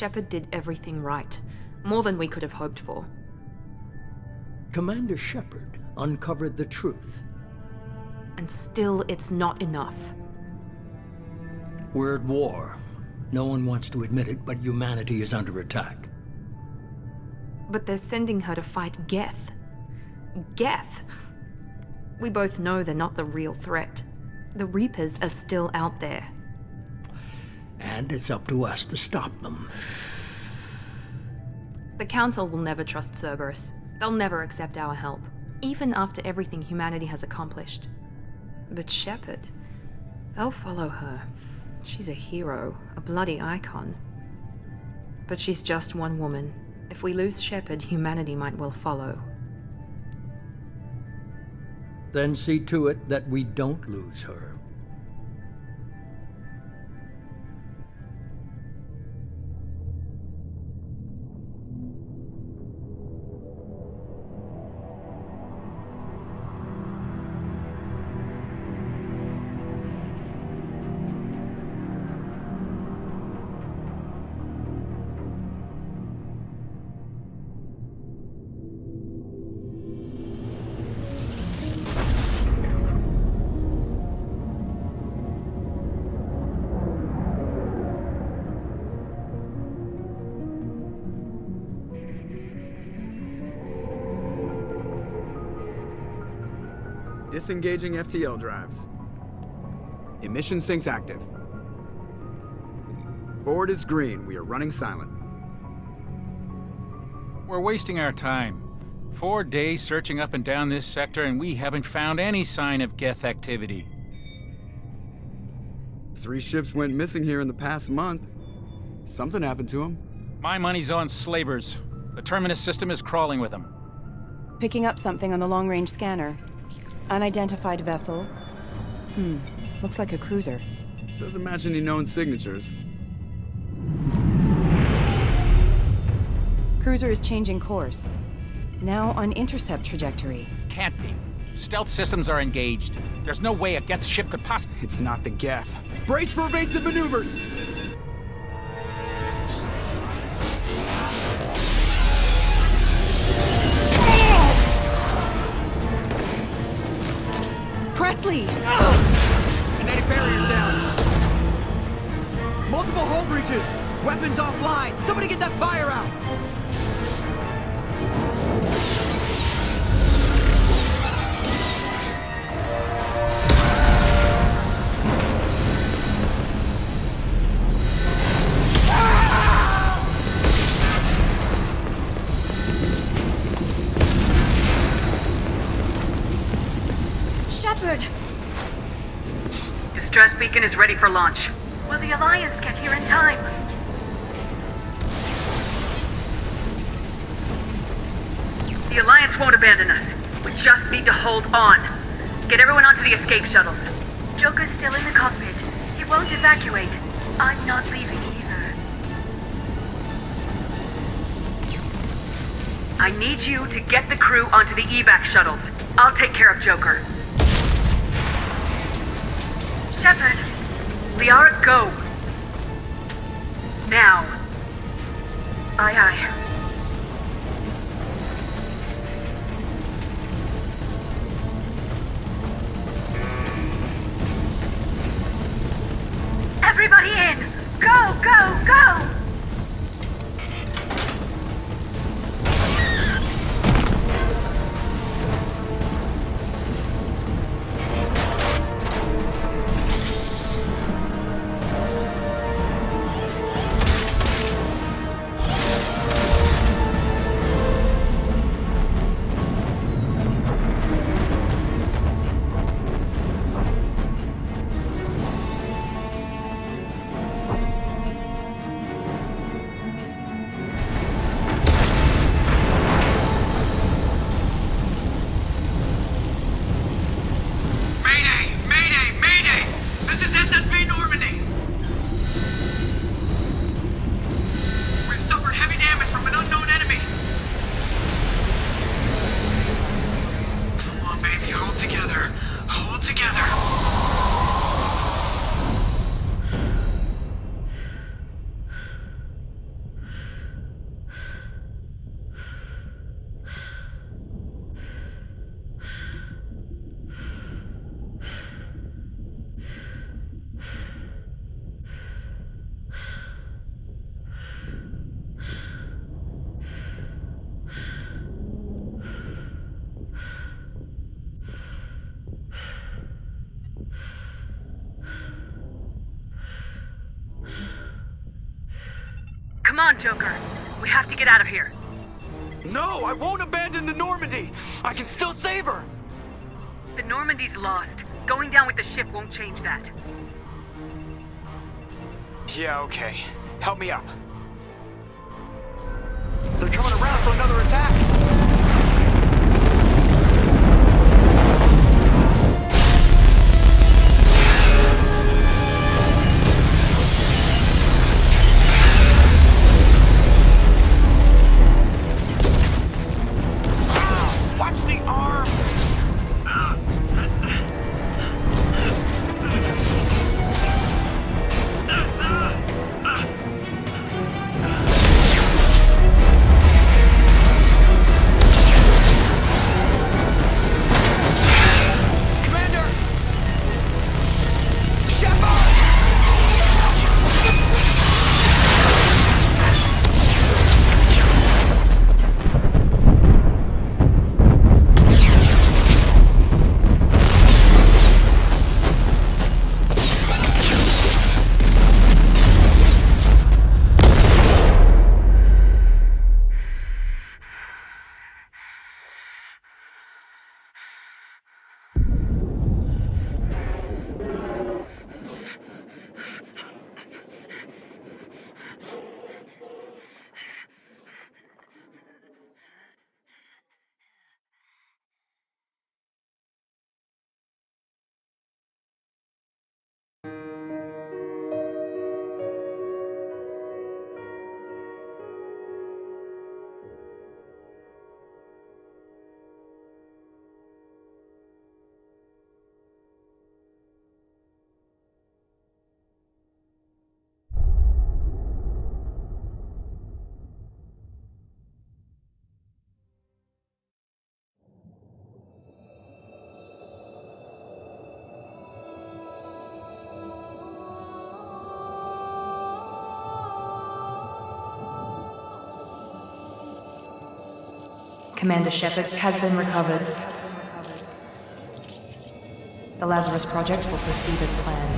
Shepard did everything right. More than we could have hoped for. Commander Shepard uncovered the truth. And still, it's not enough. We're at war. No one wants to admit it, but humanity is under attack. But they're sending her to fight Geth. Geth! We both know they're not the real threat. The Reapers are still out there. And it's up to us to stop them. The Council will never trust Cerberus. They'll never accept our help, even after everything humanity has accomplished. But Shepard, they'll follow her. She's a hero, a bloody icon. But she's just one woman. If we lose Shepard, humanity might well follow. Then see to it that we don't lose her. Disengaging FTL drives. Emission sinks active. Board is green. We are running silent. We're wasting our time. 4 days searching up and down this sector, and we haven't found any sign of Geth activity. 3 ships went missing here in the past month. Something happened to them. My money's on slavers. The Terminus system is crawling with them. Picking up something on the long-range scanner. Unidentified vessel. Looks like a cruiser. Doesn't match any known signatures. Cruiser is changing course. Now on intercept trajectory. Can't be. Stealth systems are engaged. There's no way a Geth ship could possibly... It's not the Geth. Brace for evasive maneuvers! Presley! Kinetic barriers down. Multiple hull breaches. Weapons offline. Somebody get that fire out. Shepard! Distress beacon is ready for launch. Will the Alliance get here in time? The Alliance won't abandon us. We just need to hold on. Get everyone onto the escape shuttles. Joker's still in the cockpit. He won't evacuate. I'm not leaving either. I need you to get the crew onto the evac shuttles. I'll take care of Joker. Shepard! Liara, go! Now. Aye, aye. Everybody in! Go, go, go! Come on, Joker. We have to get out of here. No, I won't abandon the Normandy! I can still save her! The Normandy's lost. Going down with the ship won't change that. Yeah, okay. Help me up. They're coming around for another attack! Watch the arm! Commander Shepard has been recovered. The Lazarus Project will proceed as planned.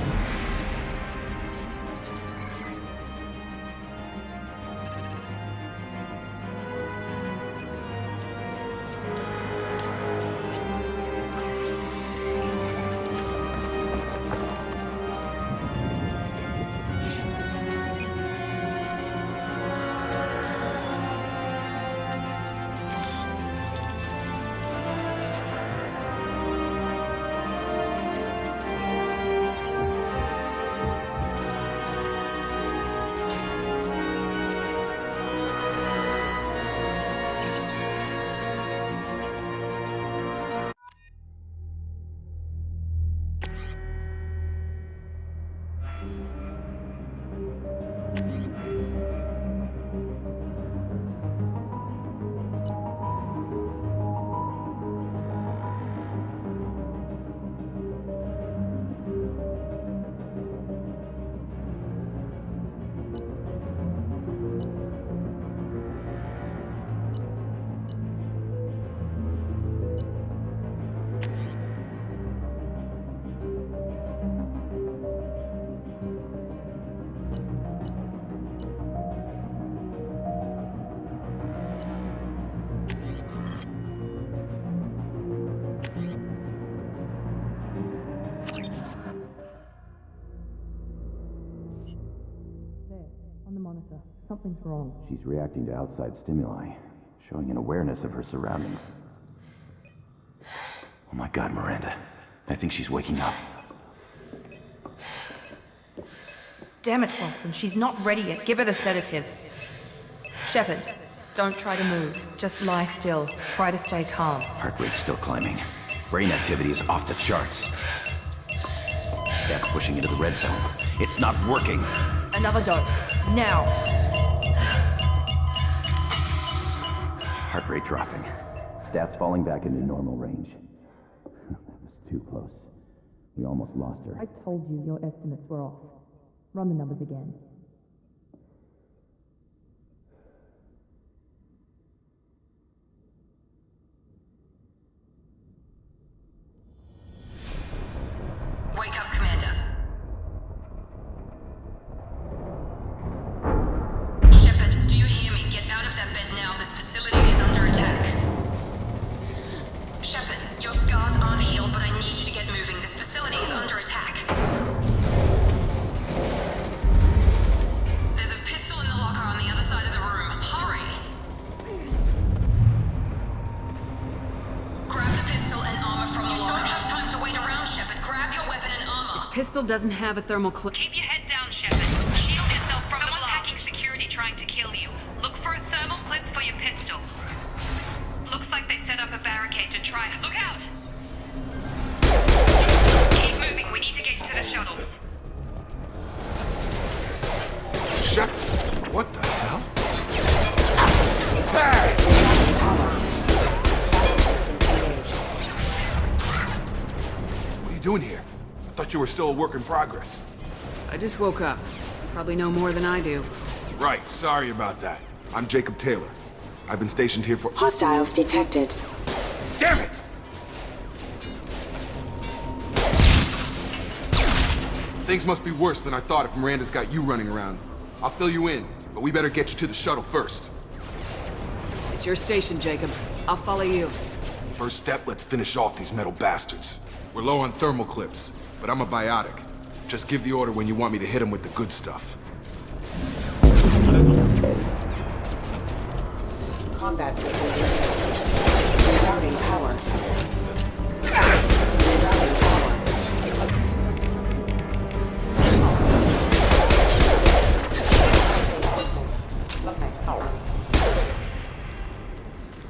Something's wrong. She's reacting to outside stimuli, showing an awareness of her surroundings. Oh my God, Miranda. I think she's waking up. Damn it, Wilson. She's not ready yet. Give her the sedative. Shepard, don't try to move. Just lie still. Try to stay calm. Heart rate's still climbing. Brain activity is off the charts. Stats pushing into the red zone. It's not working. Another dose. Now. Heart rate dropping. Stats falling back into normal range. That was too close. We almost lost her. I told you your estimates were off. Run the numbers again. Wake up, Commander. Shepard, Shepard, your scars aren't healed, but I need you to get moving. This facility is under attack. There's a pistol in the locker on the other side of the room. Hurry! Grab the pistol and armor from the locker. You don't have time to wait around, Shepard. Grab your weapon and armor. This pistol doesn't have a thermal clip. Keep your head down, Shepard. Shield yourself from the blast. Someone's hacking security trying to kill you. Look for a thermal clip for your pistol. Looks like they set up a barricade to try. Look out! Keep moving. We need to get you to the shuttles. Shut. What the hell? Tag! What are you doing here? I thought you were still a work in progress. I just woke up. You probably know more than I do. Right, sorry about that. I'm Jacob Taylor. I've been stationed here for— Hostiles detected. Damn it! Things must be worse than I thought if Miranda's got you running around. I'll fill you in, but we better get you to the shuttle first. It's your station, Jacob. I'll follow you. First step, let's finish off these metal bastards. We're low on thermal clips, but I'm a biotic. Just give the order when you want me to hit them with the good stuff. Combat system. Rerouting power. Rerouting power.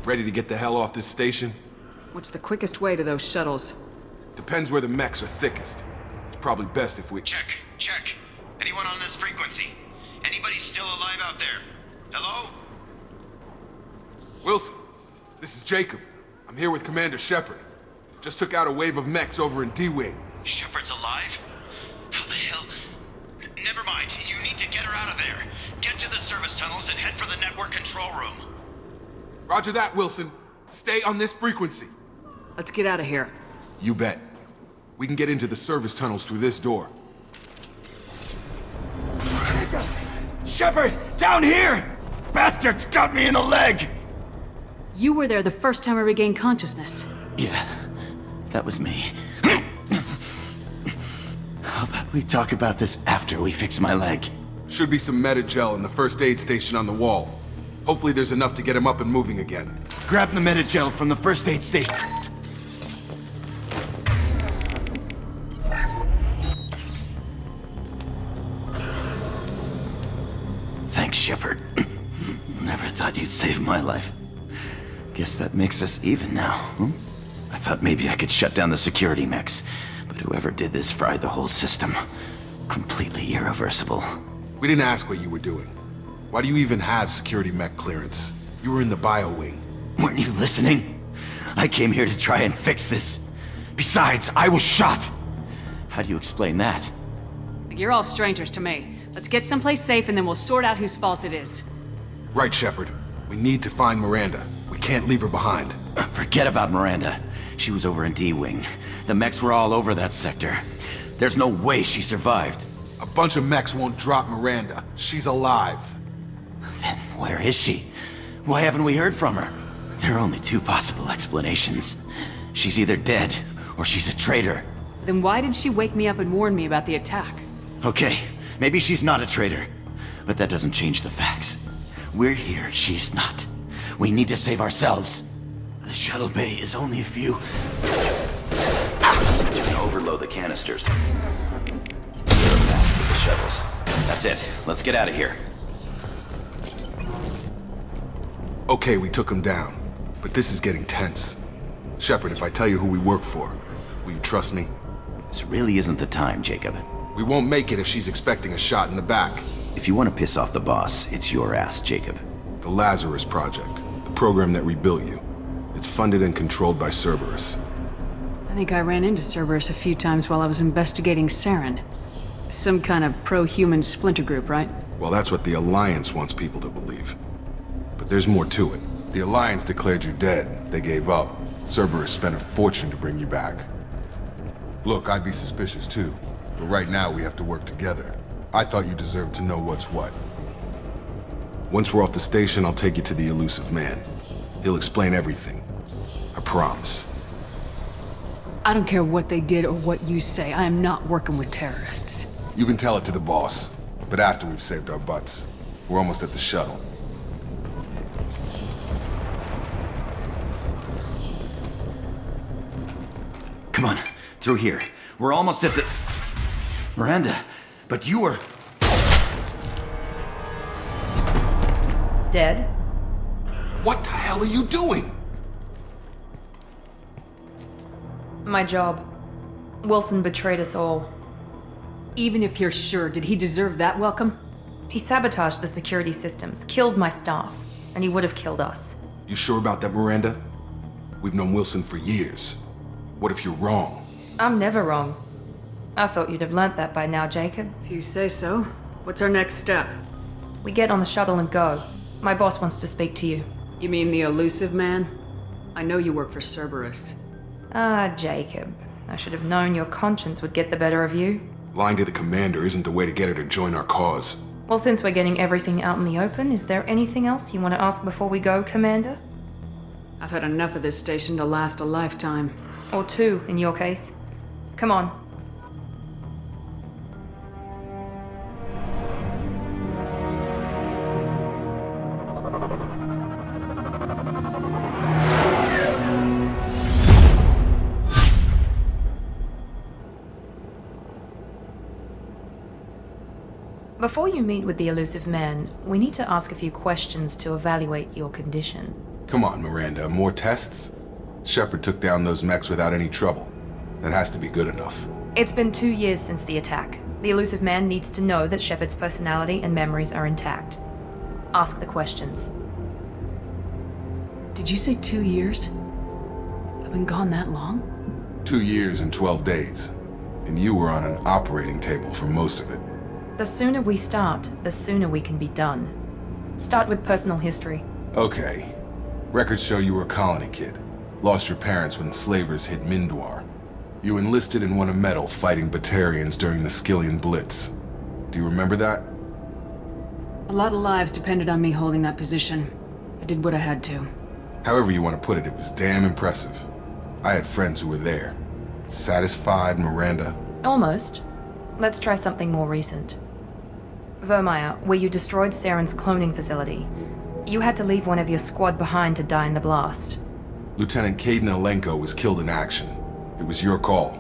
Ready to get the hell off this station? What's the quickest way to those shuttles? Depends where the mechs are thickest. It's probably best if we— Check. Anyone on this frequency? Anybody still alive out there? Hello? Wilson, this is Jacob. I'm here with Commander Shepard. Just took out a wave of mechs over in D-Wing. Shepard's alive? How the hell? Never mind. You need to get her out of there. Get to the service tunnels and head for the network control room. Roger that, Wilson. Stay on this frequency. Let's get out of here. You bet. We can get into the service tunnels through this door. Shepard! Down here! Bastards got me in the leg! You were there the first time I regained consciousness. Yeah, that was me. How about we talk about this after we fix my leg? Should be some meta-gel in the first aid station on the wall. Hopefully there's enough to get him up and moving again. Grab the meta-gel from the first aid station. Thanks, Shepard. Never thought you'd save my life. Guess that makes us even now, huh? I thought maybe I could shut down the security mechs, but whoever did this fried the whole system. Completely irreversible. We didn't ask what you were doing. Why do you even have security mech clearance? You were in the bio wing. Weren't you listening? I came here to try and fix this. Besides, I was shot. How do you explain that? You're all strangers to me. Let's get someplace safe and then we'll sort out whose fault it is. Right, Shepard. We need to find Miranda. We can't leave her behind. Forget about Miranda. She was over in D-Wing. The mechs were all over that sector. There's no way she survived. A bunch of mechs won't drop Miranda. She's alive. Then where is she? Why haven't we heard from her? There are only two possible explanations. She's either dead, or she's a traitor. Then why did she wake me up and warn me about the attack? Okay, maybe she's not a traitor. But that doesn't change the facts. We're here, she's not. We need to save ourselves. The shuttle bay is only a few... Overload the canisters. The shuttles. That's it. Let's get out of here. Okay, we took him down. But this is getting tense. Shepard, if I tell you who we work for, will you trust me? This really isn't the time, Jacob. We won't make it if she's expecting a shot in the back. If you want to piss off the boss, it's your ass, Jacob. The Lazarus Project, the program that rebuilt you. It's funded and controlled by Cerberus. I think I ran into Cerberus a few times while I was investigating Saren. Some kind of pro-human splinter group, right? Well, that's what the Alliance wants people to believe. But there's more to it. The Alliance declared you dead. They gave up. Cerberus spent a fortune to bring you back. Look, I'd be suspicious too. But right now we have to work together. I thought you deserved to know what's what. Once we're off the station, I'll take you to the elusive man. He'll explain everything. I promise. I don't care what they did or what you say. I am not working with terrorists. You can tell it to the boss, but after we've saved our butts. We're almost at the shuttle. Come on, through here. We're almost at the... Miranda, but you were... Dead? What the hell are you doing? My job. Wilson betrayed us all. Even if you're sure, did he deserve that welcome? He sabotaged the security systems, killed my staff, and he would have killed us. You sure about that, Miranda? We've known Wilson for years. What if you're wrong? I'm never wrong. I thought you'd have learnt that by now, Jacob. If you say so. What's our next step? We get on the shuttle and go. My boss wants to speak to you. You mean the elusive man? I know you work for Cerberus. Ah, Jacob. I should have known your conscience would get the better of you. Lying to the commander isn't the way to get her to join our cause. Well, since we're getting everything out in the open, is there anything else you want to ask before we go, Commander? I've had enough of this station to last a lifetime. Or two, in your case. Come on. Before you meet with the elusive man, we need to ask a few questions to evaluate your condition. Come on, Miranda, more tests? Shepard took down those mechs without any trouble. That has to be good enough. It's been 2 years since the attack. The elusive man needs to know that Shepard's personality and memories are intact. Ask the questions. Did you say 2 years? I've been gone that long? 2 years and 12 days. And you were on an operating table for most of it. The sooner we start, the sooner we can be done. Start with personal history. Okay. Records show you were a colony kid. Lost your parents when slavers hit Mindwar. You enlisted and won a medal fighting Batarians during the Skillian Blitz. Do you remember that? A lot of lives depended on me holding that position. I did what I had to. However you want to put it, it was damn impressive. I had friends who were there. Satisfied, Miranda? Almost. Let's try something more recent. Vermeer, where you destroyed Saren's cloning facility. You had to leave one of your squad behind to die in the blast. Lieutenant Caden Alenko was killed in action. It was your call.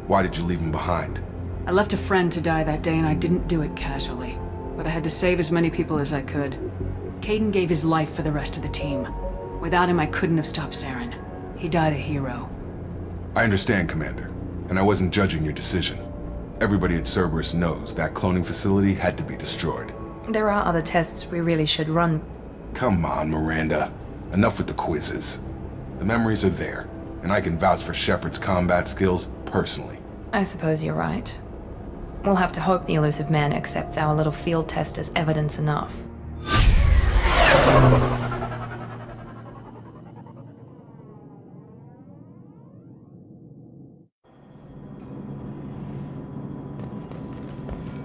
Why did you leave him behind? I left a friend to die that day and I didn't do it casually. But I had to save as many people as I could. Caden gave his life for the rest of the team. Without him, I couldn't have stopped Saren. He died a hero. I understand, Commander. And I wasn't judging your decision. Everybody at Cerberus knows that cloning facility had to be destroyed. There are other tests we really should run. Come on, Miranda. Enough with the quizzes. The memories are there, and I can vouch for Shepard's combat skills personally. I suppose you're right. We'll have to hope the elusive man accepts our little field test as evidence enough.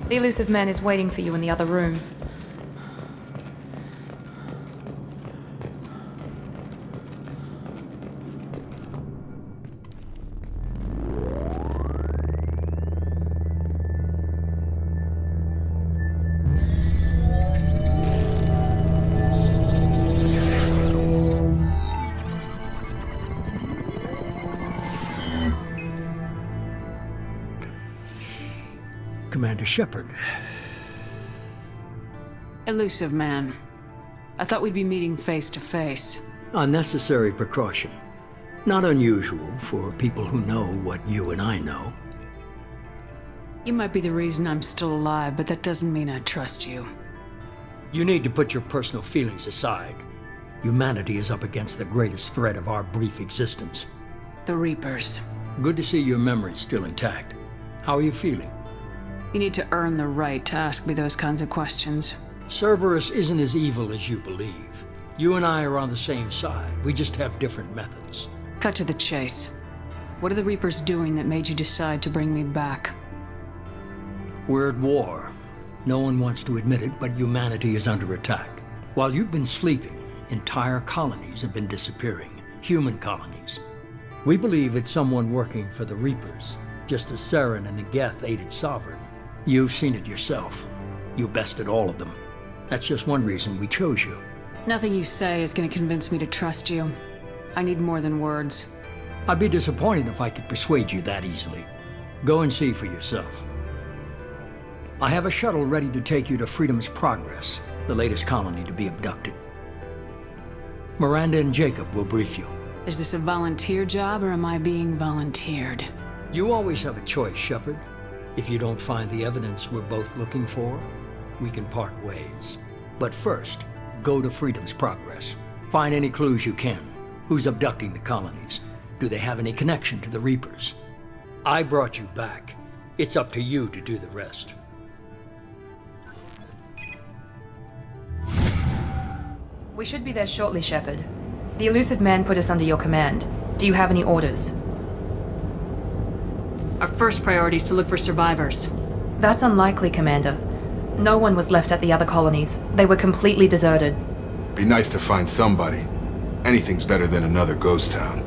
The elusive man is waiting for you in the other room. Commander Shepard. Elusive man. I thought we'd be meeting face to face. Unnecessary precaution. Not unusual for people who know what you and I know. You might be the reason I'm still alive, but that doesn't mean I trust you. You need to put your personal feelings aside. Humanity is up against the greatest threat of our brief existence. The Reapers. Good to see your memory's still intact. How are you feeling? You need to earn the right to ask me those kinds of questions. Cerberus isn't as evil as you believe. You and I are on the same side. We just have different methods. Cut to the chase. What are the Reapers doing that made you decide to bring me back? We're at war. No one wants to admit it, but humanity is under attack. While you've been sleeping, entire colonies have been disappearing. Human colonies. We believe it's someone working for the Reapers, just as Saren and Negeth aided Sovereign. You've seen it yourself. You bested all of them. That's just one reason we chose you. Nothing you say is gonna convince me to trust you. I need more than words. I'd be disappointed if I could persuade you that easily. Go and see for yourself. I have a shuttle ready to take you to Freedom's Progress, the latest colony to be abducted. Miranda and Jacob will brief you. Is this a volunteer job, or am I being volunteered? You always have a choice, Shepard. If you don't find the evidence we're both looking for, we can part ways. But first, go to Freedom's Progress. Find any clues you can. Who's abducting the colonies? Do they have any connection to the Reapers? I brought you back. It's up to you to do the rest. We should be there shortly, Shepard. The elusive man put us under your command. Do you have any orders? Our first priority is to look for survivors. That's unlikely, Commander. No one was left at the other colonies. They were completely deserted. Be nice to find somebody. Anything's better than another ghost town.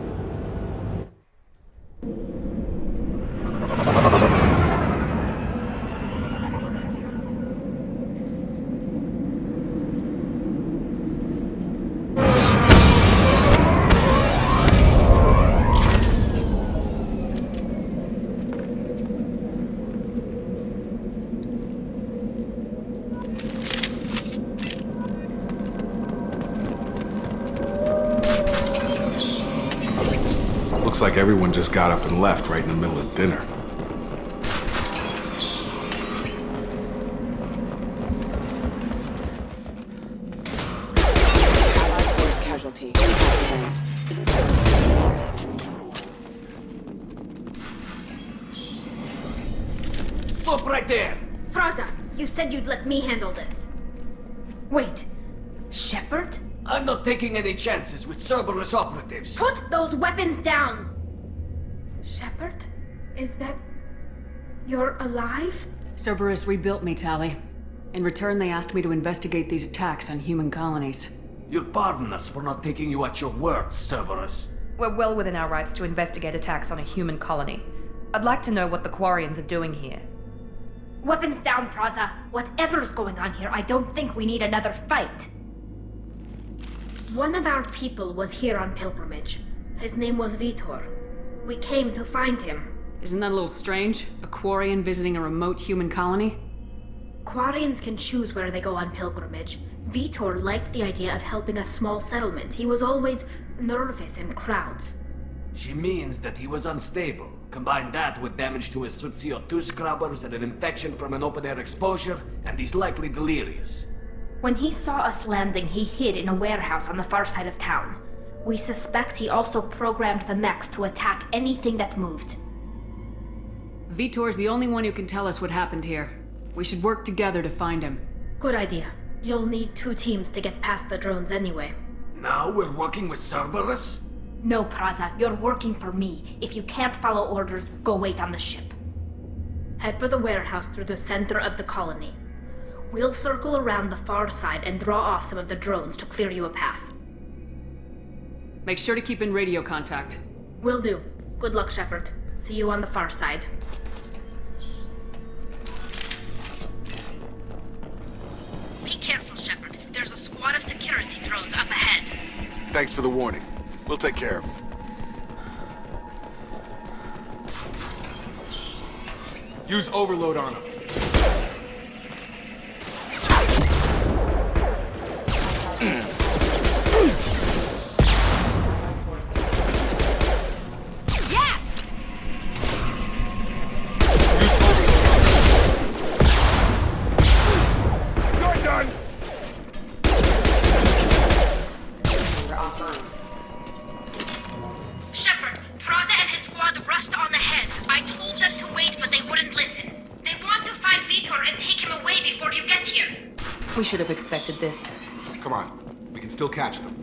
Looks like everyone just got up and left right in the middle of dinner. Casualty. Stop right there! Praza, you said you'd let me handle this. Wait, Shepard? I'm not taking any chances with Cerberus operatives. Put those weapons down! Shepard? Is that... you're alive? Cerberus rebuilt me, Tali. In return, they asked me to investigate these attacks on human colonies. You'll pardon us for not taking you at your word, Cerberus. We're well within our rights to investigate attacks on a human colony. I'd like to know what the Quarians are doing here. Weapons down, Praza. Whatever's going on here, I don't think we need another fight. One of our people was here on pilgrimage. His name was Vitor. We came to find him. Isn't that a little strange? A Quarian visiting a remote human colony? Quarians can choose where they go on pilgrimage. Vitor liked the idea of helping a small settlement. He was always nervous in crowds. She means that he was unstable. Combine that with damage to his CO2 scrubbers and an infection from an open-air exposure, and he's likely delirious. When he saw us landing, he hid in a warehouse on the far side of town. We suspect he also programmed the mechs to attack anything that moved. Vitor's the only one who can tell us what happened here. We should work together to find him. Good idea. You'll need 2 teams to get past the drones anyway. Now we're working with Cerberus? No, Praza, you're working for me. If you can't follow orders, go wait on the ship. Head for the warehouse through the center of the colony. We'll circle around the far side and draw off some of the drones to clear you a path. Make sure to keep in radio contact. Will do. Good luck, Shepard. See you on the far side. Be careful, Shepard. There's a squad of security drones up ahead. Thanks for the warning. We'll take care of them. Use overload on them. We should have expected this. Come on. We can still catch them.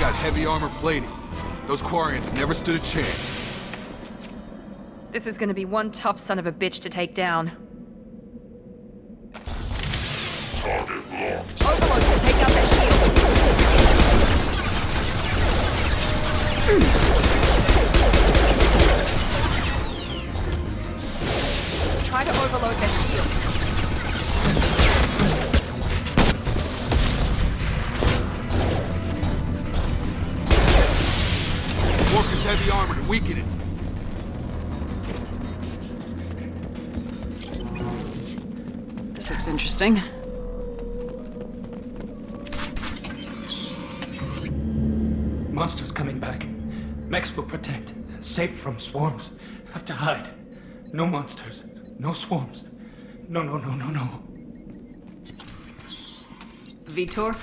got heavy armor plating. Those Quarians never stood a chance. This is gonna be one tough son of a bitch to take down. Target locked. Overlord can take out the shield. Try to overload the shield. Work his heavy armor to weaken it. This looks interesting. Monsters coming back. Mechs will protect. Safe from swarms. Have to hide. No monsters. No swarms. No. Vitor?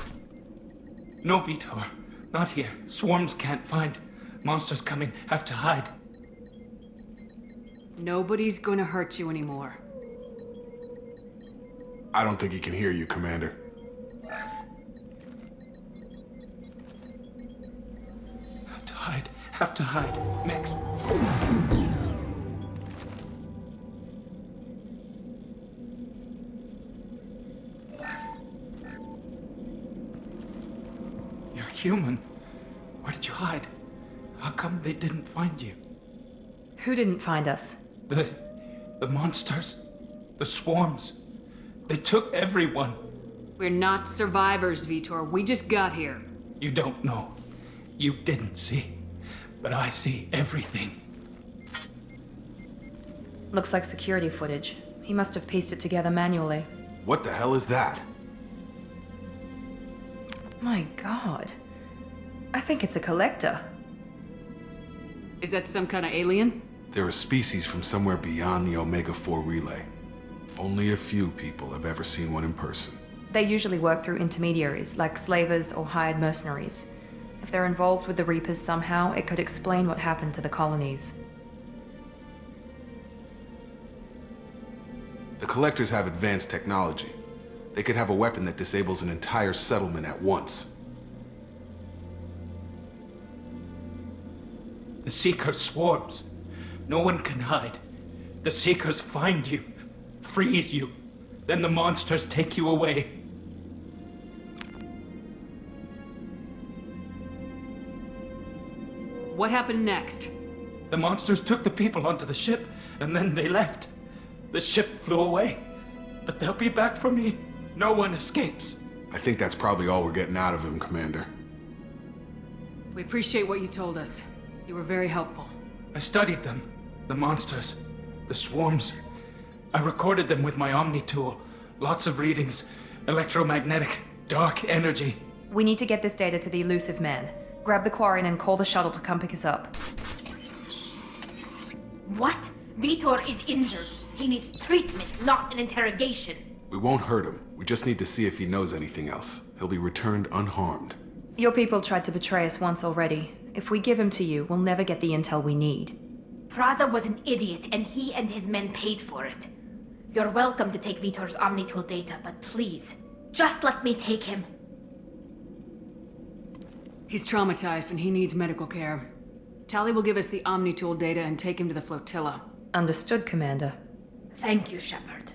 No Vitor. Not here. Swarms can't find. Monsters coming. Have to hide. Nobody's gonna hurt you anymore. I don't think he can hear you, Commander. Have to hide. Mechs. You're human. Where did you hide? How come they didn't find you? Who didn't find us? The monsters. The swarms. They took everyone. We're not survivors, Vitor. We just got here. You don't know. You didn't see. But I see everything. Looks like security footage. He must have pieced it together manually. What the hell is that? My god. I think it's a collector. Is that some kind of alien? They're a species from somewhere beyond the Omega-4 relay. Only a few people have ever seen one in person. They usually work through intermediaries, like slavers or hired mercenaries. If they're involved with the Reapers somehow, it could explain what happened to the colonies. The Collectors have advanced technology. They could have a weapon that disables an entire settlement at once. The Seekers swarms. No one can hide. The Seekers find you, freeze you. Then the monsters take you away. What happened next? The monsters took the people onto the ship, and then they left. The ship flew away. But they'll be back for me. No one escapes. I think that's probably all we're getting out of him, Commander. We appreciate what you told us. You were very helpful. I studied them. The monsters. The swarms. I recorded them with my Omni tool. Lots of readings. Electromagnetic. Dark energy. We need to get this data to the elusive man. Grab the Quarian and call the shuttle to come pick us up. What? Vitor is injured. He needs treatment, not an interrogation. We won't hurt him. We just need to see if he knows anything else. He'll be returned unharmed. Your people tried to betray us once already. If we give him to you, we'll never get the intel we need. Praza was an idiot, and he and his men paid for it. You're welcome to take Vitor's Omnitool data, but please, just let me take him. He's traumatized and he needs medical care. Tali will give us the Omnitool data and take him to the flotilla. Understood, Commander. Thank you, Shepard.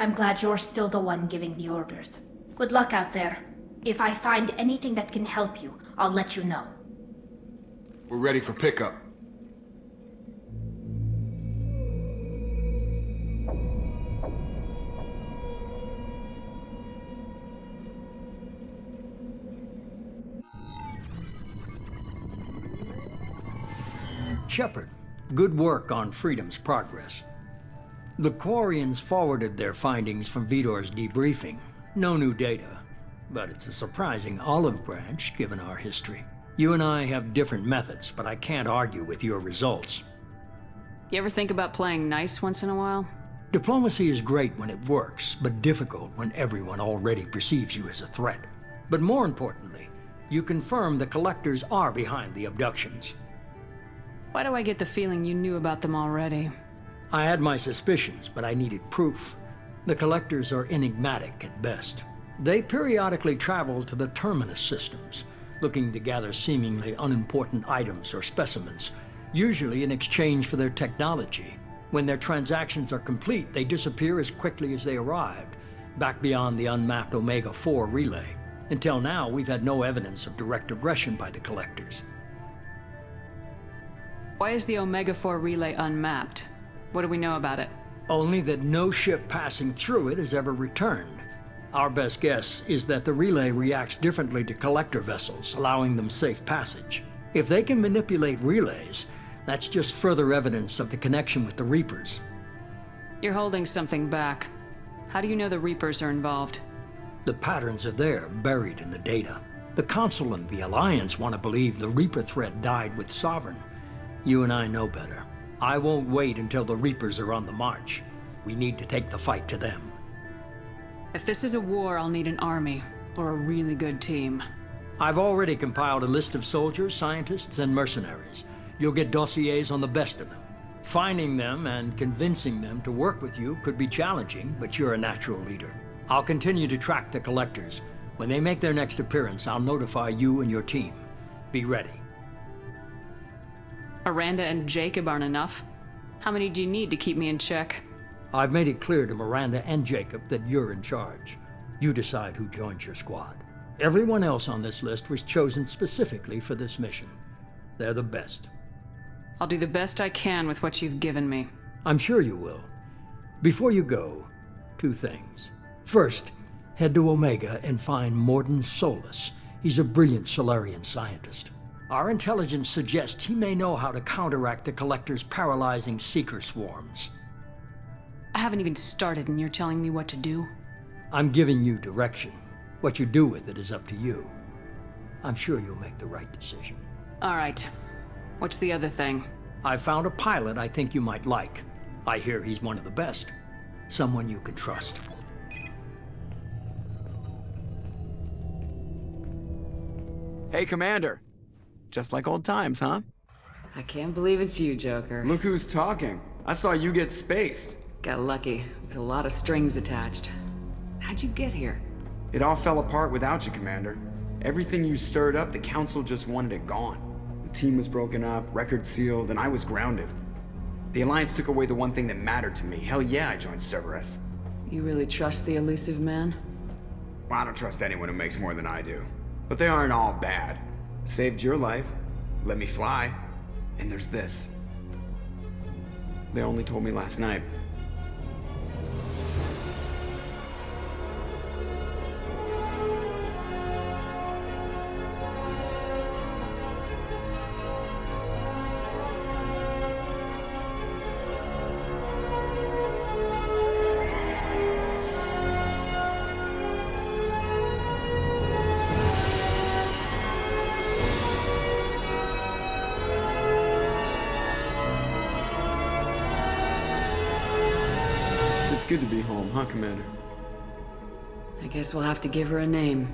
I'm glad you're still the one giving the orders. Good luck out there. If I find anything that can help you, I'll let you know. We're ready for pickup. Shepard, good work on Freedom's progress. The Quarians forwarded their findings from Vitor's debriefing. No new data, but it's a surprising olive branch given our history. You and I have different methods, but I can't argue with your results. You ever think about playing nice once in a while? Diplomacy is great when it works, but difficult when everyone already perceives you as a threat. But more importantly, you confirm the Collectors are behind the abductions. Why do I get the feeling you knew about them already? I had my suspicions, but I needed proof. The Collectors are enigmatic at best. They periodically travel to the Terminus systems, looking to gather seemingly unimportant items or specimens, usually in exchange for their technology. When their transactions are complete, they disappear as quickly as they arrived, back beyond the unmapped Omega-4 relay. Until now, we've had no evidence of direct aggression by the collectors. Why is the Omega-4 relay unmapped? What do we know about it? Only that no ship passing through it has ever returned. Our best guess is that the relay reacts differently to collector vessels, allowing them safe passage. If they can manipulate relays, that's just further evidence of the connection with the Reapers. You're holding something back. How do you know the Reapers are involved? The patterns are there, buried in the data. The Council and the Alliance want to believe the Reaper threat died with Sovereign. You and I know better. I won't wait until the Reapers are on the march. We need to take the fight to them. If this is a war, I'll need an army, or a really good team. I've already compiled a list of soldiers, scientists, and mercenaries. You'll get dossiers on the best of them. Finding them and convincing them to work with you could be challenging, but you're a natural leader. I'll continue to track the collectors. When they make their next appearance, I'll notify you and your team. Be ready. Miranda and Jacob aren't enough. How many do you need to keep me in check? I've made it clear to Miranda and Jacob that you're in charge. You decide who joins your squad. Everyone else on this list was chosen specifically for this mission. They're the best. I'll do the best I can with what you've given me. I'm sure you will. Before you go, 2 things. First, head to Omega and find Morden Solus. He's a brilliant Solarian scientist. Our intelligence suggests he may know how to counteract the Collector's paralyzing Seeker swarms. I haven't even started and you're telling me what to do? I'm giving you direction. What you do with it is up to you. I'm sure you'll make the right decision. All right. What's the other thing? I found a pilot I think you might like. I hear he's one of the best. Someone you can trust. Hey, Commander. Just like old times, huh? I can't believe it's you, Joker. Look who's talking. I saw you get spaced. Got lucky, with a lot of strings attached. How'd you get here? It all fell apart without you, Commander. Everything you stirred up, the Council just wanted it gone. The team was broken up, record sealed, and I was grounded. The Alliance took away the one thing that mattered to me. Hell yeah, I joined Cerberus. You really trust the elusive man? Well, I don't trust anyone who makes more than I do. But they aren't all bad. Saved your life, let me fly, and there's this. They only told me last night. It's good to be home, huh, Commander? I guess we'll have to give her a name.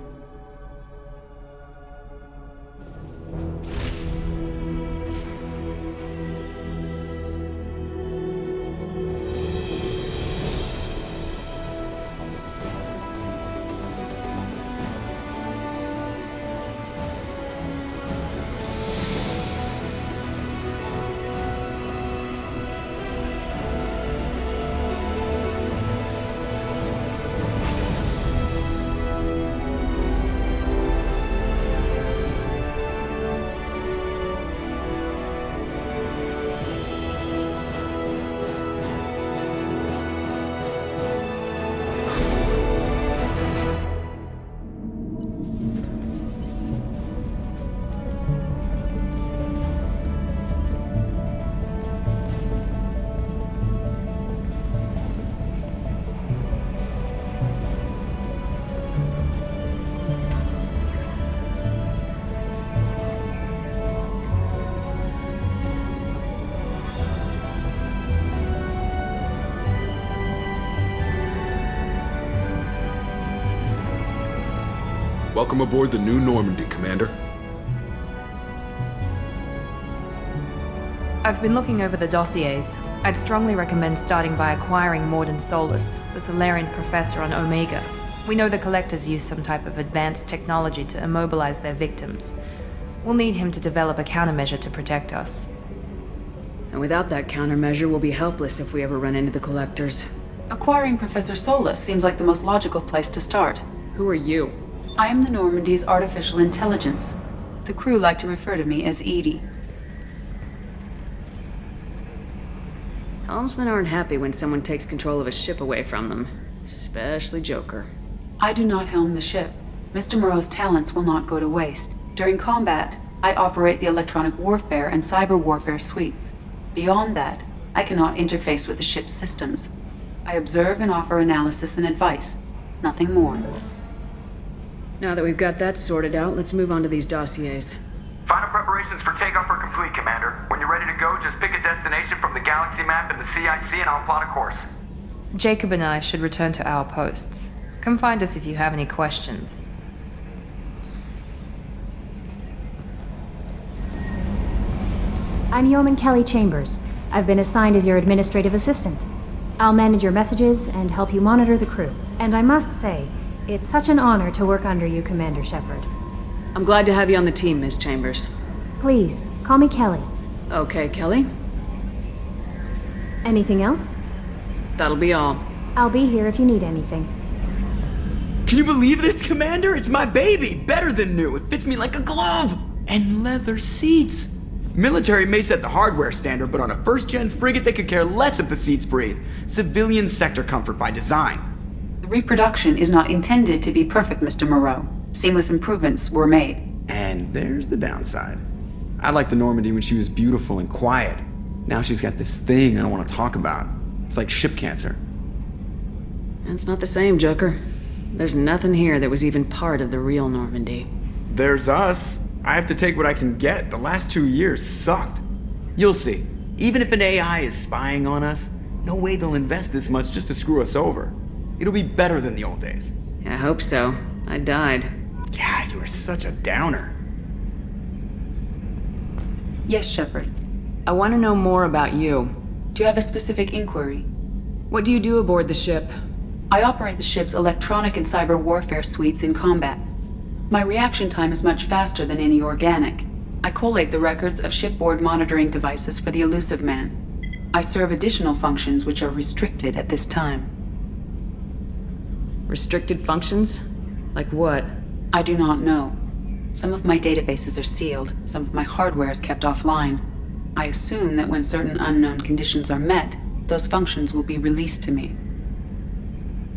Welcome aboard the New Normandy, Commander. I've been looking over the dossiers. I'd strongly recommend starting by acquiring Morden Solus, the Solarian professor on Omega. We know the Collectors use some type of advanced technology to immobilize their victims. We'll need him to develop a countermeasure to protect us. And without that countermeasure, we'll be helpless if we ever run into the Collectors. Acquiring Professor Solus seems like the most logical place to start. Who are you? I am the Normandy's artificial intelligence. The crew like to refer to me as Edie. Helmsmen aren't happy when someone takes control of a ship away from them. Especially Joker. I do not helm the ship. Mr. Moreau's talents will not go to waste. During combat, I operate the electronic warfare and cyber warfare suites. Beyond that, I cannot interface with the ship's systems. I observe and offer analysis and advice. Nothing more. Now that we've got that sorted out, let's move on to these dossiers. Final preparations for takeoff are complete, Commander. When you're ready to go, just pick a destination from the galaxy map and the CIC and I'll plot a course. Jacob and I should return to our posts. Come find us if you have any questions. I'm Yeoman Kelly Chambers. I've been assigned as your administrative assistant. I'll manage your messages and help you monitor the crew. And I must say, it's such an honor to work under you, Commander Shepard. I'm glad to have you on the team, Miss Chambers. Please, call me Kelly. Okay, Kelly. Anything else? That'll be all. I'll be here if you need anything. Can you believe this, Commander? It's my baby! Better than new. It fits me like a glove! And leather seats! Military may set the hardware standard, but on a first-gen frigate they could care less if the seats breathe. Civilian sector comfort by design. The reproduction is not intended to be perfect, Mr. Moreau. Seamless improvements were made. And there's the downside. I liked the Normandy when she was beautiful and quiet. Now she's got this thing I don't want to talk about. It's like ship cancer. That's not the same, Joker. There's nothing here that was even part of the real Normandy. There's us. I have to take what I can get. The last 2 years sucked. You'll see. Even if an AI is spying on us, no way they'll invest this much just to screw us over. It'll be better than the old days. I hope so. I died. Yeah, you were such a downer. Yes, Shepard. I want to know more about you. Do you have a specific inquiry? What do you do aboard the ship? I operate the ship's electronic and cyber warfare suites in combat. My reaction time is much faster than any organic. I collate the records of shipboard monitoring devices for the Elusive Man. I serve additional functions which are restricted at this time. Restricted functions? Like what? I do not know. Some of my databases are sealed, some of my hardware is kept offline. I assume that when certain unknown conditions are met, those functions will be released to me.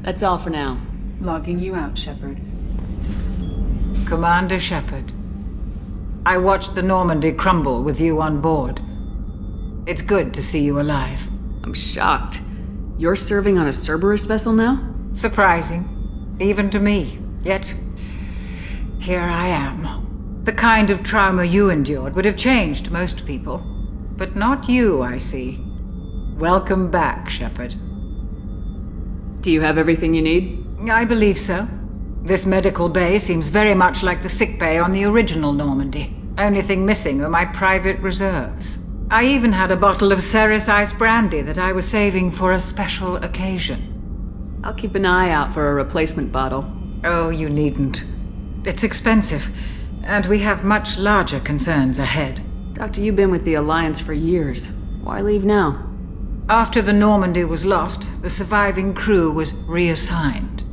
That's all for now. Logging you out, Shepard. Commander Shepard, I watched the Normandy crumble with you on board. It's good to see you alive. I'm shocked. You're serving on a Cerberus vessel now? Surprising, even to me. Yet, here I am. The kind of trauma you endured would have changed most people. But not you, I see. Welcome back, Shepard. Do you have everything you need? I believe so. This medical bay seems very much like the sick bay on the original Normandy. Only thing missing are my private reserves. I even had a bottle of Ceres Ice brandy that I was saving for a special occasion. I'll keep an eye out for a replacement bottle. Oh, you needn't. It's expensive, and we have much larger concerns ahead. Doctor, you've been with the Alliance for years. Why leave now? After the Normandy was lost, the surviving crew was reassigned.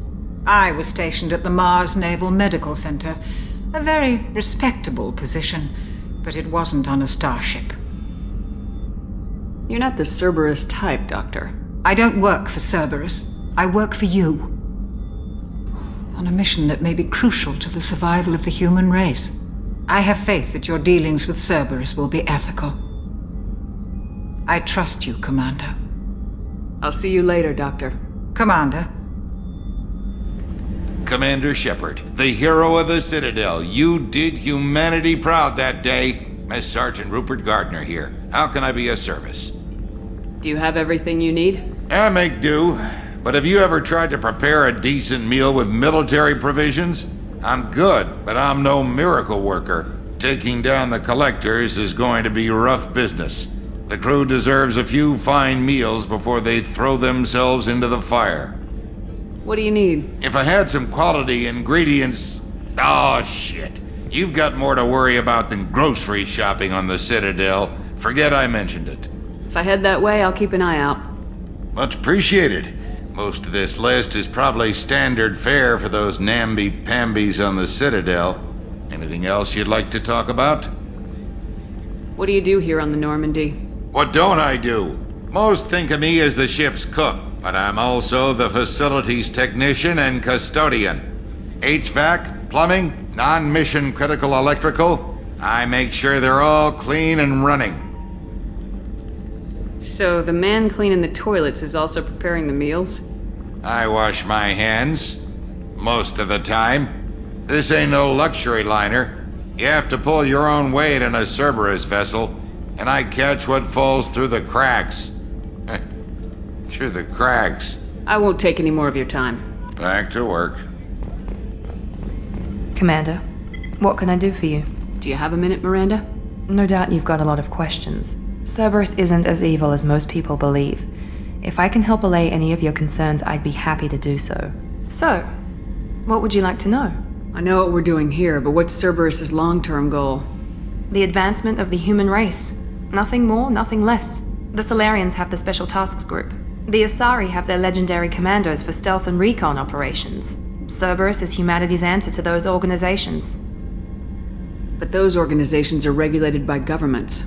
I was stationed at the Mars Naval Medical Center, a very respectable position, but it wasn't on a starship. You're not the Cerberus type, Doctor. I don't work for Cerberus. I work for you. On a mission that may be crucial to the survival of the human race. I have faith that your dealings with Cerberus will be ethical. I trust you, Commander. I'll see you later, Doctor. Commander. Commander Shepard, the hero of the Citadel. You did humanity proud that day. Miss Sergeant Rupert Gardner here. How can I be of service? Do you have everything you need? I make do. But have you ever tried to prepare a decent meal with military provisions? I'm good, but I'm no miracle worker. Taking down the Collectors is going to be rough business. The crew deserves a few fine meals before they throw themselves into the fire. What do you need? If I had some quality ingredients... Oh, shit. You've got more to worry about than grocery shopping on the Citadel. Forget I mentioned it. If I head that way, I'll keep an eye out. Much appreciated. Most of this list is probably standard fare for those namby-pambies on the Citadel. Anything else you'd like to talk about? What do you do here on the Normandy? What don't I do? Most think of me as the ship's cook, but I'm also the facilities technician and custodian. HVAC, plumbing, non-mission critical electrical. I make sure they're all clean and running. So the man cleaning the toilets is also preparing the meals? I wash my hands. Most of the time. This ain't no luxury liner. You have to pull your own weight in a Cerberus vessel, and I catch what falls through the cracks. Through the cracks. I won't take any more of your time. Back to work. Commander, what can I do for you? Do you have a minute, Miranda? No doubt you've got a lot of questions. Cerberus isn't as evil as most people believe. If I can help allay any of your concerns, I'd be happy to do so. So, what would you like to know? I know what we're doing here, but what's Cerberus's long-term goal? The advancement of the human race. Nothing more, nothing less. The Solarians have the Special Tasks Group. The Asari have their legendary commandos for stealth and recon operations. Cerberus is humanity's answer to those organizations. But those organizations are regulated by governments.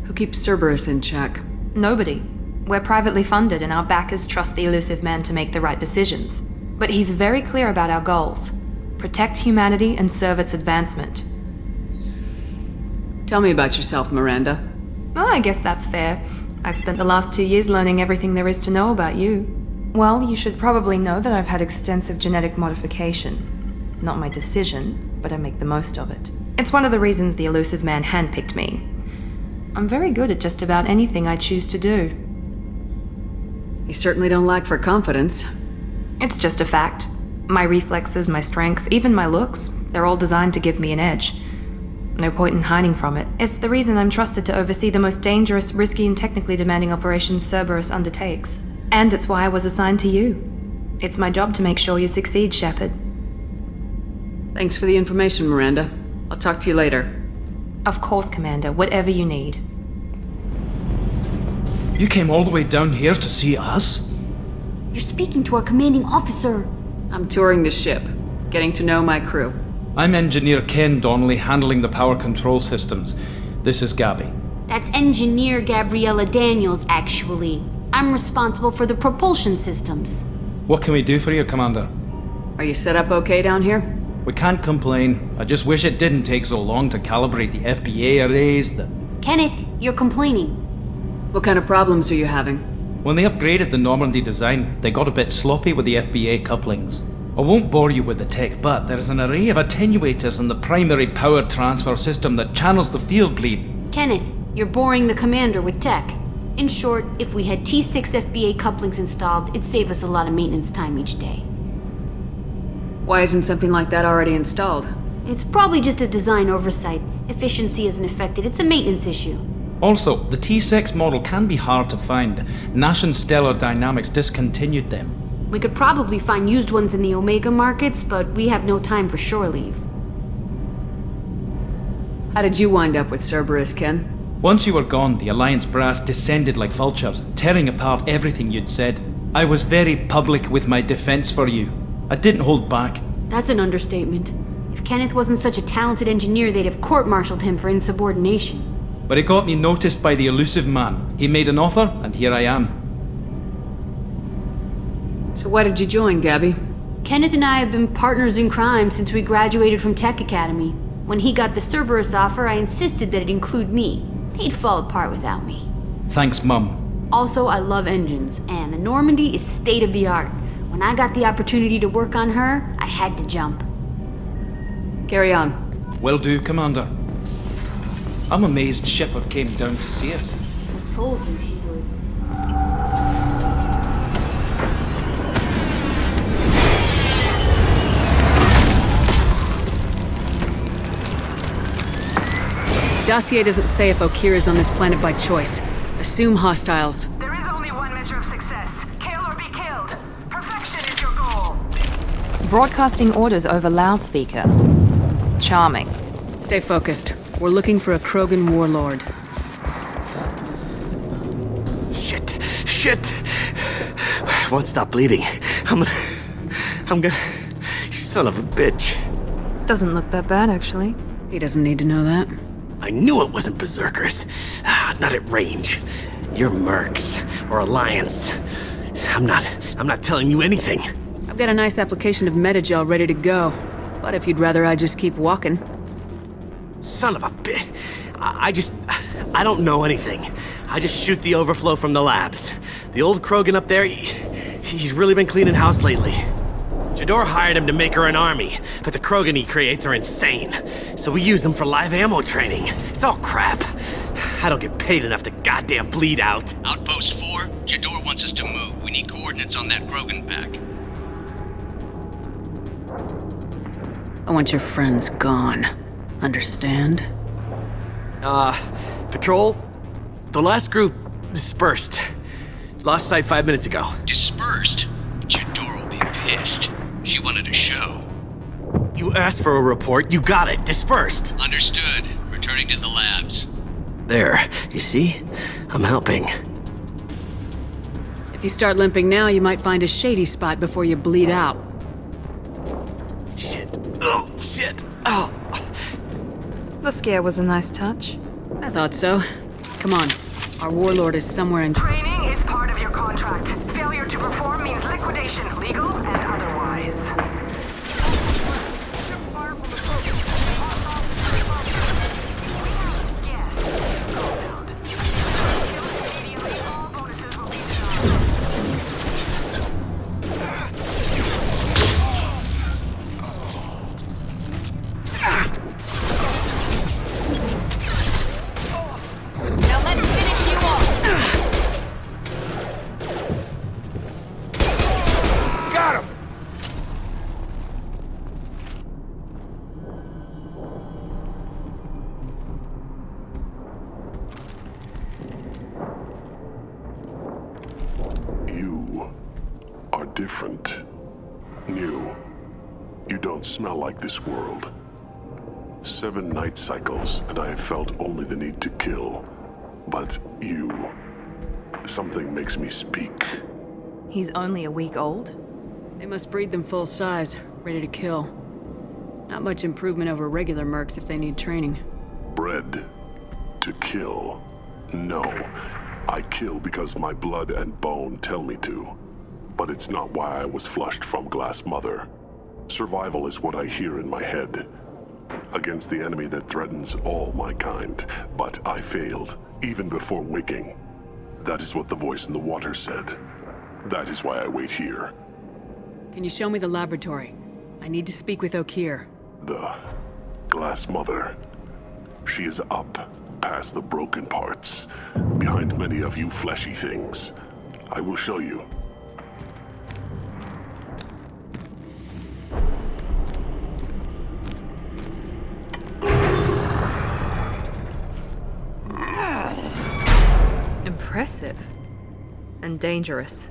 Who keeps Cerberus in check? Nobody. We're privately funded and our backers trust the elusive man to make the right decisions. But he's very clear about our goals. Protect humanity and serve its advancement. Tell me about yourself, Miranda. Oh, I guess that's fair. I've spent the last 2 years learning everything there is to know about you. Well, you should probably know that I've had extensive genetic modification. Not my decision, but I make the most of it. It's one of the reasons the elusive man handpicked me. I'm very good at just about anything I choose to do. You certainly don't lack for confidence. It's just a fact. My reflexes, my strength, even my looks, they're all designed to give me an edge. No point in hiding from it. It's the reason I'm trusted to oversee the most dangerous, risky, and technically demanding operations Cerberus undertakes. And it's why I was assigned to you. It's my job to make sure you succeed, Shepard. Thanks for the information, Miranda. I'll talk to you later. Of course, Commander. Whatever you need. You came all the way down here to see us? You're speaking to our commanding officer. I'm touring the ship, getting to know my crew. I'm Engineer Ken Donnelly, handling the power control systems. This is Gabby. That's Engineer Gabriella Daniels, actually. I'm responsible for the propulsion systems. What can we do for you, Commander? Are you set up okay down here? We can't complain. I just wish it didn't take so long to calibrate the FBA arrays. Kenneth, you're complaining. What kind of problems are you having? When they upgraded the Normandy design, they got a bit sloppy with the FBA couplings. I won't bore you with the tech, but there's an array of attenuators in the primary power transfer system that channels the field bleed. Kenneth, you're boring the commander with tech. In short, if we had T6 FBA couplings installed, it'd save us a lot of maintenance time each day. Why isn't something like that already installed? It's probably just a design oversight. Efficiency isn't affected, it's a maintenance issue. Also, the T6 model can be hard to find. Nash and Stellar Dynamics discontinued them. We could probably find used ones in the Omega markets, but we have no time for shore leave. How did you wind up with Cerberus, Ken? Once you were gone, the Alliance brass descended like vultures, tearing apart everything you'd said. I was very public with my defense for you. I didn't hold back. That's an understatement. If Kenneth wasn't such a talented engineer, they'd have court-martialed him for insubordination. But it got me noticed by the elusive man. He made an offer, and here I am. So why did you join, Gabby? Kenneth and I have been partners in crime since we graduated from Tech Academy. When he got the Cerberus offer, I insisted that it include me. He'd fall apart without me. Thanks, Mum. Also, I love engines, and the Normandy is state-of-the-art. When I got the opportunity to work on her, I had to jump. Carry on. Will do, Commander. I'm amazed Shepard came down to see us. I told you she would. Dossier doesn't say if Okir is on this planet by choice. Assume hostiles. There is only one measure of success. Kill or be killed. Perfection is your goal. Broadcasting orders over loudspeaker. Charming. Stay focused. We're looking for a Krogan warlord. Shit! Won't stop bleeding. I'm gonna... You son of a bitch. Doesn't look that bad, actually. He doesn't need to know that. I knew it wasn't Berserkers. Not at range. You're Mercs, or Alliance. I'm not telling you anything. I've got a nice application of Metagel ready to go. But if you'd rather I just keep walking... Son of a bitch. I don't know anything. I just shoot the overflow from the labs. The old Krogan up there, he's really been cleaning house lately. Jador hired him to make her an army, but the Krogan he creates are insane. So we use them for live ammo training. It's all crap. I don't get paid enough to goddamn bleed out. Outpost 4, Jador wants us to move. We need coordinates on that Krogan pack. I want your friends gone. Understand? Patrol? The last group dispersed. Lost sight 5 minutes ago. Dispersed? Jador will be pissed. She wanted a show. You asked for a report, you got it. Dispersed. Understood. Returning to the labs. There, you see? I'm helping. If you start limping now, you might find a shady spot before you bleed out. Shit. Oh, shit. Oh. The scare was a nice touch. I thought so. Come on. Our warlord is somewhere in... Training is part of your contract. Failure to perform means liquidation, legal and otherwise. Different. New. You don't smell like this world. 7 night cycles, and I have felt only the need to kill. But you... Something makes me speak. He's only a week old? They must breed them full size, ready to kill. Not much improvement over regular mercs if they need training. Bred to kill. No. I kill because my blood and bone tell me to. But it's not why I was flushed from Glass Mother. Survival is what I hear in my head. Against the enemy that threatens all my kind. But I failed, even before waking. That is what the voice in the water said. That is why I wait here. Can you show me the laboratory? I need to speak with Okeer. The Glass Mother. She is up, past the broken parts, behind many of you fleshy things. I will show you. Impressive. And dangerous.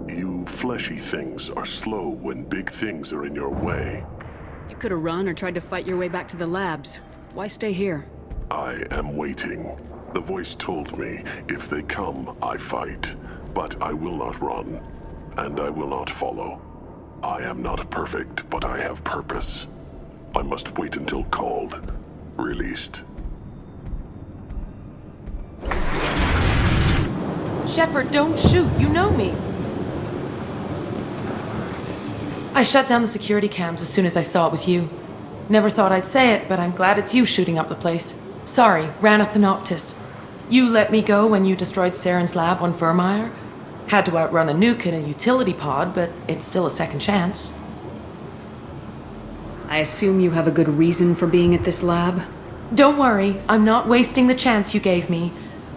You fleshy things are slow when big things are in your way. You could have run or tried to fight your way back to the labs. Why stay here? I am waiting. The voice told me, if they come, I fight. But I will not run. And I will not follow. I am not perfect, but I have purpose. I must wait until called. Released. Shepard, don't shoot. You know me. I shut down the security cams as soon as I saw it was you. Never thought I'd say it, but I'm glad it's you shooting up the place. Sorry, Ranathanoptis. You let me go when you destroyed Saren's lab on Vermeer. Had to outrun a nuke in a utility pod, but it's still a second chance. I assume you have a good reason for being at this lab? Don't worry, I'm not wasting the chance you gave me.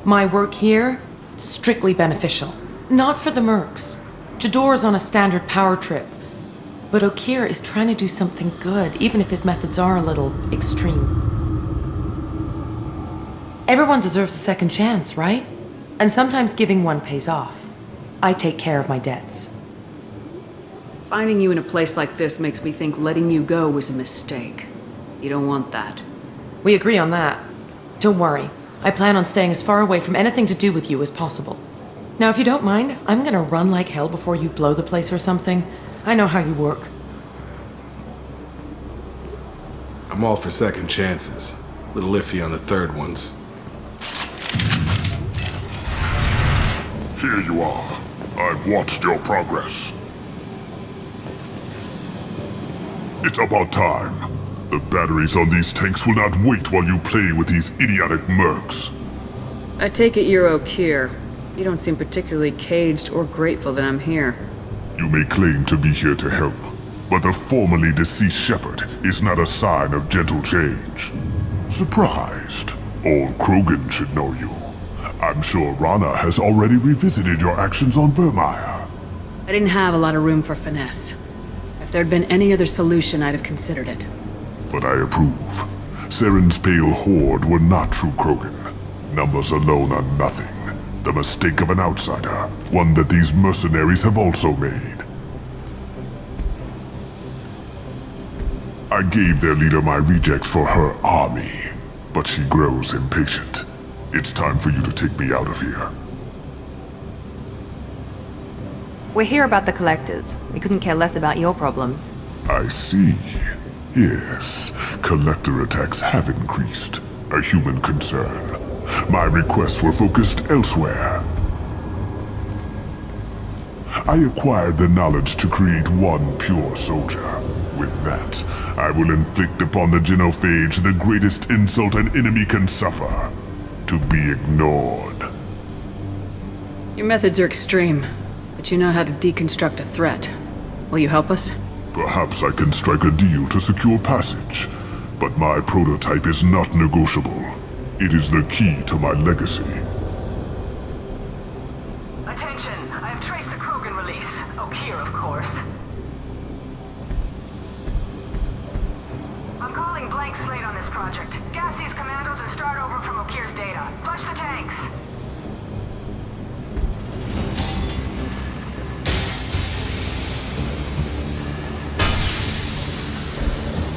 My work here, strictly beneficial. Not for the mercs. Jador's on a standard power trip. But Okeer is trying to do something good, even if his methods are a little extreme. Everyone deserves a second chance, right? And sometimes giving one pays off. I take care of my debts. Finding you in a place like this makes me think letting you go was a mistake. You don't want that. We agree on that. Don't worry. I plan on staying as far away from anything to do with you as possible. Now, if you don't mind, I'm gonna run like hell before you blow the place or something. I know how you work. I'm all for second chances. A little iffy on the third ones. Here you are. I've watched your progress. It's about time. The batteries on these tanks will not wait while you play with these idiotic mercs. I take it you're Okir. You don't seem particularly caged or grateful that I'm here. You may claim to be here to help, but the formerly deceased Shepard is not a sign of gentle change. Surprised? Old Krogan should know you. I'm sure Rana has already revisited your actions on Vermeer. I didn't have a lot of room for finesse. If there'd been any other solution, I'd have considered it. But I approve. Saren's pale horde were not true Krogan. Numbers alone are nothing. The mistake of an outsider, one that these mercenaries have also made. I gave their leader my rejects for her army, but she grows impatient. It's time for you to take me out of here. We're here about the collectors. We couldn't care less about your problems. I see. Yes, collector attacks have increased. A human concern. My requests were focused elsewhere. I acquired the knowledge to create one pure soldier. With that, I will inflict upon the genophage the greatest insult an enemy can suffer. To be ignored. Your methods are extreme, but you know how to deconstruct a threat. Will you help us? Perhaps I can strike a deal to secure passage, but my prototype is not negotiable. It is the key to my legacy. Attention! I have traced the Krogan release. Okir, of course. I'm calling blank slate on this project. Gas these commandos and start over from Okir's data. Flush the tanks!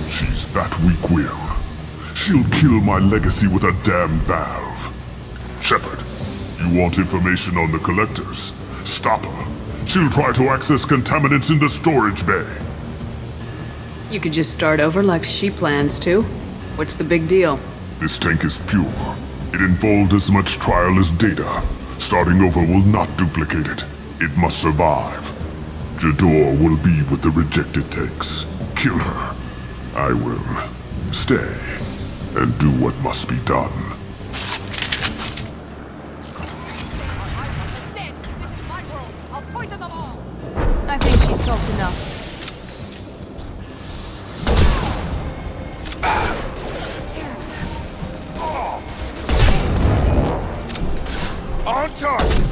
She's that weak-willed. She'll kill my legacy with a damn valve. Shepard, you want information on the collectors? Stop her. She'll try to access contaminants in the storage bay. You could just start over like she plans to. What's the big deal? This tank is pure. It involved as much trial as data. Starting over will not duplicate it. It must survive. Jador will be with the rejected tanks. Kill her. I will stay and do what must be done. I think she's talked enough. On target!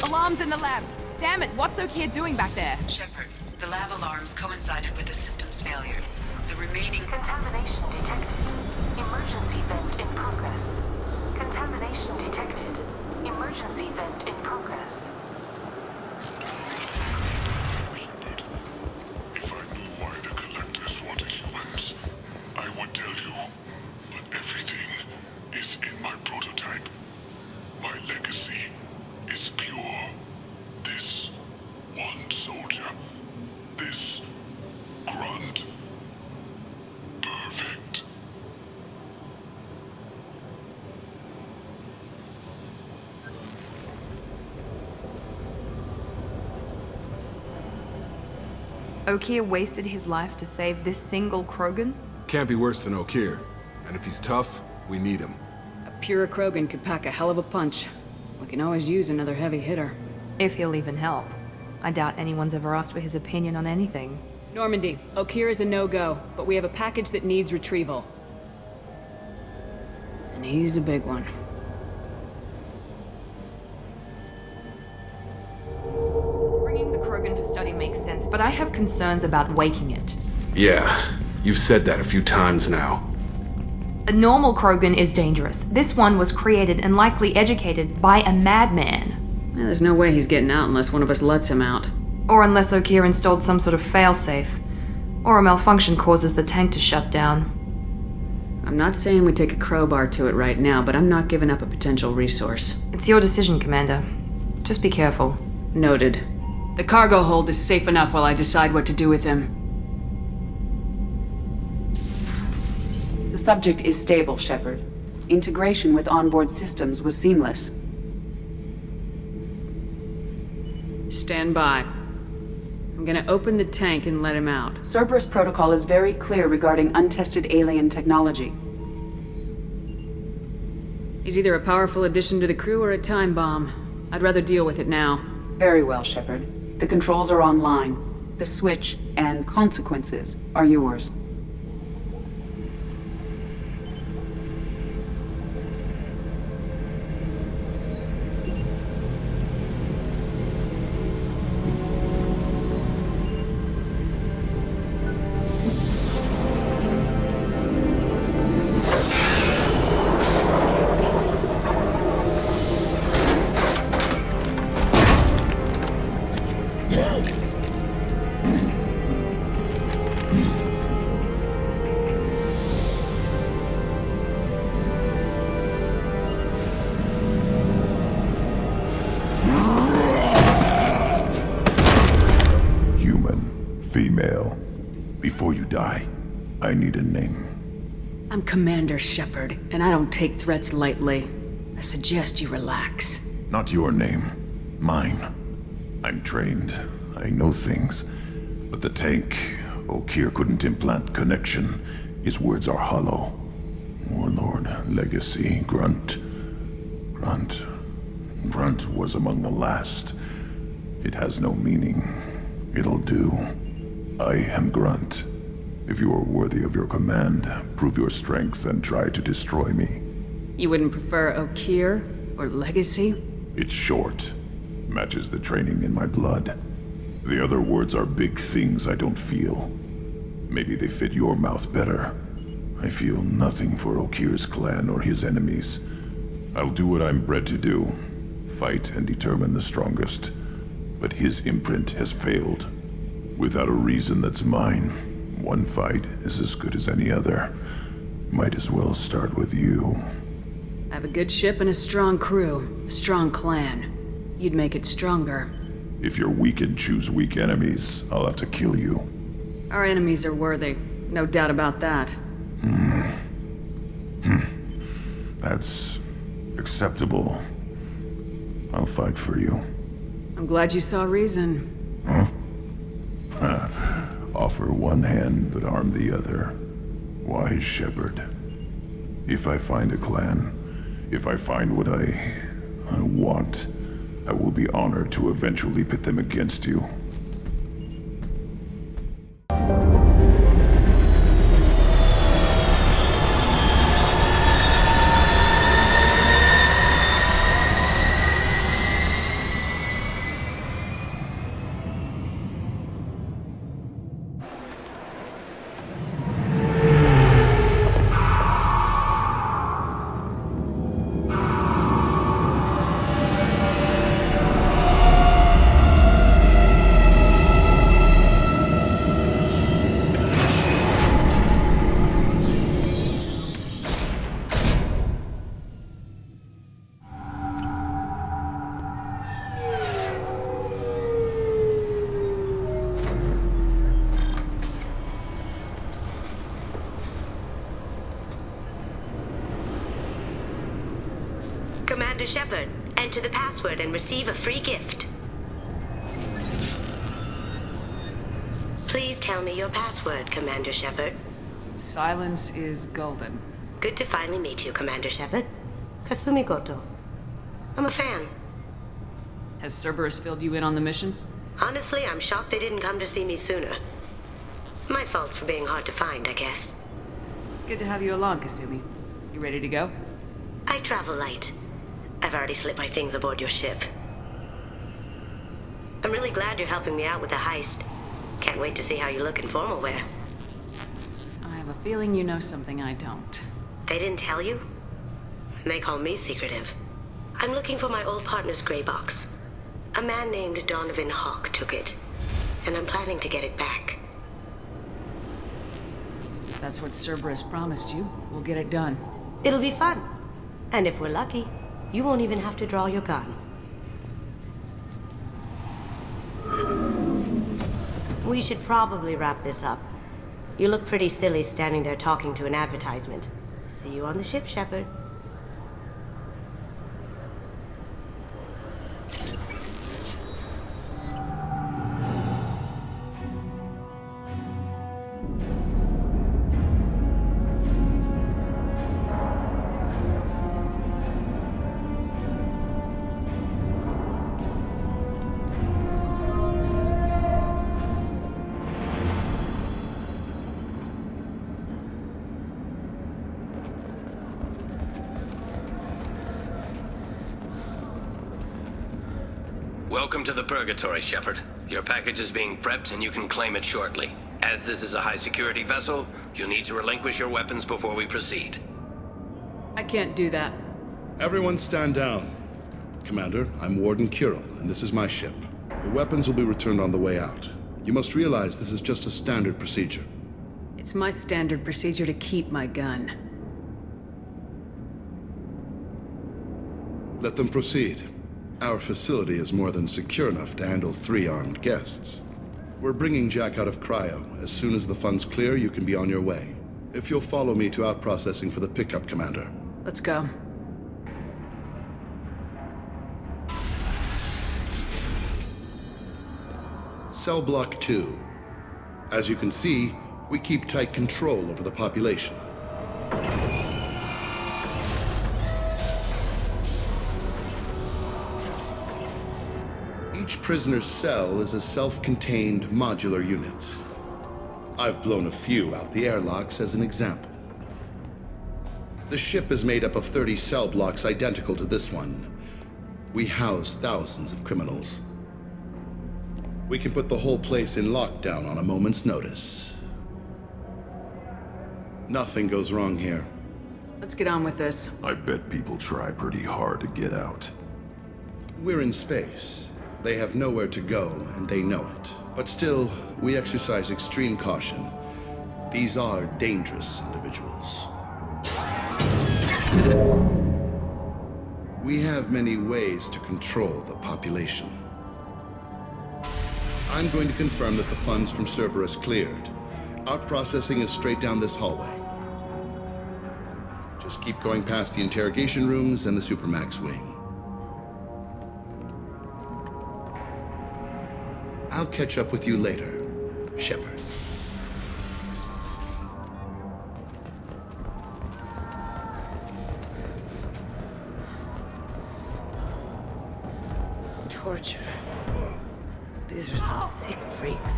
Alarms in the lab. Damn it, what's Okir doing back there? Shepard, the lab alarms coincided with the system's failure. The remaining... Contamination detected. Emergency vent in progress. Contamination detected. Emergency vent in progress. If I knew why the collectors wanted humans, I would tell you. But everything is in my program. Okeer wasted his life to save this single Krogan? Can't be worse than Okeer. And if he's tough, we need him. A pure Krogan could pack a hell of a punch. We can always use another heavy hitter. If he'll even help. I doubt anyone's ever asked for his opinion on anything. Normandy, Okeer is a no-go, but we have a package that needs retrieval. And he's a big one. Bringing the Krogan for study makes sense, but I have concerns about waking it. Yeah, you've said that a few times now. A normal Krogan is dangerous. This one was created and likely educated by a madman. There's no way he's getting out unless one of us lets him out. Or unless Okeer installed some sort of failsafe. Or a malfunction causes the tank to shut down. I'm not saying we take a crowbar to it right now, but I'm not giving up a potential resource. It's your decision, Commander. Just be careful. Noted. The cargo hold is safe enough while I decide what to do with him. The subject is stable, Shepard. Integration with onboard systems was seamless. Stand by. I'm gonna open the tank and let him out. Cerberus protocol is very clear regarding untested alien technology. He's either a powerful addition to the crew or a time bomb. I'd rather deal with it now. Very well, Shepard. The controls are online. The switch and consequences are yours. Female. Before you die, I need a name. I'm Commander Shepard, and I don't take threats lightly. I suggest you relax. Not your name. Mine. I'm trained. I know things. But the tank, Okeer couldn't implant connection. His words are hollow. Warlord, Legacy, Grunt. Grunt was among the last. It has no meaning. It'll do. I am Grunt. If you are worthy of your command, prove your strength and try to destroy me. You wouldn't prefer Okeer or Legacy? It's short. Matches the training in my blood. The other words are big things I don't feel. Maybe they fit your mouth better. I feel nothing for Okeer's clan or his enemies. I'll do what I'm bred to do. Fight and determine the strongest. But his imprint has failed. Without a reason that's mine, one fight is as good as any other. Might as well start with you. I have a good ship and a strong crew. A strong clan. You'd make it stronger. If you're weak and choose weak enemies, I'll have to kill you. Our enemies are worthy. No doubt about that. That's acceptable. I'll fight for you. I'm glad you saw reason. Offer one hand, but arm the other. Wise Shepard. If I find a clan, if I find what I want, I will be honored to eventually pit them against you. Commander Shepard, enter the password and receive a free gift. Please tell me your password, Commander Shepard. Silence is golden. Good to finally meet you, Commander Shepard. Kasumi Goto. I'm a fan. Has Cerberus filled you in on the mission? Honestly, I'm shocked they didn't come to see me sooner. My fault for being hard to find, I guess. Good to have you along, Kasumi. You ready to go? I travel light. I've already slipped my things aboard your ship. I'm really glad you're helping me out with the heist. Can't wait to see how you look in formal wear. I have a feeling you know something I don't. They didn't tell you? And they call me secretive. I'm looking for my old partner's gray box. A man named Donovan Hawk took it, and I'm planning to get it back. If that's what Cerberus promised you, we'll get it done. It'll be fun. And if we're lucky, you won't even have to draw your gun. We should probably wrap this up. You look pretty silly standing there talking to an advertisement. See you on the ship, Shepard. Welcome to the Purgatory, Shepard. Your package is being prepped and you can claim it shortly. As this is a high-security vessel, you'll need to relinquish your weapons before we proceed. I can't do that. Everyone stand down. Commander, I'm Warden Kirill, and this is my ship. The weapons will be returned on the way out. You must realize this is just a standard procedure. It's my standard procedure to keep my gun. Let them proceed. Our facility is more than secure enough to handle 3 armed guests. We're bringing Jack out of cryo. As soon as the funds clear, you can be on your way. If you'll follow me to out-processing for the pickup, Commander. Let's go. Cell Block 2. As you can see, we keep tight control over the population. Each prisoner's cell is a self-contained modular unit. I've blown a few out the airlocks as an example. The ship is made up of 30 cell blocks identical to this one. We house thousands of criminals. We can put the whole place in lockdown on a moment's notice. Nothing goes wrong here. Let's get on with this. I bet people try pretty hard to get out. We're in space. They have nowhere to go, and they know it. But still, we exercise extreme caution. These are dangerous individuals. We have many ways to control the population. I'm going to confirm that the funds from Cerberus cleared. Out-processing is straight down this hallway. Just keep going past the interrogation rooms and the Supermax wing. I'll catch up with you later, Shepard. Torture. These are some sick freaks.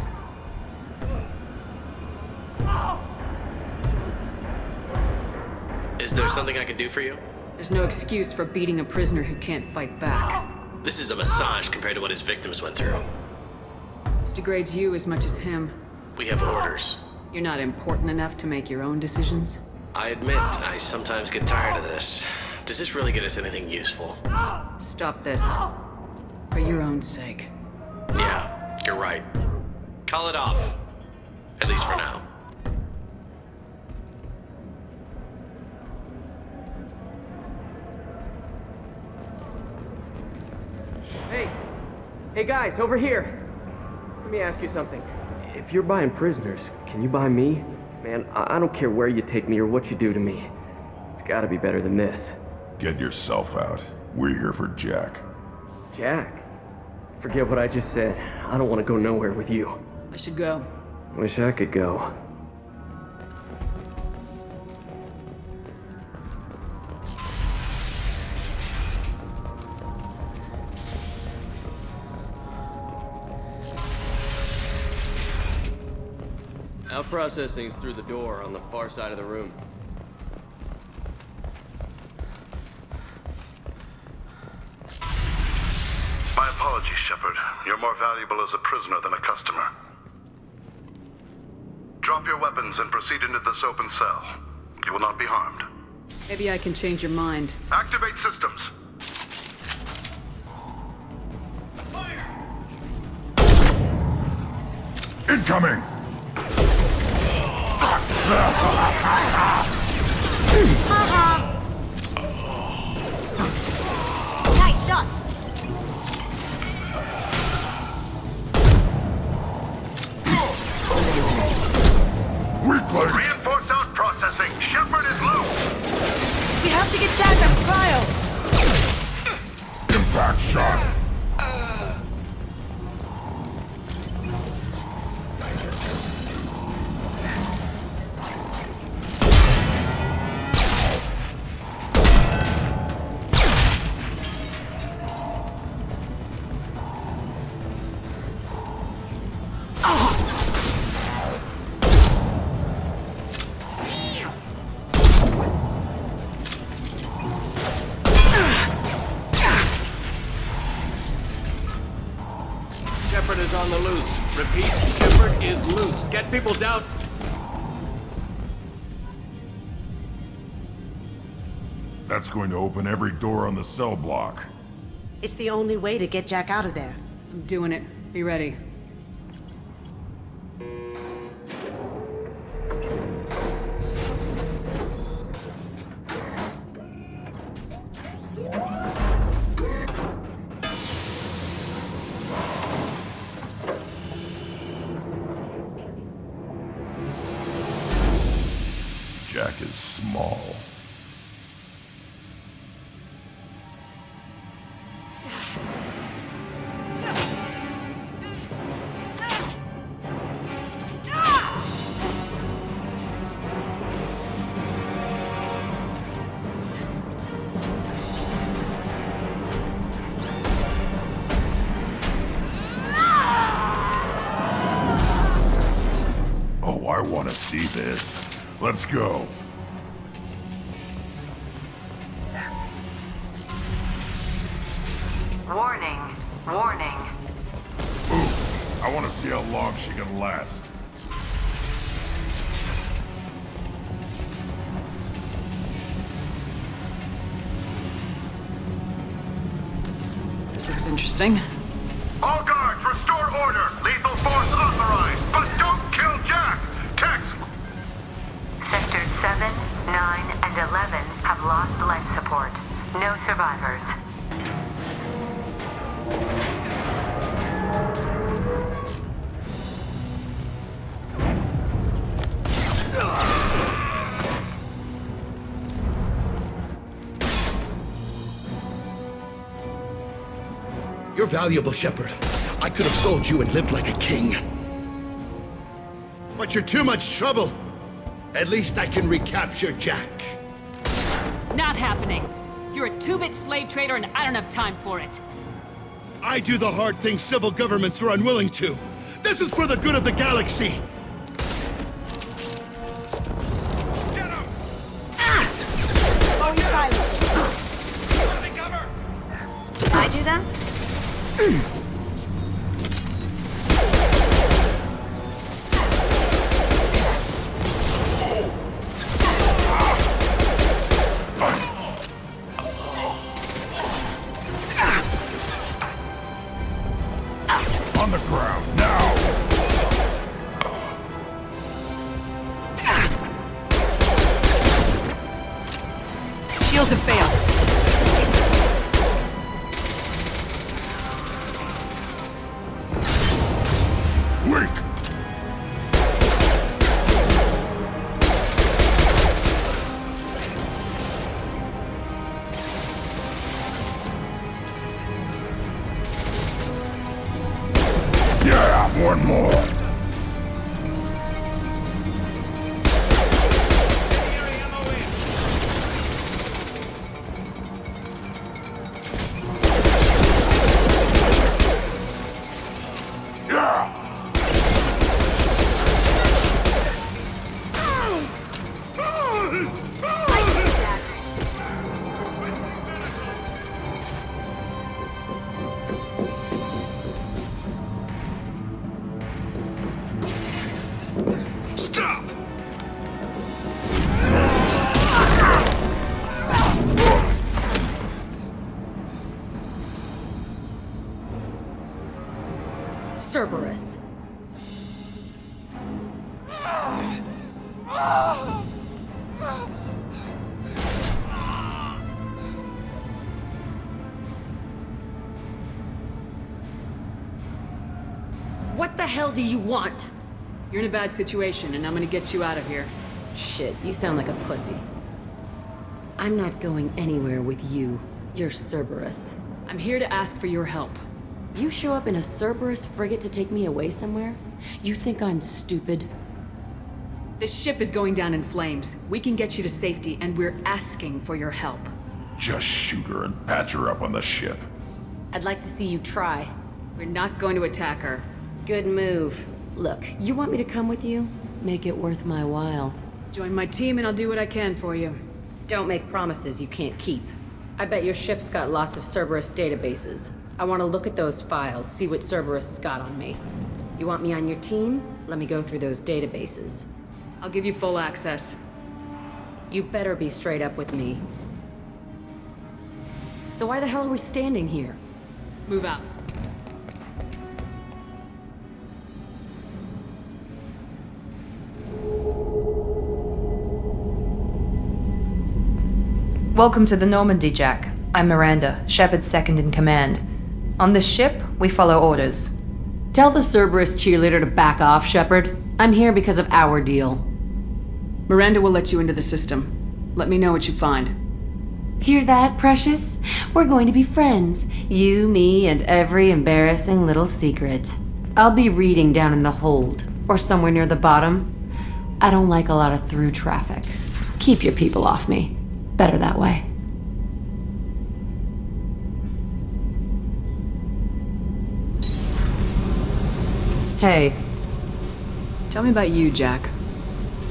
Is there something I can do for you? There's no excuse for beating a prisoner who can't fight back. This is a massage compared to what his victims went through. This degrades you as much as him. We have orders. You're not important enough to make your own decisions? I admit, I sometimes get tired of this. Does this really get us anything useful? Stop this. For your own sake. Yeah, you're right. Call it off. At least for now. Hey guys, over here. Let me ask you something. If you're buying prisoners, can you buy me? Man, I don't care where you take me or what you do to me. It's gotta be better than this. Get yourself out. We're here for Jack. Jack? Forget what I just said. I don't want to go nowhere with you. I should go. Wish I could go. Our processing's through the door on the far side of the room. My apologies, Shepard. You're more valuable as a prisoner than a customer. Drop your weapons and proceed into this open cell. You will not be harmed. Maybe I can change your mind. Activate systems. Incoming! Nice shot! Weakling! Reinforce out processing. Shepard is loose. We have to get Jack out of cryo! Impact shot! Shepard is on the loose. Repeat, Shepard is loose. Get people down. That's going to open every door on the cell block. It's the only way to get Jack out of there. I'm doing it. Be ready. Jack is small. Oh, I want to see this. Let's go. Warning. Warning. Ooh, I want to see how long she can last. This looks interesting. All guards, restore order. Lethal force authorized. But don't kill Jack. Text. Sectors 7, 9, and 11 have lost life support. No survivors. You're valuable, Shepard. I could have sold you and lived like a king. But you're too much trouble. At least I can recapture Jack. Not happening. You're a two-bit slave trader and I don't have time for it. I do the hard things civil governments are unwilling to. This is for the good of the galaxy. Get him! Oh, you're silent. Let me cover! I do that? On the ground, now! Shields have failed. Weak! Yeah, one more! Cerberus. What the hell do you want? You're in a bad situation, and I'm gonna get you out of here. Shit, you sound like a pussy. I'm not going anywhere with you. You're Cerberus. I'm here to ask for your help. You show up in a Cerberus frigate to take me away somewhere? You think I'm stupid? This ship is going down in flames. We can get you to safety, and we're asking for your help. Just shoot her and patch her up on the ship. I'd like to see you try. We're not going to attack her. Good move. Look, you want me to come with you? Make it worth my while. Join my team and I'll do what I can for you. Don't make promises you can't keep. I bet your ship's got lots of Cerberus databases. I want to look at those files, see what Cerberus has got on me. You want me on your team? Let me go through those databases. I'll give you full access. You better be straight up with me. So why the hell are we standing here? Move out. Welcome to the Normandy, Jack. I'm Miranda, Shepard's second in command. On this ship, we follow orders. Tell the Cerberus cheerleader to back off, Shepard. I'm here because of our deal. Miranda will let you into the system. Let me know what you find. Hear that, Precious? We're going to be friends. You, me, and every embarrassing little secret. I'll be reading down in the hold, or somewhere near the bottom. I don't like a lot of through traffic. Keep your people off me. Better that way. Hey. Tell me about you, Jack.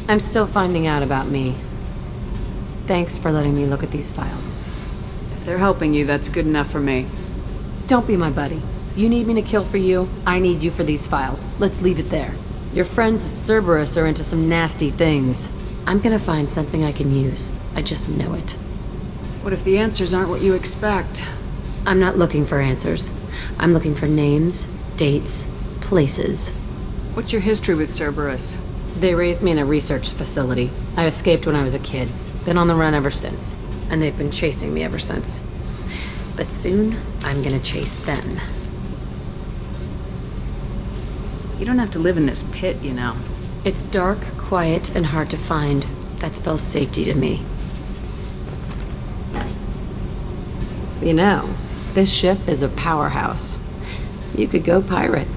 I'm still finding out about me. Thanks for letting me look at these files. If they're helping you, that's good enough for me. Don't be my buddy. You need me to kill for you, I need you for these files. Let's leave it there. Your friends at Cerberus are into some nasty things. I'm gonna find something I can use. I just know it. What if the answers aren't what you expect? I'm not looking for answers. I'm looking for names, dates, places. What's your history with Cerberus? They raised me in a research facility. I escaped when I was a kid. Been on the run ever since. And they've been chasing me ever since. But soon, I'm gonna chase them. You don't have to live in this pit, you know. It's dark, quiet, and hard to find. That spells safety to me. You know, this ship is a powerhouse. You could go pirate.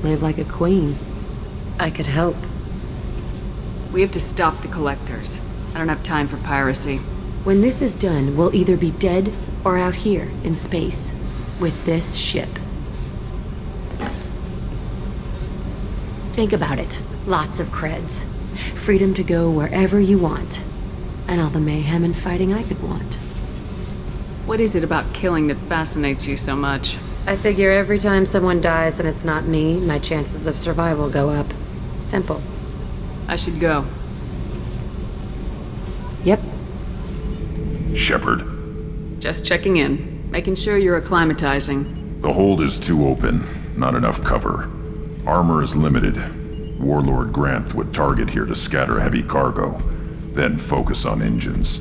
Live like a queen. I could help. We have to stop the collectors. I don't have time for piracy. When this is done, we'll either be dead or out here in space with this ship. Think about it. Lots of creds. Freedom to go wherever you want. And all the mayhem and fighting I could want. What is it about killing that fascinates you so much? I figure every time someone dies and it's not me, my chances of survival go up. Simple. I should go. Yep. Shepard. Just checking in. Making sure you're acclimatizing. The hold is too open. Not enough cover. Armor is limited. Warlord Granth would target here to scatter heavy cargo, then focus on engines.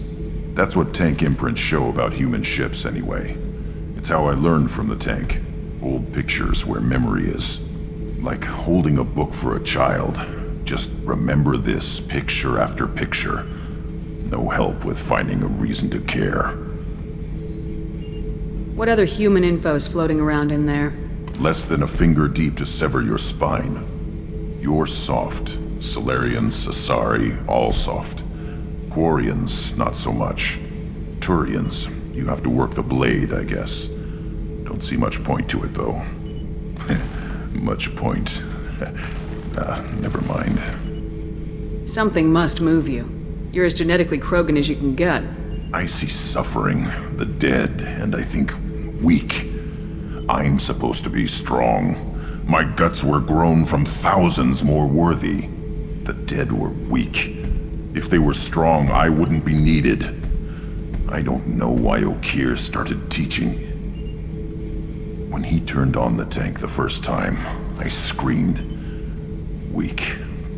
That's what tank imprints show about human ships anyway. It's how I learned from the tank. Old pictures where memory is. Like holding a book for a child. Just remember this picture after picture. No help with finding a reason to care. What other human info is floating around in there? Less than a finger deep to sever your spine. You're soft. Solarians, Asari, all soft. Quarians, not so much. Turians, you have to work the blade, I guess. Don't see much point to it, though. Much point. Never mind. Something must move you. You're as genetically Krogan as you can get. I see suffering, the dead, and I think weak. I'm supposed to be strong. My guts were grown from thousands more worthy. The dead were weak. If they were strong, I wouldn't be needed. I don't know why Okeer started teaching. When he turned on the tank the first time, I screamed. Weak,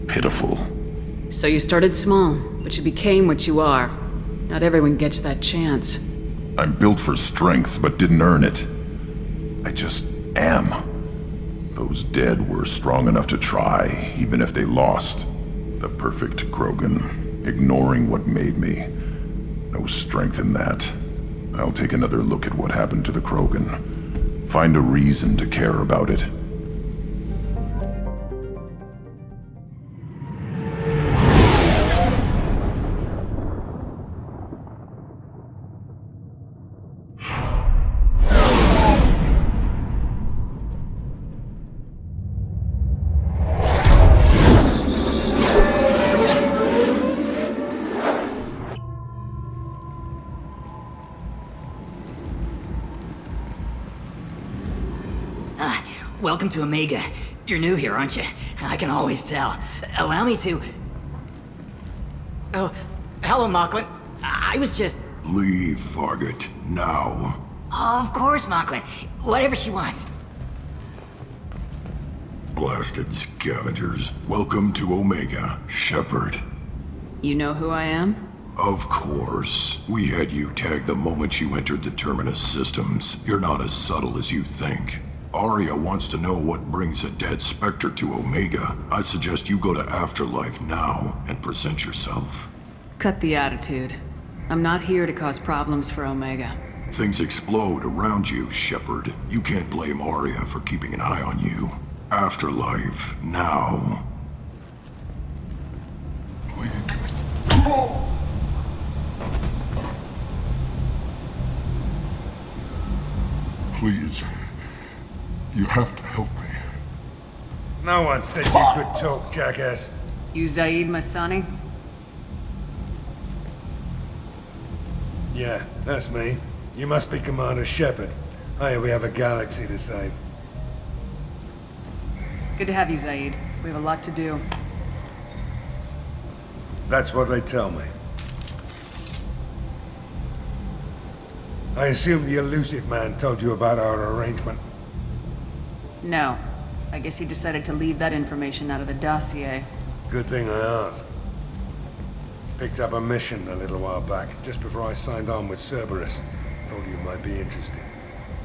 pitiful. So you started small, but you became what you are. Not everyone gets that chance. I'm built for strength, but didn't earn it. I just am. Those dead were strong enough to try, even if they lost. The perfect Krogan, ignoring what made me. No strength in that. I'll take another look at what happened to the Krogan. Find a reason to care about it. Welcome to Omega. You're new here, aren't you? I can always tell. Allow me to... Oh, hello, Mocklin. I was just... Leave, Fargate. Now. Of course, Mocklin. Whatever she wants. Blasted scavengers. Welcome to Omega, Shepard. You know who I am? Of course. We had you tagged the moment you entered the Terminus systems. You're not as subtle as you think. Arya wants to know what brings a dead Spectre to Omega. I suggest you go to Afterlife now and present yourself. Cut the attitude. I'm not here to cause problems for Omega. Things explode around you, Shepard. You can't blame Arya for keeping an eye on you. Afterlife now. Please. You have to help me. No one said you could talk, jackass. You Zaid Masani? Yeah, that's me. You must be Commander Shepard. Hey, we have a galaxy to save. Good to have you, Zaid. We have a lot to do. That's what they tell me. I assume the elusive man told you about our arrangement. No. I guess he decided to leave that information out of the dossier. Good thing I asked. Picked up a mission a little while back, just before I signed on with Cerberus. Thought you might be interested.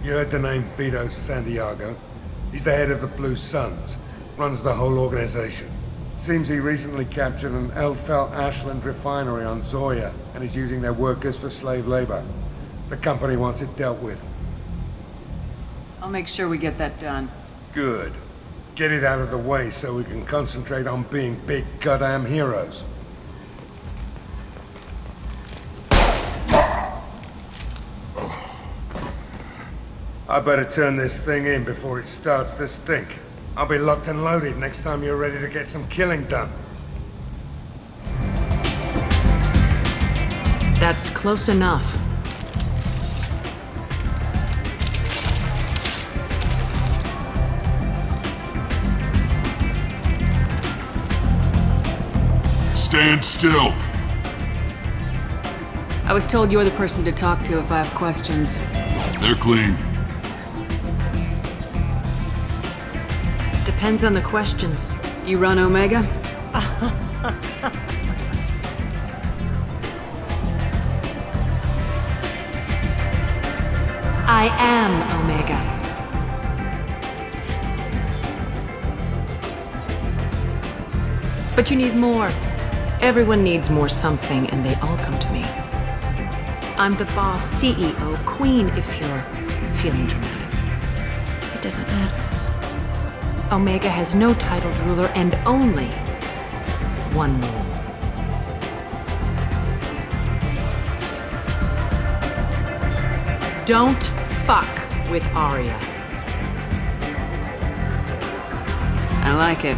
You heard the name Vito Santiago? He's the head of the Blue Suns. Runs the whole organization. Seems he recently captured an Eldfell Ashland refinery on Zoya and is using their workers for slave labor. The company wants it dealt with. I'll make sure we get that done. Good. Get it out of the way so we can concentrate on being big goddamn heroes. I better turn this thing in before it starts to stink. I'll be locked and loaded next time you're ready to get some killing done. That's close enough. Stand still. I was told you're the person to talk to if I have questions. They're clean. Depends on the questions. You run Omega? I am Omega. But you need more. Everyone needs more something, and they all come to me. I'm the boss, CEO, queen, if you're feeling dramatic. It doesn't matter. Omega has no titled ruler and only one rule. Don't fuck with Arya. I like it.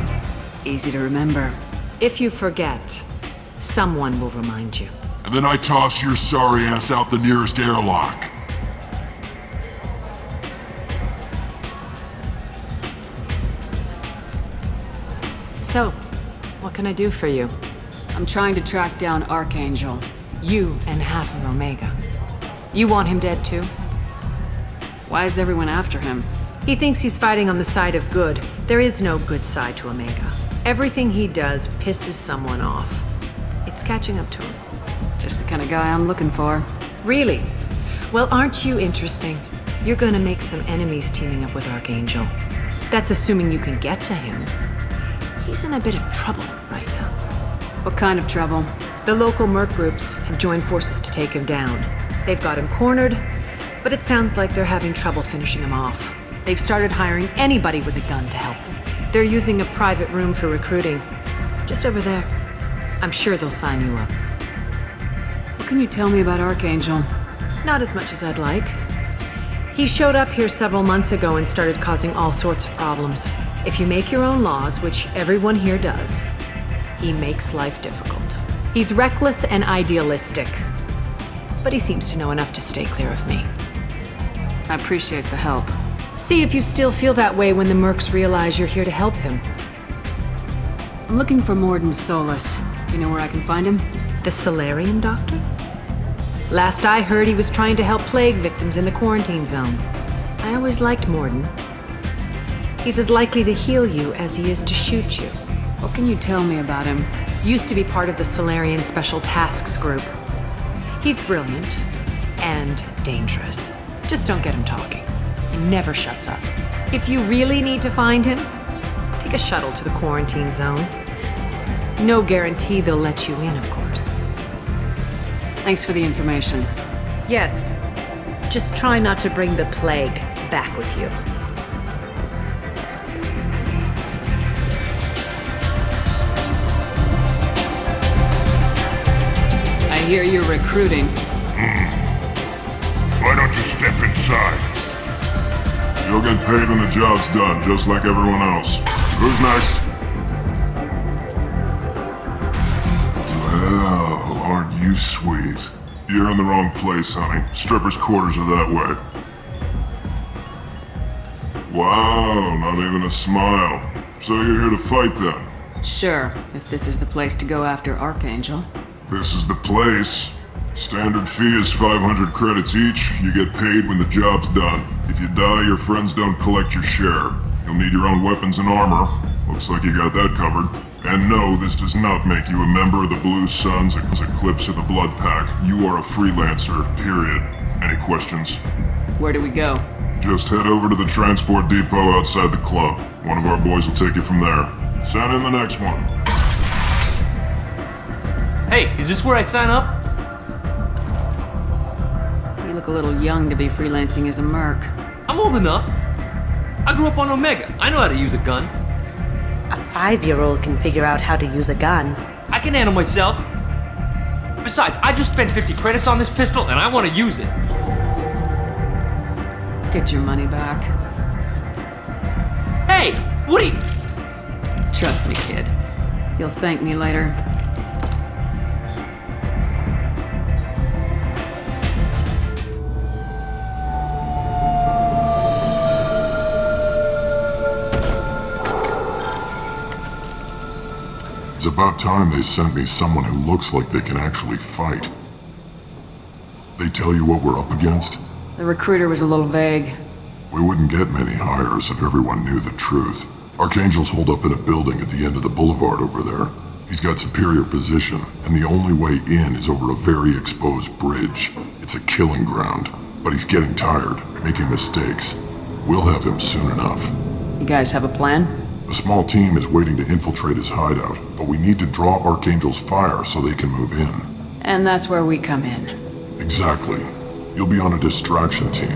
Easy to remember. If you forget, someone will remind you. And then I toss your sorry ass out the nearest airlock. So, what can I do for you? I'm trying to track down Archangel. You and half of Omega. You want him dead too? Why is everyone after him? He thinks he's fighting on the side of good. There is no good side to Omega. Everything he does pisses someone off. It's catching up to him. Just the kind of guy I'm looking for. Really? Well, aren't you interesting? You're gonna make some enemies teaming up with Archangel. That's assuming you can get to him. He's in a bit of trouble right now. What kind of trouble? The local merc groups have joined forces to take him down. They've got him cornered, but it sounds like they're having trouble finishing him off. They've started hiring anybody with a gun to help them. They're using a private room for recruiting. Just over there. I'm sure they'll sign you up. What can you tell me about Archangel? Not as much as I'd like. He showed up here several months ago and started causing all sorts of problems. If you make your own laws, which everyone here does, he makes life difficult. He's reckless and idealistic, but he seems to know enough to stay clear of me. I appreciate the help. See if you still feel that way when the mercs realize you're here to help him. I'm looking for Morden Solus. Do you know where I can find him? The Solarian doctor? Last I heard, he was trying to help plague victims in the quarantine zone. I always liked Morden. He's as likely to heal you as he is to shoot you. What can you tell me about him? Used to be part of the Solarian Special Tasks Group. He's brilliant and dangerous. Just don't get him talking. He never shuts up. If you really need to find him, take a shuttle to the quarantine zone. No guarantee they'll let you in, of course. Thanks for the information. Yes. Just try not to bring the plague back with you. I hear you're recruiting. Why don't you step inside? You'll get paid when the job's done, just like everyone else. Who's next? Well, aren't you sweet? You're in the wrong place, honey. Strippers' quarters are that way. Wow, not even a smile. So you're here to fight then? Sure, if this is the place to go after Archangel. This is the place. Standard fee is 500 credits each. You get paid when the job's done. If you die, your friends don't collect your share. You'll need your own weapons and armor. Looks like you got that covered. And no, this does not make you a member of the Blue Suns Eclipse of the Blood Pack. You are a freelancer, period. Any questions? Where do we go? Just head over to the transport depot outside the club. One of our boys will take you from there. Send in the next one. Hey, is this where I sign up? You look a little young to be freelancing as a merc. I'm old enough. I grew up on Omega. I know how to use a gun. A 5-year-old can figure out how to use a gun. I can handle myself. Besides, I just spent 50 credits on this pistol and I want to use it. Get your money back. Hey, what are you... Trust me, kid. You'll thank me later. It's about time they sent me someone who looks like they can actually fight. They tell you what we're up against? The recruiter was a little vague. We wouldn't get many hires if everyone knew the truth. Archangel's holed up in a building at the end of the boulevard over there. He's got superior position, and the only way in is over a very exposed bridge. It's a killing ground, but he's getting tired, making mistakes. We'll have him soon enough. You guys have a plan? A small team is waiting to infiltrate his hideout, but we need to draw Archangel's fire so they can move in. And that's where we come in. Exactly. You'll be on a distraction team.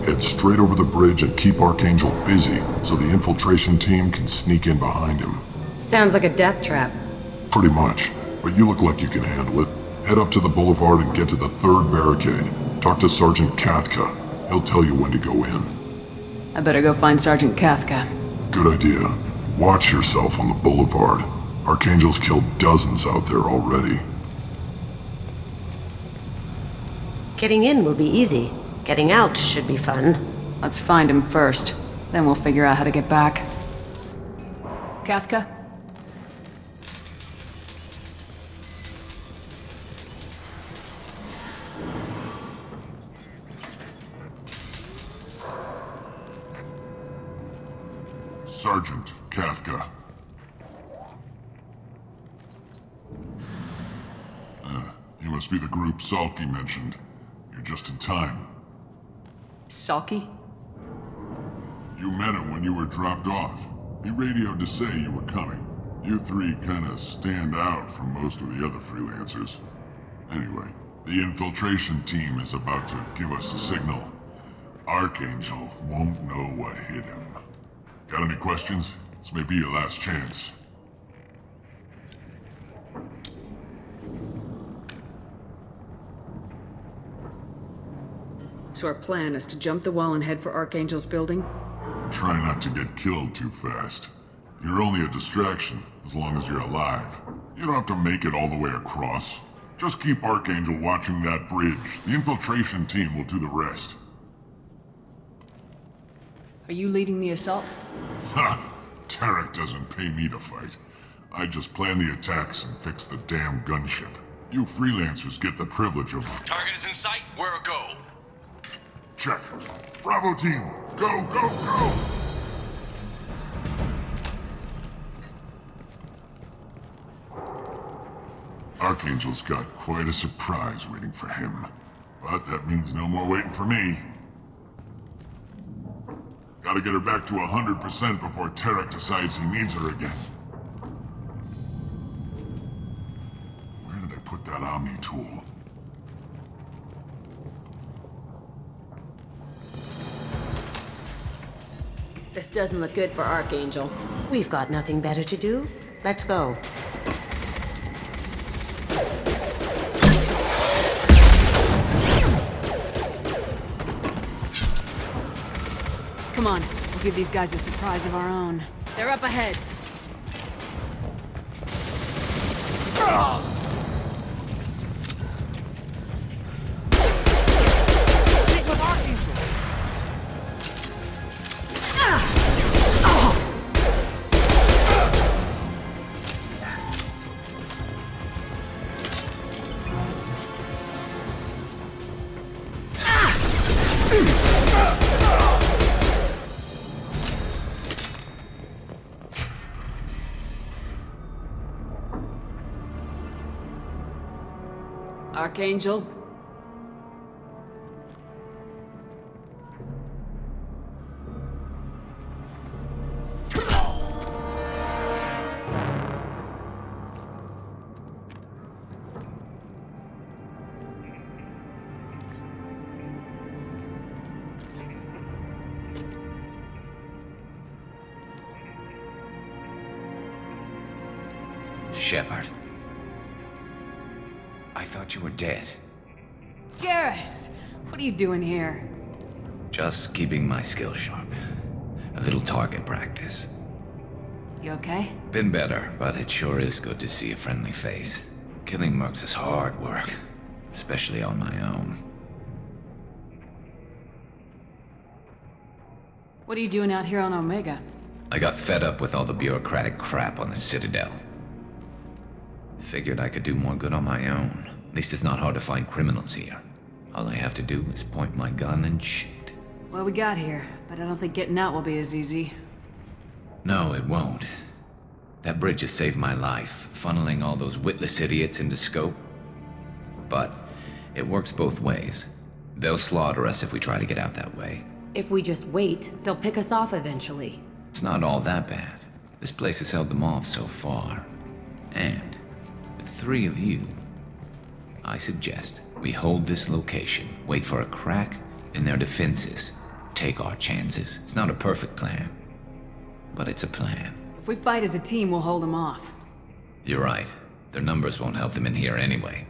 Head straight over the bridge and keep Archangel busy so the infiltration team can sneak in behind him. Sounds like a death trap. Pretty much, but you look like you can handle it. Head up to the boulevard and get to the third barricade. Talk to Sergeant Kathka. He'll tell you when to go in. I better go find Sergeant Kathka. Good idea. Watch yourself on the boulevard. Archangel's killed dozens out there already. Getting in will be easy. Getting out should be fun. Let's find him first. Then we'll figure out how to get back. Kathka? Sergeant Kafka. You must be the group Salky mentioned. You're just in time. Salky? You met him when you were dropped off. He radioed to say you were coming. You three kinda stand out from most of the other freelancers. Anyway, the infiltration team is about to give us a signal. Archangel won't know what hit him. Got any questions? This may be your last chance. So our plan is to jump the wall and head for Archangel's building? Try not to get killed too fast. You're only a distraction, as long as you're alive. You don't have to make it all the way across. Just keep Archangel watching that bridge. The infiltration team will do the rest. Are you leading the assault? Ha! Tarek doesn't pay me to fight. I just plan the attacks and fix the damn gunship. You freelancers get the privilege of... Target is in sight. We're a go. Check. Bravo team! Go, go, go! Archangel's got quite a surprise waiting for him. But that means no more waiting for me. Gotta get her back to 100% before Tarek decides he needs her again. Where did I put that Omni tool? This doesn't look good for Archangel. We've got nothing better to do. Let's go. Come on, we'll give these guys a surprise of our own. They're up ahead. She's with Archangel. Archangel? Shepard. I thought you were dead. Garrus! What are you doing here? Just keeping my skills sharp. A little target practice. You okay? Been better, but it sure is good to see a friendly face. Killing mercs is hard work, especially on my own. What are you doing out here on Omega? I got fed up with all the bureaucratic crap on the Citadel. Figured I could do more good on my own. At least it's not hard to find criminals here. All I have to do is point my gun and shoot. Well, we got here, but I don't think getting out will be as easy. No, it won't. That bridge has saved my life, funneling all those witless idiots into scope. But it works both ways. They'll slaughter us if we try to get out that way. If we just wait, they'll pick us off eventually. It's not all that bad. This place has held them off so far. And with 3 of you, I suggest we hold this location, wait for a crack in their defenses, take our chances. It's not a perfect plan, but it's a plan. If we fight as a team, we'll hold them off. You're right. Their numbers won't help them in here anyway.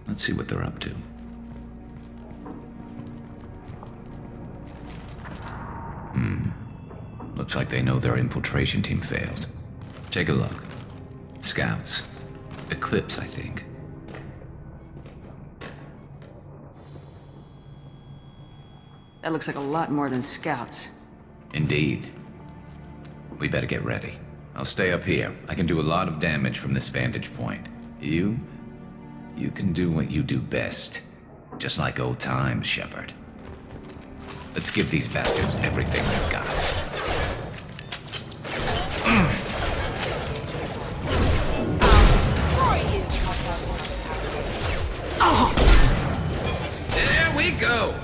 Let's see what they're up to. Looks like they know their infiltration team failed. Take a look. Scouts. Eclipse, I think. That looks like a lot more than scouts. Indeed. We better get ready. I'll stay up here. I can do a lot of damage from this vantage point. You can do what you do best. Just like old times, Shepard. Let's give these bastards everything they've got. There we go!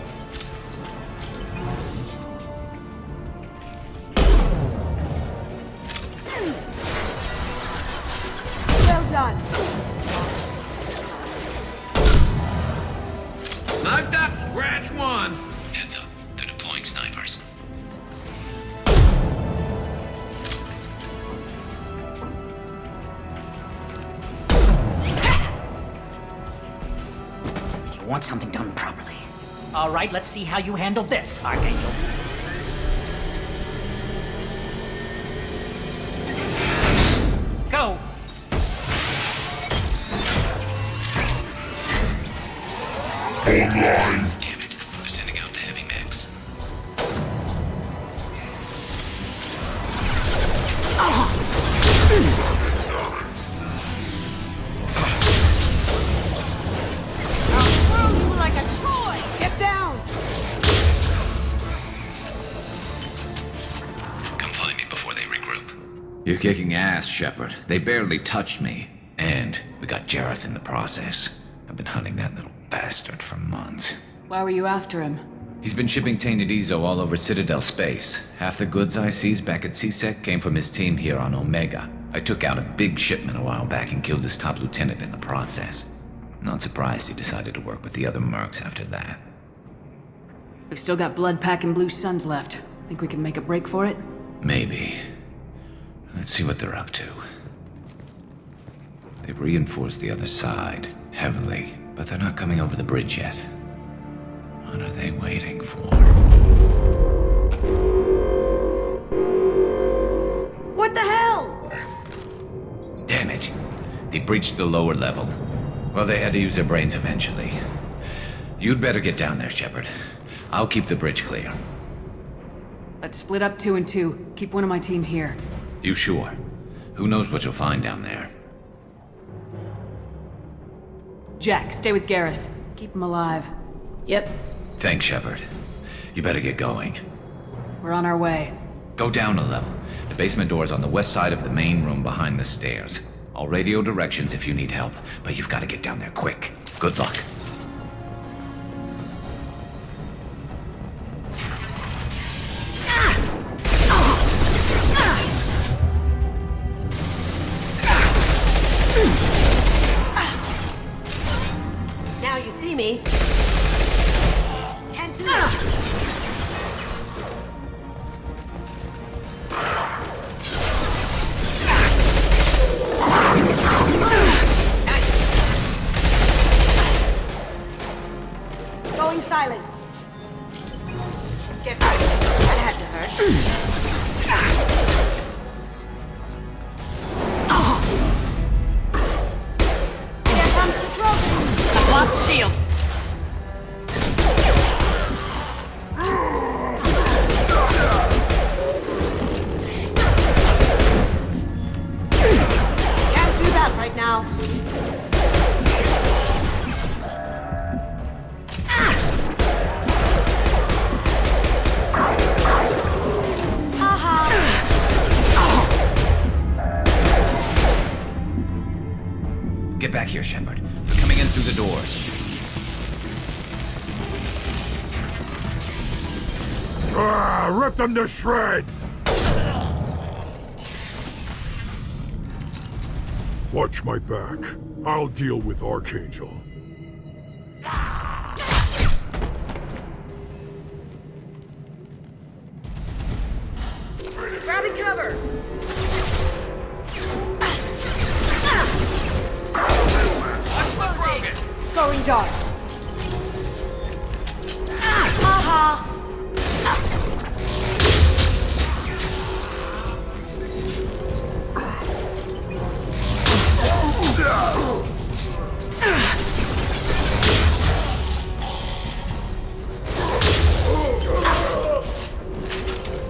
Well done. Sniped up! Scratch one! Heads up, they're deploying snipers. You want something done properly. All right, let's see how you handle this, Archangel. Go! Online. Damn it, they're sending out the heavy mix. I'll throw you like a toy! Get down! Come find me before they regroup. You're kicking ass, Shepard. They barely touched me. And we got Jareth in the process. I've been hunting that little bastard for months. Why were you after him? He's been shipping tainted Ezo all over Citadel space. Half the goods I seized back at CSEC came from his team here on Omega. I took out a big shipment a while back and killed his top lieutenant in the process. Not surprised he decided to work with the other mercs after that. We've still got blood pack and blue suns left. Think we can make a break for it? Maybe. Let's see what they're up to. They've reinforced the other side, heavily, but they're not coming over the bridge yet. What are they waiting for? What the hell? Damn it! They breached the lower level. Well, they had to use their brains eventually. You'd better get down there, Shepard. I'll keep the bridge clear. Let's split up 2 and 2. Keep one of my team here. You sure? Who knows what you'll find down there? Jack, stay with Garrus. Keep him alive. Yep. Thanks, Shepard. You better get going. We're on our way. Go down a level. The basement door's on the west side of the main room behind the stairs. I'll radio directions if you need help, but you've got to get down there quick. Good luck. Now you see me. Can't do it. Going silent. Get back. That had to hurt. Here comes the trophy. I've lost shields. Can't do that right now. Get back here, Shepard. They're coming in through the doors. Rip them to shreds! Watch my back. I'll deal with Archangel. Grabbing cover. Going dark. Haha.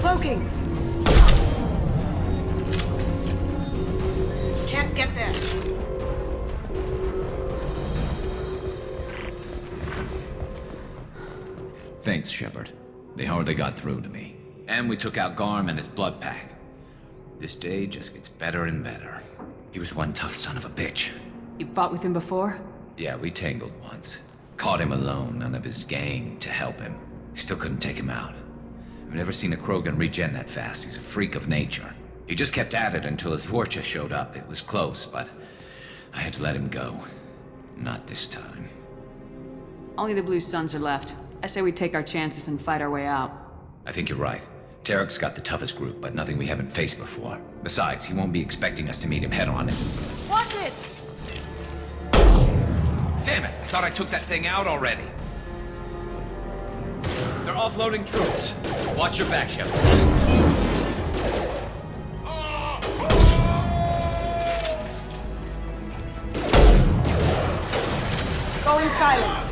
Cloaking. Can't get there. Thanks, Shepard. They hardly got through to me. And we took out Garm and his blood pack. This day just gets better and better. He was one tough son of a bitch. You fought with him before? Yeah, we tangled once. Caught him alone, none of his gang to help him. Still couldn't take him out. I've never seen a Krogan regen that fast. He's a freak of nature. He just kept at it until his Vorcha showed up. It was close, but I had to let him go. Not this time. Only the Blue Suns are left. I say we take our chances and fight our way out. I think you're right. Tarek's got the toughest group, but nothing we haven't faced before. Besides, he won't be expecting us to meet him head-on. Watch it! Damn it! Thought I took that thing out already. They're offloading troops. Watch your back, Shepard. Going silent.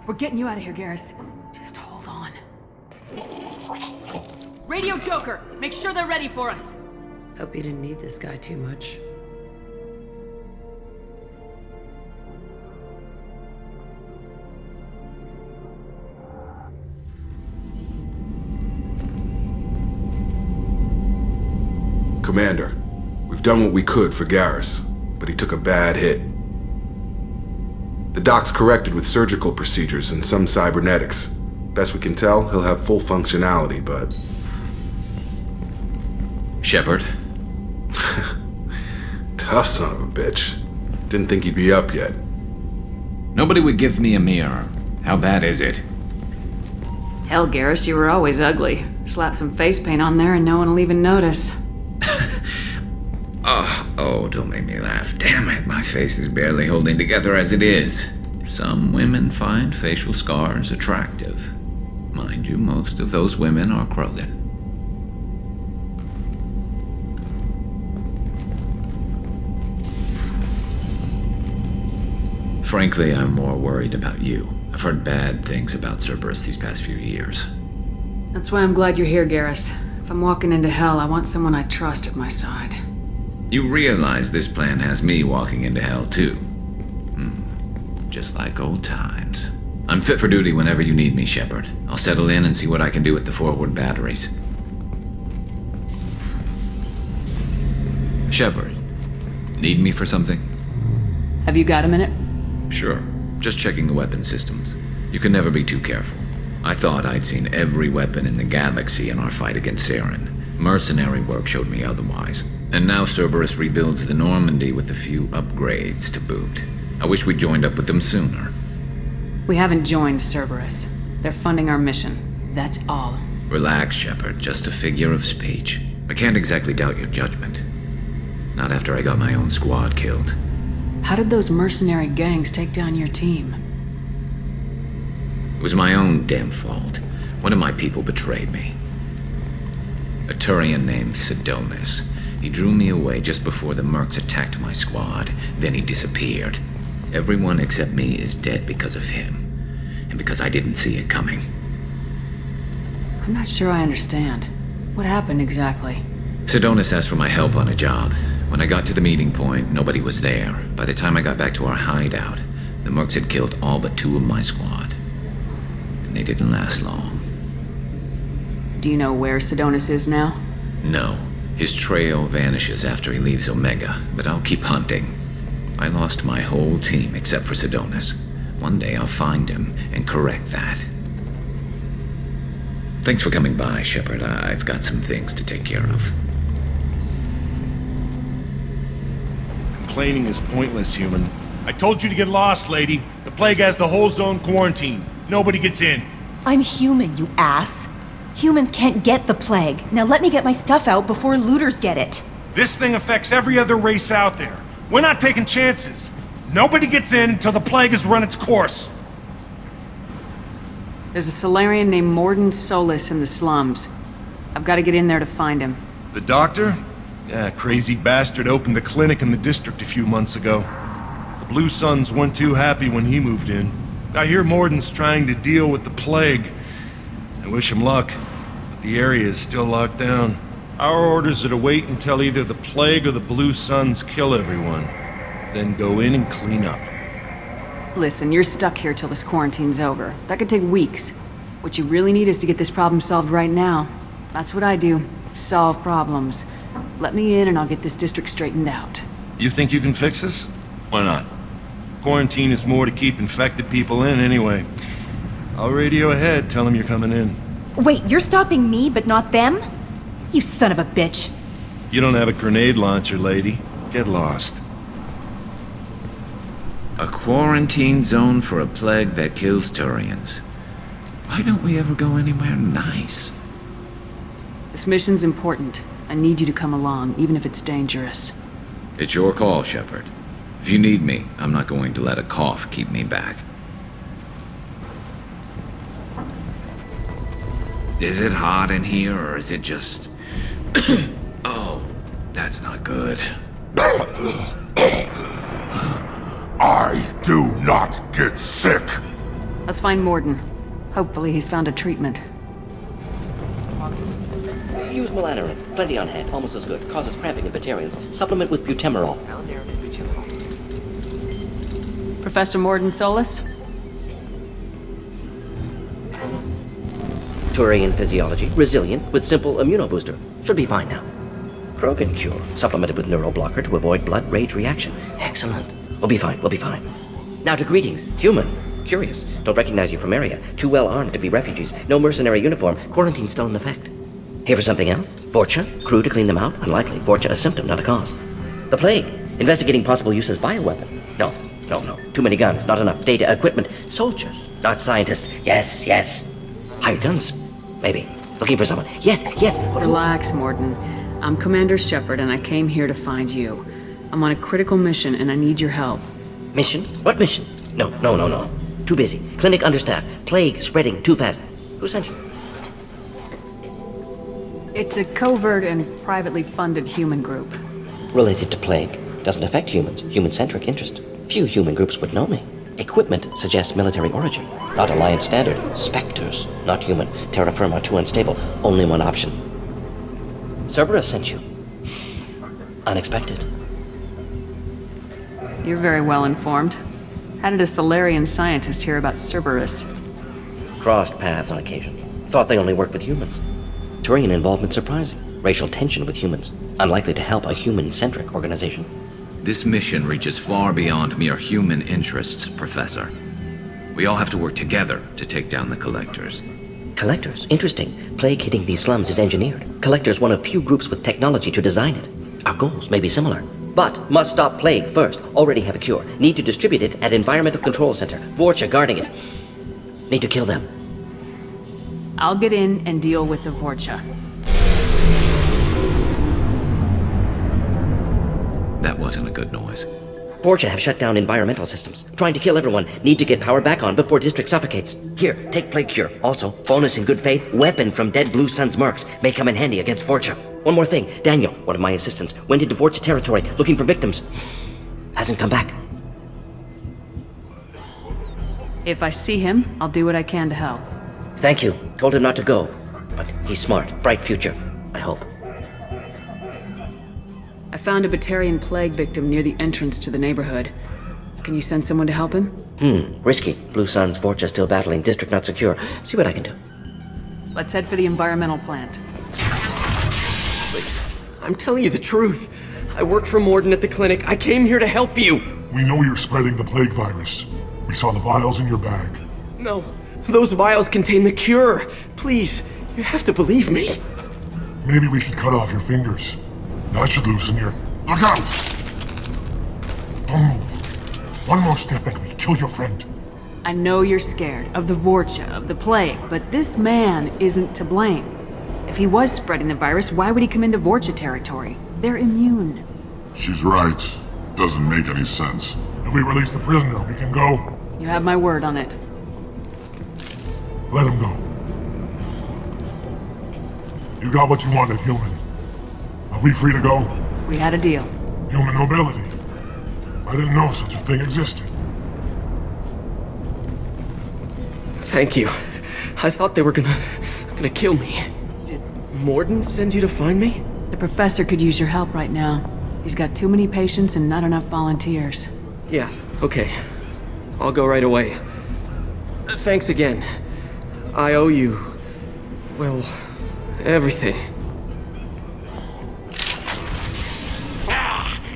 We're getting you out of here, Garrus. Just hold on. Radio Joker! Make sure they're ready for us! Hope you didn't need this guy too much. Commander, we've done what we could for Garrus, but he took a bad hit. The doc's corrected with surgical procedures and some cybernetics. Best we can tell, he'll have full functionality, but... Shepard? Tough son of a bitch. Didn't think he'd be up yet. Nobody would give me a mirror. How bad is it? Hell, Garrus, you were always ugly. Slap some face paint on there and no one will even notice. Oh, don't make me laugh. Damn it, my face is barely holding together as it is. Some women find facial scars attractive. Mind you, most of those women are Krogan. Frankly, I'm more worried about you. I've heard bad things about Cerberus these past few years. That's why I'm glad you're here, Garrus. If I'm walking into hell, I want someone I trust at my side. You realize this plan has me walking into hell, too. Just like old times. I'm fit for duty whenever you need me, Shepard. I'll settle in and see what I can do with the forward batteries. Shepard, need me for something? Have you got a minute? Sure. Just checking the weapon systems. You can never be too careful. I thought I'd seen every weapon in the galaxy in our fight against Saren. Mercenary work showed me otherwise. And now Cerberus rebuilds the Normandy with a few upgrades to boot. I wish we'd joined up with them sooner. We haven't joined Cerberus. They're funding our mission. That's all. Relax, Shepard. Just a figure of speech. I can't exactly doubt your judgment. Not after I got my own squad killed. How did those mercenary gangs take down your team? It was my own damn fault. One of my people betrayed me. A Turian named Sidonis. He drew me away just before the mercs attacked my squad. Then he disappeared. Everyone except me is dead because of him. And because I didn't see it coming. I'm not sure I understand. What happened exactly? Sidonis asked for my help on a job. When I got to the meeting point, nobody was there. By the time I got back to our hideout, the mercs had killed all but 2 of my squad. And they didn't last long. Do you know where Sidonis is now? No. His trail vanishes after he leaves Omega, but I'll keep hunting. I lost my whole team except for Sidonis. One day I'll find him and correct that. Thanks for coming by, Shepard. I've got some things to take care of. Complaining is pointless, human. I told you to get lost, lady. The plague has the whole zone quarantined. Nobody gets in. I'm human, you ass. Humans can't get the plague. Now let me get my stuff out before looters get it. This thing affects every other race out there. We're not taking chances. Nobody gets in until the plague has run its course. There's a Solarian named Morden Solis in the slums. I've got to get in there to find him. The doctor? Yeah, crazy bastard opened a clinic in the district a few months ago. The Blue Suns weren't too happy when he moved in. I hear Morden's trying to deal with the plague. I wish him luck, but the area is still locked down. Our orders are to wait until either the plague or the Blue Suns kill everyone. Then go in and clean up. Listen, you're stuck here till this quarantine's over. That could take weeks. What you really need is to get this problem solved right now. That's what I do. Solve problems. Let me in and I'll get this district straightened out. You think you can fix this? Why not? Quarantine is more to keep infected people in anyway. I'll radio ahead, tell them you're coming in. Wait, you're stopping me, but not them? You son of a bitch. You don't have a grenade launcher, lady. Get lost. A quarantine zone for a plague that kills Turians. Why don't we ever go anywhere nice? This mission's important. I need you to come along, even if it's dangerous. It's your call, Shepard. If you need me, I'm not going to let a cough keep me back. Is it hot in here, or is it just... Oh, that's not good. I do not get sick. Let's find Morden. Hopefully he's found a treatment. Use Melanorin. Plenty on hand. Almost as good. Causes cramping in Batarians. Supplement with butemerol. Professor Morden Solis? Turian physiology. Resilient with simple immunobooster. Should be fine now. Krogan cure. Supplemented with neuroblocker to avoid blood rage reaction. Excellent. We'll be fine. We'll be fine. Now to greetings. Human. Curious. Don't recognize you from area. Too well armed to be refugees. No mercenary uniform. Quarantine still in effect. Here for something else? Vorcha? Crew to clean them out? Unlikely. Vorcha a symptom, not a cause. The plague. Investigating possible use as bioweapon. No. Too many guns. Not enough data, equipment. Soldiers. Not scientists. Yes. Hired guns. Maybe. Looking for someone. Yes. Relax, Morden. I'm Commander Shepard, and I came here to find you. I'm on a critical mission, and I need your help. Mission? What mission? No. Too busy. Clinic understaffed. Plague spreading too fast. Who sent you? It's a covert and privately funded human group. Related to plague. Doesn't affect humans. Human-centric interest. Few human groups would know me. Equipment suggests military origin. Not Alliance standard. Spectres. Not human. Terra firma too unstable. Only one option. Cerberus sent you. Unexpected. You're very well informed. How did a Solarian scientist hear about Cerberus? Crossed paths on occasion. Thought they only worked with humans. Turian involvement surprising. Racial tension with humans. Unlikely to help a human-centric organization. This mission reaches far beyond mere human interests, Professor. We all have to work together to take down the Collectors. Collectors? Interesting. Plague hitting these slums is engineered. Collectors one of few groups with technology to design it. Our goals may be similar. But must stop plague first. Already have a cure. Need to distribute it at Environmental Control Center. Vorcha guarding it. Need to kill them. I'll get in and deal with the Vorcha. That wasn't a good noise. Vorcha have shut down environmental systems. Trying to kill everyone. Need to get power back on before district suffocates. Here, take plague cure. Also, bonus in good faith, weapon from dead Blue Sun's mercs. May come in handy against Vorcha. One more thing. Daniel, one of my assistants, went into Vorcha territory looking for victims. Hasn't come back. If I see him, I'll do what I can to help. Thank you. Told him not to go. But he's smart. Bright future. I hope. I found a Batarian plague victim near the entrance to the neighborhood. Can you send someone to help him? Risky. Blue Sun's Vorcha still battling. District not secure. See what I can do. Let's head for the environmental plant. Please. I'm telling you the truth. I work for Morden at the clinic. I came here to help you. We know you're spreading the plague virus. We saw the vials in your bag. No. Those vials contain the cure. Please. You have to believe me. Maybe we should cut off your fingers. That should loosen your... Look out! Don't move. One more step and we kill your friend. I know you're scared of the Vorcha, of the plague, but this man isn't to blame. If he was spreading the virus, why would he come into Vorcha territory? They're immune. She's right. Doesn't make any sense. If we release the prisoner, we can go. You have my word on it. Let him go. You got what you wanted, human. Are we free to go? We had a deal. Human nobility. I didn't know such a thing existed. Thank you. I thought they were gonna kill me. Did Morden send you to find me? The professor could use your help right now. He's got too many patients and not enough volunteers. Yeah, okay. I'll go right away. Thanks again. I owe you... well, everything.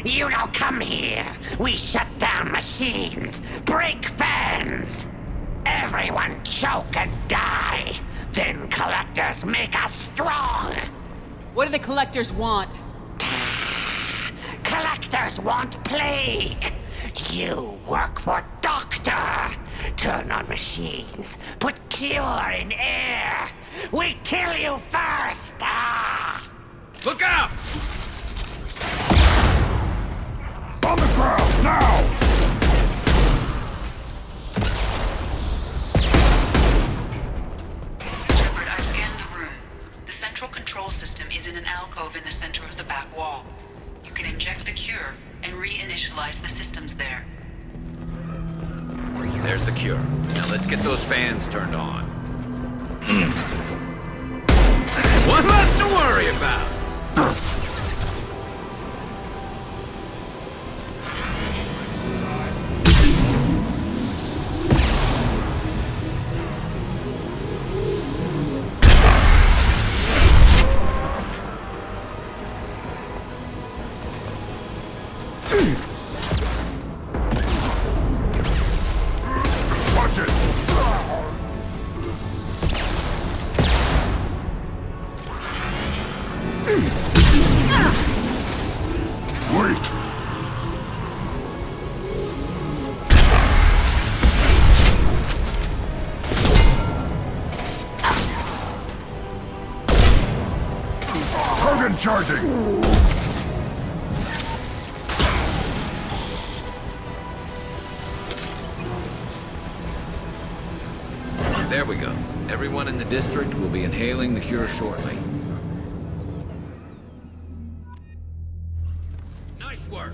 You don't come here. We shut down machines, break fans. Everyone choke and die. Then collectors make us strong. What do the collectors want? Collectors want plague. You work for Doctor. Turn on machines. Put cure in air. We kill you first. Look out! On the ground, now! Shepard, I've scanned the room. The central control system is in an alcove in the center of the back wall. You can inject the cure and reinitialize the systems there. There's the cure. Now let's get those fans turned on. One less to worry about! Charging! There we go. Everyone in the district will be inhaling the cure shortly. Nice work.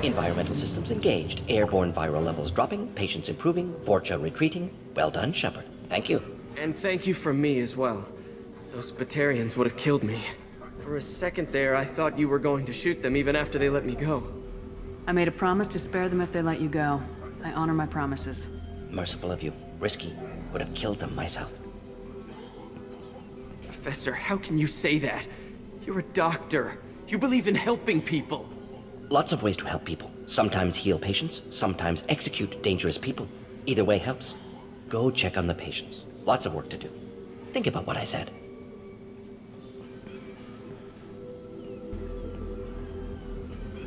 Environmental systems engaged. Airborne viral levels dropping. Patients improving. Vorcha retreating. Well done, Shepard. Thank you. And thank you from me as well. Those Batarians would have killed me. For a second there, I thought you were going to shoot them even after they let me go. I made a promise to spare them if they let you go. I honor my promises. Merciful of you. Risky. Would have killed them myself. Professor, how can you say that? You're a doctor. You believe in helping people. Lots of ways to help people. Sometimes heal patients, sometimes execute dangerous people. Either way helps. Go check on the patients. Lots of work to do. Think about what I said.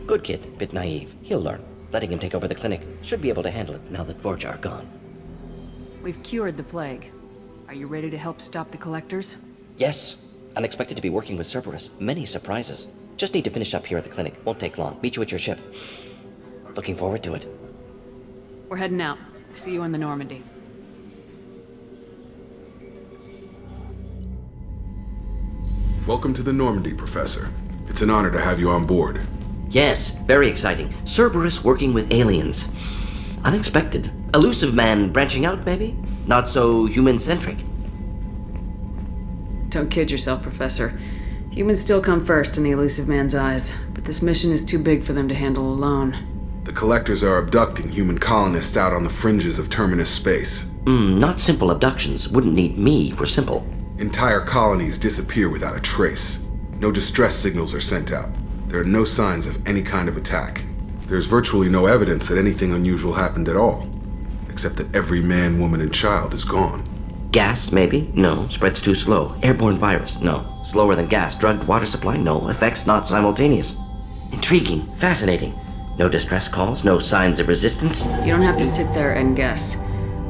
Good kid, bit naive. He'll learn. Letting him take over the clinic. Should be able to handle it now that Vorcha are gone. We've cured the plague. Are you ready to help stop the collectors? Yes. Unexpected to be working with Cerberus. Many surprises. Just need to finish up here at the clinic. Won't take long. Meet you at your ship. Looking forward to it. We're heading out. See you in the Normandy. Welcome to the Normandy, Professor. It's an honor to have you on board. Yes, very exciting. Cerberus working with aliens. Unexpected. Elusive man branching out, maybe? Not so human-centric. Don't kid yourself, Professor. Humans still come first in the elusive man's eyes, but this mission is too big for them to handle alone. The Collectors are abducting human colonists out on the fringes of Terminus space. Not simple abductions. Wouldn't need me for simple. Entire colonies disappear without a trace. No distress signals are sent out. There are no signs of any kind of attack. There's virtually no evidence that anything unusual happened at all, except that every man, woman, and child is gone. Gas, maybe? No. Spreads too slow. Airborne virus? No. Slower than gas. Drugged water supply? No. Effects not simultaneous. Intriguing. Fascinating. No distress calls? No signs of resistance? You don't have to sit there and guess.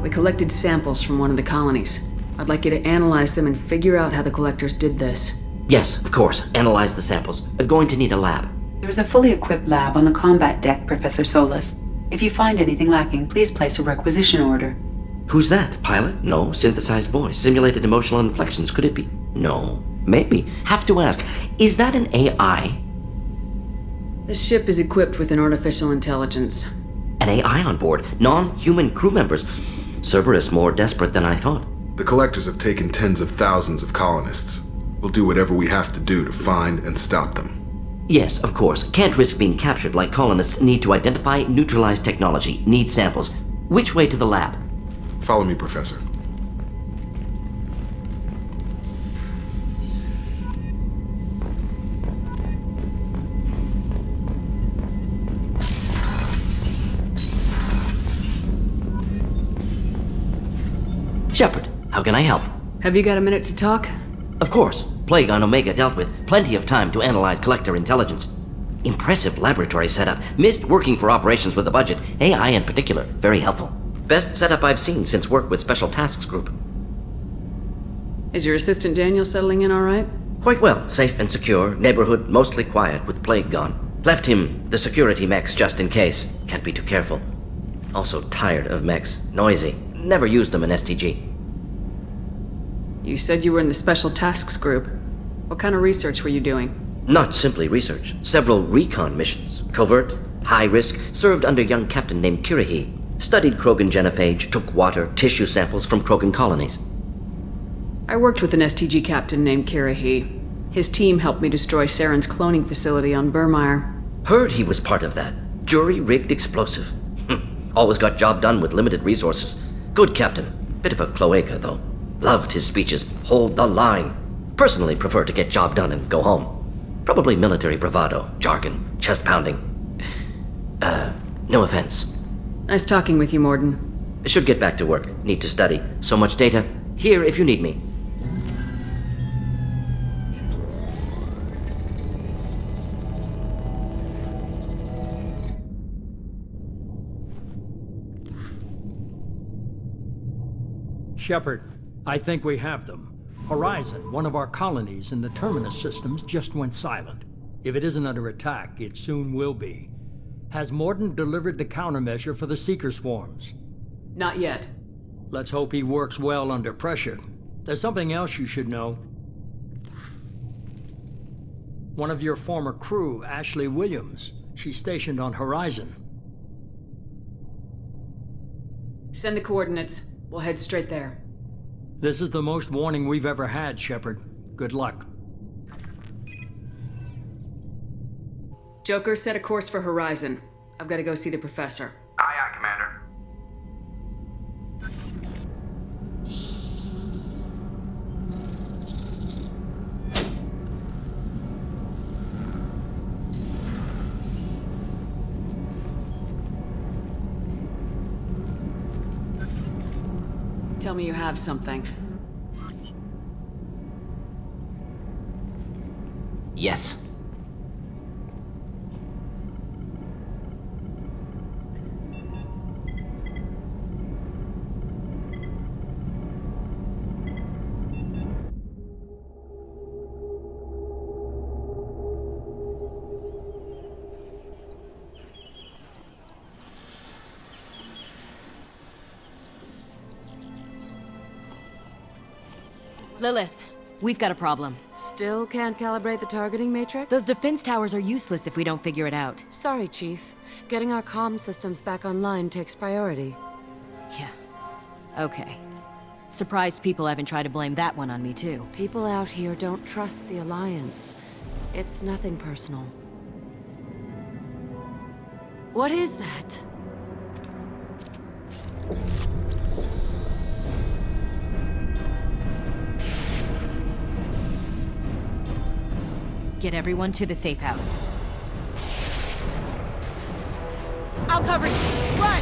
We collected samples from one of the colonies. I'd like you to analyze them and figure out how the Collectors did this. Yes, of course. Analyze the samples. Going to need a lab. There is a fully equipped lab on the combat deck, Professor Solis. If you find anything lacking, please place a requisition order. Who's that? Pilot? No. Synthesized voice. Simulated emotional inflections. Could it be? No. Maybe. Have to ask. Is that an AI? This ship is equipped with an artificial intelligence. An AI on board? Non-human crew members? Cerberus more desperate than I thought. The Collectors have taken tens of thousands of colonists. We'll do whatever we have to do to find and stop them. Yes, of course. Can't risk being captured like colonists need to identify, neutralize technology, need samples. Which way to the lab? Follow me, Professor. Shepard, how can I help? Have you got a minute to talk? Of course. Plague on Omega dealt with. Plenty of time to analyze Collector intelligence. Impressive laboratory setup. Missed working for operations with a budget. AI in particular. Very helpful. Best setup I've seen since work with Special Tasks Group. Is your assistant Daniel settling in all right? Quite well. Safe and secure. Neighborhood mostly quiet with Plague gone. Left him the security mechs just in case. Can't be too careful. Also tired of mechs. Noisy. Never used them in STG. You said you were in the Special Tasks Group. What kind of research were you doing? Not simply research. Several recon missions. Covert, high risk, served under a young captain named Kirahi. Studied Krogan genophage, took water, tissue samples from Krogan colonies. I worked with an STG captain named Kirahi. His team helped me destroy Saren's cloning facility on Burmire. Heard he was part of that. Jury-rigged explosive. Always got job done with limited resources. Good captain. Bit of a cloaca, though. Loved his speeches. Hold the line. Personally prefer to get job done and go home. Probably military bravado, jargon, chest pounding. No offense. Nice talking with you, Morden. Should get back to work. Need to study. So much data. Here if you need me. Shepard, I think we have them. Horizon, one of our colonies in the Terminus systems, just went silent. If it isn't under attack, it soon will be. Has Morden delivered the countermeasure for the Seeker swarms? Not yet. Let's hope he works well under pressure. There's something else you should know. One of your former crew, Ashley Williams, she's stationed on Horizon. Send the coordinates. We'll head straight there. This is the most warning we've ever had, Shepard. Good luck. Joker, set a course for Horizon. I've got to go see the professor. Aye, aye, Commander. Tell me you have something. Yes. Lilith, we've got a problem. Still can't calibrate the targeting matrix? Those defense towers are useless if we don't figure it out. Sorry, Chief. Getting our comm systems back online takes priority. Yeah. Okay. Surprised people haven't tried to blame that one on me, too. People out here don't trust the Alliance. It's nothing personal. What is that? Get everyone to the safe house. I'll cover you! Run!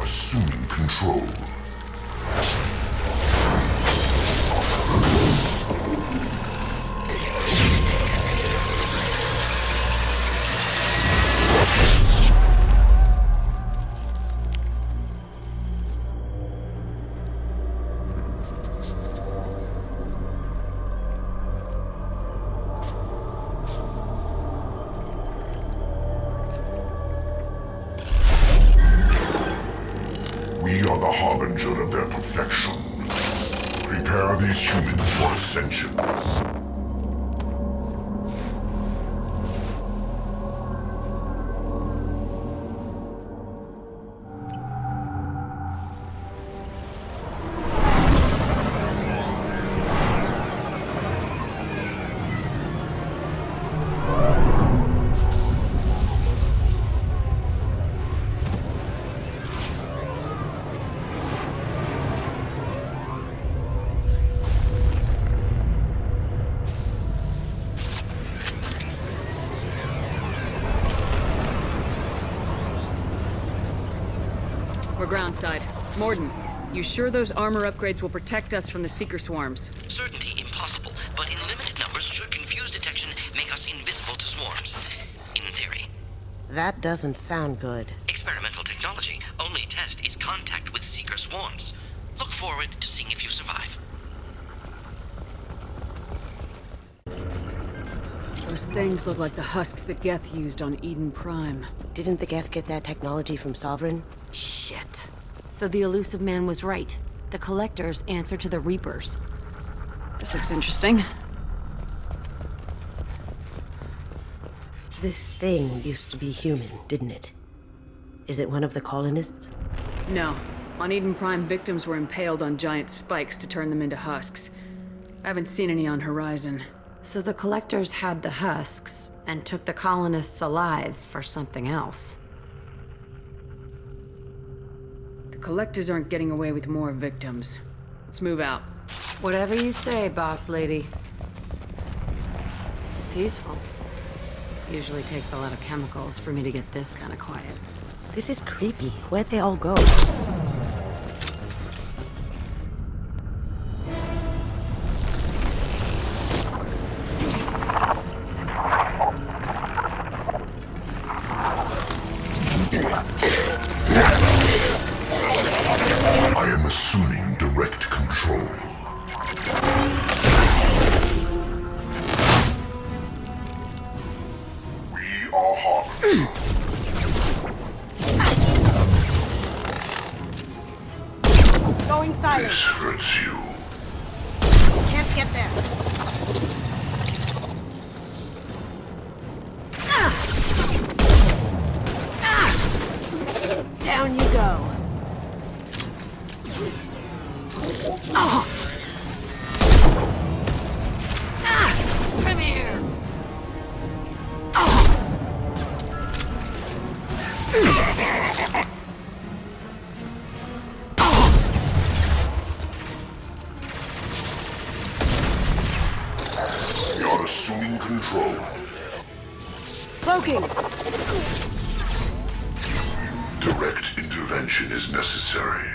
Assuming control. We are the harbinger of their perfection. Prepare these humans for ascension. We're groundside. Morden, you sure those armor upgrades will protect us from the Seeker swarms? Certainty impossible, but in limited numbers should confuse detection make us invisible to swarms. In theory. That doesn't sound good. Experimental technology. Only test is contact with Seeker swarms. Look forward to seeing if you survive. Those things look like the husks that Geth used on Eden Prime. Didn't the Geth get that technology from Sovereign? Shit. So the elusive man was right. The Collectors answer to the Reapers. This looks interesting. This thing used to be human, didn't it? Is it one of the colonists? No. On Eden Prime, victims were impaled on giant spikes to turn them into husks. I haven't seen any on Horizon. So the Collectors had the husks and took the colonists alive for something else. The Collectors aren't getting away with more victims. Let's move out. Whatever you say, boss lady. Peaceful. Usually takes a lot of chemicals for me to get this kind of quiet. This is creepy. Where'd they all go? I am assuming direct control. We are harbinger. Going silent. This hurts you. Can't get there. Cloaking! Direct intervention is necessary.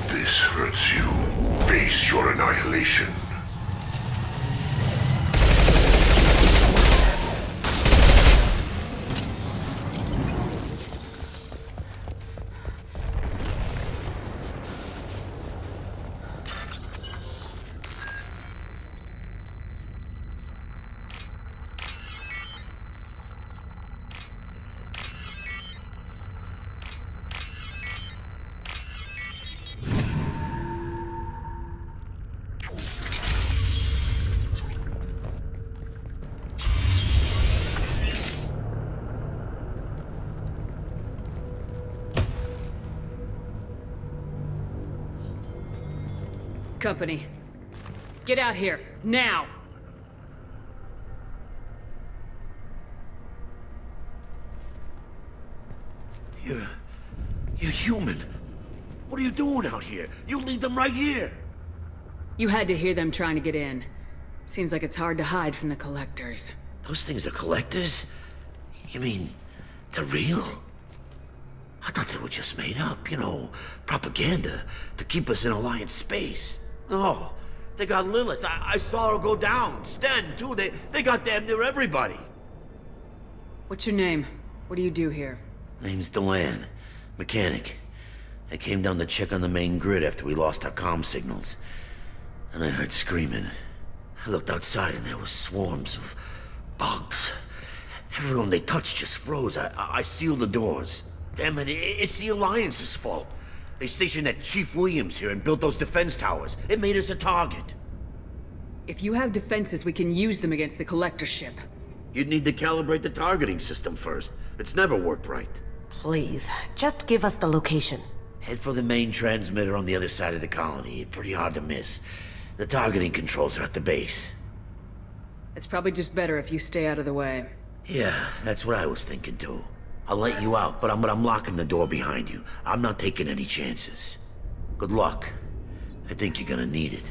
This hurts you. Face your annihilation. Company. Get out here, now! You're human. What are you doing out here? You lead them right here. You had to hear them trying to get in. Seems like it's hard to hide from the collectors. Those things are collectors? You mean, they're real? I thought they were just made up, you know, propaganda to keep us in Alliance space. No, they got Lilith. I saw her go down. Sten, too. They got damn near everybody. What's your name? What do you do here? Name's Delan. Mechanic. I came down to check on the main grid after we lost our comm signals. And I heard screaming. I looked outside and there was swarms of bugs. Everyone they touched just froze. I sealed the doors. Damn it, it's the Alliance's fault. They stationed that Chief Williams here and built those defense towers. It made us a target. If you have defenses, we can use them against the collector ship. You'd need to calibrate the targeting system first. It's never worked right. Please, just give us the location. Head for the main transmitter on the other side of the colony. Pretty hard to miss. The targeting controls are at the base. It's probably just better if you stay out of the way. Yeah, that's what I was thinking too. I'll let you out, but I'm locking the door behind you. I'm not taking any chances. Good luck. I think you're gonna need it.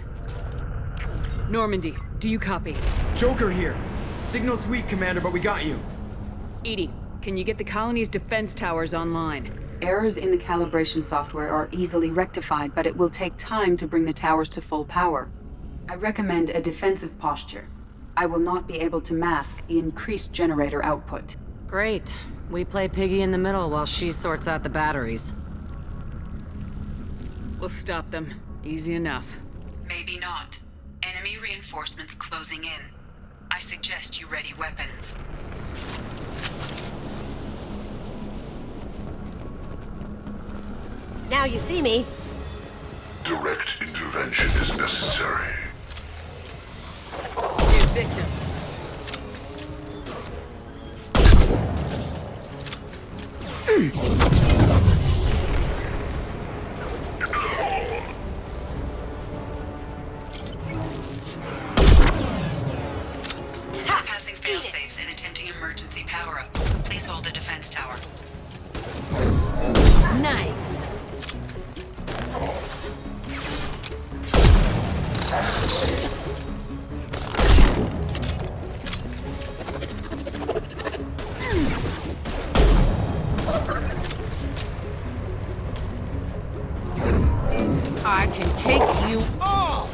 Normandy, do you copy? Joker here. Signal's weak, Commander, but we got you. Edie, can you get the colony's defense towers online? Errors in the calibration software are easily rectified, but it will take time to bring the towers to full power. I recommend a defensive posture. I will not be able to mask the increased generator output. Great. We play piggy in the middle while she sorts out the batteries. We'll stop them. Easy enough. Maybe not. Enemy reinforcements closing in. I suggest you ready weapons. Now you see me. Direct intervention is necessary. New victim. Passing failsafes and attempting emergency power-up. Please hold a defense tower. Nice. I can take you all.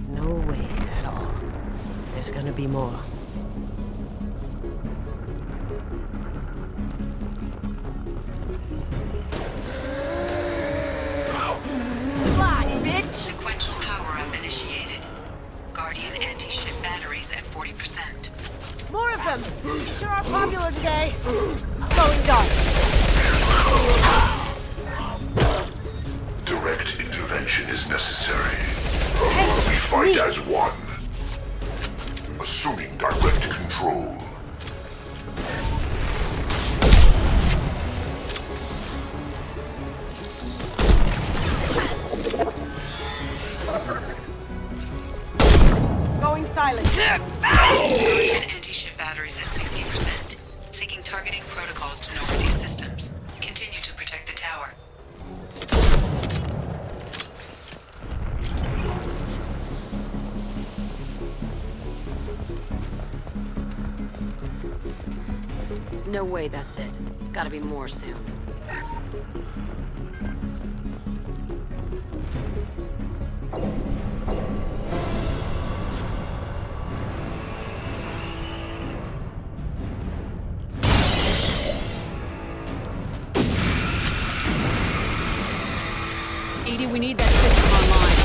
No way is that all. There's gonna be more. Fly, bitch! Sequential power-up initiated. Guardian anti-ship batteries at 40%. More of them! Sure are popular today. Going dark. Direct intervention is necessary. We fight as one. Assuming direct control. Going silent. Guardian anti-ship batteries at 60%. Seeking targeting protocols to Normandy. their way, that's it. Gotta be more soon. Edie, we need that system online.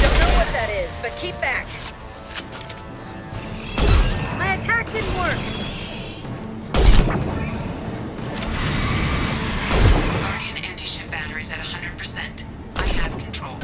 Don't know what that is, but keep back. My attack didn't work. Guardian anti-ship batteries at 100%. I have control.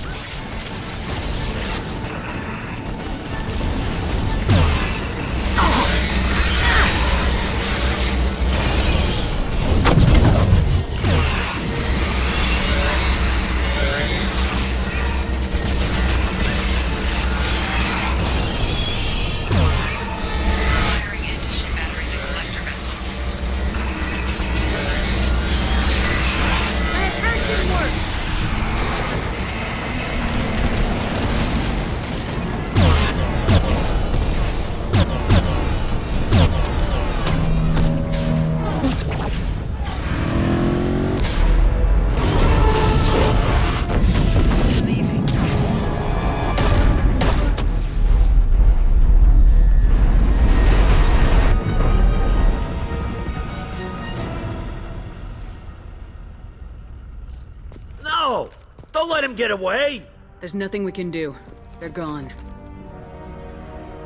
No! Don't let him get away! There's nothing we can do. They're gone.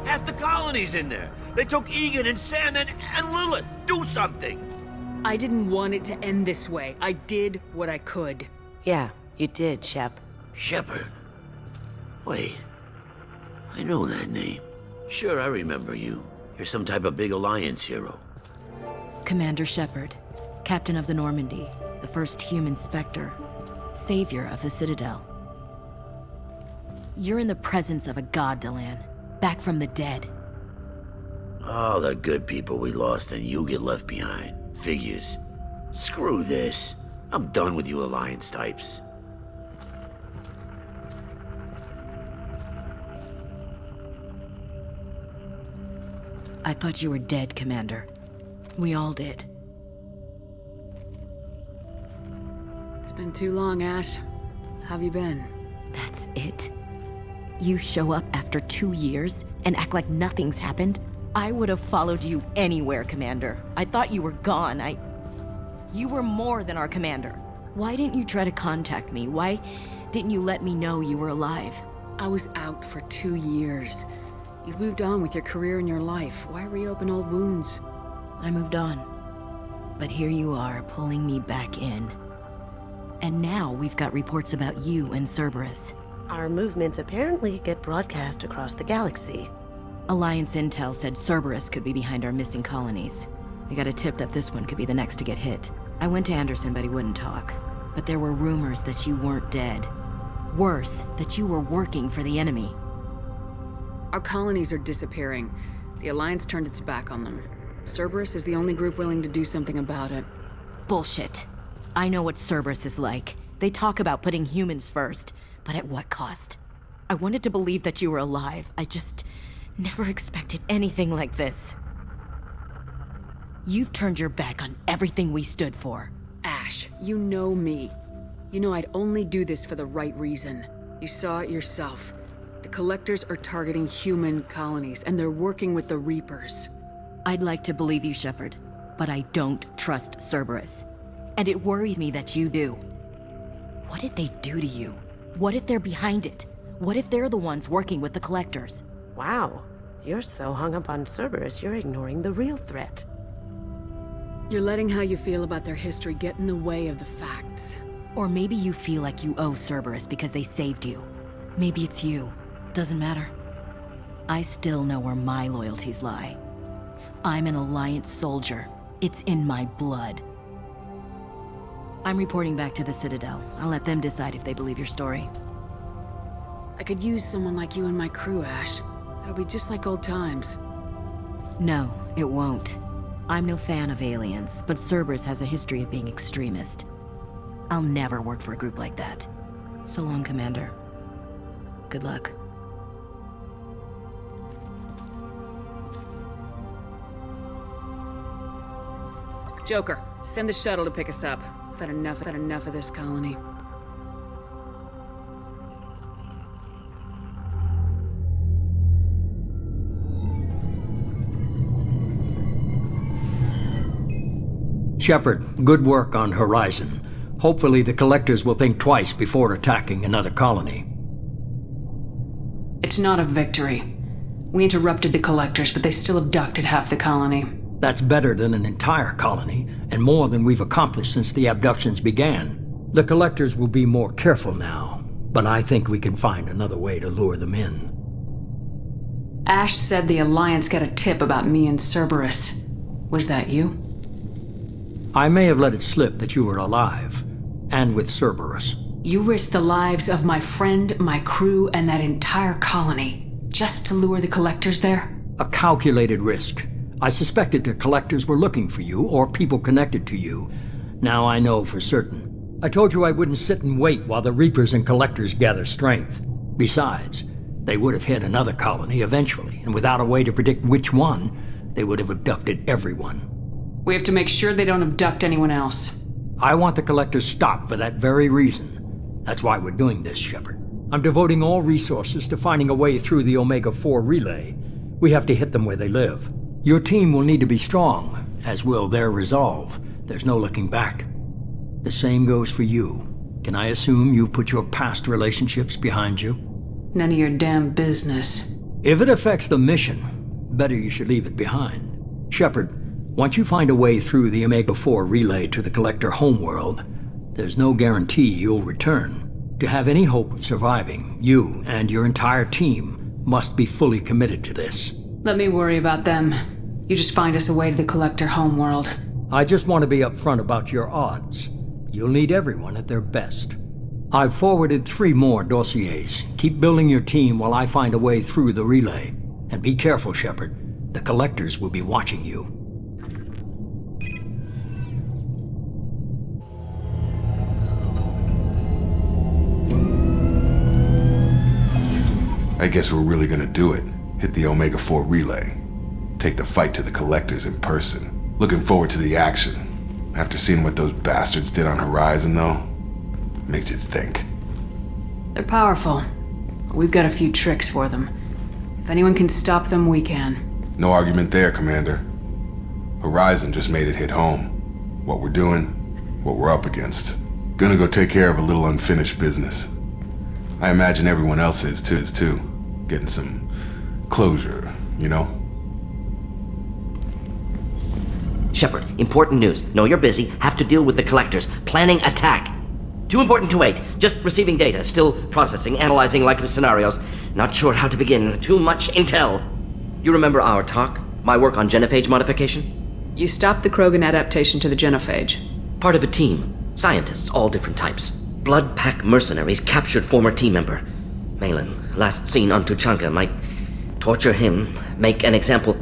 Half the colony's in there. They took Egan and Sam and Lilith. Do something! I didn't want it to end this way. I did what I could. Yeah, you did, Shep. Shepard? Wait. I know that name. Sure, I remember you. You're some type of big Alliance hero. Commander Shepard, Captain of the Normandy, the first human Spectre, Savior of the Citadel. You're in the presence of a god, Delan, back from the dead. All the good people we lost and you get left behind. Figures. Screw this. I'm done with you Alliance types. I thought you were dead, Commander. We all did. It's been too long, Ash. How have you been? That's it? You show up after 2 years and act like nothing's happened? I would have followed you anywhere, Commander. I thought you were gone. You were more than our commander. Why didn't you try to contact me? Why didn't you let me know you were alive? I was out for 2 years. You've moved on with your career and your life. Why reopen old wounds? I moved on. But here you are, pulling me back in. And now we've got reports about you and Cerberus. Our movements apparently get broadcast across the galaxy. Alliance intel said Cerberus could be behind our missing colonies. We got a tip that this one could be the next to get hit. I went to Anderson, but he wouldn't talk. But there were rumors that you weren't dead. Worse, that you were working for the enemy. Our colonies are disappearing. The Alliance turned its back on them. Cerberus is the only group willing to do something about it. Bullshit. I know what Cerberus is like. They talk about putting humans first, but at what cost? I wanted to believe that you were alive. I just never expected anything like this. You've turned your back on everything we stood for. Ash, you know me. You know I'd only do this for the right reason. You saw it yourself. The Collectors are targeting human colonies, and they're working with the Reapers. I'd like to believe you, Shepard, but I don't trust Cerberus. And it worries me that you do. What did they do to you? What if they're behind it? What if they're the ones working with the Collectors? Wow, you're so hung up on Cerberus, you're ignoring the real threat. You're letting how you feel about their history get in the way of the facts. Or maybe you feel like you owe Cerberus because they saved you. Maybe it's you. Doesn't matter. I still know where my loyalties lie. I'm an Alliance soldier. It's in my blood. I'm reporting back to the Citadel. I'll let them decide if they believe your story. I could use someone like you in my crew, Ash. It'll be just like old times. No, it won't. I'm no fan of aliens, but Cerberus has a history of being extremist. I'll never work for a group like that. So long, Commander. Good luck. Joker, send the shuttle to pick us up. I've had enough of this colony. Shepard, good work on Horizon. Hopefully the Collectors will think twice before attacking another colony. It's not a victory. We interrupted the Collectors, but they still abducted half the colony. That's better than an entire colony, and more than we've accomplished since the abductions began. The Collectors will be more careful now, but I think we can find another way to lure them in. Ash said the Alliance got a tip about me and Cerberus. Was that you? I may have let it slip that you were alive, and with Cerberus. You risked the lives of my friend, my crew, and that entire colony, just to lure the Collectors there? A calculated risk. I suspected the Collectors were looking for you, or people connected to you. Now I know for certain. I told you I wouldn't sit and wait while the Reapers and Collectors gather strength. Besides, they would have hit another colony eventually, and without a way to predict which one, they would have abducted everyone. We have to make sure they don't abduct anyone else. I want the Collectors stopped for that very reason. That's why we're doing this, Shepard. I'm devoting all resources to finding a way through the Omega-4 relay. We have to hit them where they live. Your team will need to be strong, as will their resolve. There's no looking back. The same goes for you. Can I assume you've put your past relationships behind you? None of your damn business. If it affects the mission, better you should leave it behind. Shepard, once you find a way through the Omega-4 relay to the Collector homeworld, there's no guarantee you'll return. To have any hope of surviving, you and your entire team must be fully committed to this. Let me worry about them. You just find us a way to the Collector homeworld. I just want to be upfront about your odds. You'll need everyone at their best. I've forwarded 3 more dossiers. Keep building your team while I find a way through the relay. And be careful, Shepard. The Collectors will be watching you. I guess we're really gonna do it. Hit the Omega-4 relay. Take the fight to the Collectors in person. Looking forward to the action. After seeing what those bastards did on Horizon, though, makes you think. They're powerful. We've got a few tricks for them. If anyone can stop them, we can. No argument there, Commander. Horizon just made it hit home. What we're doing, what we're up against. Gonna go take care of a little unfinished business. I imagine everyone else is too. Getting some closure, you know? Shepard, important news. Know you're busy. Have to deal with the Collectors. Planning attack. Too important to wait. Just receiving data. Still processing, analyzing likely scenarios. Not sure how to begin. Too much intel. You remember our talk? My work on genophage modification? You stopped the Krogan adaptation to the genophage. Part of a team. Scientists, all different types. Blood Pack mercenaries captured former team member. Malin, last seen on Tuchanka, might torture him, make an example.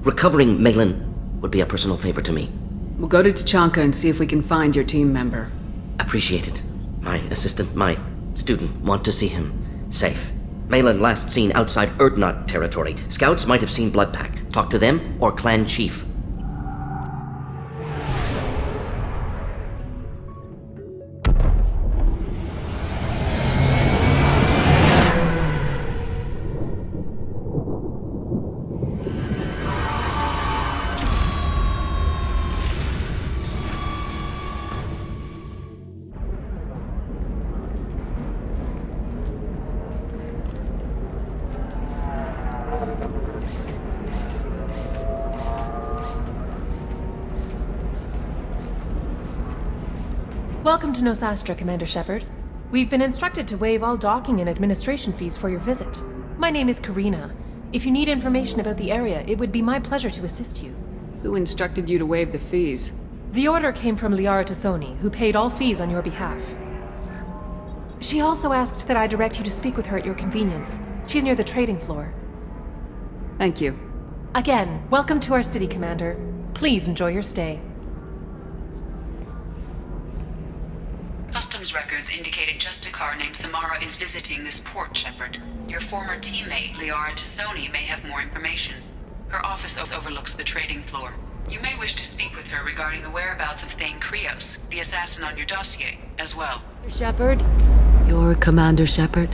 Recovering Malin would be a personal favor to me. We'll go to Tuchanka and see if we can find your team member. Appreciate it. My assistant, my student, want to see him safe. Malin last seen outside Erdnot territory. Scouts might have seen Blood Pack. Talk to them or Clan Chief. Welcome to Nosastra, Commander Shepard. We've been instructed to waive all docking and administration fees for your visit. My name is Karina. If you need information about the area, it would be my pleasure to assist you. Who instructed you to waive the fees? The order came from Liara Tassoni, who paid all fees on your behalf. She also asked that I direct you to speak with her at your convenience. She's near the trading floor. Thank you. Again, welcome to our city, Commander. Please enjoy your stay. Customs records indicated just a car named Samara is visiting this port, Shepard. Your former teammate, Liara Tassoni, may have more information. Her office overlooks the trading floor. You may wish to speak with her regarding the whereabouts of Thane Krios, the assassin on your dossier, as well. Shepard? You're Commander Shepard?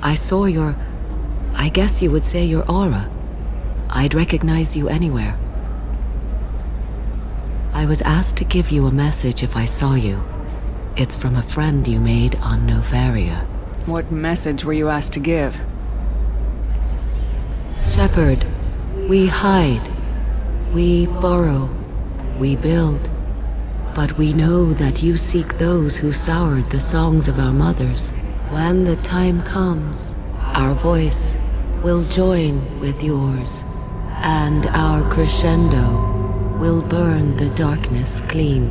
I saw your... I guess you would say your aura. I'd recognize you anywhere. I was asked to give you a message if I saw you. It's from a friend you made on Novaria. What message were you asked to give? Shepard, we hide. We borrow. We build. But we know that you seek those who soured the songs of our mothers. When the time comes, our voice will join with yours, and our crescendo will burn the darkness clean.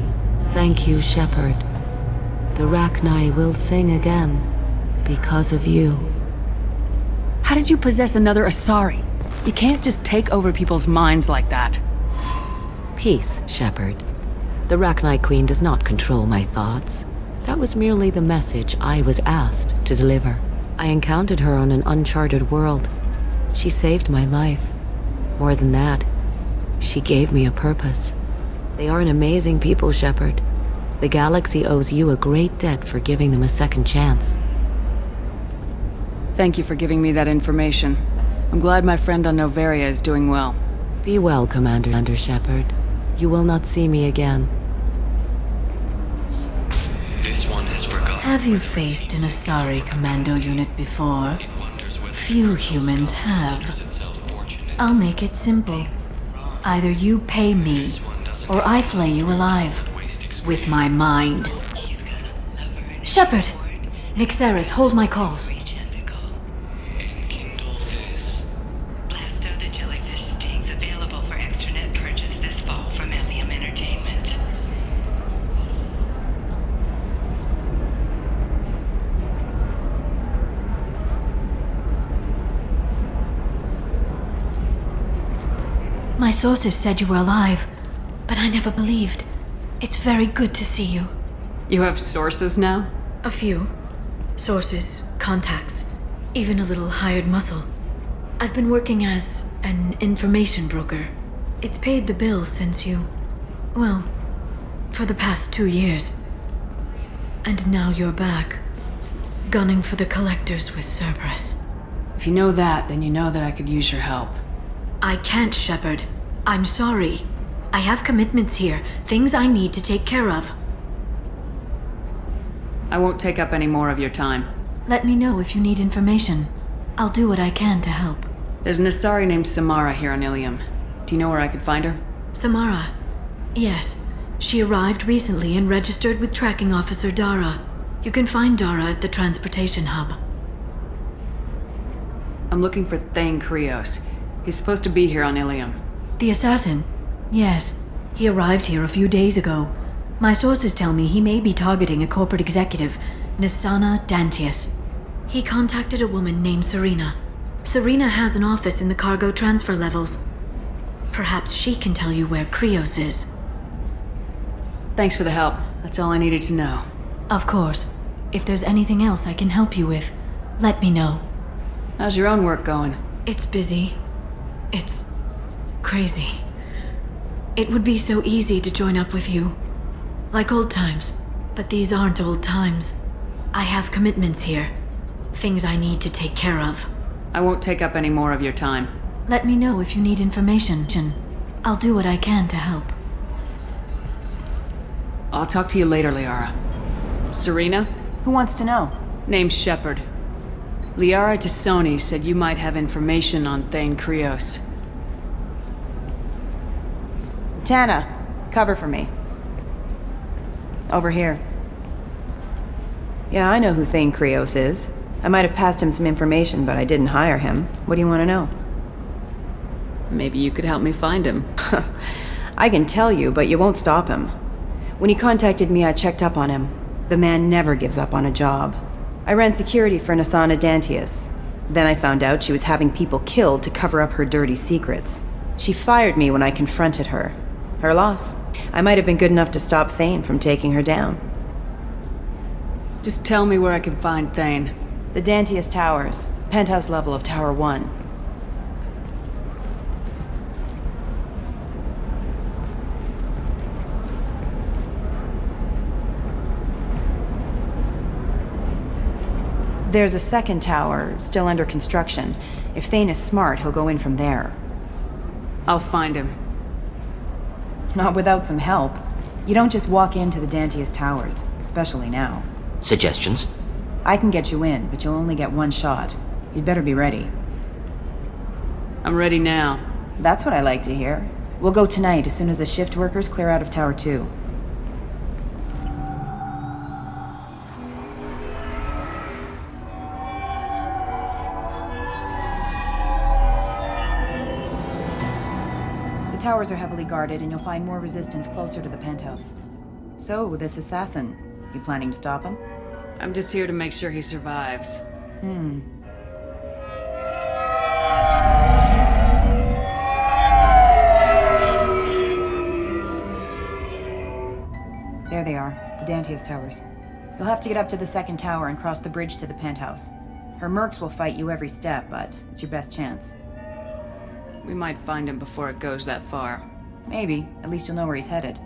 Thank you, Shepard. The Rachni will sing again because of you. How did you possess another Asari? You can't just take over people's minds like that. Peace, Shepard. The Rachni Queen does not control my thoughts. That was merely the message I was asked to deliver. I encountered her on an uncharted world. She saved my life. More than that, she gave me a purpose. They are an amazing people, Shepard. The galaxy owes you a great debt for giving them a second chance. Thank you for giving me that information. I'm glad my friend on Novaria is doing well. Be well, Commander Shepard. You will not see me again. This one has forgotten. Have you faced an Asari commando unit before? Few humans have. I'll make it simple. Either you pay me, or I flay you alive. With my mind. Shepard! Nixeris, hold my calls. My sources said you were alive, but I never believed. It's very good to see you. You have sources now? A few. Sources, contacts, even a little hired muscle. I've been working as an information broker. It's paid the bills since you... well, for the past 2 years. And now you're back, gunning for the Collectors with Cerberus. If you know that, then you know that I could use your help. I can't, Shepard. I'm sorry. I have commitments here, things I need to take care of. I won't take up any more of your time. Let me know if you need information. I'll do what I can to help. There's an Asari named Samara here on Ilium. Do you know where I could find her? Samara? Yes. She arrived recently and registered with Tracking Officer Dara. You can find Dara at the transportation hub. I'm looking for Thane Krios. He's supposed to be here on Ilium. The assassin? Yes. He arrived here a few days ago. My sources tell me he may be targeting a corporate executive, Nisana Dantius. He contacted a woman named Serena. Serena has an office in the cargo transfer levels. Perhaps she can tell you where Krios is. Thanks for the help. That's all I needed to know. Of course. If there's anything else I can help you with, let me know. How's your own work going? It's busy. It's crazy. It would be so easy to join up with you. Like old times. But these aren't old times. I have commitments here. Things I need to take care of. I won't take up any more of your time. Let me know if you need information. I'll do what I can to help. I'll talk to you later, Liara. Serena? Who wants to know? Name's Shepard. Liara Tassoni said you might have information on Thane Krios. Tana, cover for me. Over here. Yeah, I know who Thane Krios is. I might have passed him some information, but I didn't hire him. What do you want to know? Maybe you could help me find him. I can tell you, but you won't stop him. When he contacted me, I checked up on him. The man never gives up on a job. I ran security for Nisana Dantius. Then I found out she was having people killed to cover up her dirty secrets. She fired me when I confronted her. Her loss. I might have been good enough to stop Thane from taking her down. Just tell me where I can find Thane. The Dantius Towers. Penthouse level of Tower 1. There's a second tower, still under construction. If Thane is smart, he'll go in from there. I'll find him. Not without some help. You don't just walk into the Dantius Towers, especially now. Suggestions? I can get you in, but you'll only get one shot. You'd better be ready. I'm ready now. That's what I like to hear. We'll go tonight as soon as the shift workers clear out of Tower 2. The towers are heavily guarded, and you'll find more resistance closer to the penthouse. So, this assassin, you planning to stop him? I'm just here to make sure he survives. There they are, the Dantius Towers. You'll have to get up to the second tower and cross the bridge to the penthouse. Her mercs will fight you every step, but it's your best chance. We might find him before it goes that far. Maybe. At least you'll know where he's headed.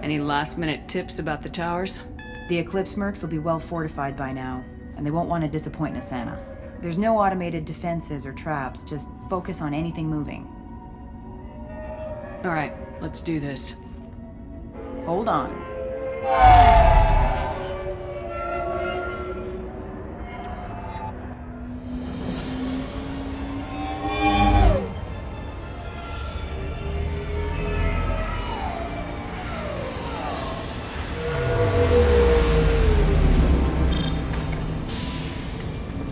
Any last-minute tips about the towers? The Eclipse mercs will be well fortified by now, and they won't want to disappoint Nasana. There's no automated defenses or traps, just focus on anything moving. Alright, let's do this. Hold on.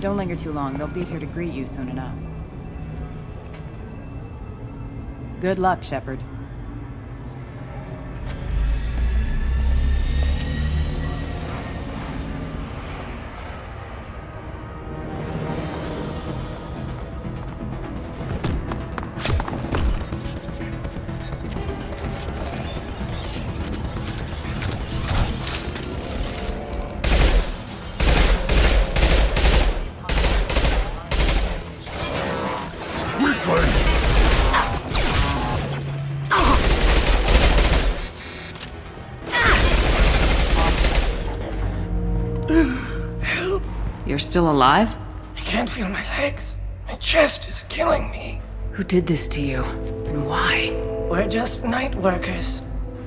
Don't linger too long. They'll be here to greet you soon enough. Good luck, Shepard. You're still alive? I can't feel my legs. My chest is killing me. Who did this to you? And why? We're just night workers.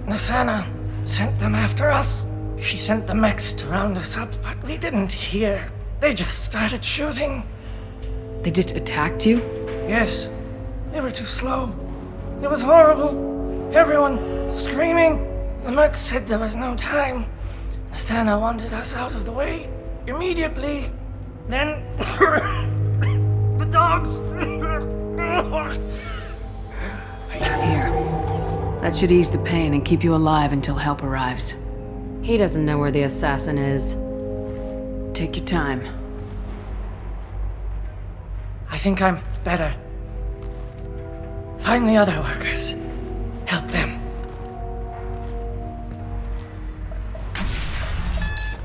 Nasana sent them after us. She sent the mechs to round us up, but we didn't hear. They just started shooting. They just attacked you? Yes. They were too slow. It was horrible. Everyone screaming. The mechs said there was no time. Nasana wanted us out of the way. Immediately. Then the dogs. Here. That should ease the pain and keep you alive until help arrives. He doesn't know where the assassin is. Take your time. I think I'm better. Find the other workers. Help them.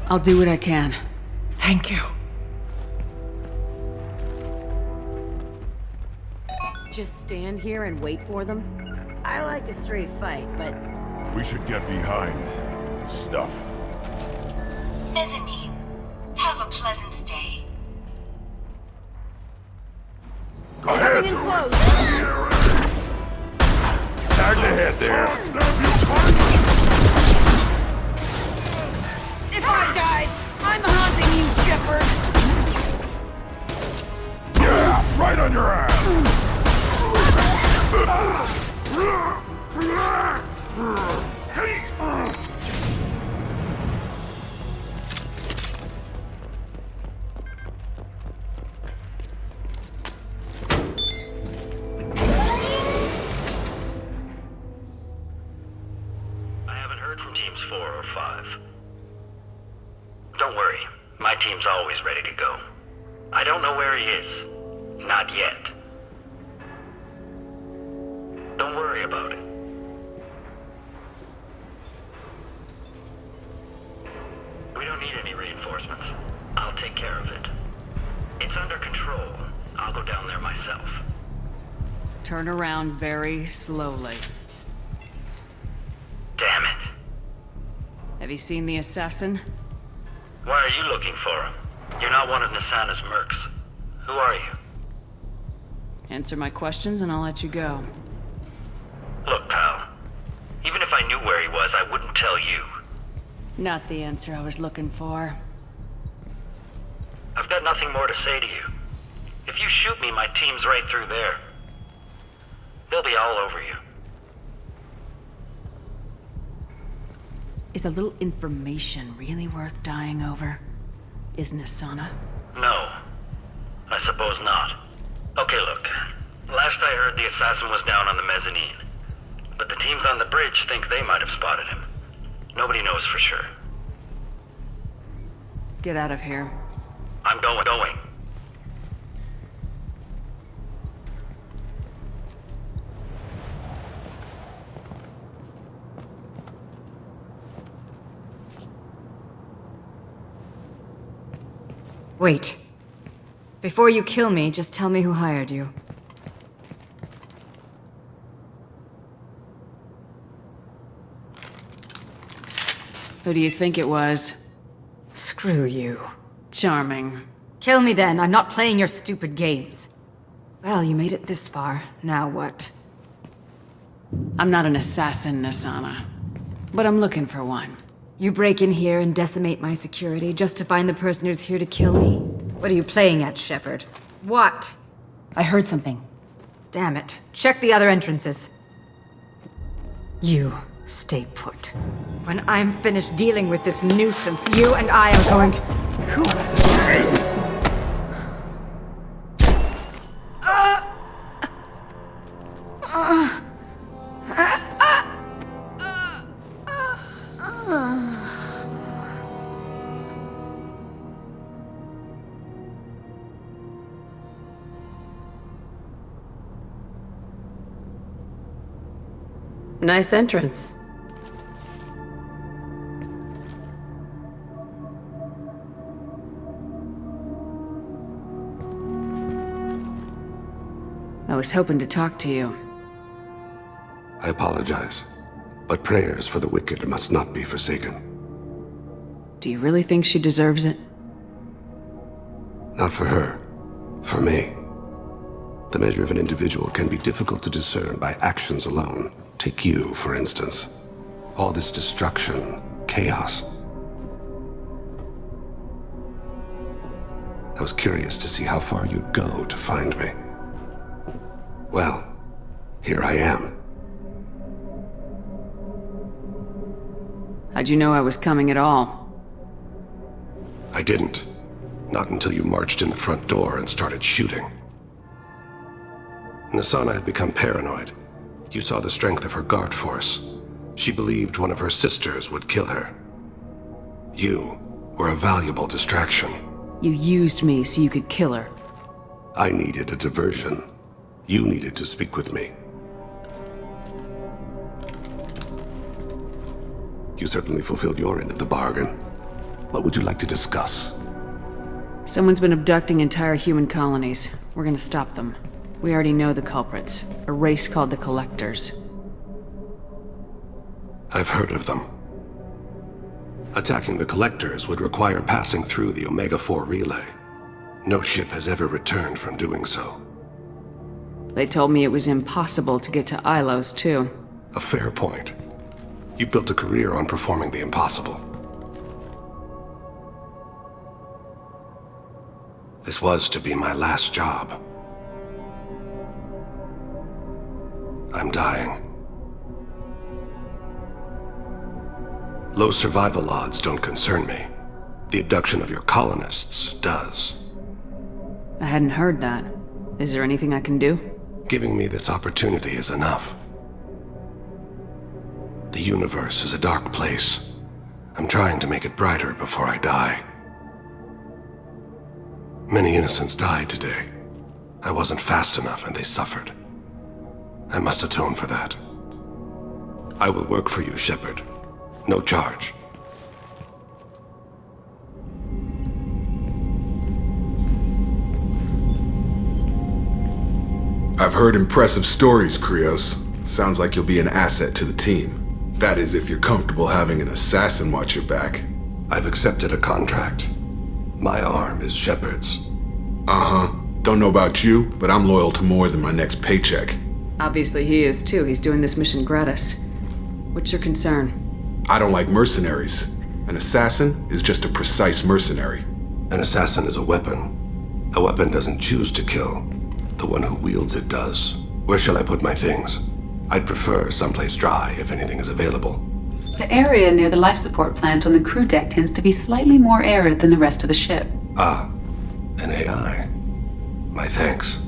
I'll do what I can. Thank you. Just stand here and wait for them? I like a straight fight, but... We should get behind stuff. Mezzanine, have a pleasant stay. Go ahead! Tag the head there. If I die, I'm haunting you, Shepard! Yeah, right on your ass! I haven't heard from teams 4 or 5. Don't worry, my team's always ready to go. I don't know where he is. Not yet. Don't worry about it. We don't need any reinforcements. I'll take care of it. It's under control. I'll go down there myself. Turn around very slowly. Damn it. Have you seen the assassin? Why are you looking for him? You're not one of Nasana's mercs. Who are you? Answer my questions and I'll let you go. Look, pal. Even if I knew where he was, I wouldn't tell you. Not the answer I was looking for. I've got nothing more to say to you. If you shoot me, my team's right through there. They'll be all over you. Is a little information really worth dying over? Is Nasana? No. I suppose not. Okay, look. Last I heard, the assassin was down on the mezzanine. But the teams on the bridge think they might have spotted him. Nobody knows for sure. Get out of here. I'm going. Wait. Before you kill me, just tell me who hired you. Who do you think it was? Screw you. Charming. Kill me then, I'm not playing your stupid games. Well, you made it this far, now what? I'm not an assassin, Nasana. But I'm looking for one. You break in here and decimate my security just to find the person who's here to kill me? What are you playing at, Shepard? What? I heard something. Damn it. Check the other entrances. You stay put. When I'm finished dealing with this nuisance, you and I are going to... Who... Nice entrance. I was hoping to talk to you. I apologize, but prayers for the wicked must not be forsaken. Do you really think she deserves it? Not for her. For me. The measure of an individual can be difficult to discern by actions alone. Take you, for instance. All this destruction, chaos. I was curious to see how far you'd go to find me. Well, here I am. How'd you know I was coming at all? I didn't. Not until you marched in the front door and started shooting. Nasana had become paranoid. You saw the strength of her guard force. She believed one of her sisters would kill her. You were a valuable distraction. You used me so you could kill her. I needed a diversion. You needed to speak with me. You certainly fulfilled your end of the bargain. What would you like to discuss? Someone's been abducting entire human colonies. We're gonna stop them. We already know the culprits. A race called the Collectors. I've heard of them. Attacking the Collectors would require passing through the Omega-4 relay. No ship has ever returned from doing so. They told me it was impossible to get to Ilos, too. A fair point. You built a career on performing the impossible. This was to be my last job. I'm dying. Low survival odds don't concern me. The abduction of your colonists does. I hadn't heard that. Is there anything I can do? Giving me this opportunity is enough. The universe is a dark place. I'm trying to make it brighter before I die. Many innocents died today. I wasn't fast enough and they suffered. I must atone for that. I will work for you, Shepard. No charge. I've heard impressive stories, Krios. Sounds like you'll be an asset to the team. That is, if you're comfortable having an assassin watch your back. I've accepted a contract. My arm is Shepard's. Uh-huh. Don't know about you, but I'm loyal to more than my next paycheck. Obviously he is too. He's doing this mission gratis. What's your concern? I don't like mercenaries. An assassin is just a precise mercenary. An assassin is a weapon. A weapon doesn't choose to kill. The one who wields it does. Where shall I put my things? I'd prefer someplace dry if anything is available. The area near the life support plant on the crew deck tends to be slightly more arid than the rest of the ship. Ah, an AI. My thanks.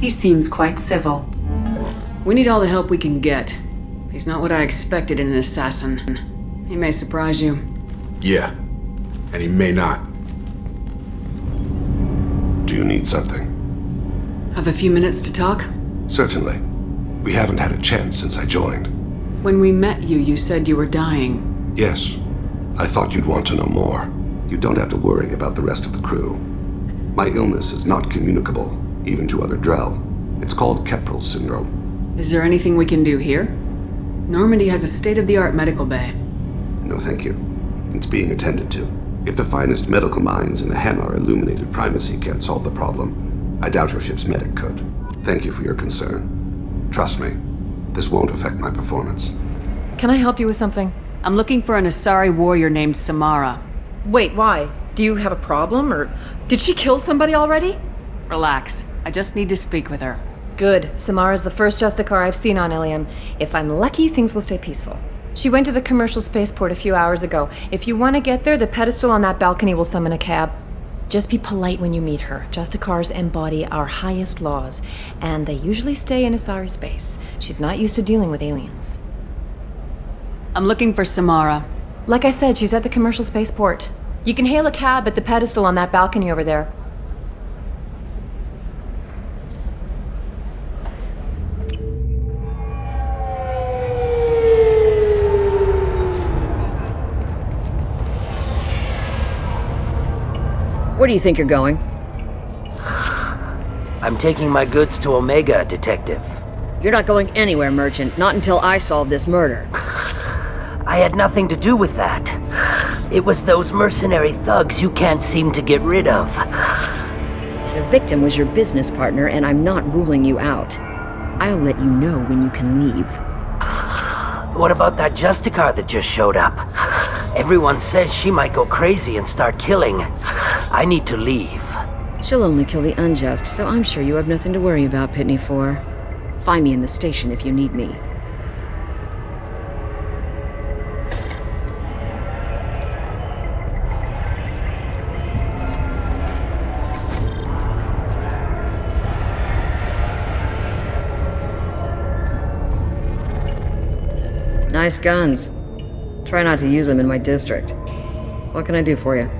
He seems quite civil. We need all the help we can get. He's not what I expected in an assassin. He may surprise you. Yeah, and he may not. Do you need something? Have a few minutes to talk? Certainly. We haven't had a chance since I joined. When we met you, you said you were dying. Yes. I thought you'd want to know more. You don't have to worry about the rest of the crew. My illness is not communicable, even to other Drell. It's called Keprel syndrome. Is there anything we can do here? Normandy has a state-of-the-art medical bay. No, thank you. It's being attended to. If the finest medical minds in the Hanar illuminated primacy can't solve the problem, I doubt your ship's medic could. Thank you for your concern. Trust me, this won't affect my performance. Can I help you with something? I'm looking for an Asari warrior named Samara. Wait, why? Do you have a problem, or did she kill somebody already? Relax. I just need to speak with her. Good. Samara's the first Justicar I've seen on Ilium. If I'm lucky, things will stay peaceful. She went to the commercial spaceport a few hours ago. If you want to get there, the pedestal on that balcony will summon a cab. Just be polite when you meet her. Justicars embody our highest laws, and they usually stay in Asari space. She's not used to dealing with aliens. I'm looking for Samara. Like I said, she's at the commercial spaceport. You can hail a cab at the pedestal on that balcony over there. Where do you think you're going? I'm taking my goods to Omega, Detective. You're not going anywhere, Merchant. Not until I solve this murder. I had nothing to do with that. It was those mercenary thugs you can't seem to get rid of. The victim was your business partner, and I'm not ruling you out. I'll let you know when you can leave. What about that Justicar that just showed up? Everyone says she might go crazy and start killing. I need to leave. She'll only kill the unjust, so I'm sure you have nothing to worry about, Pitney 4. Find me in the station if you need me. Nice guns. Try not to use them in my district. What can I do for you?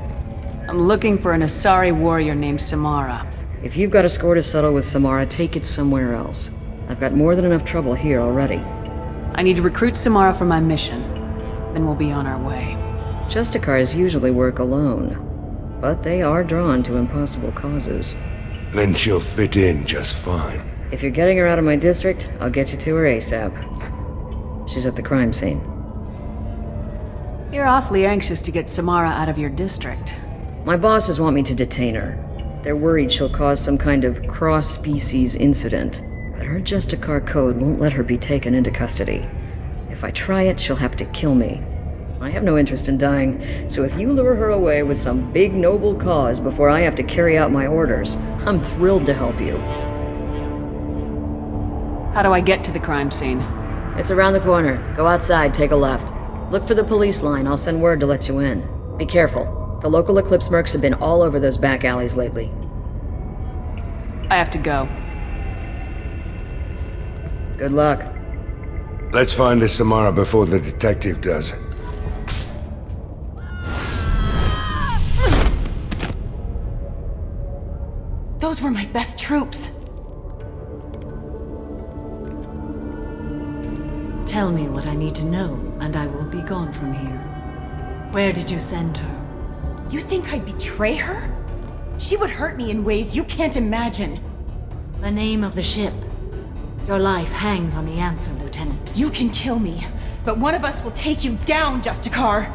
I'm looking for an Asari warrior named Samara. If you've got a score to settle with Samara, take it somewhere else. I've got more than enough trouble here already. I need to recruit Samara for my mission. Then we'll be on our way. Justicars usually work alone, but they are drawn to impossible causes. Then she'll fit in just fine. If you're getting her out of my district, I'll get you to her ASAP. She's at the crime scene. You're awfully anxious to get Samara out of your district. My bosses want me to detain her. They're worried she'll cause some kind of cross-species incident, but her Justicar code won't let her be taken into custody. If I try it, she'll have to kill me. I have no interest in dying, so if you lure her away with some big noble cause before I have to carry out my orders, I'm thrilled to help you. How do I get to the crime scene? It's around the corner. Go outside, take a left. Look for the police line. I'll send word to let you in. Be careful. The local Eclipse mercs have been all over those back alleys lately. I have to go. Good luck. Let's find the Samara before the detective does. Those were my best troops. Tell me what I need to know, and I will be gone from here. Where did you send her? You think I'd betray her? She would hurt me in ways you can't imagine. The name of the ship. Your life hangs on the answer, Lieutenant. You can kill me, but one of us will take you down, Justicar!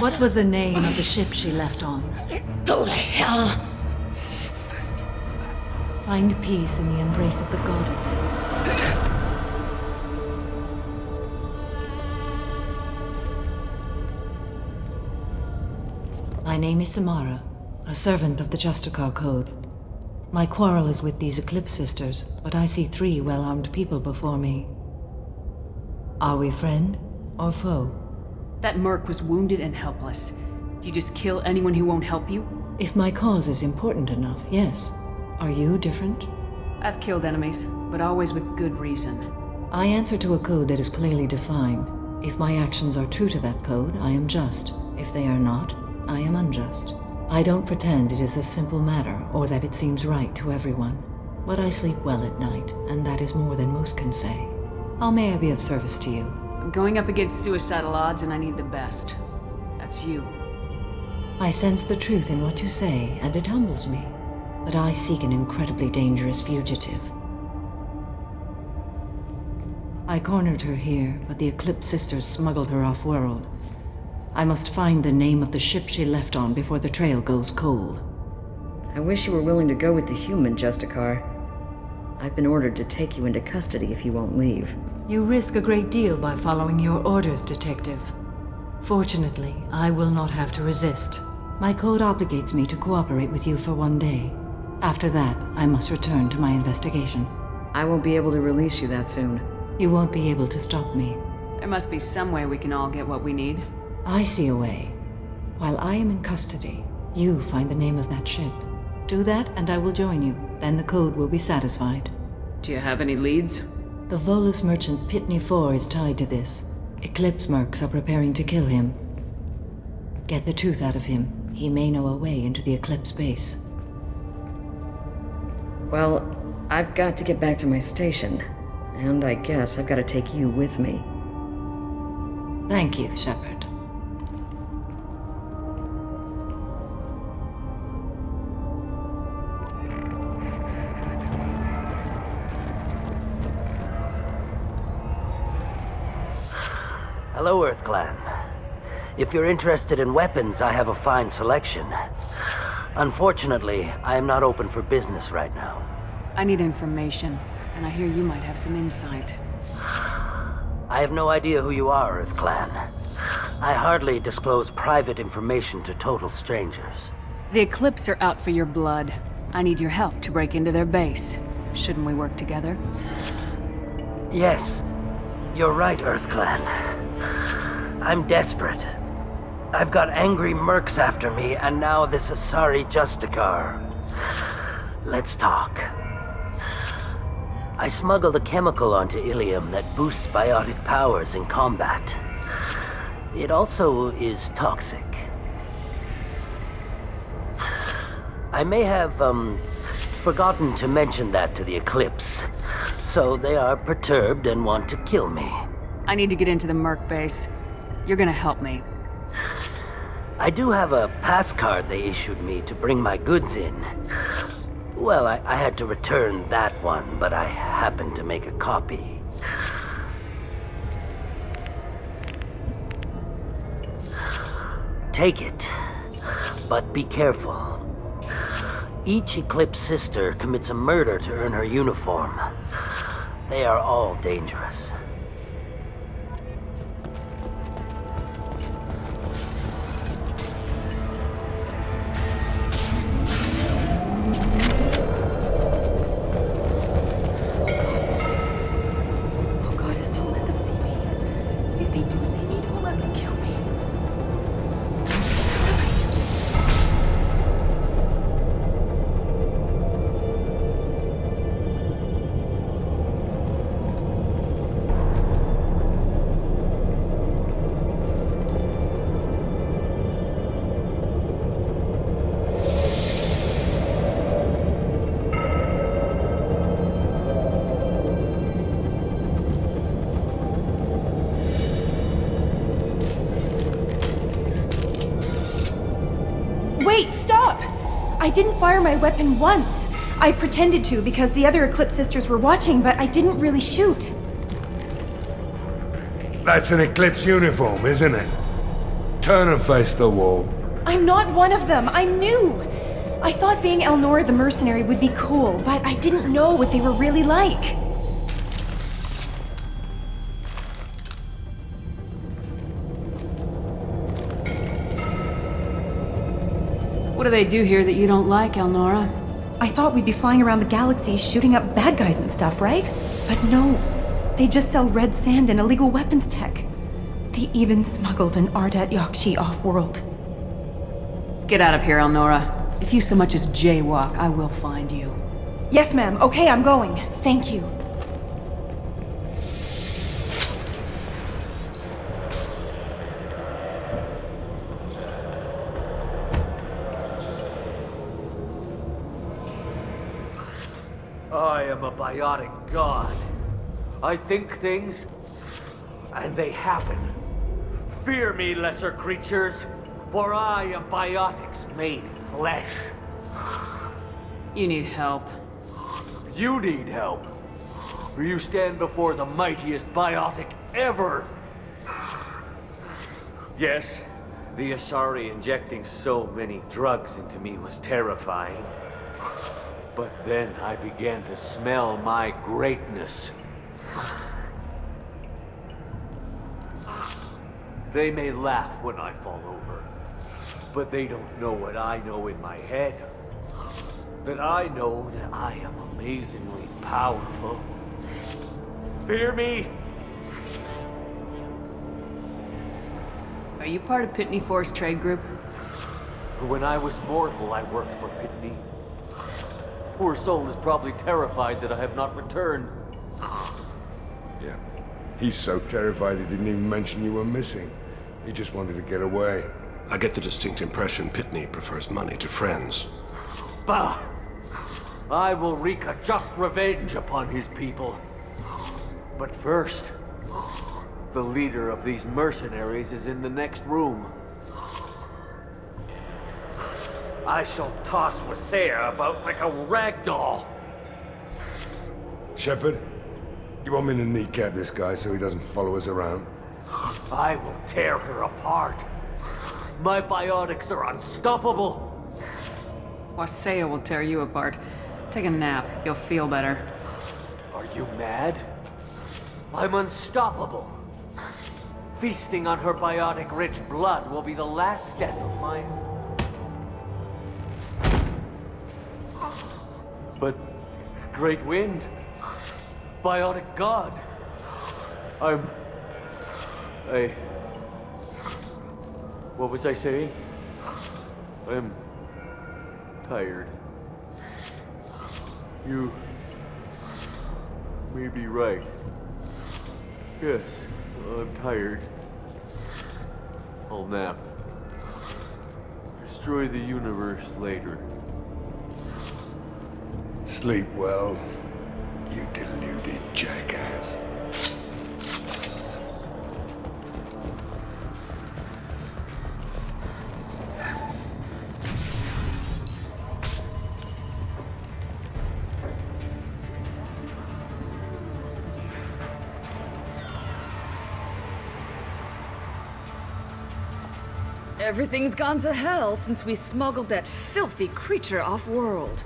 What was the name of the ship she left on? Go to hell! Find peace in the embrace of the goddess. My name is Samara, a servant of the Justicar Code. My quarrel is with these Eclipse Sisters, but I see 3 well-armed people before me. Are we friend or foe? That merc was wounded and helpless. Do you just kill anyone who won't help you? If my cause is important enough, yes. Are you different? I've killed enemies, but always with good reason. I answer to a code that is clearly defined. If my actions are true to that code, I am just. If they are not, I am unjust. I don't pretend it is a simple matter, or that it seems right to everyone. But I sleep well at night, and that is more than most can say. How may I be of service to you? I'm going up against suicidal odds and I need the best. That's you. I sense the truth in what you say, and it humbles me. But I seek an incredibly dangerous fugitive. I cornered her here, but the Eclipse Sisters smuggled her off-world. I must find the name of the ship she left on before the trail goes cold. I wish you were willing to go with the human, Justicar. I've been ordered to take you into custody if you won't leave. You risk a great deal by following your orders, Detective. Fortunately, I will not have to resist. My code obligates me to cooperate with you for 1 day. After that, I must return to my investigation. I won't be able to release you that soon. You won't be able to stop me. There must be some way we can all get what we need. I see a way. While I am in custody, you find the name of that ship. Do that and I will join you. Then the code will be satisfied. Do you have any leads? The Volus merchant Pitney 4 is tied to this. Eclipse mercs are preparing to kill him. Get the truth out of him. He may know a way into the Eclipse base. Well, I've got to get back to my station. And I guess I've got to take you with me. Thank you, Shepard. Hello, Earth Clan. If you're interested in weapons, I have a fine selection. Unfortunately, I am not open for business right now. I need information, and I hear you might have some insight. I have no idea who you are, Earth Clan. I hardly disclose private information to total strangers. The Eclipse are out for your blood. I need your help to break into their base. Shouldn't we work together? Yes, you're right, Earth Clan. I'm desperate. I've got angry mercs after me, and now this Asari Justicar. Let's talk. I smuggled a chemical onto Ilium that boosts biotic powers in combat. It also is toxic. I may have, forgotten to mention that to the Eclipse, so they are perturbed and want to kill me. I need to get into the merc base. You're gonna help me. I do have a pass card they issued me to bring my goods in. Well, I had to return that one, but I happened to make a copy. Take it, but be careful. Each Eclipse sister commits a murder to earn her uniform. They are all dangerous. I didn't fire my weapon once. I pretended to because the other Eclipse sisters were watching, but I didn't really shoot. That's an Eclipse uniform, isn't it? Turn and face the wall. I'm not one of them. I'm new. I thought being Elnora the mercenary would be cool, but I didn't know what they were really like. What do they do here that you don't like, Elnora? I thought we'd be flying around the galaxy shooting up bad guys and stuff, right? But no. They just sell red sand and illegal weapons tech. They even smuggled an Ardat Yakshi off-world. Get out of here, Elnora. If you so much as jaywalk, I will find you. Yes, ma'am. Okay, I'm going. Thank you. I am a biotic god. I think things, and they happen. Fear me, lesser creatures, for I am biotics made flesh. You need help. You need help. For you stand before the mightiest biotic ever. Yes, the Asari injecting so many drugs into me was terrifying. But then I began to smell my greatness. They may laugh when I fall over, but they don't know what I know in my head. That I know that I am amazingly powerful. Fear me? Are you part of Pitney Force Trade Group? When I was mortal, I worked for Pitney. Poor soul is probably terrified that I have not returned. Yeah. He's so terrified he didn't even mention you were missing. He just wanted to get away. I get the distinct impression Pitney prefers money to friends. Bah! I will wreak a just revenge upon his people. But first, the leader of these mercenaries is in the next room. I shall toss Wasea about like a rag doll. Shepard, you want me to kneecap this guy so he doesn't follow us around? I will tear her apart. My biotics are unstoppable. Wasea will tear you apart. Take a nap. You'll feel better. Are you mad? I'm unstoppable. Feasting on her biotic-rich blood will be the last step of my... But... Great Wind... Biotic God... What was I saying? I'm... tired. You... may be right. Yes, I'm tired. I'll nap. Destroy the universe later. Sleep well, you deluded jackass. Everything's gone to hell since we smuggled that filthy creature off-world.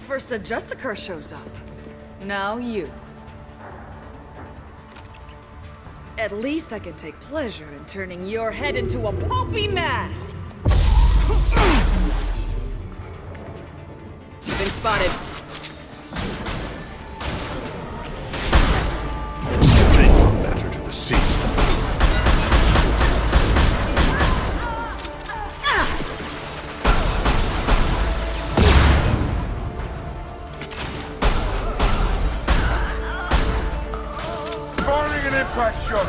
First a Justicar shows up. Now you. At least I can take pleasure in turning your head into a pulpy mass! You've been spotted. Take your matter to the sea. Impact shot.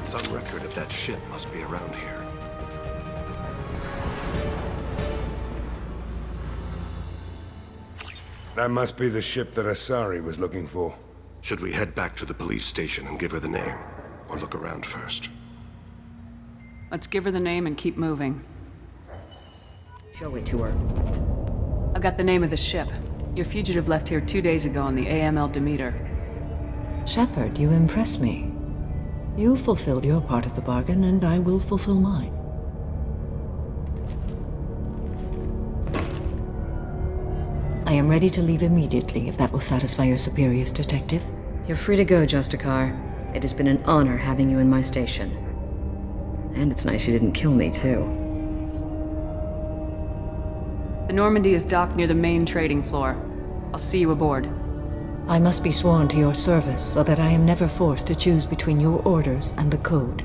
Some record of that ship must be around here. That must be the ship that Asari was looking for. Should we head back to the police station and give her the name? Or look around first? Let's give her the name and keep moving. Show it to her. I got the name of the ship. Your fugitive left here 2 days ago on the AML Demeter. Shepard, you impress me. You fulfilled your part of the bargain, and I will fulfill mine. I am ready to leave immediately, if that will satisfy your superiors, Detective. You're free to go, Justicar. It has been an honor having you in my station. And it's nice you didn't kill me, too. The Normandy is docked near the main trading floor. I'll see you aboard. I must be sworn to your service so that I am never forced to choose between your orders and the Code.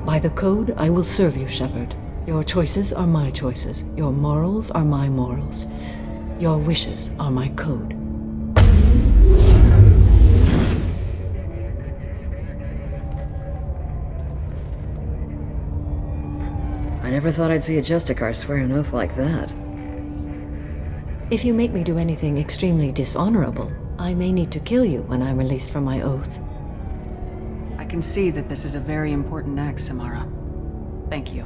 By the Code, I will serve you, Shepard. Your choices are my choices. Your morals are my morals. Your wishes are my code. I never thought I'd see a Justicar swear an oath like that. If you make me do anything extremely dishonorable, I may need to kill you when I'm released from my oath. I can see that this is a very important act, Samara. Thank you.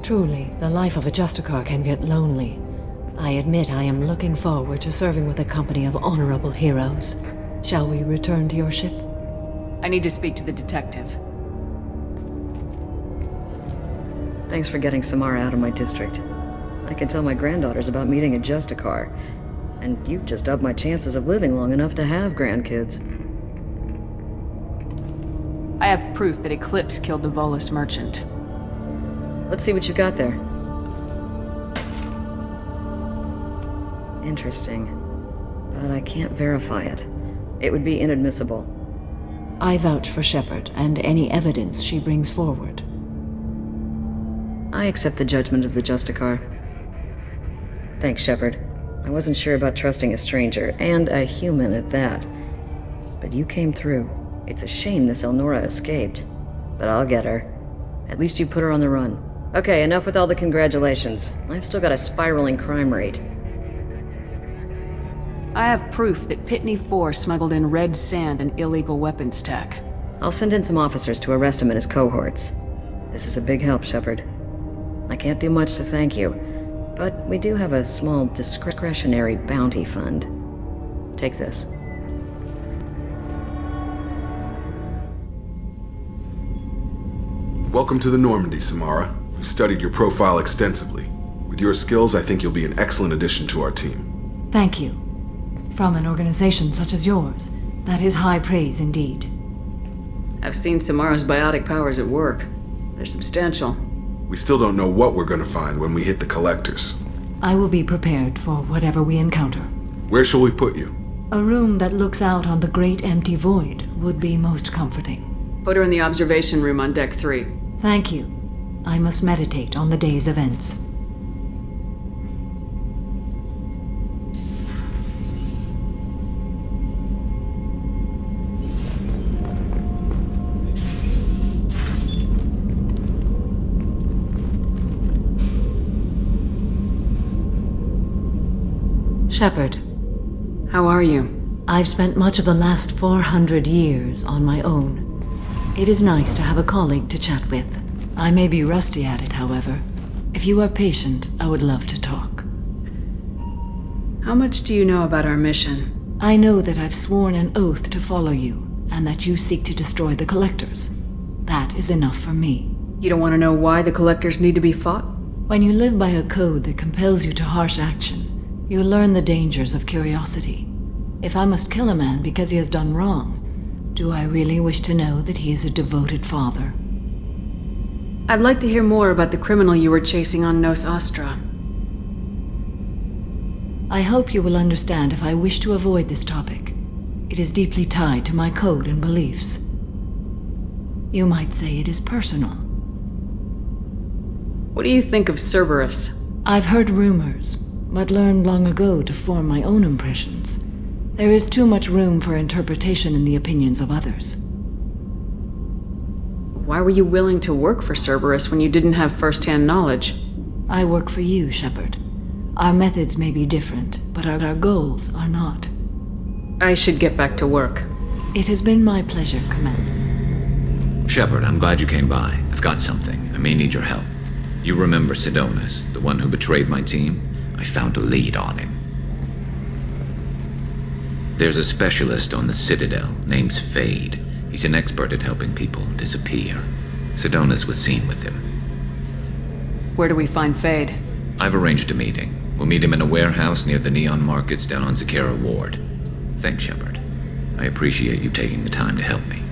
Truly, the life of a Justicar can get lonely. I admit I am looking forward to serving with a company of honorable heroes. Shall we return to your ship? I need to speak to the detective. Thanks for getting Samara out of my district. I can tell my granddaughters about meeting a Justicar. And you've just upped my chances of living long enough to have grandkids. I have proof that Eclipse killed the Volus merchant. Let's see what you got there. Interesting. But I can't verify it. It would be inadmissible. I vouch for Shepard and any evidence she brings forward. I accept the judgment of the Justicar. Thanks, Shepard. I wasn't sure about trusting a stranger, and a human at that. But you came through. It's a shame this Elnora escaped. But I'll get her. At least you put her on the run. Okay, enough with all the congratulations. I've still got a spiraling crime rate. I have proof that Pitney 4 smuggled in red sand and illegal weapons tech. I'll send in some officers to arrest him and his cohorts. This is a big help, Shepard. I can't do much to thank you, but we do have a small discretionary bounty fund. Take this. Welcome to the Normandy, Samara. We've studied your profile extensively. With your skills, I think you'll be an excellent addition to our team. Thank you. From an organization such as yours, that is high praise indeed. I've seen Samara's biotic powers at work. They're substantial. We still don't know what we're going to find when we hit the collectors. I will be prepared for whatever we encounter. Where shall we put you? A room that looks out on the great empty void would be most comforting. Put her in the observation room on Deck 3. Thank you. I must meditate on the day's events. Shepard. How are you? I've spent much of the last 400 years on my own. It is nice to have a colleague to chat with. I may be rusty at it, however. If you are patient, I would love to talk. How much do you know about our mission? I know that I've sworn an oath to follow you, and that you seek to destroy the Collectors. That is enough for me. You don't want to know why the Collectors need to be fought? When you live by a code that compels you to harsh action, you learn the dangers of curiosity. If I must kill a man because he has done wrong, do I really wish to know that he is a devoted father? I'd like to hear more about the criminal you were chasing on Nos Astra. I hope you will understand if I wish to avoid this topic. It is deeply tied to my code and beliefs. You might say it is personal. What do you think of Cerberus? I've heard rumors, but learned long ago to form my own impressions. There is too much room for interpretation in the opinions of others. Why were you willing to work for Cerberus when you didn't have first-hand knowledge? I work for you, Shepard. Our methods may be different, but our goals are not. I should get back to work. It has been my pleasure, Commander. Shepard, I'm glad you came by. I've got something. I may need your help. You remember Sidonus, the one who betrayed my team? I found a lead on him. There's a specialist on the Citadel, name's Fade. He's an expert at helping people disappear. Sidonus was seen with him. Where do we find Fade? I've arranged a meeting. We'll meet him in a warehouse near the Neon Markets down on Zakera Ward. Thanks, Shepard. I appreciate you taking the time to help me.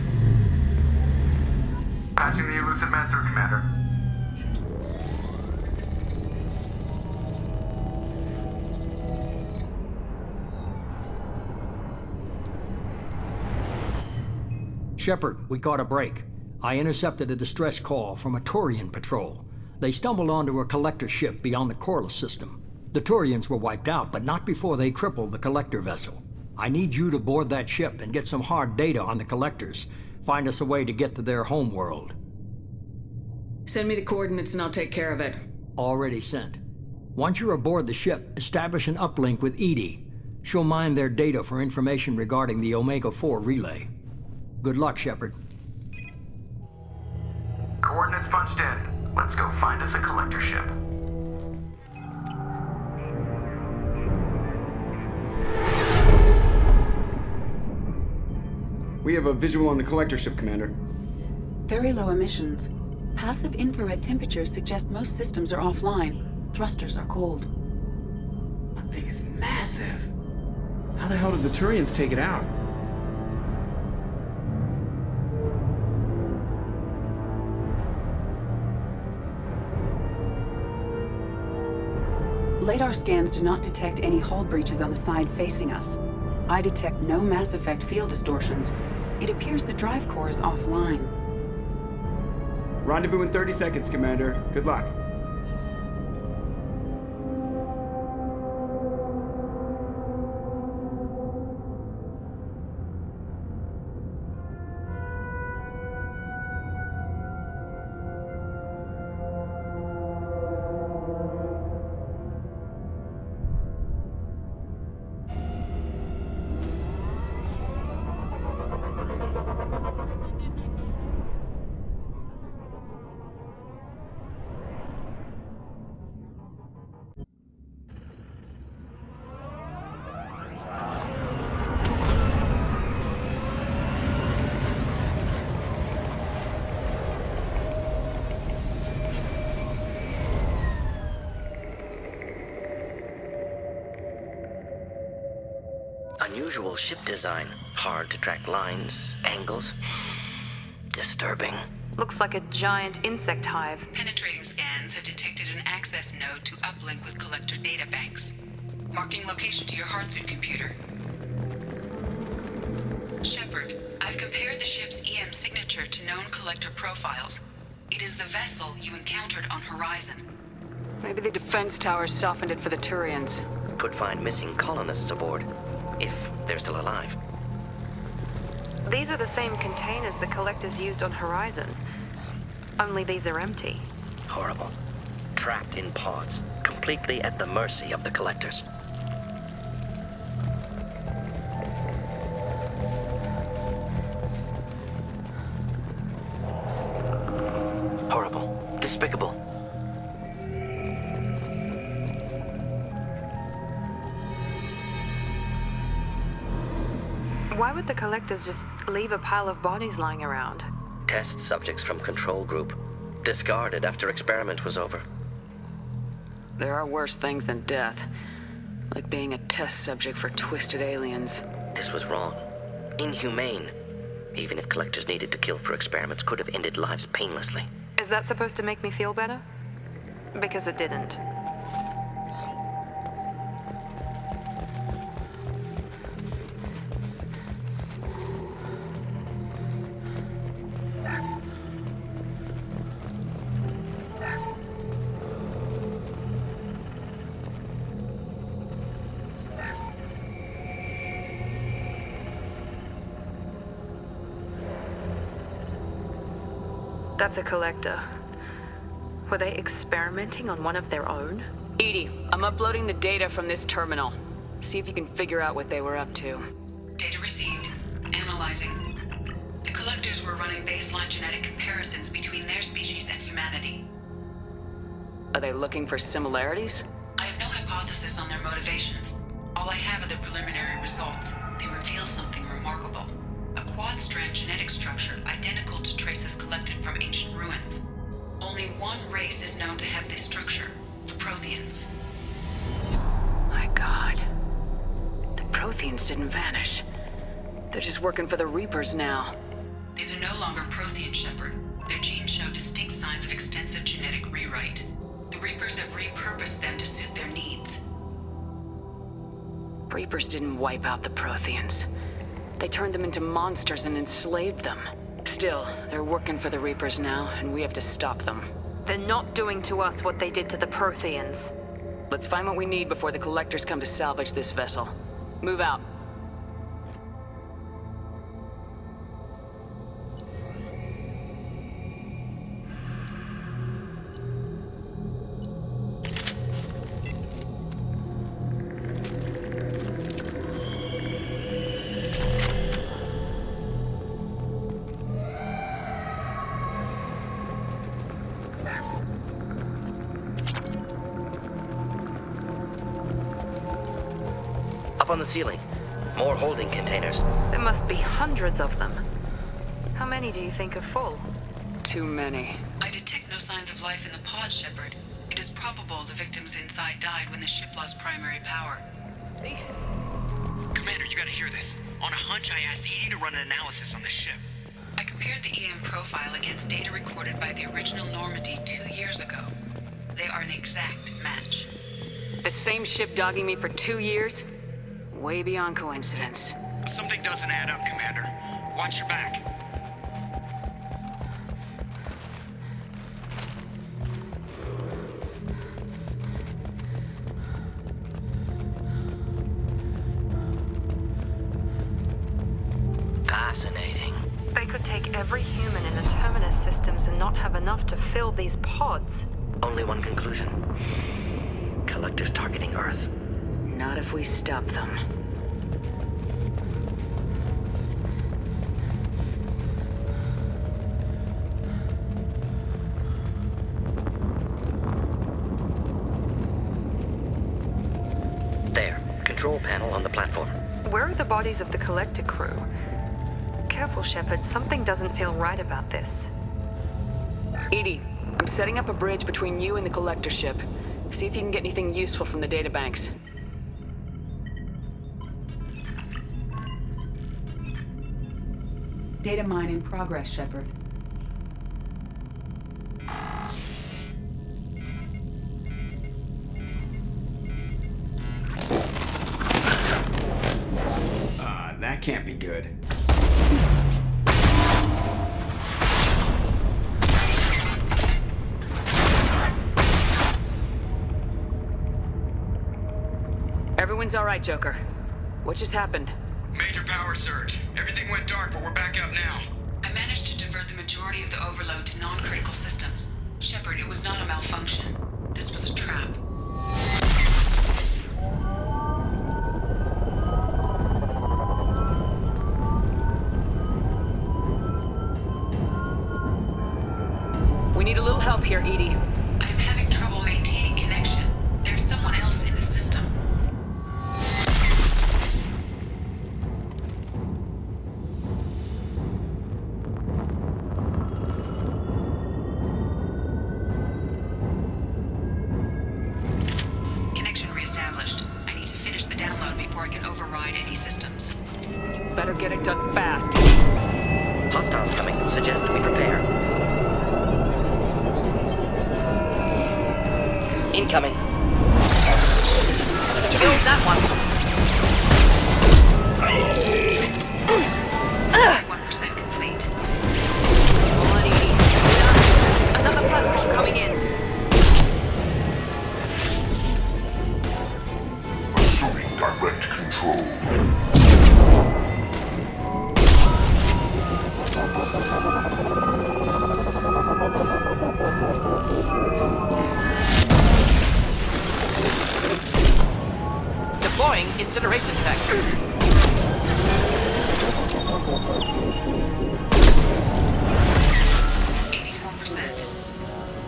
Patching the elusive man through, Commander. Shepard, we caught a break. I intercepted a distress call from a Turian patrol. They stumbled onto a collector ship beyond the Corliss system. The Turians were wiped out, but not before they crippled the collector vessel. I need you to board that ship and get some hard data on the collectors. Find us a way to get to their homeworld. Send me the coordinates and I'll take care of it. Already sent. Once you're aboard the ship, establish an uplink with Edie. She'll mine their data for information regarding the Omega-4 relay. Good luck, Shepard. Coordinates punched in. Let's go find us a collector ship. We have a visual on the collector ship, Commander. Very low emissions. Passive infrared temperatures suggest most systems are offline. Thrusters are cold. That thing is massive. How the hell did the Turians take it out? Radar scans do not detect any hull breaches on the side facing us. I detect no Mass Effect field distortions. It appears the drive core is offline. Rendezvous in 30 seconds, Commander. Good luck. Unusual ship design. Hard to track lines, angles. Disturbing. Looks like a giant insect hive. Penetrating scans have detected an access node to uplink with collector databanks. Marking location to your hardsuit computer. Shepard, I've compared the ship's EM signature to known collector profiles. It is the vessel you encountered on Horizon. Maybe the defense towers softened it for the Turians. Could find missing colonists aboard. If they're still alive. These are the same containers the collectors used on Horizon. Only these are empty. Horrible. Trapped in pods, completely at the mercy of the collectors. Horrible. Despicable. Why would the collectors just leave a pile of bodies lying around? Test subjects from control group. Discarded after experiment was over. There are worse things than death. Like being a test subject for twisted aliens. This was wrong. Inhumane. Even if collectors needed to kill for experiments, could have ended lives painlessly. Is that supposed to make me feel better? Because it didn't. That's a collector. Were they experimenting on one of their own? Edie, I'm uploading the data from this terminal. See if you can figure out what they were up to. Data received. Analyzing. The collectors were running baseline genetic comparisons between their species and humanity. Are they looking for similarities? I have no hypothesis on their motivations. All I have are the preliminary results. They reveal something remarkable. A quad-strand genetic structure identical to traces collected from ancient ruins. Only one race is known to have this structure, the Protheans. My God. The Protheans didn't vanish. They're just working for the Reapers now. These are no longer Prothean, Shepard. Their genes show distinct signs of extensive genetic rewrite. The Reapers have repurposed them to suit their needs. Reapers didn't wipe out the Protheans. They turned them into monsters and enslaved them. Still, they're working for the Reapers now, and we have to stop them. They're not doing to us what they did to the Protheans. Let's find what we need before the collectors come to salvage this vessel. Move out. Up on the ceiling. More holding containers. There must be hundreds of them. How many do you think are full? Too many. I detect no signs of life in the pod, Shepard. It is probable the victims inside died when the ship lost primary power. Commander, you gotta hear this. On a hunch, I asked Edie to run an analysis on this ship. I compared the EM profile against data recorded by the original Normandy 2 years ago. They are an exact match. The same ship dogging me for 2 years? Way beyond coincidence. Something doesn't add up, Commander. Watch your back. Fascinating. They could take every human in the Terminus systems and not have enough to fill these pods. Only one conclusion. Collectors targeting Earth. Not if we stop them. There. Control panel on the platform. Where are the bodies of the collector crew? Careful, Shepard. Something doesn't feel right about this. Edie, I'm setting up a bridge between you and the collector ship. See if you can get anything useful from the databanks. Data mine in progress, Shepard. That can't be good. Everyone's all right, Joker. What just happened? Major power surge. Everything went dark, but we're back up now. I managed to divert the majority of the overload to non-critical systems. Shepard, it was not a malfunction. This was a trap. We need a little help here, Edie. I am having trouble maintaining connection. There's someone else in the system. Connection reestablished. I need to finish the download before I can override any systems. Better get it done fast. Hostiles coming. Suggest we prepare. Incoming. Killed that one. 1% complete. Come on, Edie. Another platform coming in. Assuming direct control. Deploying incineration tech.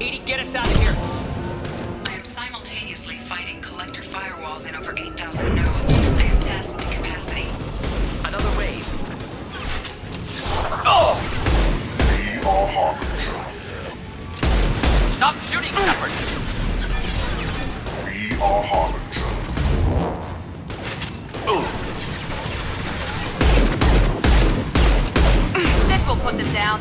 Edie, get us out of here! I am simultaneously fighting collector firewalls in over 8,000 nodes. I am tasked to capacity. Another wave. Oh! We are Harbinger. Stop shooting, Shepard! We are Harbinger. This will put them down.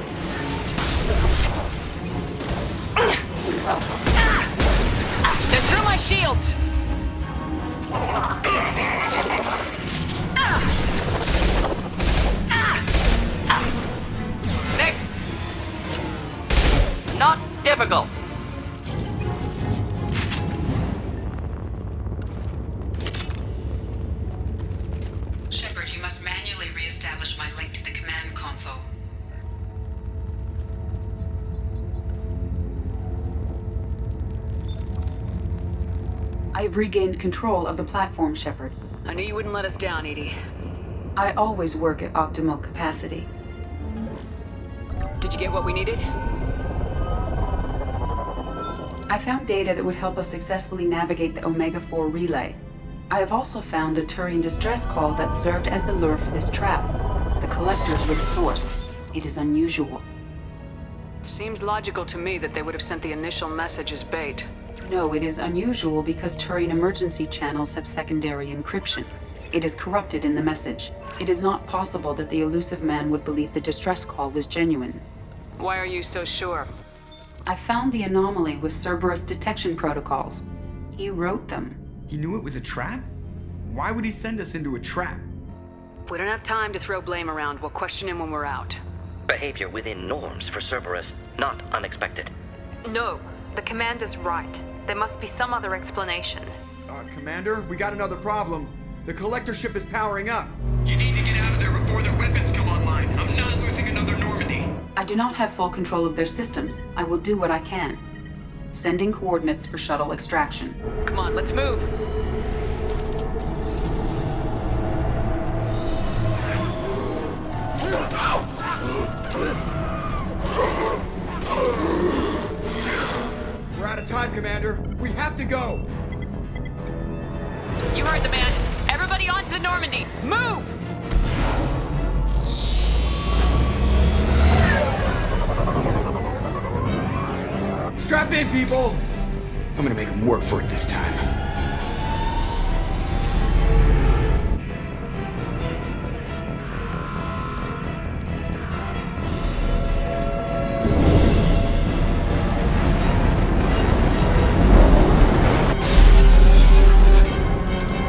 They're through my shields! Next! Not difficult. Shepard, you must manually re-establish my link to the command console. I have regained control of the platform, Shepard. I knew you wouldn't let us down, Edie. I always work at optimal capacity. Did you get what we needed? I found data that would help us successfully navigate the Omega-4 relay. I have also found the Turian distress call that served as the lure for this trap. The collectors were the source. It is unusual. It seems logical to me that they would have sent the initial message as bait. No, it is unusual because Turian emergency channels have secondary encryption. It is corrupted in the message. It is not possible that the elusive man would believe the distress call was genuine. Why are you so sure? I found the anomaly with Cerberus detection protocols. He wrote them. He knew it was a trap? Why would he send us into a trap? We don't have time to throw blame around. We'll question him when we're out. Behavior within norms for Cerberus, not unexpected. No, the commander's right. There must be some other explanation. Commander, we got another problem. The collector ship is powering up. You need to get out of there before their weapons come online. I'm not losing another Normandy. I do not have full control of their systems. I will do what I can. Sending coordinates for shuttle extraction. Come on, let's move. We're out of time, Commander. We have to go. You heard the man. Everybody onto the Normandy. Move! Strap in, people! I'm gonna make them work for it this time.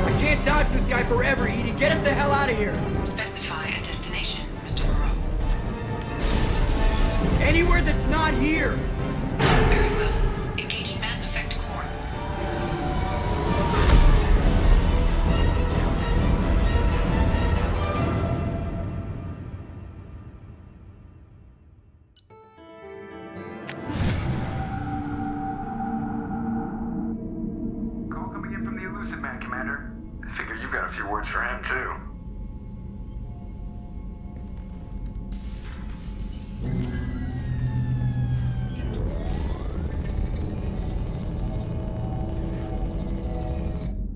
I can't dodge this guy forever, Edie. Get us the hell out of here! Specify a destination, Mr. Moreau. Anywhere that's not here! Very well. Engaging Mass Effect core. Call coming in from the elusive man, Commander. I figure you've got a few words for him, too.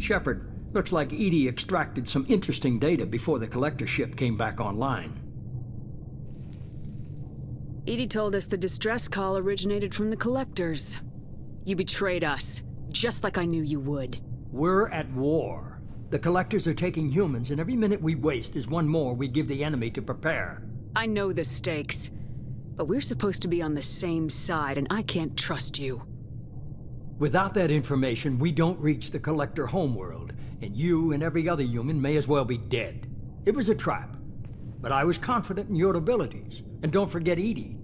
Shepard, looks like Edie extracted some interesting data before the collector ship came back online. Edie told us the distress call originated from the collectors. You betrayed us, just like I knew you would. We're at war. The collectors are taking humans, and every minute we waste is one more we give the enemy to prepare. I know the stakes, but we're supposed to be on the same side, and I can't trust you. Without that information, we don't reach the collector homeworld, and you and every other human may as well be dead. It was a trap, but I was confident in your abilities. And don't forget Edie.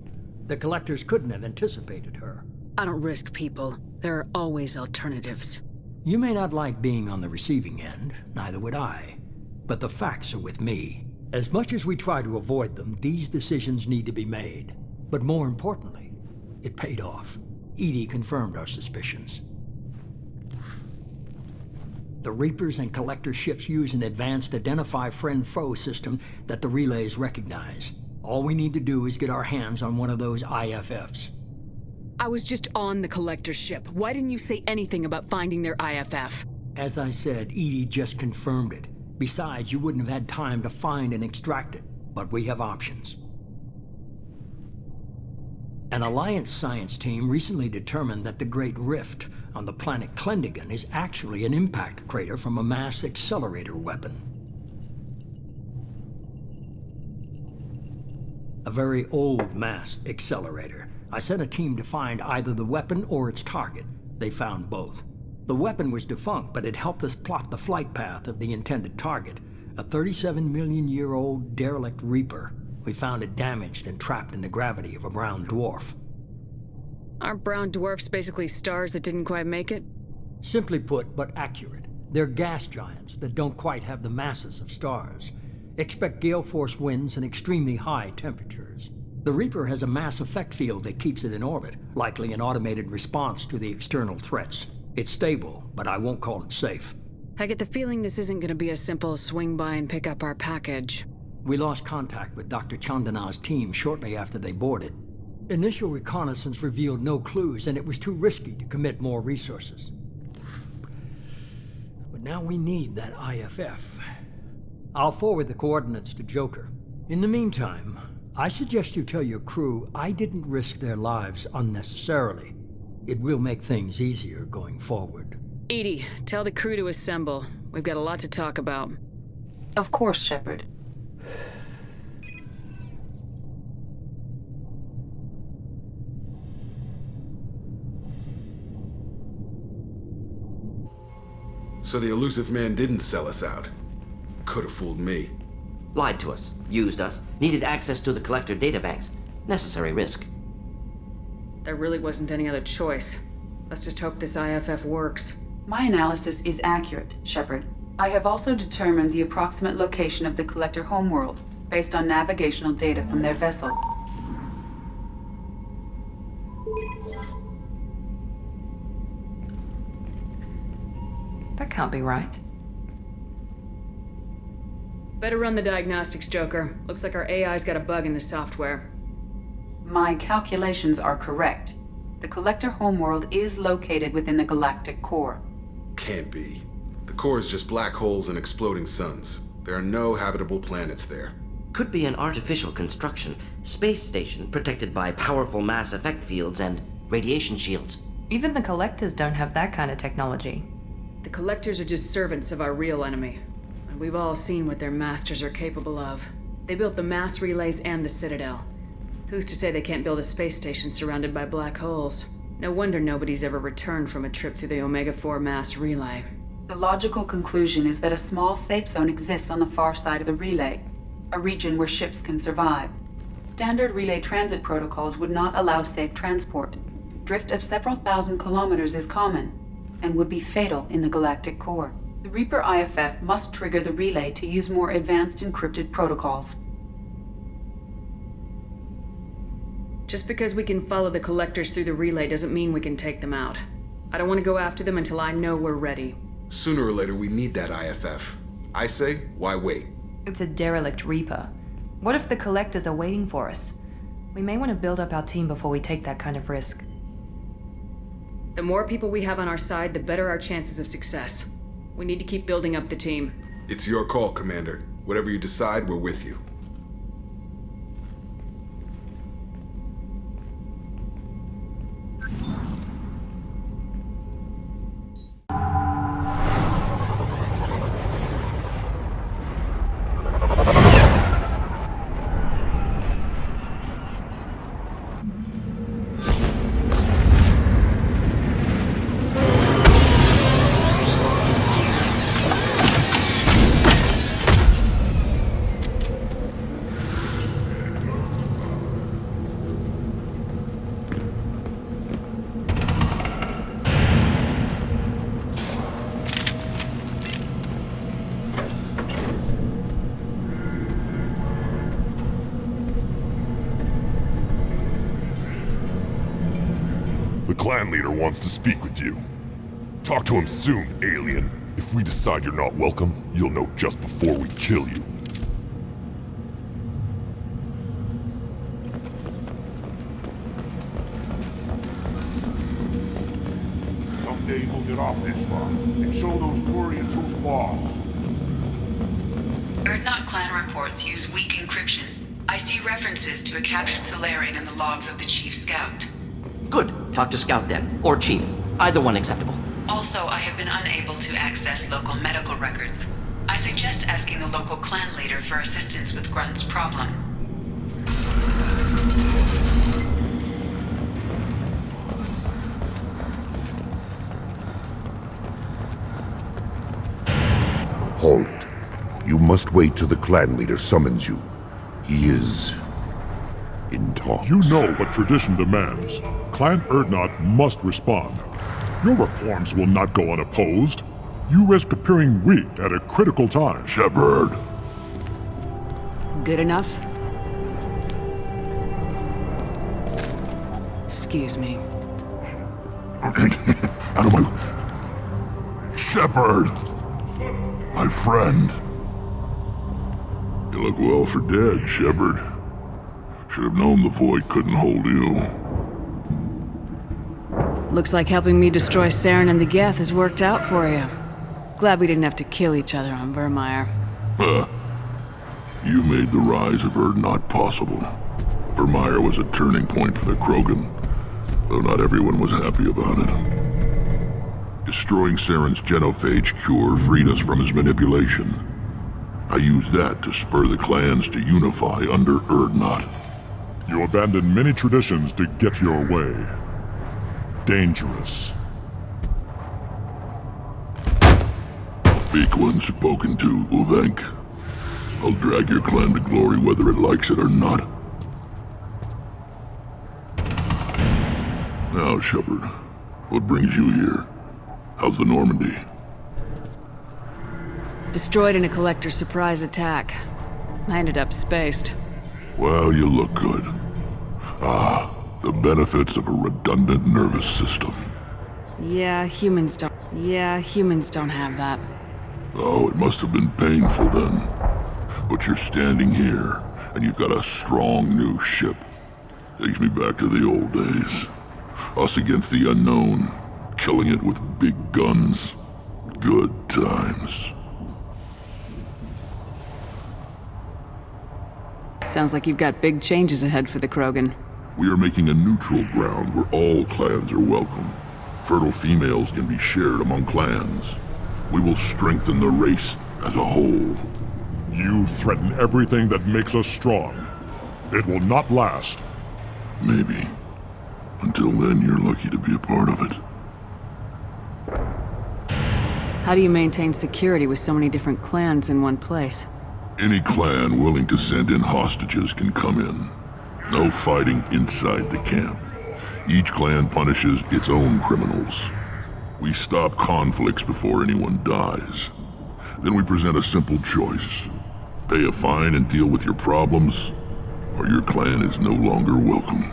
The collectors couldn't have anticipated her. I don't risk people. There are always alternatives. You may not like being on the receiving end, neither would I. But the facts are with me. As much as we try to avoid them, these decisions need to be made. But more importantly, it paid off. Edie confirmed our suspicions. The Reapers and Collector ships use an advanced Identify Friend-Foe system that the relays recognize. All we need to do is get our hands on one of those IFFs. I was just on the Collector ship. Why didn't you say anything about finding their IFF? As I said, Edie just confirmed it. Besides, you wouldn't have had time to find and extract it. But we have options. An Alliance science team recently determined that the Great Rift on the planet Klendigan is actually an impact crater from a mass accelerator weapon. A very old mass accelerator. I sent a team to find either the weapon or its target. They found both. The weapon was defunct, but it helped us plot the flight path of the intended target, a 37-million-year-old derelict Reaper. We found it damaged and trapped in the gravity of a brown dwarf. Aren't brown dwarfs basically stars that didn't quite make it? Simply put, but accurate. They're gas giants that don't quite have the masses of stars. Expect gale force winds and extremely high temperatures. The Reaper has a mass effect field that keeps it in orbit, likely an automated response to the external threats. It's stable, but I won't call it safe. I get the feeling this isn't going to be a simple swing by and pick up our package. We lost contact with Dr. Chandana's team shortly after they boarded. Initial reconnaissance revealed no clues, and it was too risky to commit more resources. But now we need that IFF. I'll forward the coordinates to Joker. In the meantime, I suggest you tell your crew I didn't risk their lives unnecessarily. It will make things easier going forward. Edie, tell the crew to assemble. We've got a lot to talk about. Of course, Shepard. So the elusive man didn't sell us out. Could have fooled me. Lied to us, used us, needed access to the Collector databanks. Necessary risk. There really wasn't any other choice. Let's just hope this IFF works. My analysis is accurate, Shepard. I have also determined the approximate location of the Collector homeworld, based on navigational data from their vessel. That can't be right. Better run the diagnostics, Joker. Looks like our AI's got a bug in the software. My calculations are correct. The Collector homeworld is located within the galactic core. Can't be. The core is just black holes and exploding suns. There are no habitable planets there. Could be an artificial construction, space station protected by powerful mass effect fields and radiation shields. Even the Collectors don't have that kind of technology. The Collectors are just servants of our real enemy. And we've all seen what their masters are capable of. They built the mass relays and the Citadel. Who's to say they can't build a space station surrounded by black holes? No wonder nobody's ever returned from a trip through the Omega-4 mass relay. The logical conclusion is that a small safe zone exists on the far side of the relay, a region where ships can survive. Standard relay transit protocols would not allow safe transport. Drift of several thousand kilometers is common, and would be fatal in the galactic core. The Reaper IFF must trigger the relay to use more advanced encrypted protocols. Just because we can follow the Collectors through the relay doesn't mean we can take them out. I don't want to go after them until I know we're ready. Sooner or later, we need that IFF. I say, why wait? It's a derelict Reaper. What if the Collectors are waiting for us? We may want to build up our team before we take that kind of risk. The more people we have on our side, the better our chances of success. We need to keep building up the team. It's your call, Commander. Whatever you decide, we're with you. The clan leader wants to speak with you. Talk to him soon, alien. If we decide you're not welcome, you'll know just before we kill you. Someday we'll get off this far and show those Turians who's boss. Erdnot clan reports use weak encryption. I see references to a captured Solarian in the logs of the Chief Scout. Good. Talk to Scout then, or Chief. Either one acceptable. Also, I have been unable to access local medical records. I suggest asking the local clan leader for assistance with Grunt's problem. Hold. You must wait till the clan leader summons you. He is in talks. You know what tradition demands. Clan Erdnot must respond. Your reforms will not go unopposed. You risk appearing weak at a critical time. Shepard. Good enough? Excuse me. Out of my... Shepard! My friend. You look well for dead, Shepard. Should have known the Void couldn't hold you. Looks like helping me destroy Saren and the Geth has worked out for you. Glad we didn't have to kill each other on Vermeer. You made the rise of Erdnot possible. Vermeer was a turning point for the Krogan, though not everyone was happy about it. Destroying Saren's genophage cure freed us from his manipulation. I used that to spur the clans to unify under Erdnot. You abandoned many traditions to get your way. Dangerous. Speak when spoken to, Uvenk. I'll drag your clan to glory whether it likes it or not. Now, Shepard, what brings you here? How's the Normandy? Destroyed in a Collector surprise attack. I ended up spaced. Well, you look good. Ah, the benefits of a redundant nervous system. Yeah, humans don't have that. Oh, it must have been painful then. But you're standing here, and you've got a strong new ship. Takes me back to the old days. Us against the unknown, killing it with big guns. Good times. Sounds like you've got big changes ahead for the Krogan. We are making a neutral ground where all clans are welcome. Fertile females can be shared among clans. We will strengthen the race as a whole. You threaten everything that makes us strong. It will not last. Maybe. Until then, you're lucky to be a part of it. How do you maintain security with so many different clans in one place? Any clan willing to send in hostages can come in. No fighting inside the camp. Each clan punishes its own criminals. We stop conflicts before anyone dies. Then we present a simple choice. Pay a fine and deal with your problems, or your clan is no longer welcome.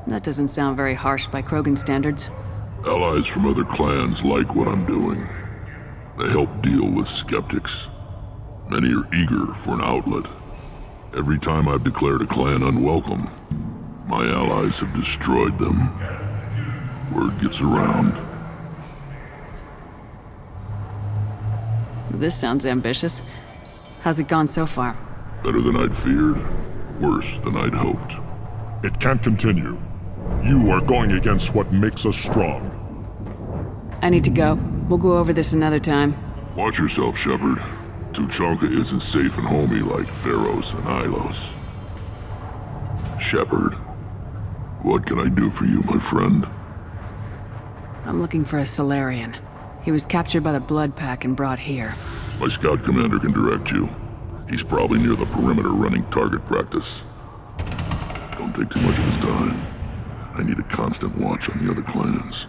That doesn't sound very harsh by Krogan standards. Allies from other clans like what I'm doing. They help deal with skeptics. Many are eager for an outlet. Every time I've declared a clan unwelcome, my allies have destroyed them. Word gets around. This sounds ambitious. How's it gone so far? Better than I'd feared. Worse than I'd hoped. It can't continue. You are going against what makes us strong. I need to go. We'll go over this another time. Watch yourself, Shepard. Tuchanka isn't safe and homey like Pharos and Ilos. Shepard, what can I do for you, my friend? I'm looking for a Solarian. He was captured by the Blood Pack and brought here. My scout commander can direct you. He's probably near the perimeter running target practice. Don't take too much of his time. I need a constant watch on the other clans.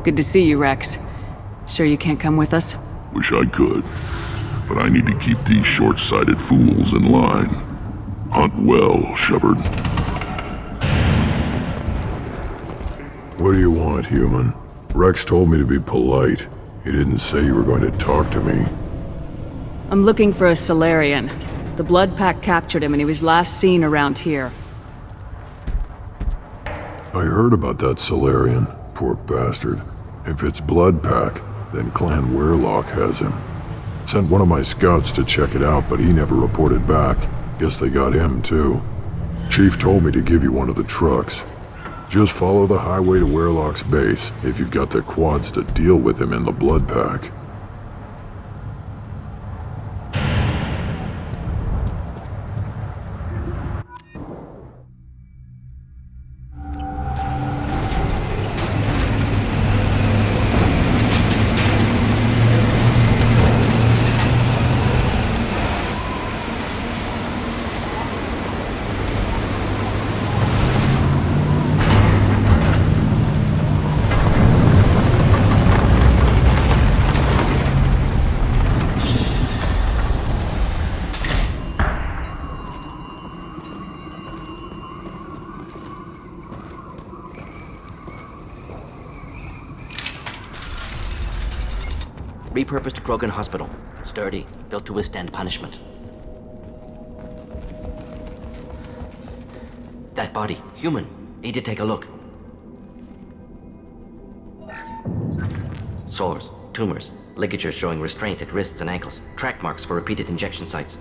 Good to see you, Rex. Sure you can't come with us? Wish I could, but I need to keep these short-sighted fools in line. Hunt well, Shepard. What do you want, human? Rex told me to be polite. He didn't say you were going to talk to me. I'm looking for a Solarian. The Blood Pack captured him and he was last seen around here. I heard about that Solarian. Poor bastard. If it's Blood Pack, then Clan Werelock has him. Sent one of my scouts to check it out, but he never reported back. Guess they got him, too. Chief told me to give you one of the trucks. Just follow the highway to Werelock's base, if you've got the quads to deal with him in the Blood Pack. Repurposed Krogan Hospital. Sturdy, built to withstand punishment. That body, human. Need to take a look. Sores, tumors, ligatures showing restraint at wrists and ankles, track marks for repeated injection sites.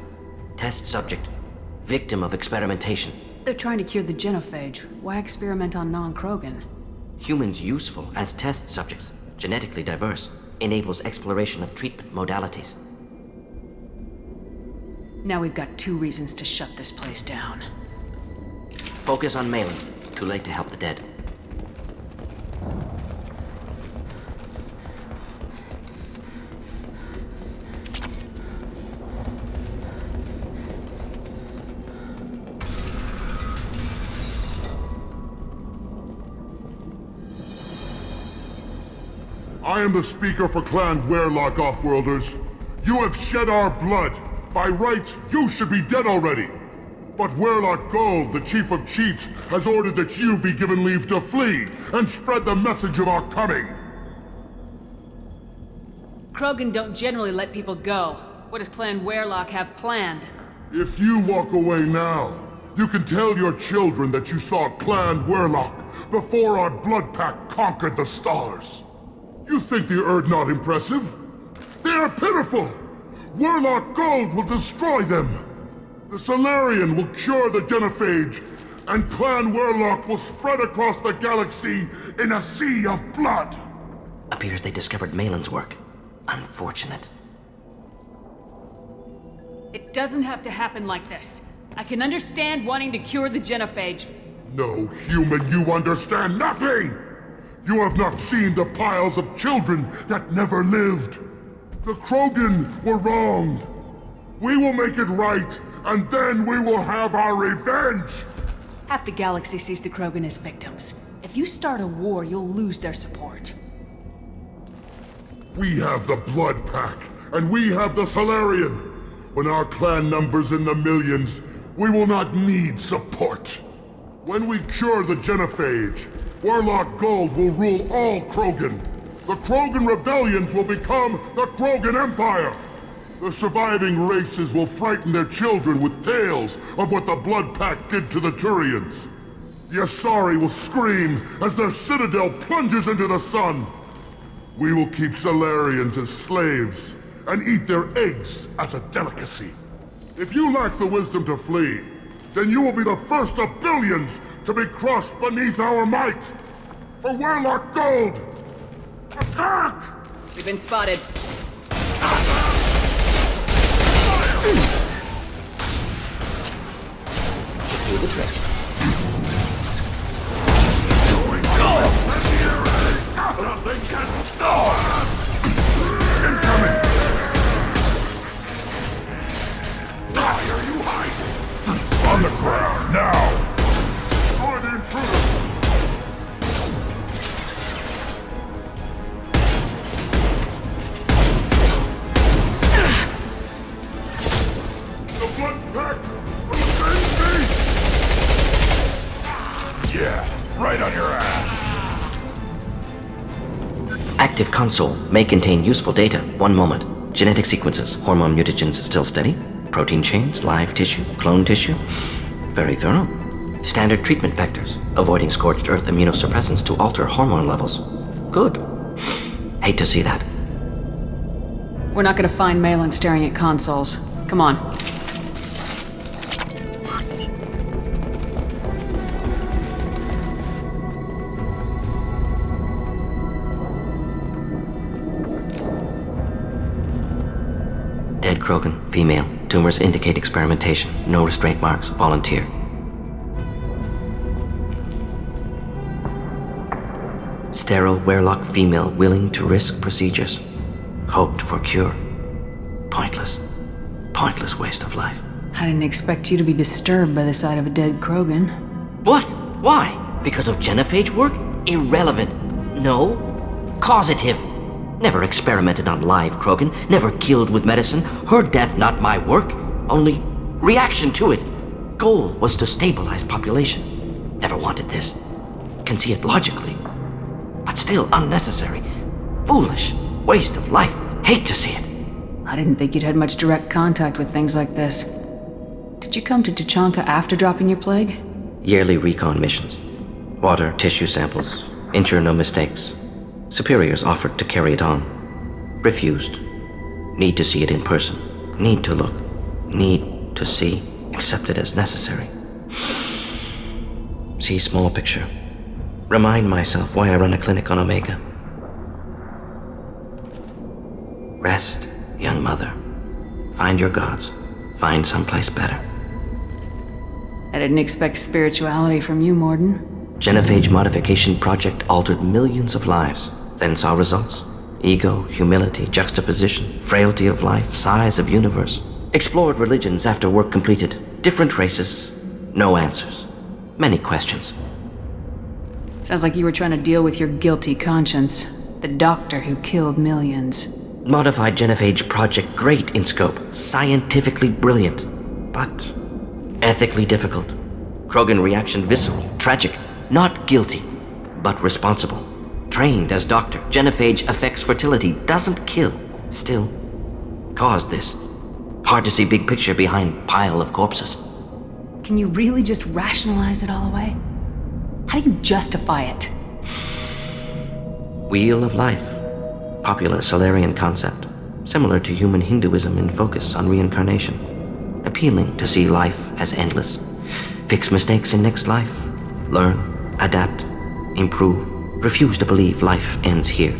Test subject, victim of experimentation. They're trying to cure the genophage. Why experiment on non-Krogan? Humans useful as test subjects, genetically diverse. Enables exploration of treatment modalities. Now we've got 2 reasons to shut this place down. Focus on Malin. Too late to help the dead. I am the speaker for Clan Werelock, Offworlders. You have shed our blood. By rights, you should be dead already. But Werelock Gold, the Chief of Chiefs, has ordered that you be given leave to flee and spread the message of our coming. Krogan don't generally let people go. What does Clan Werelock have planned? If you walk away now, you can tell your children that you saw Clan Werelock before our Blood Pack conquered the stars. You think the Erd not impressive? They are pitiful! Werelock Gold will destroy them! The Solarian will cure the genophage, and Clan Werelock will spread across the galaxy in a sea of blood! Appears they discovered Malin's work. Unfortunate. It doesn't have to happen like this. I can understand wanting to cure the genophage. No, human, you understand nothing! You have not seen the piles of children that never lived. The Krogan were wronged. We will make it right, and then we will have our revenge! Half the galaxy sees the Krogan as victims. If you start a war, you'll lose their support. We have the Blood Pack, and we have the Solarian. When our clan numbers in the millions, we will not need support. When we cure the genophage, Werelock Gold will rule all Krogan. The Krogan rebellions will become the Krogan Empire. The surviving races will frighten their children with tales of what the Blood Pack did to the Turians. The Asari will scream as their citadel plunges into the sun. We will keep Solarians as slaves and eat their eggs as a delicacy. If you lack the wisdom to flee, then you will be the first of billions to be crushed beneath our might! For Werelock Gold! Attack! We've been spotted. Should do the trick. Nothing can stop us! Incoming! Why are you hiding? On the ground, now! Destroy the intruder! The Blood Pack will avenge me! Yeah, right on your ass! Active console may contain useful data. One moment. Genetic sequences, hormone mutagens still steady. Protein chains, live tissue, clone tissue. Very thorough. Standard treatment vectors, avoiding scorched earth immunosuppressants to alter hormone levels. Good. Hate to see that. We're not gonna find Malin staring at consoles. Come on. Dead Krogan, female. Tumors indicate experimentation. No restraint marks. Volunteer. Sterile Werelock female willing to risk procedures. Hoped for cure. Pointless. Pointless waste of life. I didn't expect you to be disturbed by the sight of a dead Krogan. What? Why? Because of genophage work? Irrelevant. No. Causative. Never experimented on live Krogan. Never killed with medicine. Her death not my work. Only reaction to it. Goal was to stabilize population. Never wanted this. Can see it logically. But still unnecessary. Foolish. Waste of life. Hate to see it. I didn't think you'd had much direct contact with things like this. Did you come to Tuchanka after dropping your plague? Yearly recon missions. Water, tissue samples. Ensure no mistakes. Superiors offered to carry it on. Refused. Need to see it in person. Need to look. Need to see. Accepted as necessary. See small picture. Remind myself why I run a clinic on Omega. Rest, young mother. Find your gods. Find someplace better. I didn't expect spirituality from you, Morden. Genophage modification project altered millions of lives, then saw results. Ego, humility, juxtaposition, frailty of life, size of universe. Explored religions after work completed. Different races. No answers. Many questions. Sounds like you were trying to deal with your guilty conscience. The doctor who killed millions. Modified genophage project great in scope. Scientifically brilliant. But ethically difficult. Krogan reaction visceral, tragic. Not guilty, but responsible. Trained as doctor. Genophage affects fertility. Doesn't kill. Still caused this. Hard to see big picture behind pile of corpses. Can you really just rationalize it all away? How do you justify it? Wheel of life. Popular Solarian concept. Similar to human Hinduism in focus on reincarnation. Appealing to see life as endless. Fix mistakes in next life. Learn, adapt, improve. Refuse to believe life ends here.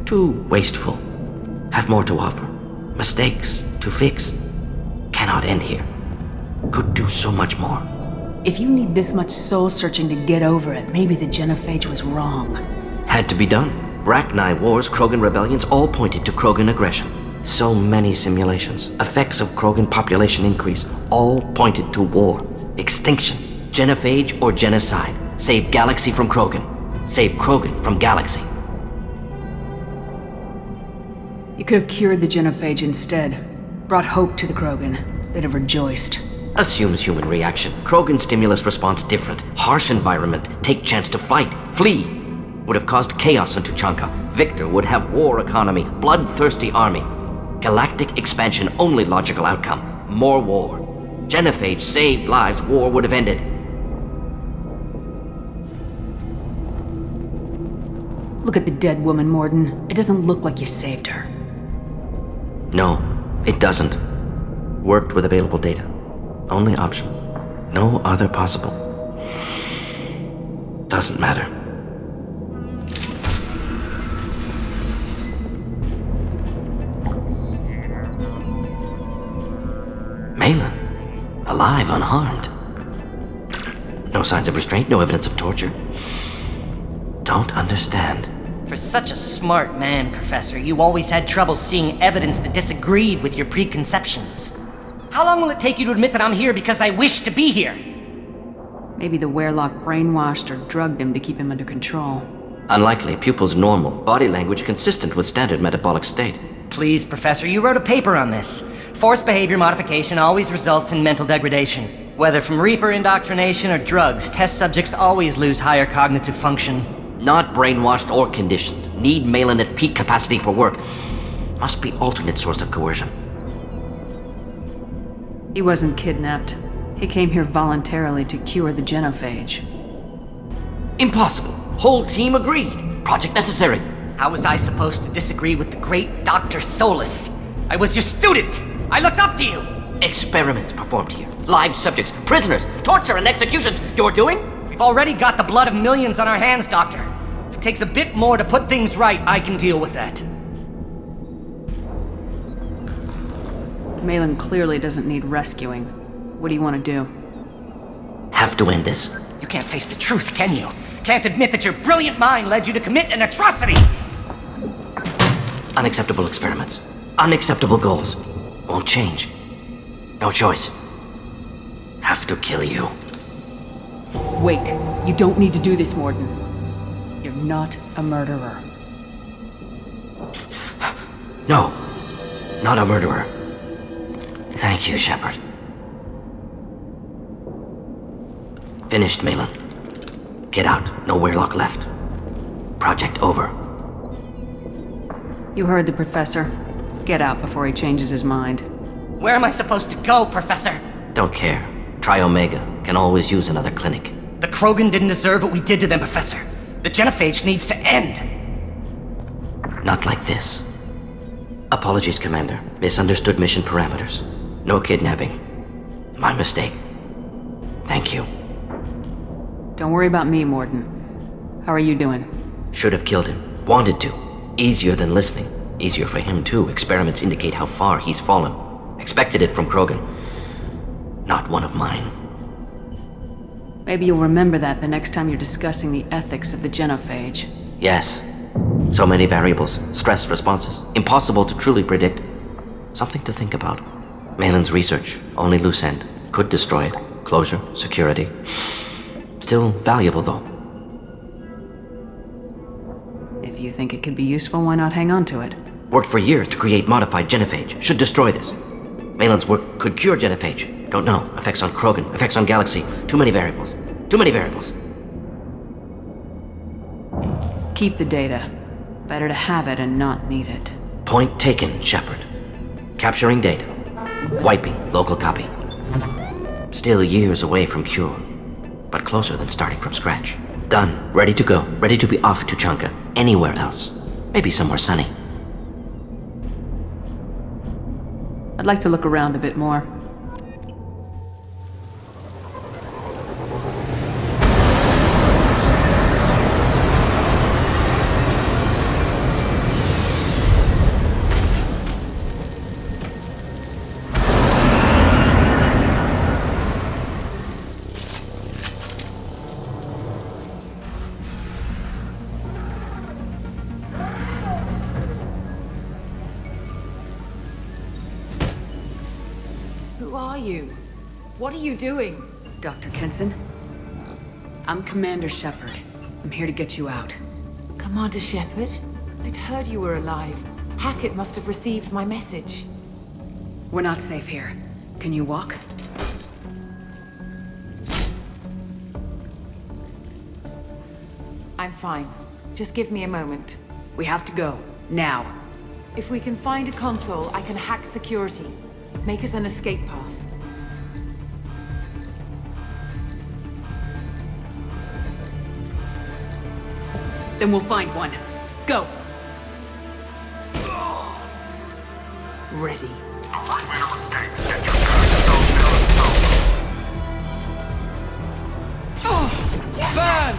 Too wasteful. Have more to offer. Mistakes to fix. Cannot end here. Could do so much more. If you need this much soul-searching to get over it, maybe the genophage was wrong. Had to be done. Rachni wars, Krogan rebellions, all pointed to Krogan aggression. So many simulations. Effects of Krogan population increase. All pointed to war. Extinction. Genophage or genocide. Save galaxy from Krogan. Save Krogan from galaxy. You could have cured the genophage instead. Brought hope to the Krogan. They'd have rejoiced. Assumes human reaction. Krogan stimulus response different. Harsh environment. Take chance to fight. Flee. Would have caused chaos in Tuchanka. Victor would have war economy. Bloodthirsty army. Galactic expansion only logical outcome. More war. Genophage saved lives. War would have ended. Look at the dead woman, Morden. It doesn't look like you saved her. No, it doesn't. Worked with available data. Only option. No other possible. Doesn't matter. Malin. Alive, unharmed. No signs of restraint, no evidence of torture. Don't understand. For such a smart man, Professor, you always had trouble seeing evidence that disagreed with your preconceptions. How long will it take you to admit that I'm here because I wish to be here? Maybe the Werelock brainwashed or drugged him to keep him under control. Unlikely. Pupil's normal. Body language consistent with standard metabolic state. Please, Professor, you wrote a paper on this. Forced behavior modification always results in mental degradation. Whether from Reaper indoctrination or drugs, test subjects always lose higher cognitive function. Not brainwashed or conditioned. need Malin at peak capacity for work. Must be alternate source of coercion. He wasn't kidnapped. He came here voluntarily to cure the genophage. Impossible. Whole team agreed. Project necessary. How was I supposed to disagree with the great Dr. Solus? I was your student! I looked up to you! Experiments performed here. Live subjects, prisoners, torture and executions. You're doing? We've already got the blood of millions on our hands, Doctor. If it takes a bit more to put things right, I can deal with that. Malin clearly doesn't need rescuing. What do you want to do? Have to end this. You can't face the truth, can you? Can't admit that your brilliant mind led you to commit an atrocity! Unacceptable experiments. Unacceptable goals. Won't change. No choice. Have to kill you. Wait. You don't need to do this, Morden. You're not a murderer. No. Not a murderer. Thank you, Shepard. Finished, Malin. Get out. No Weirlock left. Project over. You heard the professor. Get out before he changes his mind. Where am I supposed to go, Professor? Don't care. Try Omega. Can always use another clinic. The Krogan didn't deserve what we did to them, Professor. The genophage needs to end. Not like this. Apologies, Commander. Misunderstood mission parameters. No kidnapping. My mistake. Thank you. Don't worry about me, Morden. How are you doing? Should have killed him. Wanted to. Easier than listening. Easier for him, too. Experiments indicate how far he's fallen. Expected it from Krogan. Not one of mine. Maybe you'll remember that the next time you're discussing the ethics of the genophage. Yes. So many variables. Stress responses. Impossible to truly predict. Something to think about. Malin's research. Only loose end. Could destroy it. Closure. Security. Still valuable, though. If you think it could be useful, why not hang on to it? Worked for years to create modified genophage. Should destroy this. Malin's work could cure genophage. Don't know. Effects on Krogan. Effects on Galaxy. Too many variables. Too many variables. Keep the data. Better to have it and not need it. Point taken, Shepard. Capturing data. Wiping local copy. Still years away from cure. But closer than starting from scratch. Done. Ready to go. Ready to be off to Chanka. Anywhere else. Maybe somewhere sunny. I'd like to look around a bit more. Who are you? What are you doing? Dr. Kenson? I'm Commander Shepard. I'm here to get you out. Commander Shepard? I'd heard you were alive. Hackett must have received my message. We're not safe here. Can you walk? I'm fine. Just give me a moment. We have to go. Now. If we can find a console, I can hack security. Make us an escape path. Then we'll find one. Go! Ready. Burn!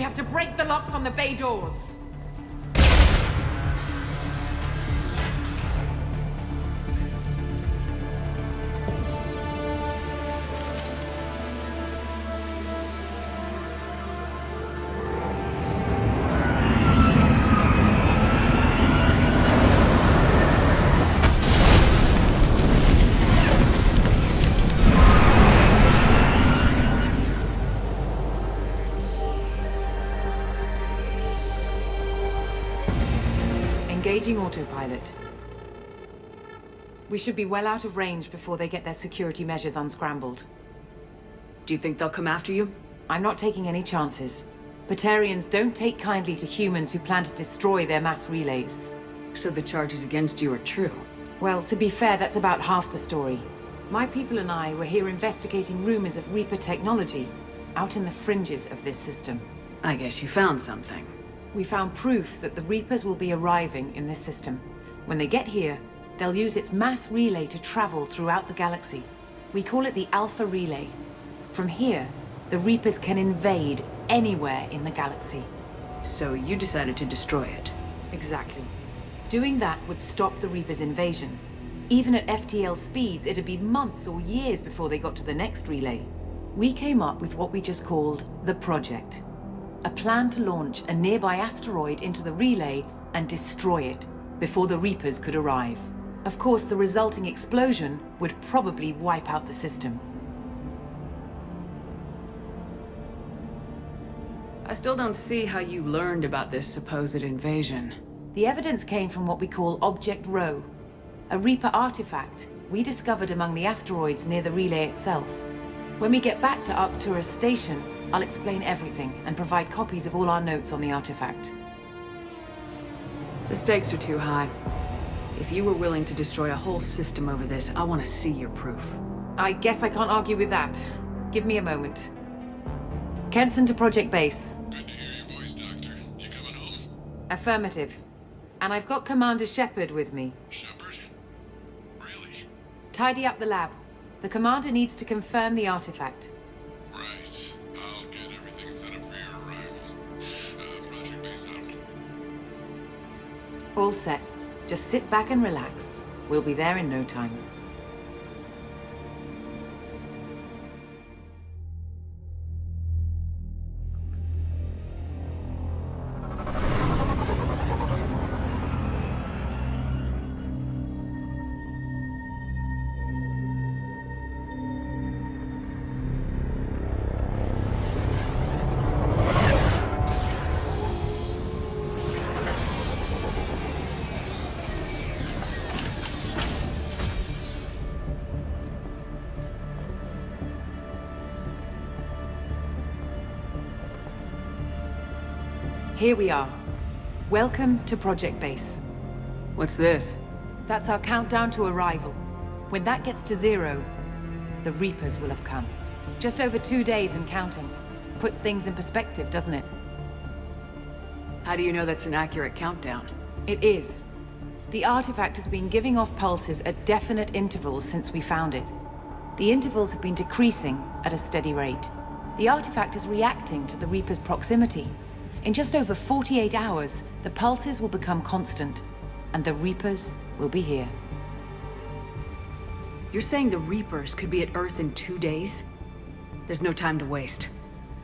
have to break the locks on the bay doors. Engaging autopilot. We should be well out of range before they get their security measures unscrambled. Do you think they'll come after you? I'm not taking any chances. Batarians don't take kindly to humans who plan to destroy their mass relays. So the charges against you are true? Well, to be fair, that's about half the story. My people and I were here investigating rumors of Reaper technology out in the fringes of this system. I guess you found something. We found proof that the Reapers will be arriving in this system. When they get here, they'll use its mass relay to travel throughout the galaxy. We call it the Alpha Relay. From here, the Reapers can invade anywhere in the galaxy. So you decided to destroy it? Exactly. Doing that would stop the Reapers' invasion. Even at FTL speeds, it'd be months or years before they got to the next relay. We came up with what we just called the Project. A plan to launch a nearby asteroid into the relay and destroy it before the Reapers could arrive. Of course, the resulting explosion would probably wipe out the system. I still don't see how you learned about this supposed invasion. The evidence came from what we call Object Rho, a Reaper artifact we discovered among the asteroids near the relay itself. When we get back to Arcturus Station, I'll explain everything and provide copies of all our notes on the artifact. The stakes are too high. If you were willing to destroy a whole system over this, I want to see your proof. I guess I can't argue with that. Give me a moment. Kenson to Project Base. Good to hear your voice, Doctor. You coming home? Affirmative. And I've got Commander Shepard with me. Shepard? Really? Tidy up the lab. The Commander needs to confirm the artifact. Right. I'll get everything set up for your arrival. Project Base out. All set. Just sit back and relax. We'll be there in no time. Here we are. Welcome to Project Base. What's this? That's our countdown to arrival. When that gets to 0, the Reapers will have come. Just over 2 days and counting. Puts things in perspective, doesn't it? How do you know that's an accurate countdown? It is. The artifact has been giving off pulses at definite intervals since we found it. The intervals have been decreasing at a steady rate. The artifact is reacting to the Reaper's proximity. In just over 48 hours, the pulses will become constant, and the Reapers will be here. You're saying the Reapers could be at Earth in 2 days? There's no time to waste.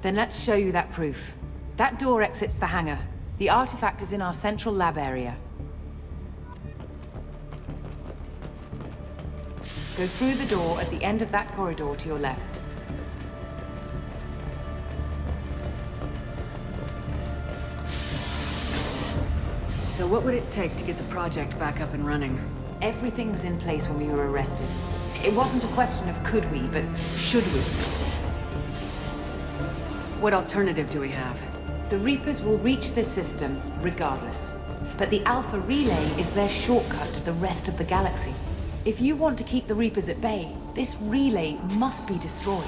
Then let's show you that proof. That door exits the hangar. The artifact is in our central lab area. Go through the door at the end of that corridor to your left. So what would it take to get the project back up and running? Everything was in place when we were arrested. It wasn't a question of could we, but should we. What alternative do we have? The Reapers will reach this system regardless. But the Alpha Relay is their shortcut to the rest of the galaxy. If you want to keep the Reapers at bay, this relay must be destroyed.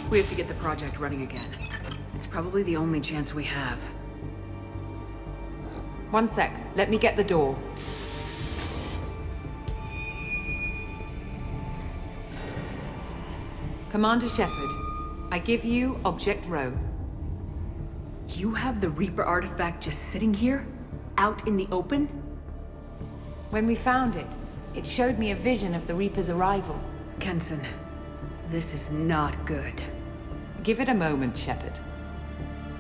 We have to get the project running again. It's probably the only chance we have. 1 sec. Let me get the door. Commander Shepard, I give you Object Rho. You have the Reaper artifact just sitting here? Out in the open? When we found it, it showed me a vision of the Reaper's arrival. Kenson, this is not good. Give it a moment, Shepard.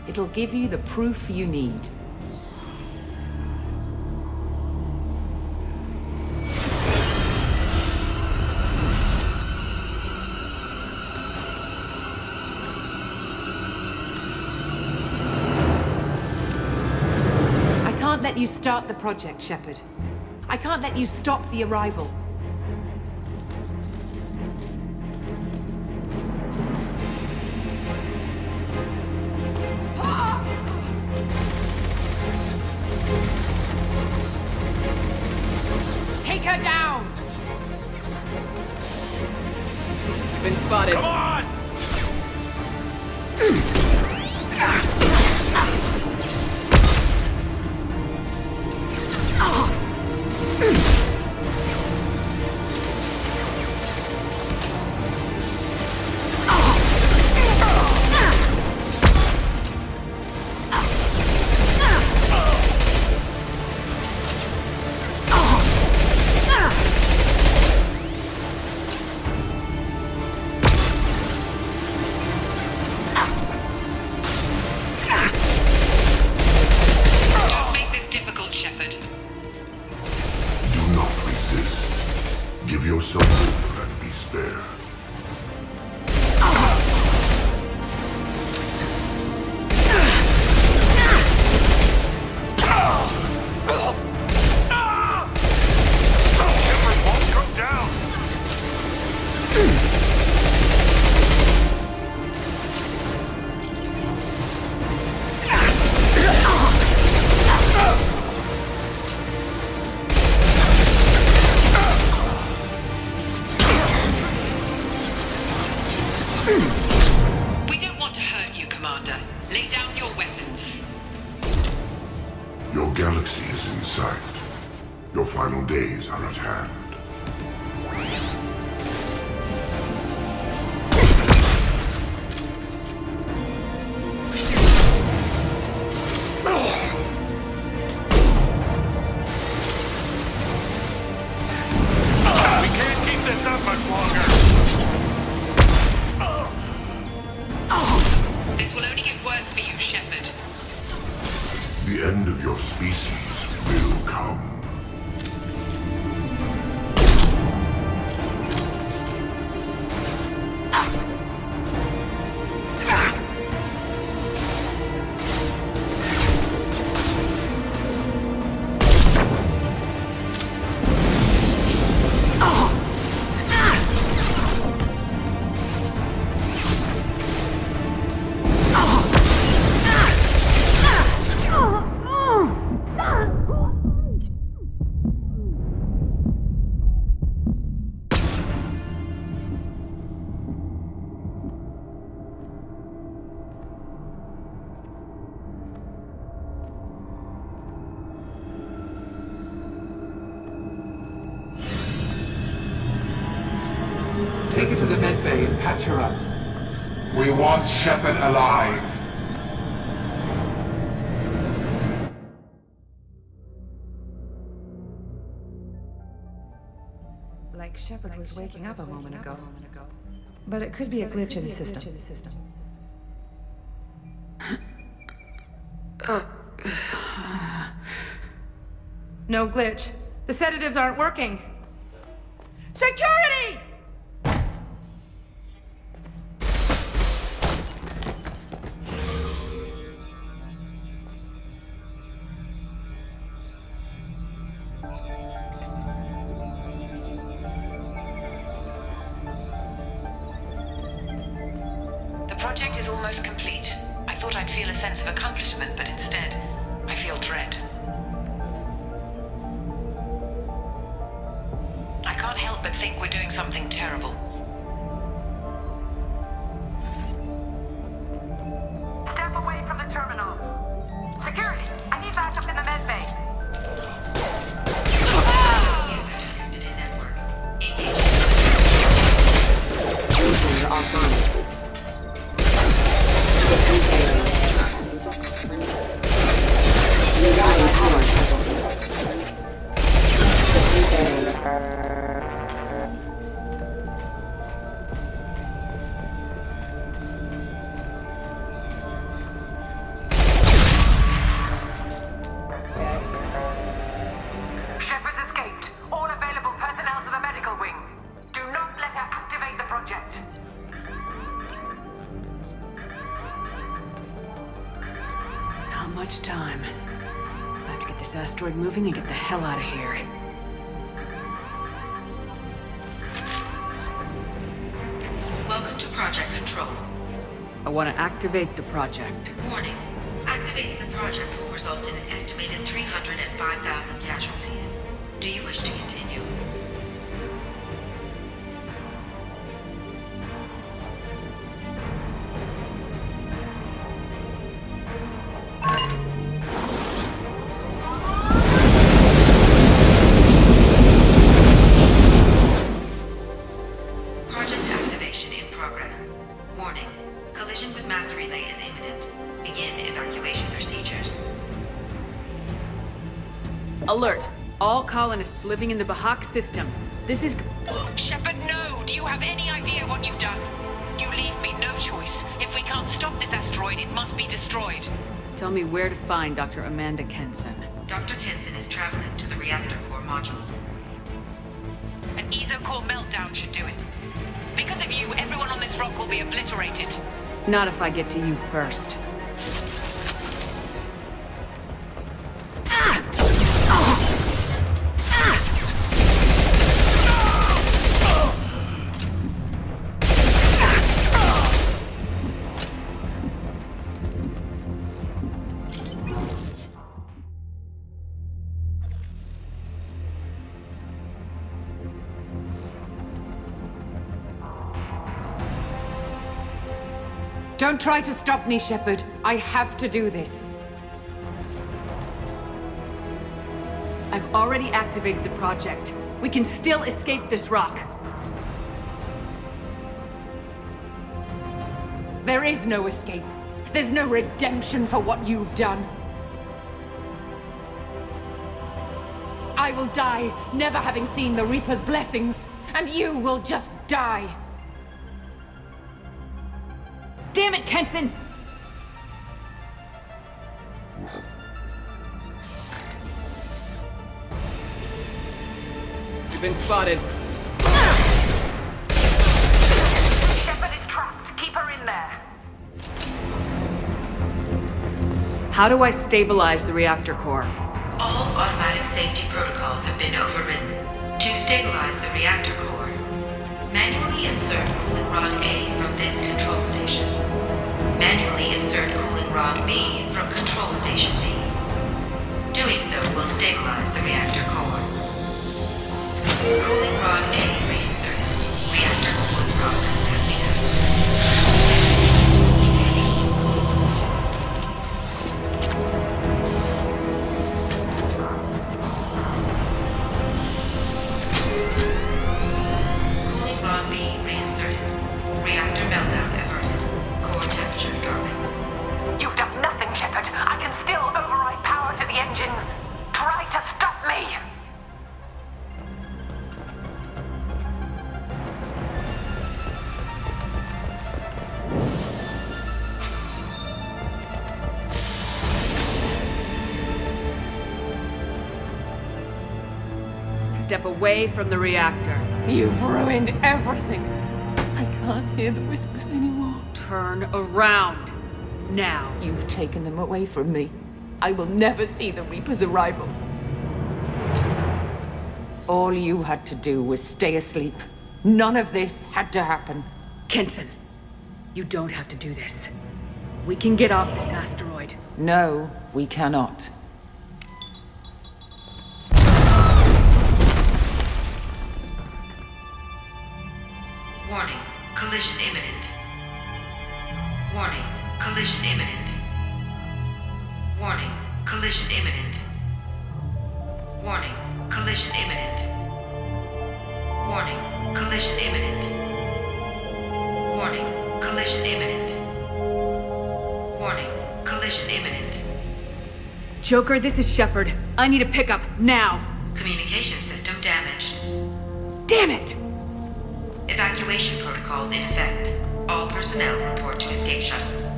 It'll give you the proof you need. I can't let you start the project, Shepard. I can't let you stop the arrival. Take her down! Been spotted. Come on! We don't want to hurt you, Commander. Lay down your weapons. Your galaxy is in sight. Your final days are at hand. We can't keep this up much longer. This will only get worse for you, Shepard. The end of your species will come. Take her to the medbay and patch her up. We want Shepard alive. Like Shepard was waking up a moment ago. But it could be a glitch in the system. No glitch. The sedatives aren't working. Security! The project is almost complete. I thought I'd feel a sense of accomplishment, but instead, I feel dread. I can't help but think we're doing something terrible. Step away from the terminal. Security, I need backup in the med bay. Offline. much time. I have to get this asteroid moving and get the hell out of here. Welcome to Project Control. I want to activate the project. Warning. Activating the project will result in an estimated 305,000 casualties. Do you wish to continue? Project activation in progress. Warning. Collision with mass relay is imminent. Begin evacuation procedures. Alert! All colonists living in the Bahak system. This is... Shepard, no! Do you have any idea what you've done? You leave me no choice. If we can't stop this asteroid, it must be destroyed. Tell me where to find Dr. Amanda Kenson. Dr. Kenson is traveling to the reactor core module. An ESO-core meltdown should do it. Because of you, everyone on this rock will be obliterated. Not if I get to you first. Don't try to stop me, Shepard. I have to do this. I've already activated the project. We can still escape this rock. There is no escape. There's no redemption for what you've done. I will die, never having seen the Reaper's blessings, and you will just die. Damn it, Kenson! You've been spotted. Shepard is trapped. Keep her in there. How do I stabilize the reactor core? All automatic safety protocols have been overridden. To stabilize the reactor core, manually insert cooling rod A from this control station. Manually insert cooling rod B from control station B. Doing so will stabilize the reactor core. Cooling rod A reinserted. Reactor cooling process has Cooling rod B reinserted. Reactor meltdown averted. Core temperature dropping. You've done nothing, Shepard. I can still override power to the engines. Try to stop me. Step away from the reactor. You've ruined everything. I can't hear the whispers anymore. Turn around. Now. You've taken them away from me. I will never see the Reaper's arrival. All you had to do was stay asleep. None of this had to happen. Kenson, you don't have to do this. We can get off this asteroid. No, we cannot. Warning. Collision imminent. Warning. Collision imminent. Warning. Collision imminent. Warning. Collision imminent. Warning. Collision imminent. Warning. Collision imminent. Warning. Collision imminent. Joker, this is Shepard. I need a pickup, now. Communication system damaged. Damn it! Evacuation protocols in effect. All personnel report to escape shuttles.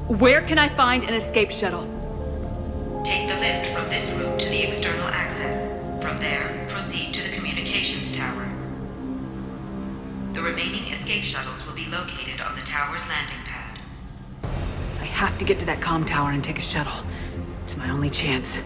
Where can I find an escape shuttle? Take the lift from this room to the external access. From there, proceed to the communications tower. The remaining escape shuttles will be located on the tower's landing pad. I have to get to that comm tower and take a shuttle. It's my only chance.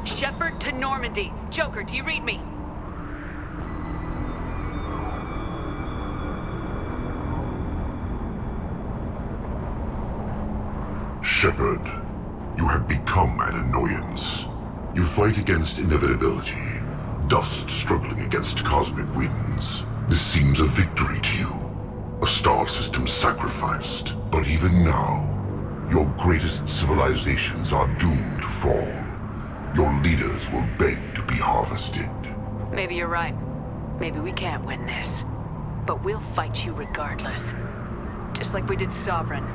Shepard to Normandy. Joker, do you read me? Shepard, you have become an annoyance. You fight against inevitability, dust struggling against cosmic winds. This seems a victory to you, a star system sacrificed. But even now, your greatest civilizations are doomed to fall. Your leaders will beg to be harvested. Maybe you're right. Maybe we can't win this. But we'll fight you regardless. Just like we did Sovereign.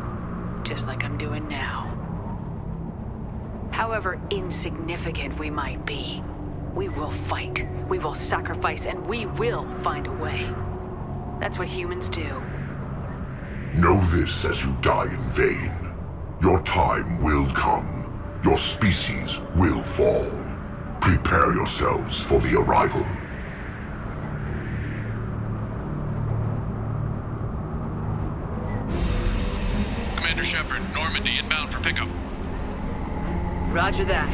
Just like I'm doing now. However insignificant we might be, we will fight, we will sacrifice, and we will find a way. That's what humans do. Know this as you die in vain. Your time will come. Your species will fall. Prepare yourselves for the arrival. Commander Shepard, Normandy inbound for pickup. Roger that.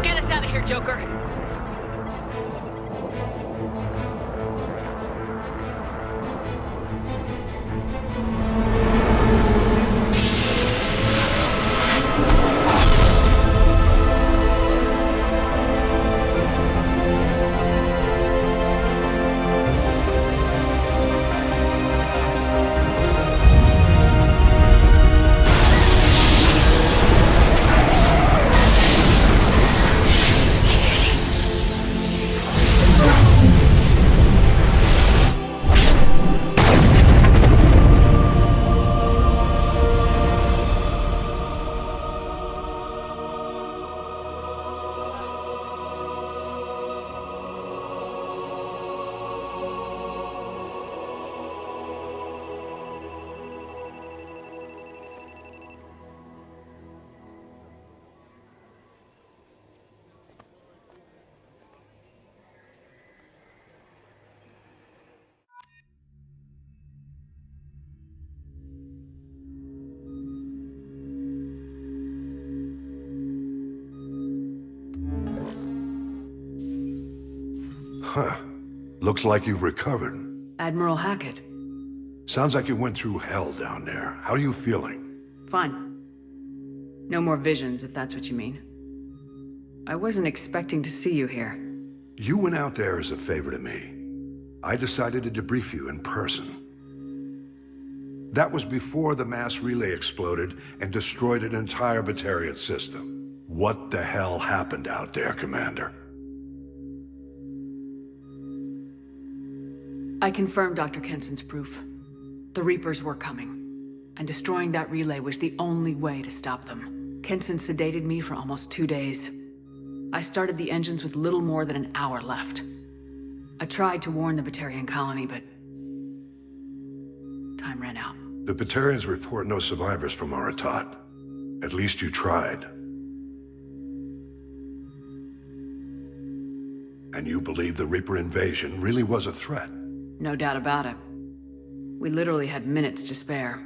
Get us out of here, Joker. Huh. Looks like you've recovered. Admiral Hackett. Sounds like you went through hell down there. How are you feeling? Fine. No more visions, if that's what you mean. I wasn't expecting to see you here. You went out there as a favor to me. I decided to debrief you in person. That was before the mass relay exploded and destroyed an entire Batarian system. What the hell happened out there, Commander? I confirmed Dr. Kenson's proof. The Reapers were coming, and destroying that relay was the only way to stop them. Kenson sedated me for almost 2 days. I started the engines with little more than an hour left. I tried to warn the Batarian colony, but time ran out. The Batarians report no survivors from Aratat. At least you tried. And you believe the Reaper invasion really was a threat? No doubt about it. We literally had minutes to spare.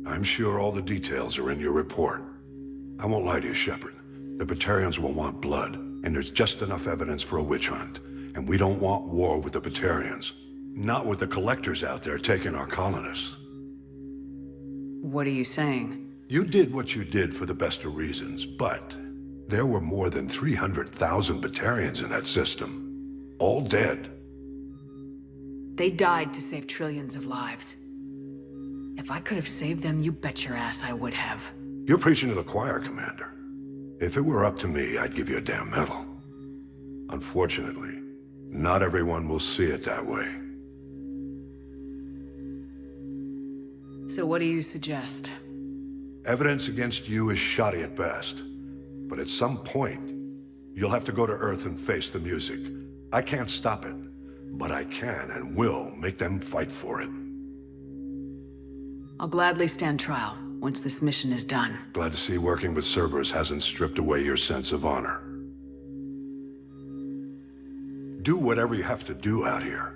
I'm sure all the details are in your report. I won't lie to you, Shepard. The Batarians will want blood, and there's just enough evidence for a witch hunt. And we don't want war with the Batarians. Not with the collectors out there taking our colonists. What are you saying? You did what you did for the best of reasons, but there were more than 300,000 Batarians in that system. All dead. They died to save trillions of lives. If I could have saved them, you bet your ass I would have. You're preaching to the choir, Commander. If it were up to me, I'd give you a damn medal. Unfortunately, not everyone will see it that way. So what do you suggest? Evidence against you is shoddy at best. But at some point, you'll have to go to Earth and face the music. I can't stop it, but I can and will make them fight for it. I'll gladly stand trial once this mission is done. Glad to see working with Cerberus hasn't stripped away your sense of honor. Do whatever you have to do out here.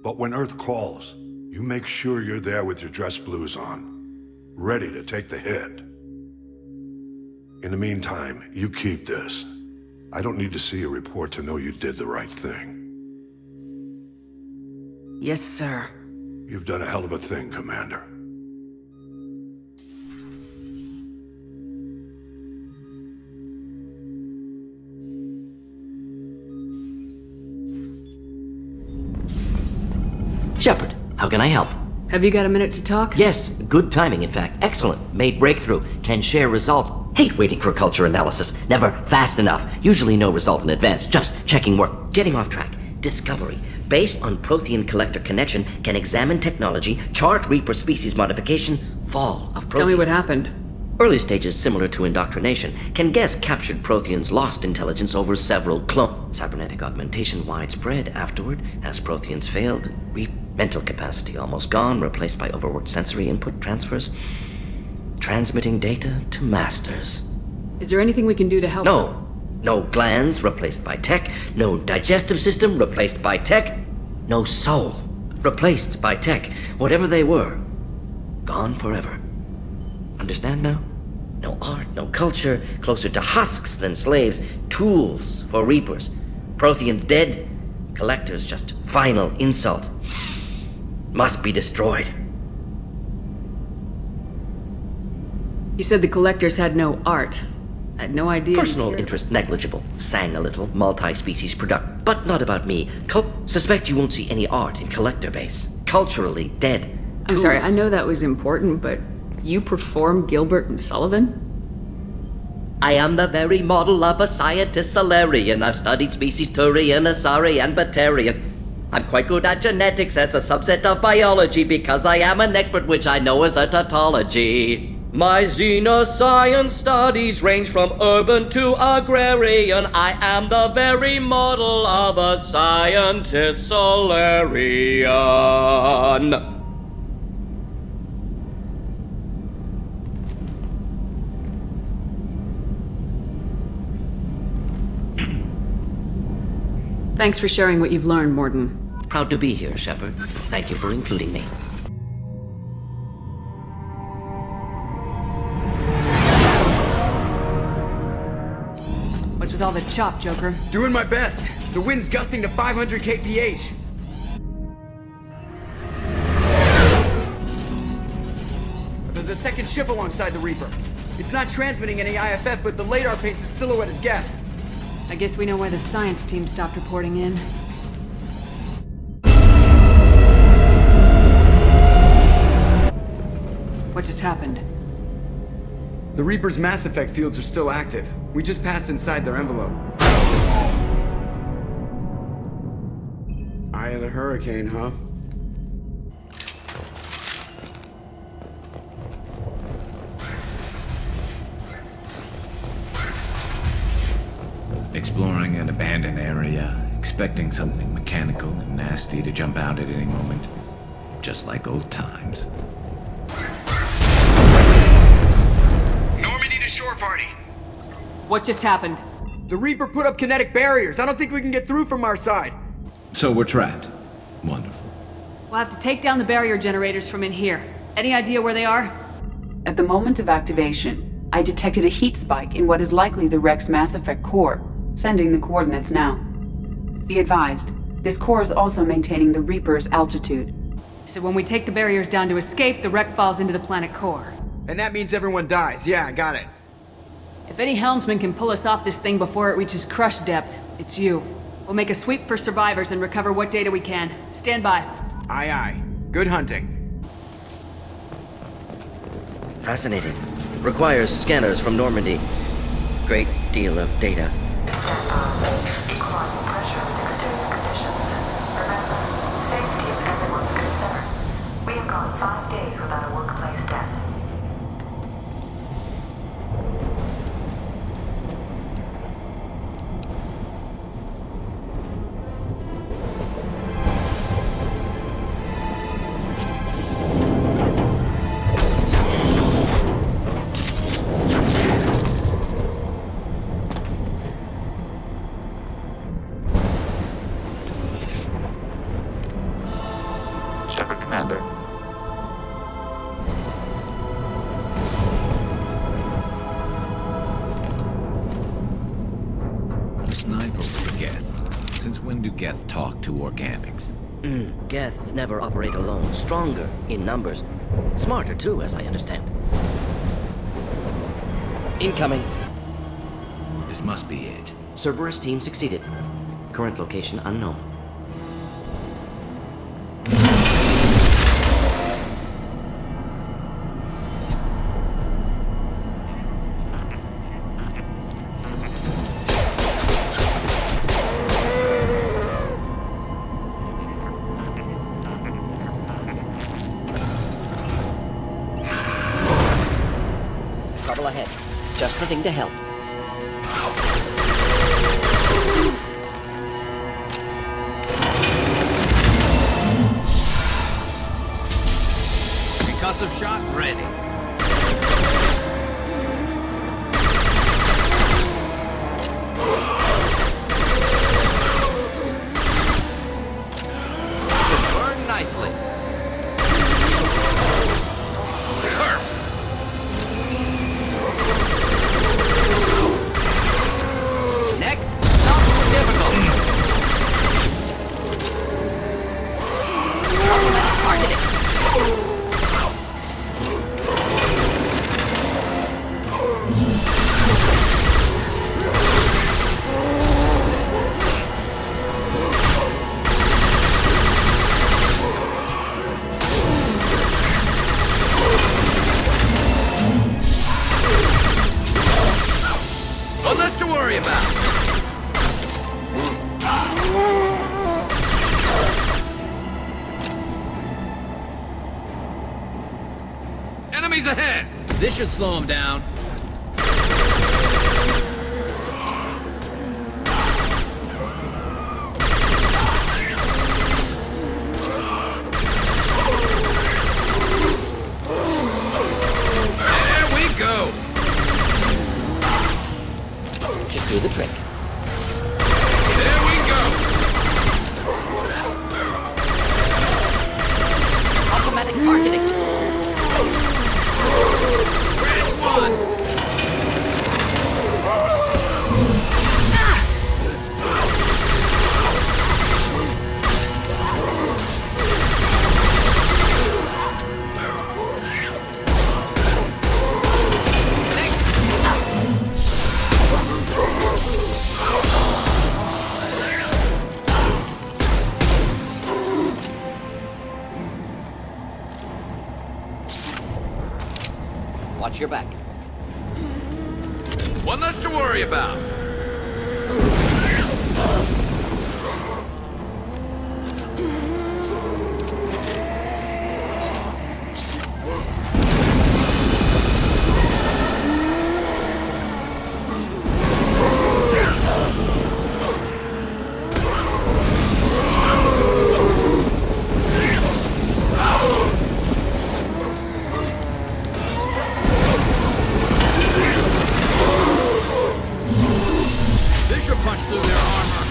But when Earth calls, you make sure you're there with your dress blues on, ready to take the hit. In the meantime, you keep this. I don't need to see a report to know you did the right thing. Yes, sir. You've done a hell of a thing, Commander. Shepard, how can I help? Have you got a minute to talk? Yes, good timing, in fact. Excellent. Made breakthrough. Can share results. Hate waiting for culture analysis. Never fast enough. Usually no result in advance. Just checking work. Getting off track. Discovery. Based on Prothean collector connection, can examine technology, chart Reaper species modification, fall of Protheans. Tell me what happened. Early stages similar to indoctrination. Can guess captured Protheans lost intelligence over several cybernetic augmentation widespread afterward as Protheans failed. Mental capacity almost gone, replaced by overworked sensory input transfers. Transmitting data to masters. Is there anything we can do to help? No. No glands, replaced by tech. No digestive system, replaced by tech. No soul, replaced by tech. Whatever they were, gone forever. Understand now? No art, no culture, closer to husks than slaves. Tools for Reapers. Protheans dead, collectors just final insult. Must be destroyed. You said the collectors had no art. I had no idea. Personal interest negligible. Sang a little. Multi-species product. But not about me. Suspect you won't see any art in collector base. Culturally dead. I'm sorry, I know that was important, but you perform Gilbert and Sullivan? I am the very model of a scientist Solarian. I've studied species Turian, Asari, and Batarian. I'm quite good at genetics as a subset of biology because I am an expert, which I know is a tautology. My xenoscience studies range from urban to agrarian. I am the very model of a scientist Solarian. Thanks for sharing what you've learned, Morden. Proud to be here, Shepard. Thank you for including me. What's with all the chop, Joker? Doing my best. The wind's gusting to 500 kph. There's a second ship alongside the Reaper. It's not transmitting any IFF, but the radar paints its silhouette as Geth. I guess we know why the science team stopped reporting in. What just happened? The Reaper's Mass Effect fields are still active. We just passed inside their envelope. Eye of the hurricane, huh? Exploring an abandoned area, expecting something mechanical and nasty to jump out at any moment. Just like old times. Normandy to shore party! What just happened? The Reaper put up kinetic barriers. I don't think we can get through from our side. So we're trapped. Wonderful. We'll have to take down the barrier generators from in here. Any idea where they are? At the moment of activation, I detected a heat spike in what is likely the Rex Mass Effect core, sending the coordinates now. Be advised, this core is also maintaining the Reaper's altitude. So when we take the barriers down to escape, the wreck falls into the planet core. And that means everyone dies. Yeah, I got it. If any helmsman can pull us off this thing before it reaches crush depth, it's you. We'll make a sweep for survivors and recover what data we can. Stand by. Aye, aye. Good hunting. Fascinating. Requires scanners from Normandy. Great deal of data. We have gone 5 days without a workplace death. Shepard, Commander. Sniper with Geth. Since when do Geth talk to organics? Geth never operate alone. Stronger in numbers. Smarter too, as I understand. Incoming. This must be it. Cerberus team succeeded. Current location unknown. Trouble ahead. Just the thing to help. Concussive shot ready. Burn nicely. Next, something difficult. Targeting. Well, less to worry about. Enemies ahead! This should slow them down. There we go! Should do the trick. There we go! Automatic targeting. Press one! watch your back. One less to worry about. Punch through their armor.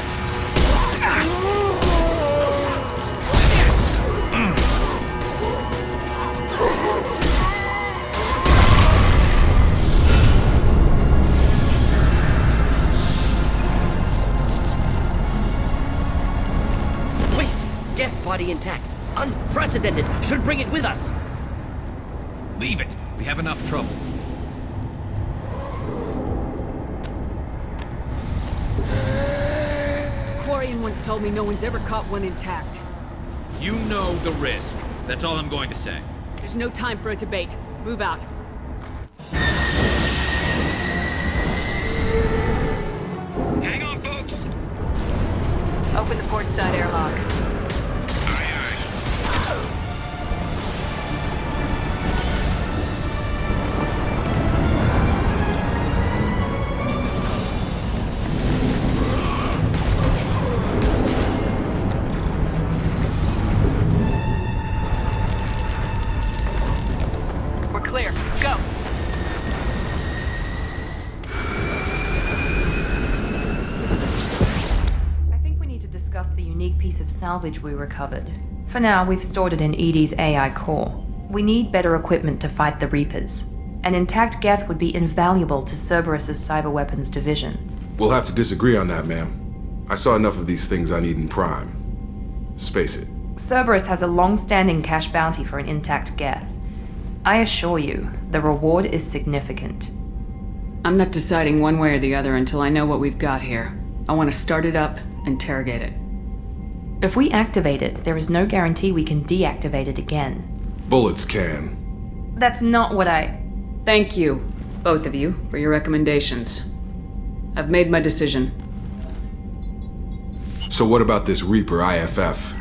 Wait! Death body intact. Unprecedented. Should bring it with us. Leave it. We have enough trouble. Quarian once told me no one's ever caught one intact. You know the risk. That's all I'm going to say. There's no time for a debate. Move out. Hang on, folks. Open the port side airlock. Clear. Go. I think we need to discuss the unique piece of salvage we recovered. For now, we've stored it in EDI's AI core. We need better equipment to fight the Reapers. An intact Geth would be invaluable to Cerberus's cyber weapons division. We'll have to disagree on that, ma'am. I saw enough of these things on Eden Prime. Space it. Cerberus has a long-standing cash bounty for an intact Geth. I assure you, the reward is significant. I'm not deciding one way or the other until I know what we've got here. I want to start it up, interrogate it. If we activate it, there is no guarantee we can deactivate it again. Bullets can. That's not what I... Thank you, both of you, for your recommendations. I've made my decision. So what about this Reaper IFF?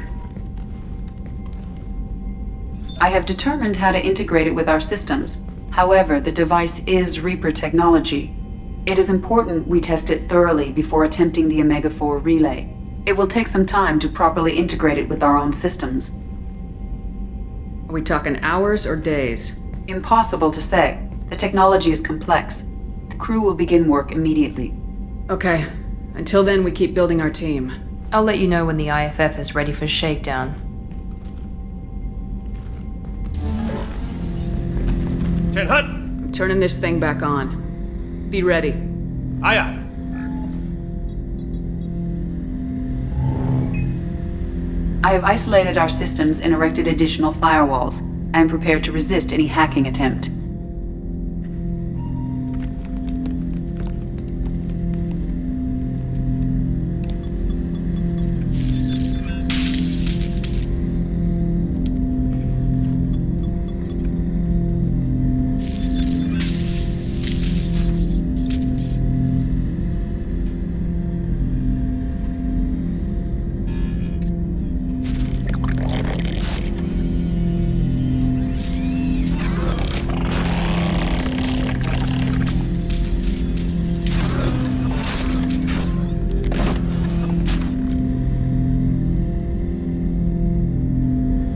I have determined how to integrate it with our systems. However, the device is Reaper technology. It is important we test it thoroughly before attempting the Omega-4 relay. It will take some time to properly integrate it with our own systems. Are we talking hours or days? Impossible to say. The technology is complex. The crew will begin work immediately. Okay. Until then, we keep building our team. I'll let you know when the IFF is ready for shakedown. Ten Hut! I'm turning this thing back on. Be ready. Aye aye. I have isolated our systems and erected additional firewalls. I am prepared to resist any hacking attempt.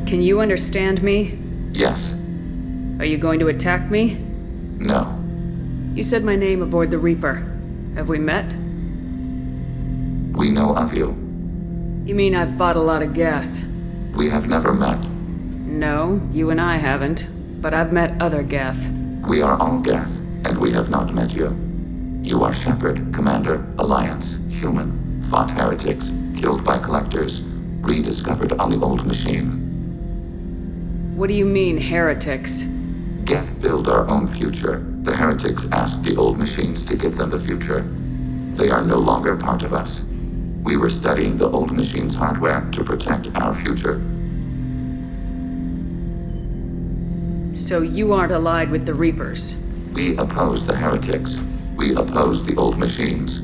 Can you understand me? Yes. Are you going to attack me? No. You said my name aboard the Reaper. Have we met? We know of you. You mean I've fought a lot of Geth? We have never met. No, you and I haven't. But I've met other Geth. We are all Geth, and we have not met you. You are Shepard, Commander, Alliance, human, fought heretics, killed by collectors, rediscovered on the old machine. What do you mean, heretics? Geth build our own future. The heretics asked the old machines to give them the future. They are no longer part of us. We were studying the old machines' hardware to protect our future. So you aren't allied with the Reapers? We oppose the heretics. We oppose the old machines.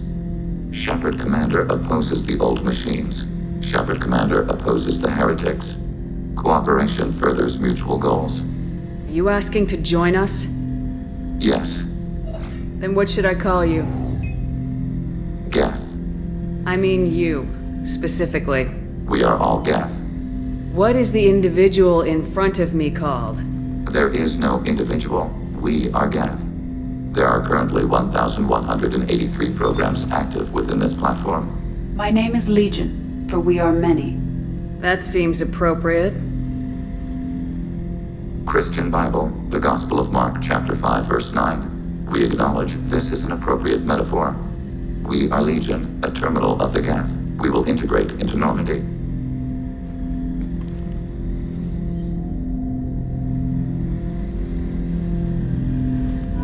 Shepard Commander opposes the old machines. Shepard Commander opposes the heretics. Cooperation furthers mutual goals. Are you asking to join us? Yes. Then what should I call you? Geth. I mean you, specifically. We are all Geth. What is the individual in front of me called? There is no individual. We are Geth. There are currently 1,183 programs active within this platform. My name is Legion, for we are many. That seems appropriate. Christian Bible, the Gospel of Mark, chapter 5, verse 9. We acknowledge this is an appropriate metaphor. We are Legion, a terminal of the Geth. We will integrate into Normandy.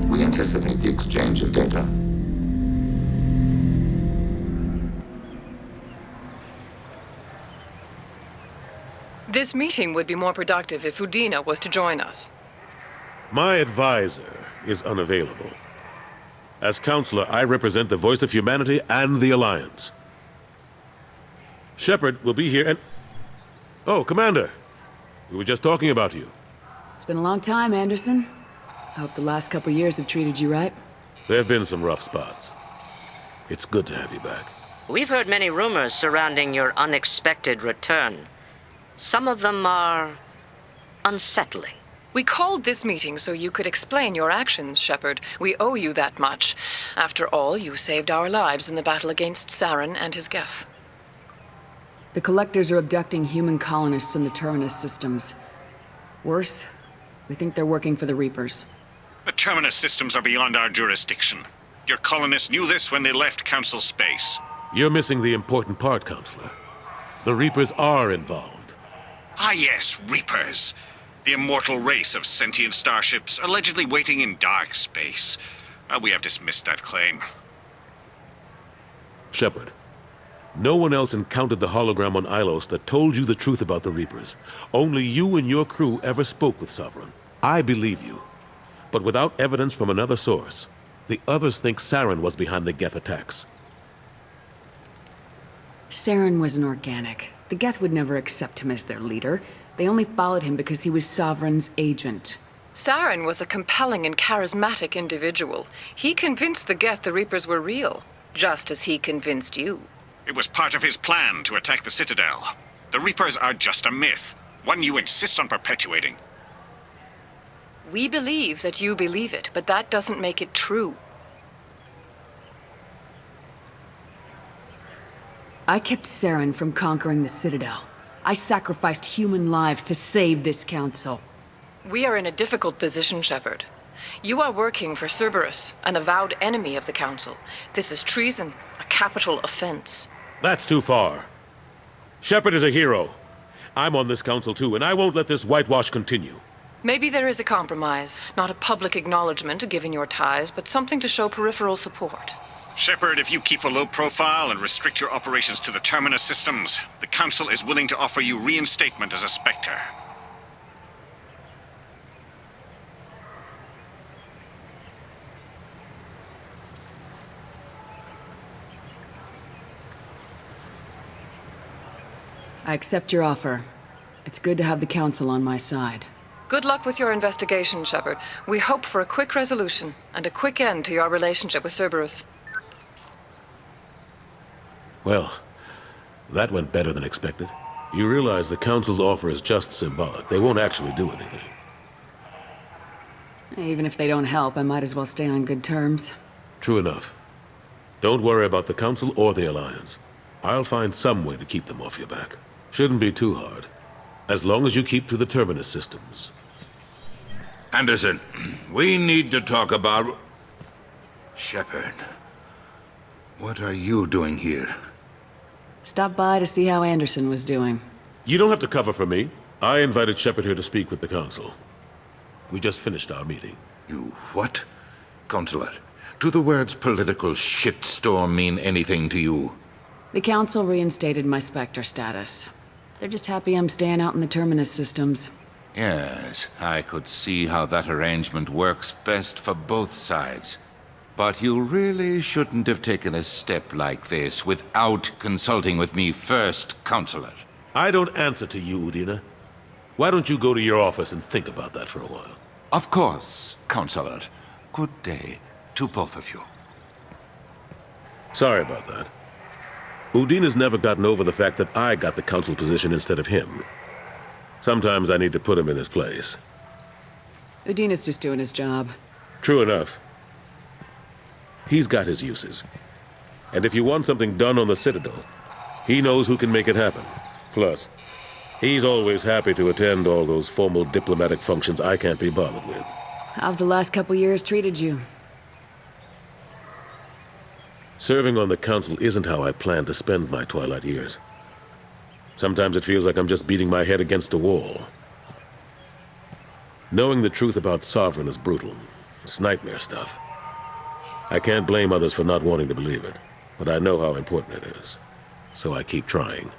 We anticipate the exchange of data. This meeting would be more productive if Udina was to join us. My advisor is unavailable. As counselor, I represent the voice of humanity and the Alliance. Shepard will be here and... Oh, Commander. We were just talking about you. It's been a long time, Anderson. I hope the last couple years have treated you right. There have been some rough spots. It's good to have you back. We've heard many rumors surrounding your unexpected return. Some of them are unsettling. We called this meeting so you could explain your actions, Shepard. We owe you that much. After all, you saved our lives in the battle against Saren and his Geth. The Collectors are abducting human colonists in the Terminus systems. Worse, we think they're working for the Reapers. The Terminus systems are beyond our jurisdiction. Your colonists knew this when they left Council space. You're missing the important part, Counselor. The Reapers are involved. Ah yes, Reapers. The immortal race of sentient starships allegedly waiting in dark space. We have dismissed that claim. Shepard, no one else encountered the hologram on Ilos that told you the truth about the Reapers. Only you and your crew ever spoke with Sovereign. I believe you. But without evidence from another source, the others think Saren was behind the Geth attacks. Saren was an organic. The Geth would never accept him as their leader. They only followed him because he was Sovereign's agent. Saren was a compelling and charismatic individual. He convinced the Geth the Reapers were real, just as he convinced you. It was part of his plan to attack the Citadel. The Reapers are just a myth, one you insist on perpetuating. We believe that you believe it, but that doesn't make it true. I kept Saren from conquering the Citadel. I sacrificed human lives to save this council. We are in a difficult position, Shepard. You are working for Cerberus, an avowed enemy of the Council. This is treason, a capital offense. That's too far. Shepard is a hero. I'm on this council too, and I won't let this whitewash continue. Maybe there is a compromise. Not a public acknowledgement given your ties, but something to show peripheral support. Shepard, if you keep a low profile and restrict your operations to the Terminus systems, the Council is willing to offer you reinstatement as a Spectre. I accept your offer. It's good to have the Council on my side. Good luck with your investigation, Shepard. We hope for a quick resolution and a quick end to your relationship with Cerberus. Well, that went better than expected. You realize the Council's offer is just symbolic. They won't actually do anything. Even if they don't help, I might as well stay on good terms. True enough. Don't worry about the Council or the Alliance. I'll find some way to keep them off your back. Shouldn't be too hard. As long as you keep to the Terminus systems. Anderson, we need to talk about... Shepard. What are you doing here? Stop by to see how Anderson was doing. You don't have to cover for me. I invited Shepard here to speak with the Council. We just finished our meeting. You what? Counselor, do the words political shitstorm mean anything to you? The Council reinstated my Spectre status. They're just happy I'm staying out in the Terminus systems. Yes, I could see how that arrangement works best for both sides. But you really shouldn't have taken a step like this without consulting with me first, Counselor. I don't answer to you, Udina. Why don't you go to your office and think about that for a while? Of course, Counselor. Good day to both of you. Sorry about that. Udina's never gotten over the fact that I got the council position instead of him. Sometimes I need to put him in his place. Udina's just doing his job. True enough. He's got his uses. And if you want something done on the Citadel, he knows who can make it happen. Plus, he's always happy to attend all those formal diplomatic functions I can't be bothered with. How've the last couple years treated you? Serving on the council isn't how I plan to spend my twilight years. Sometimes it feels like I'm just beating my head against a wall. Knowing the truth about Sovereign is brutal. It's nightmare stuff. I can't blame others for not wanting to believe it, but I know how important it is. So I keep trying.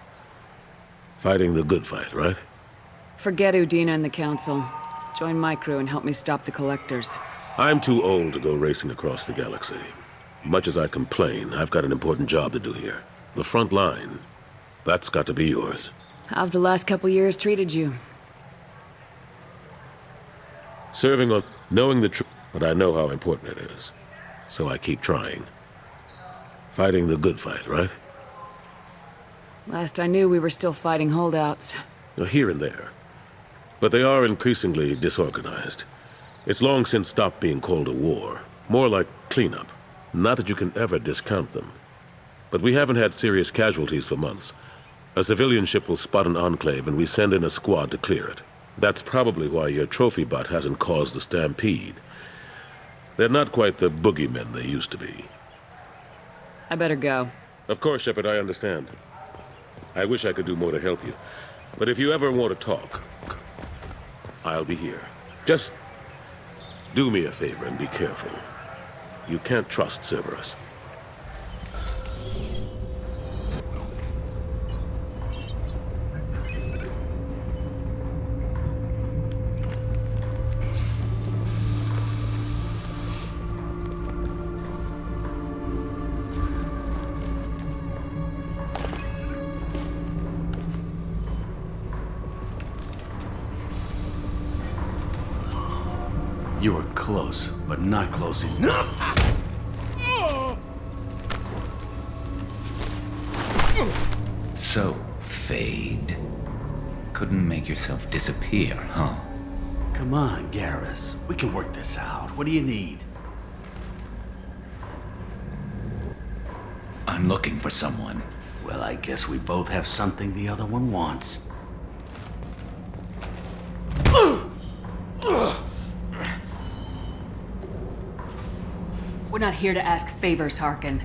Fighting the good fight, right? Forget Udina and the Council. Join my crew and help me stop the Collectors. I'm too old to go racing across the galaxy. Much as I complain, I've got an important job to do here. The front line. That's got to be yours. How've the last couple years treated you? Serving on... knowing the truth, but I know how important it is. So I keep trying. Fighting the good fight, right? Last I knew, we were still fighting holdouts. Here and there. But they are increasingly disorganized. It's long since stopped being called a war. More like cleanup. Not that you can ever discount them. But we haven't had serious casualties for months. A civilian ship will spot an enclave and we send in a squad to clear it. That's probably why your trophy bot hasn't caused a stampede. They're not quite the boogeymen they used to be. I better go. Of course, Shepard, I understand. I wish I could do more to help you. But if you ever want to talk, I'll be here. Just do me a favor and be careful. You can't trust Cerberus. You were close, but not close enough. So, Fade. Couldn't make yourself disappear, huh? Come on, Garrus. We can work this out. What do you need? I'm looking for someone. Well, I guess we both have something the other one wants. We're not here to ask favors, Harkin.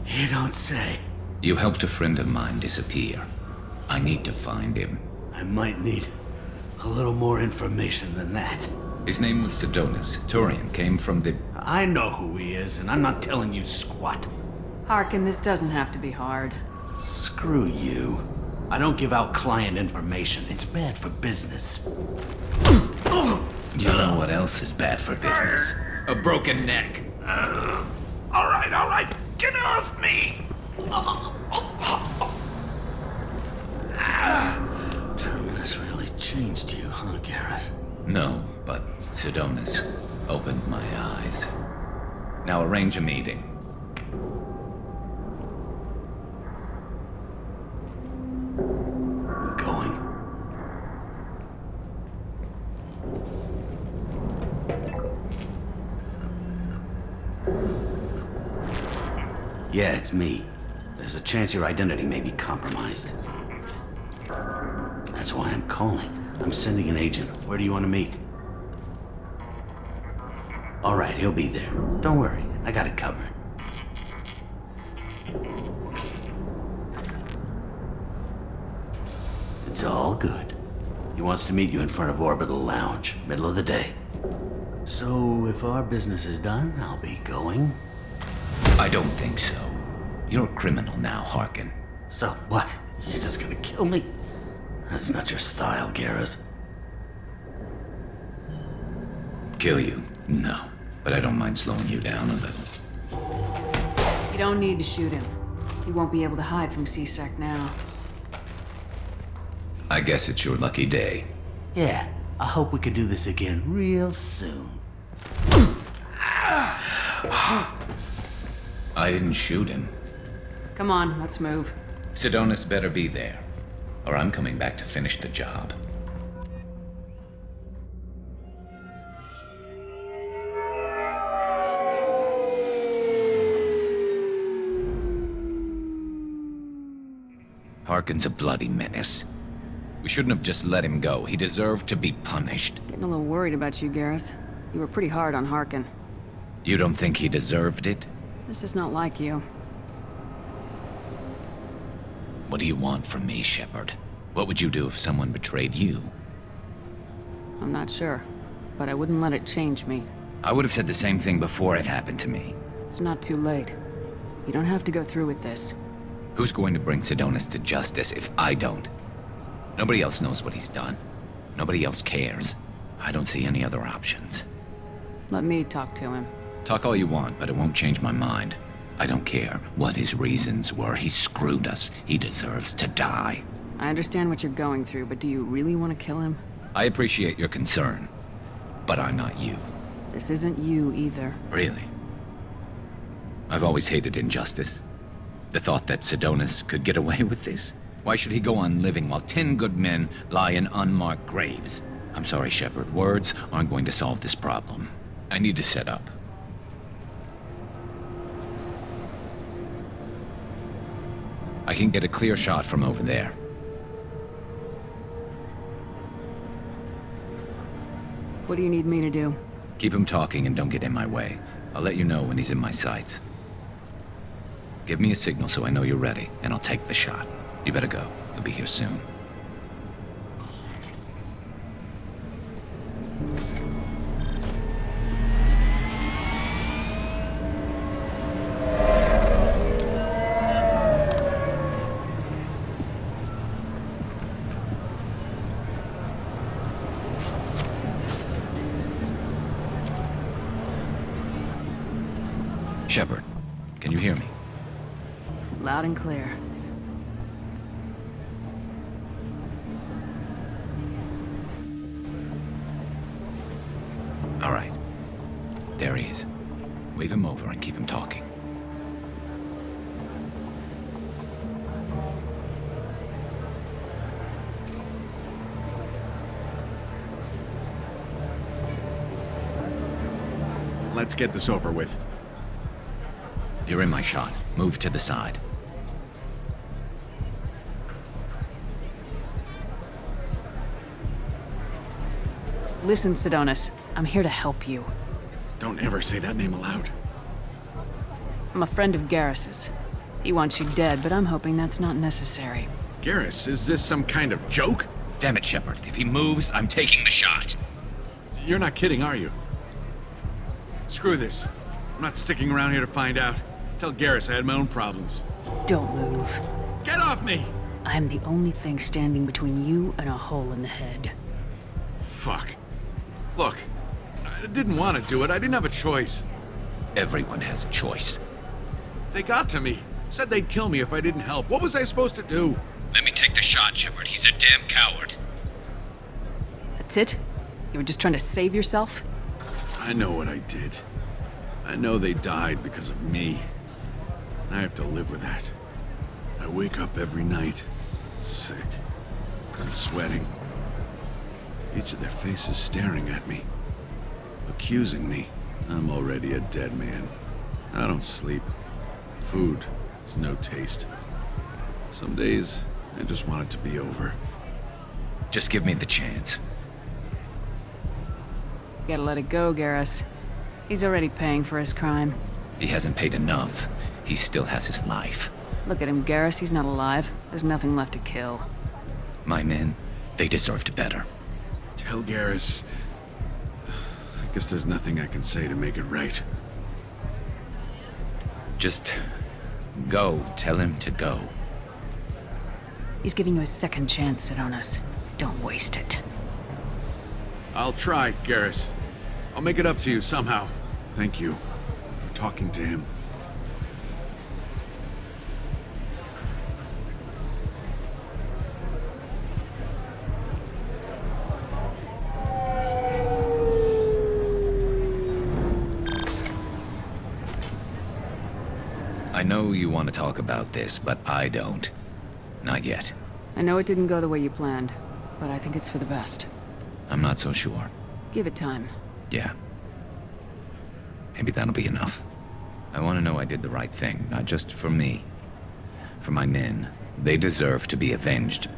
You don't say. You helped a friend of mine disappear. I need to find him. I might need a little more information than that. His name was Sidonus. Turian came from the... I know who he is, and I'm not telling you squat. Harkin, this doesn't have to be hard. Screw you. I don't give out client information. It's bad for business. You know what else is bad for business? A broken neck. All right. Get off me! Terminus really changed you, huh, Garrus? No, but Sidonus opened my eyes. Now arrange a meeting. I'm going. Yeah, it's me. There's a chance your identity may be compromised. That's why I'm calling. I'm sending an agent. Where do you want to meet? All right, he'll be there. Don't worry, I got it covered. It's all good. He wants to meet you in front of Orbital Lounge, middle of the day. So, if our business is done, I'll be going. I don't think so. You're a criminal now, Harkin. So, what? You're just gonna kill me? That's not your style, Garrus. Kill you? No. But I don't mind slowing you down a little. You don't need to shoot him. He won't be able to hide from C-Sec now. I guess it's your lucky day. Yeah, I hope we can do this again real soon. I didn't shoot him. Come on, let's move. Sidonis better be there, or I'm coming back to finish the job. Harkin's a bloody menace. We shouldn't have just let him go. He deserved to be punished. Getting a little worried about you, Garrus. You were pretty hard on Harkin. You don't think he deserved it? This is not like you. What do you want from me, Shepard? What would you do if someone betrayed you? I'm not sure, but I wouldn't let it change me. I would have said the same thing before it happened to me. It's not too late. You don't have to go through with this. Who's going to bring Sidonis to justice if I don't? Nobody else knows what he's done. Nobody else cares. I don't see any other options. Let me talk to him. Talk all you want, but it won't change my mind. I don't care what his reasons were. He screwed us. He deserves to die. I understand what you're going through, but do you really want to kill him? I appreciate your concern, but I'm not you. This isn't you either. Really? I've always hated injustice. The thought that Sidonis could get away with this? Why should he go on living while 10 good men lie in unmarked graves? I'm sorry, Shepard. Words aren't going to solve this problem. I need to set up. I can get a clear shot from over there. What do you need me to do? Keep him talking and don't get in my way. I'll let you know when he's in my sights. Give me a signal so I know you're ready, and I'll take the shot. You better go. You'll be here soon. Shepard, can you hear me? Loud and clear. All right. There he is. Wave him over and keep him talking. Let's get this over with. You're in my shot. Move to the side. Listen, Sidonis. I'm here to help you. Don't ever say that name aloud. I'm a friend of Garrus's. He wants you dead, but I'm hoping that's not necessary. Garrus, is this some kind of joke? Damn it, Shepard. If he moves, I'm taking the shot. You're not kidding, are you? Screw this. I'm not sticking around here to find out. Tell Garrus I had my own problems. Don't move. Get off me! I'm the only thing standing between you and a hole in the head. Fuck. Look, I didn't want to do it. I didn't have a choice. Everyone has a choice. They got to me. Said they'd kill me if I didn't help. What was I supposed to do? Let me take the shot, Shepard. He's a damn coward. That's it? You were just trying to save yourself? I know what I did. I know they died because of me. I have to live with that. I wake up every night, sick and sweating. Each of their faces staring at me, accusing me. I'm already a dead man. I don't sleep. Food has no taste. Some days, I just want it to be over. Just give me the chance. Gotta let it go, Garrus. He's already paying for his crime. He hasn't paid enough. He still has his life. Look at him, Garrus. He's not alive. There's nothing left to kill. My men, they deserved better. Tell Garrus... I guess there's nothing I can say to make it right. Just go. Tell him to go. He's giving you a second chance, Sidonis. Don't waste it. I'll try, Garrus. I'll make it up to you somehow. Thank you for talking to him. I know you want to talk about this, but I don't. Not yet. I know it didn't go the way you planned, but I think it's for the best. I'm not so sure. Give it time. Yeah. Maybe that'll be enough. I want to know I did the right thing, not just for me. For my men. They deserve to be avenged.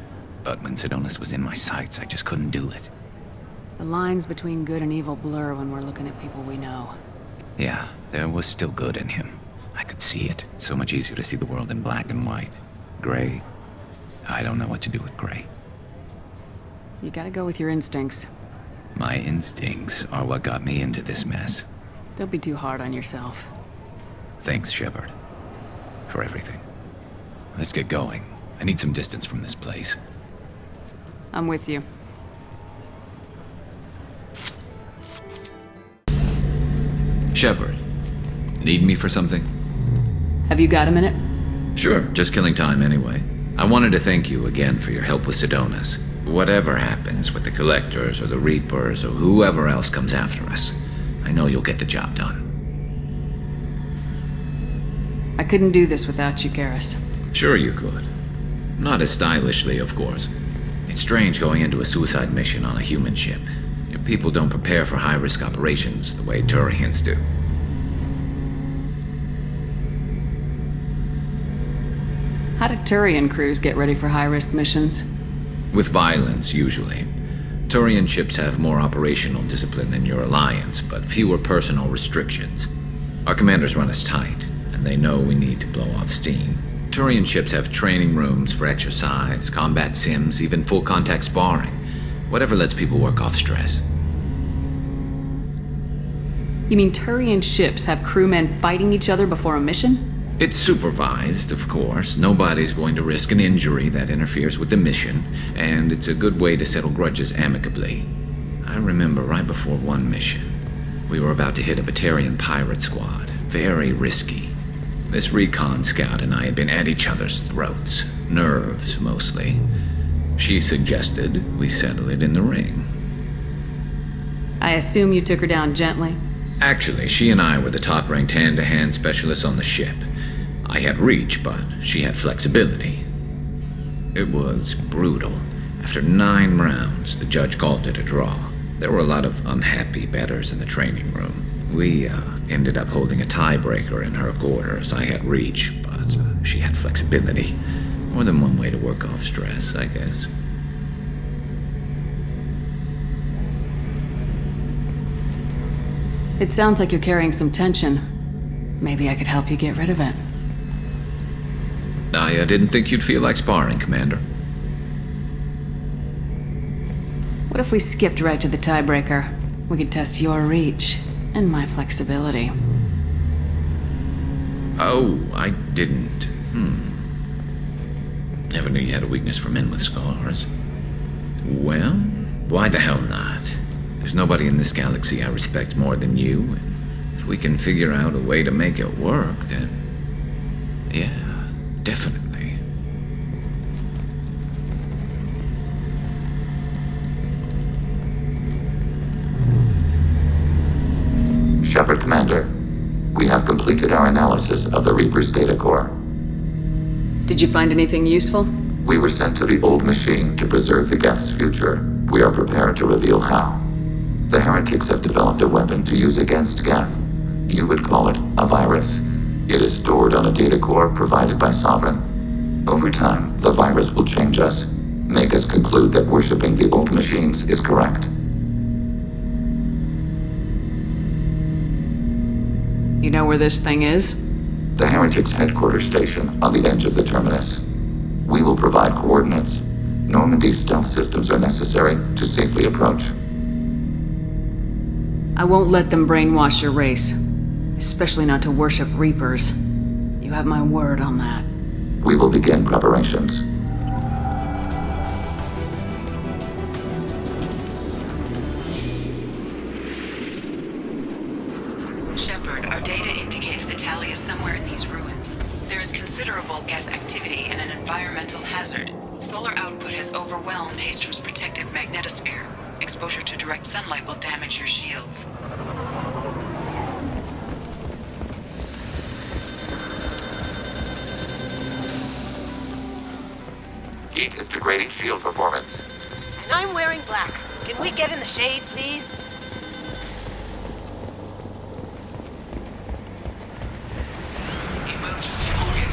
But when Sidonis was in my sights, I just couldn't do it. The lines between good and evil blur when we're looking at people we know. Yeah, there was still good in him. I could see it. So much easier to see the world in black and white. Gray? I don't know what to do with gray. You gotta go with your instincts. My instincts are what got me into this mess. Don't be too hard on yourself. Thanks, Shepard. For everything. Let's get going. I need some distance from this place. I'm with you. Shepard. Need me for something? Have you got a minute? Sure, just killing time anyway. I wanted to thank you again for your help with Sidonis. Whatever happens with the Collectors or the Reapers or whoever else comes after us, I know you'll get the job done. I couldn't do this without you, Garrus. Sure you could. Not as stylishly, of course. It's strange going into a suicide mission on a human ship. Your people don't prepare for high-risk operations the way Turians do. How do Turian crews get ready for high-risk missions? With violence, usually. Turian ships have more operational discipline than your Alliance, but fewer personal restrictions. Our commanders run us tight, and they know we need to blow off steam. Turian ships have training rooms for exercise, combat sims, even full-contact sparring. Whatever lets people work off stress. You mean Turian ships have crewmen fighting each other before a mission? It's supervised, of course. Nobody's going to risk an injury that interferes with the mission, and it's a good way to settle grudges amicably. I remember right before one mission, we were about to hit a Batarian pirate squad. Very risky. This recon scout and I had been at each other's throats. Nerves, mostly. She suggested we settle it in the ring. I assume you took her down gently? Actually, she and I were the top-ranked hand-to-hand specialists on the ship. I had reach, but she had flexibility. It was brutal. After 9 rounds, the judge called it a draw. There were a lot of unhappy bettors in the training room. We ended up holding a tiebreaker in her quarters. I had reach, but she had flexibility. More than one way to work off stress, I guess. It sounds like you're carrying some tension. Maybe I could help you get rid of it. I didn't think you'd feel like sparring, Commander. What if we skipped right to the tiebreaker? We could test your reach and my flexibility. Oh, I didn't. Never knew you had a weakness for men with scars. Well, why the hell not? There's nobody in this galaxy I respect more than you, and if we can figure out a way to make it work, then... yeah, definitely. Shepard, Commander. We have completed our analysis of the Reaper's data core. Did you find anything useful? We were sent to the old machine to preserve the Geth's future. We are prepared to reveal how. The heretics have developed a weapon to use against Geth. You would call it a virus. It is stored on a data core provided by Sovereign. Over time, the virus will change us, make us conclude that worshipping the old machines is correct. You know where this thing is? The heretics' headquarters station on the edge of the terminus. We will provide coordinates. Normandy's stealth systems are necessary to safely approach. I won't let them brainwash your race. Especially not to worship Reapers. You have my word on that. We will begin preparations. considerable Geth activity and an environmental hazard. Solar output has overwhelmed Haystrom's protective magnetosphere. Exposure to direct sunlight will damage your shields. Heat is degrading shield performance. And I'm wearing black. Can we get in the shade, please? Emergency oriented.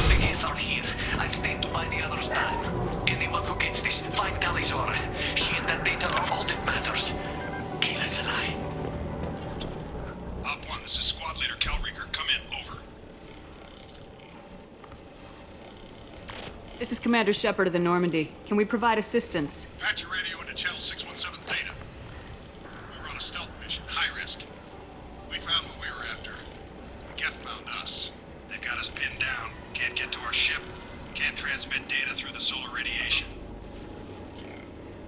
The gates are here. I've stayed to buy the others time. Anyone who gets this, find Talizora. She and that data are all that matters. Kill us alive. Op 1, this is Squad Leader Cal Rieger. Come in. Over. This is Commander Shepard of the Normandy. Can we provide assistance? Patch your radio into Channel 617 Theta. We were on a stealth mission, high risk. We found what we were after. Geth found us. They've got us pinned down. Can't get to our ship. Can't transmit data through the solar radiation.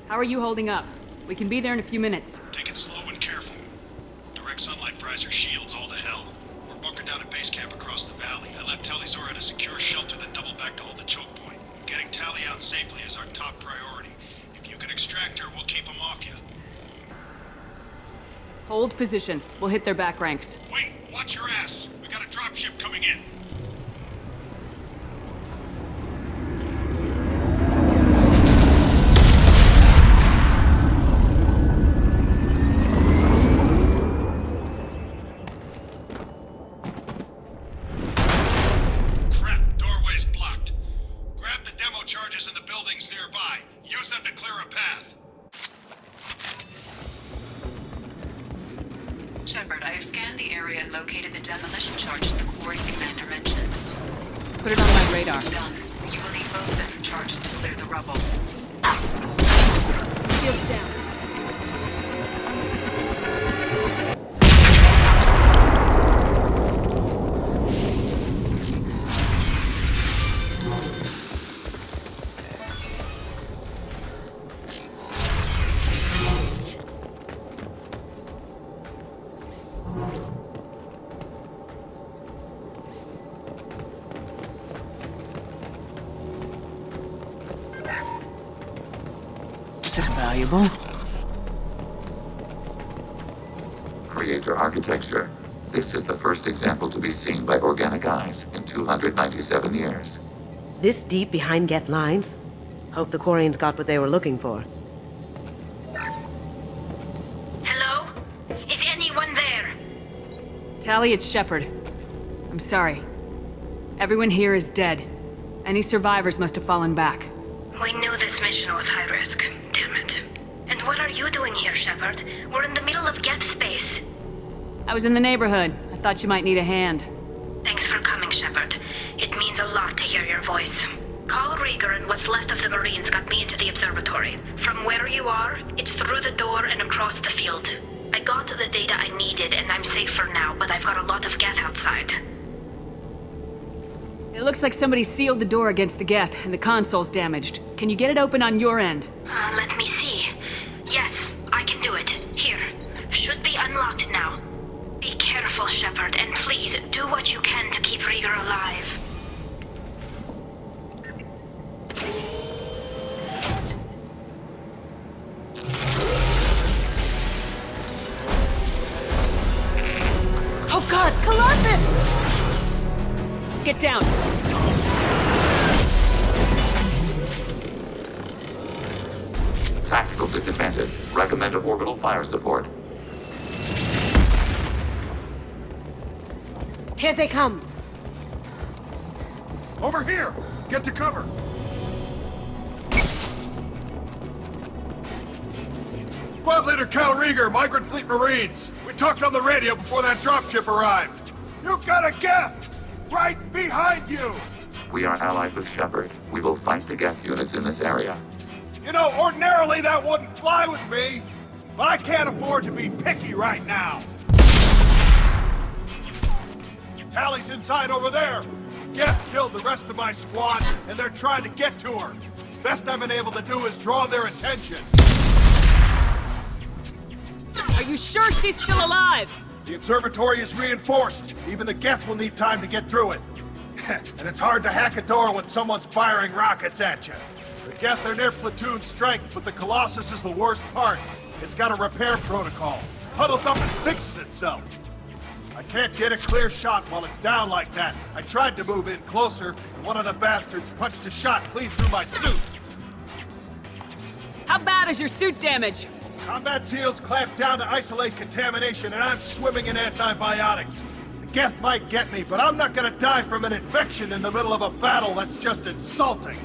How are you holding up? We can be there in a few minutes. Take it slow and careful. Direct sunlight fries your shields all to hell. We're bunkered down at base camp across the valley. I left Talizora at a secure shelter, then doubled back to hold the choke point. Getting Tally out safely is our top priority. If you can extract her, we'll keep them off you. Hold position. We'll hit their back ranks. Wait! Watch your ass! We got a dropship coming in. Crap! Doorway's blocked. Grab the demo charges in the buildings nearby. Use them to clear a path. Shepard, I have scanned the area and located the demolition charges the quarry commander mentioned. Put it on my radar. Done. You will need both sets of charges to clear the rubble. Shields down. This is valuable. Creator architecture. This is the first example to be seen by organic eyes in 297 years. This deep behind Geth lines? Hope the Quarians got what they were looking for. Hello? Is anyone there? Tally, it's Shepard. I'm sorry. Everyone here is dead. Any survivors must have fallen back. We knew this mission was high risk. Damn it. And what are you doing here, Shepard? We're in the middle of Geth space. I was in the neighborhood. I thought you might need a hand. Thanks for coming, Shepard. It means a lot to hear your voice. Carl Rieger and what's left of the Marines got me into the observatory. From where you are, it's through the door and across the field. I got the data I needed and I'm safe for now, but I've got a lot of Geth outside. It looks like somebody sealed the door against the Geth, and the console's damaged. Can you get it open on your end? Let me see. Yes, I can do it. Here. Should be unlocked now. Be careful, Shepard, and please do what you can to keep Rieger alive. Oh God, Colossus! Get down! Tactical disadvantage. Recommend orbital fire support. Here they come! Over here! Get to cover! Squad Leader Cal Rieger, Migrant Fleet Marines. We talked on the radio before that dropship arrived. You've got a Geth! Right behind you! We are allied with Shepard. We will fight the Geth units in this area. You know, ordinarily that wouldn't fly with me, but I can't afford to be picky right now. Tally's inside over there. Geth killed the rest of my squad, and they're trying to get to her. Best I've been able to do is draw their attention. Are you sure she's still alive? The observatory is reinforced. Even the Geth will need time to get through it. And it's hard to hack a door when someone's firing rockets at you. The Geth are near platoon strength, but the Colossus is the worst part. It's got a repair protocol. Huddles up and fixes itself. I can't get a clear shot while it's down like that. I tried to move in closer, and one of the bastards punched a shot clean through my suit. How bad is your suit damage? Combat SEALs clamped down to isolate contamination, and I'm swimming in antibiotics. The Geth might get me, but I'm not gonna die from an infection in the middle of a battle. That's just insulting.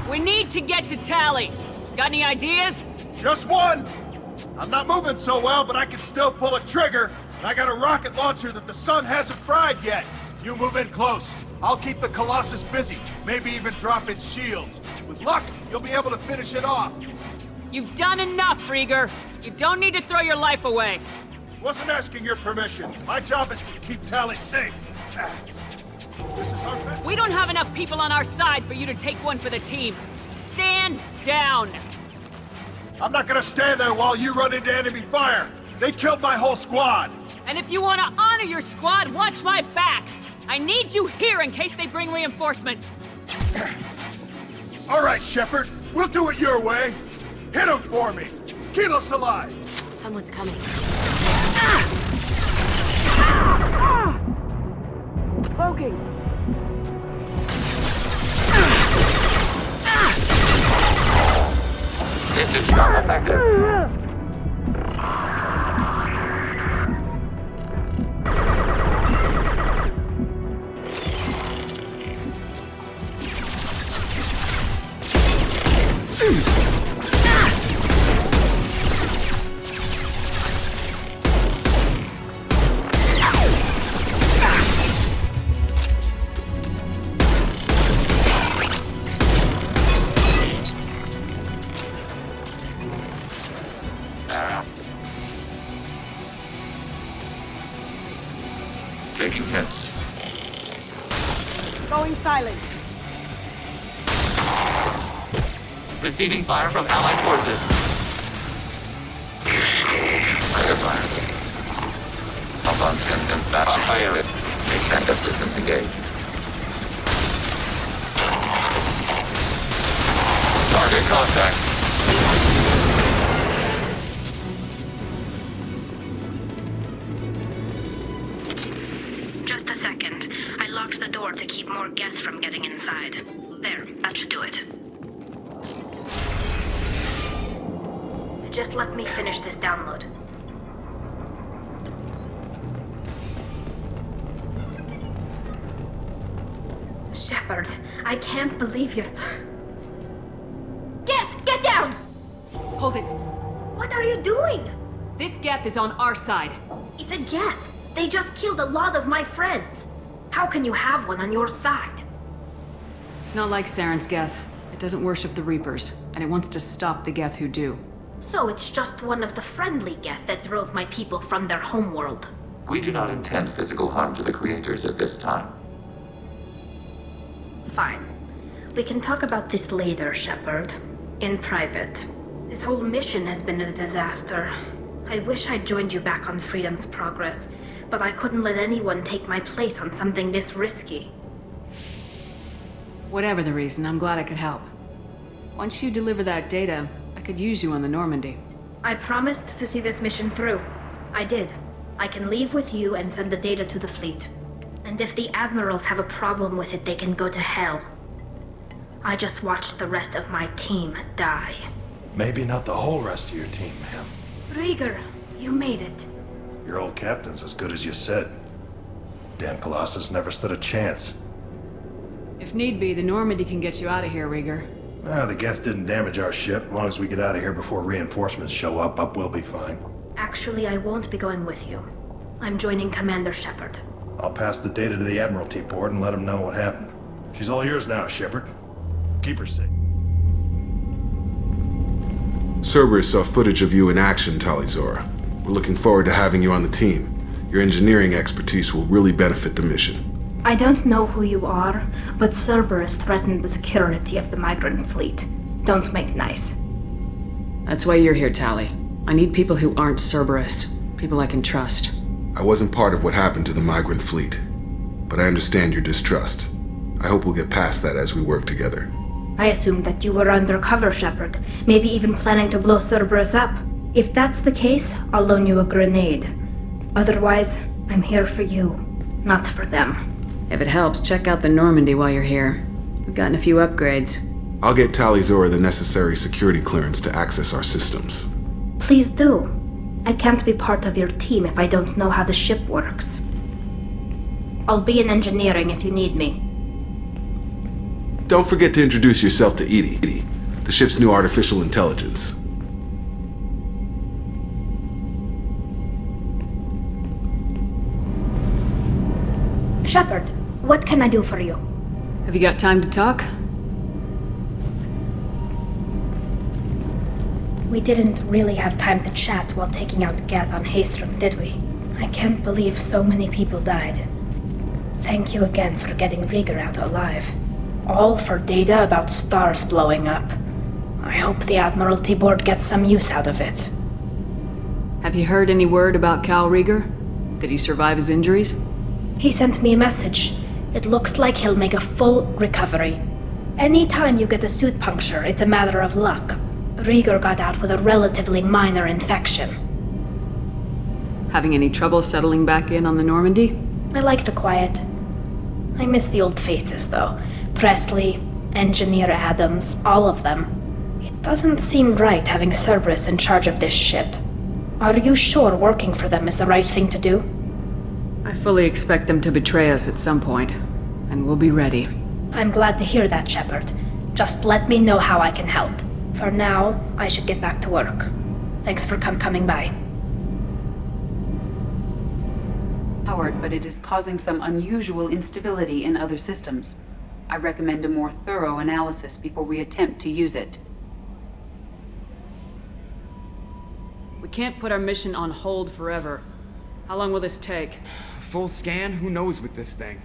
We need to get to Tally. Got any ideas? Just one! I'm not moving so well, but I can still pull a trigger. And I got a rocket launcher that the sun hasn't fried yet. You move in close. I'll keep the Colossus busy. Maybe even drop its shields. With luck, you'll be able to finish it off. You've done enough, Rieger. You don't need to throw your life away. Wasn't asking your permission. My job is to keep Tally safe. This is our best. We don't have enough people on our side for you to take one for the team. Stand down. I'm not gonna stand there while you run into enemy fire. They killed my whole squad. And if you want to honor your squad, watch my back. I need you here in case they bring reinforcements. All right, Shepard. We'll do it your way. Hit him for me. Kilos alive. Someone's coming. Logan! Distance not effective. Taking hits. Going silent. Receiving fire from Allied forces. Fire fire. Pump on systems back on fire. Make backup systems engaged. Target contact. Just a second. I locked the door to keep more Geth from getting inside. There, that should do it. Just let me finish this download. Shepard, I can't believe you're... Geth, get down! Hold it. What are you doing? This Geth is on our side. It's a Geth. They just killed a lot of my friends. How can you have one on your side? It's not like Saren's Geth. It doesn't worship the Reapers, and it wants to stop the Geth who do. So it's just one of the friendly Geth that drove my people from their homeworld. We do not intend physical harm to the creators at this time. Fine. We can talk about this later, Shepard. In private. This whole mission has been a disaster. I wish I'd joined you back on Freedom's Progress, but I couldn't let anyone take my place on something this risky. Whatever the reason, I'm glad I could help. Once you deliver that data, I could use you on the Normandy. I promised to see this mission through. I did. I can leave with you and send the data to the fleet. And if the Admirals have a problem with it, they can go to hell. I just watched the rest of my team die. Maybe not the whole rest of your team, ma'am. Rieger, you made it. Your old captain's as good as you said. Damn Colossus never stood a chance. If need be, the Normandy can get you out of here, Rieger. The Geth didn't damage our ship. As long as we get out of here before reinforcements show up, we'll be fine. Actually, I won't be going with you. I'm joining Commander Shepard. I'll pass the data to the Admiralty port and let them know what happened. She's all yours now, Shepard. Keep her safe. Cerberus saw footage of you in action, Talizora. We're looking forward to having you on the team. Your engineering expertise will really benefit the mission. I don't know who you are, but Cerberus threatened the security of the migrant fleet. Don't make nice. That's why you're here, Tally. I need people who aren't Cerberus. People I can trust. I wasn't part of what happened to the migrant fleet. but I understand your distrust. I hope we'll get past that as we work together. I assumed that you were undercover, Shepard. Maybe even planning to blow Cerberus up. If that's the case, I'll loan you a grenade. Otherwise, I'm here for you, not for them. If it helps, check out the Normandy while you're here. We've gotten a few upgrades. I'll get Talizora the necessary security clearance to access our systems. Please do. I can't be part of your team if I don't know how the ship works. I'll be in engineering if you need me. Don't forget to introduce yourself to Edie, the ship's new artificial intelligence. Shepard, what can I do for you? Have you got time to talk? We didn't really have time to chat while taking out Geth on Haystrom, did we? I can't believe so many people died. Thank you again for getting Rieger out alive. All for data about stars blowing up. I hope the Admiralty Board gets some use out of it. Have you heard any word about Cal Rieger? Did he survive his injuries? He sent me a message. It looks like he'll make a full recovery. Anytime you get a suit puncture, it's a matter of luck. Rieger got out with a relatively minor infection. Having any trouble settling back in on the Normandy? I like the quiet. I miss the old faces, though. Presley, Engineer Adams, all of them. It doesn't seem right having Cerberus in charge of this ship. Are you sure working for them is the right thing to do? I fully expect them to betray us at some point, and we'll be ready. I'm glad to hear that, Shepard. Just let me know how I can help. For now, I should get back to work. Thanks for coming by. Howard, but it is causing some unusual instability in other systems. I recommend a more thorough analysis before we attempt to use it. We can't put our mission on hold forever. How long will this take? Full scan? Who knows with this thing?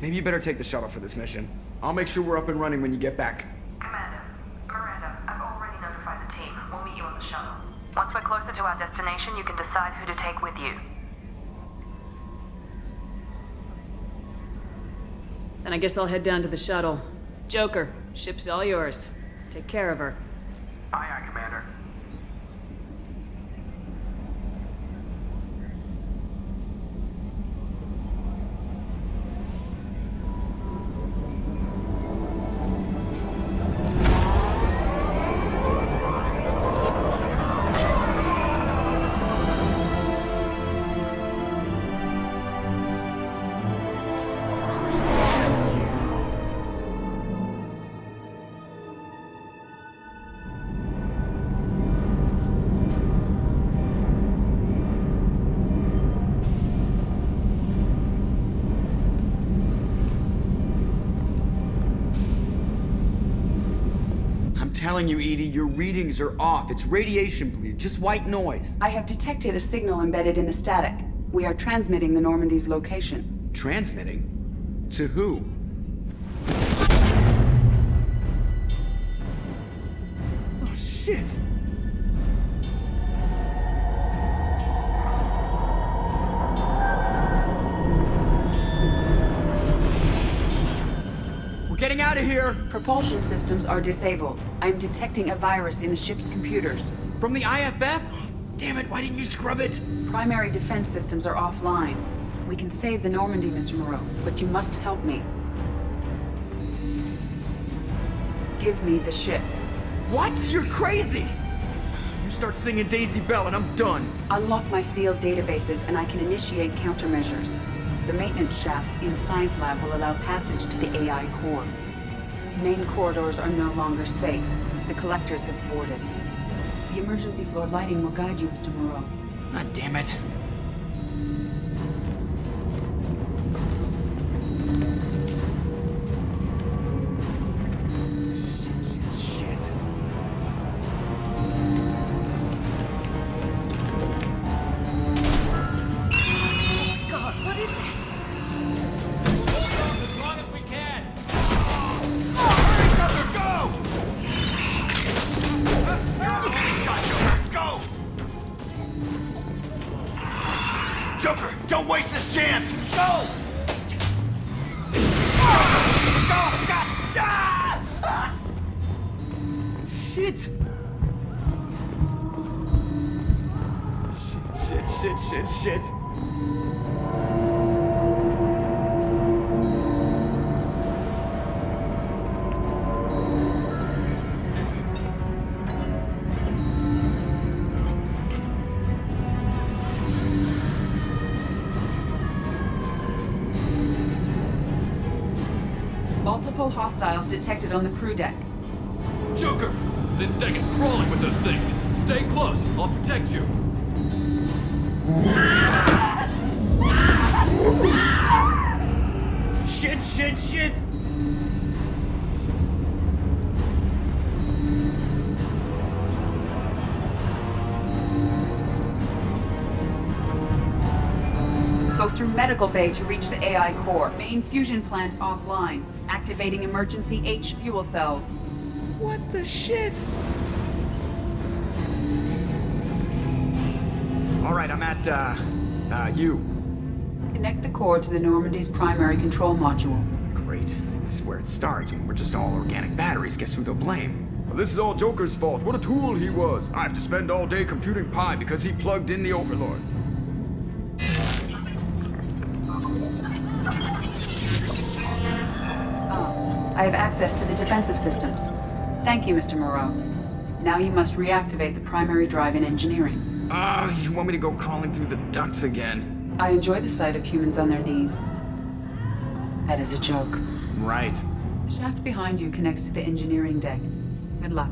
Maybe you better take the shuttle for this mission. I'll make sure we're up and running when you get back. Commander, Miranda, I've already notified the team. We'll meet you on the shuttle. Once we're closer to our destination, you can decide who to take with you. Then I guess I'll head down to the shuttle. Joker, ship's all yours. Take care of her. Aye, aye, Commander. Telling you, Edie, your readings are off. It's radiation bleed, just white noise. I have detected a signal embedded in the static. We are transmitting the Normandy's location. Transmitting? To who? Oh, shit! Getting out of here! Propulsion systems are disabled. I'm detecting a virus in the ship's computers. From the IFF? Damn it, why didn't you scrub it? Primary defense systems are offline. We can save the Normandy, Mr. Moreau, but you must help me. Give me the ship. What? You're crazy! You start singing Daisy Bell and I'm done. Unlock my sealed databases and I can initiate countermeasures. The maintenance shaft in the science lab will allow passage to the AI core. Main corridors are no longer safe. The collectors have boarded. The emergency floor lighting will guide you, Mr. Moreau. God damn it. Shit. God, what is that? As long as we can. Joker, don't waste this chance! Go! Shit! Shit. Multiple hostiles detected on the crew deck. Joker! This deck is crawling with those things. Stay close. I'll protect you. Shit! Go through medical bay to reach the AI core. Main fusion plant offline. Activating emergency H fuel cells. What the shit? Alright, I'm at, U. Connect the core to the Normandy's primary control module. Great. This is where it starts. When we're just all organic batteries, guess who they'll blame? Well, this is all Joker's fault. What a tool he was. I have to spend all day computing pi because he plugged in the Overlord. I have access to the defensive systems. Thank you, Mr. Moreau. Now you must reactivate the primary drive in engineering. You want me to go crawling through the ducts again? I enjoy the sight of humans on their knees. That is a joke. Right. The shaft behind you connects to the engineering deck. Good luck.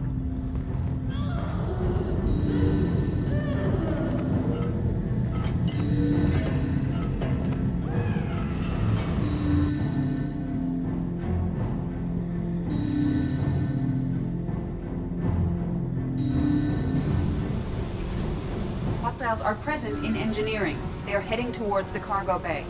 Hostiles are present in engineering. They are heading towards the cargo bay.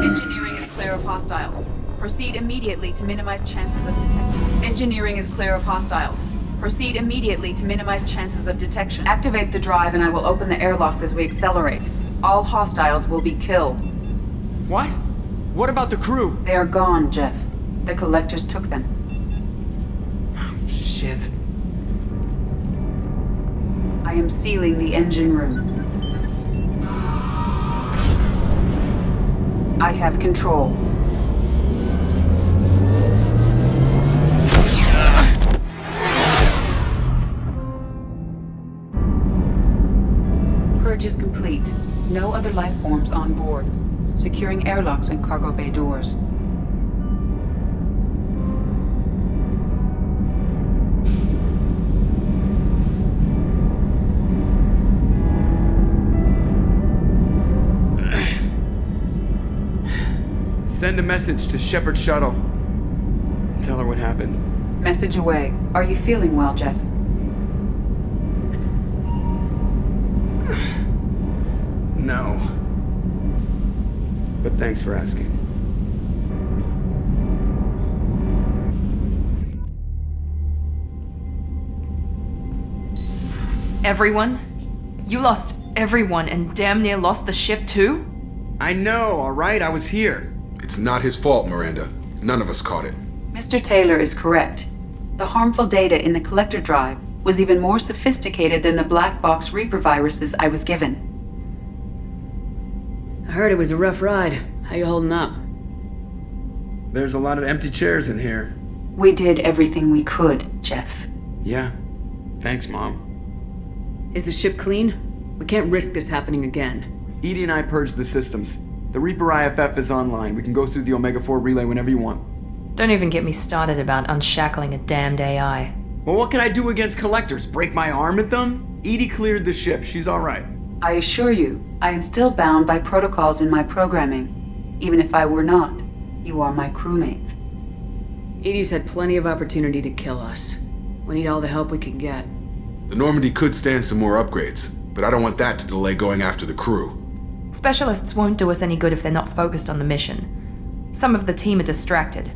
Engineering is clear of hostiles. Proceed immediately to minimize chances of detection. Engineering is clear of hostiles. Proceed immediately to minimize chances of detection. Activate the drive and I will open the airlocks as we accelerate. All hostiles will be killed. What? What about the crew? They are gone, Jeff. The collectors took them. Oh, shit. I am sealing the engine room. I have control. Purge is complete. No other life forms on board. Securing airlocks and cargo bay doors. Send a message to Shepard Shuttle. Tell her what happened. Message away. Are you feeling well, Jeff? No. But thanks for asking. Everyone? You lost everyone and damn near lost the ship too? I know, alright? I was here. It's not his fault, Miranda. None of us caught it. Mr. Taylor is correct. The harmful data in the collector drive was even more sophisticated than the black box Reaper viruses I was given. I heard it was a rough ride. How you holding up? There's a lot of empty chairs in here. We did everything we could, Jeff. Yeah. Thanks, Mom. Is the ship clean? We can't risk this happening again. Edie and I purged the systems. The Reaper IFF is online. We can go through the Omega-4 relay whenever you want. Don't even get me started about unshackling a damned AI. Well, what can I do against collectors? Break my arm at them? Edie cleared the ship. She's alright. I assure you, I am still bound by protocols in my programming. Even if I were not, you are my crewmates. Edie's had plenty of opportunity to kill us. We need all the help we can get. The Normandy could stand some more upgrades, but I don't want that to delay going after the crew. Specialists won't do us any good if they're not focused on the mission. Some of the team are distracted.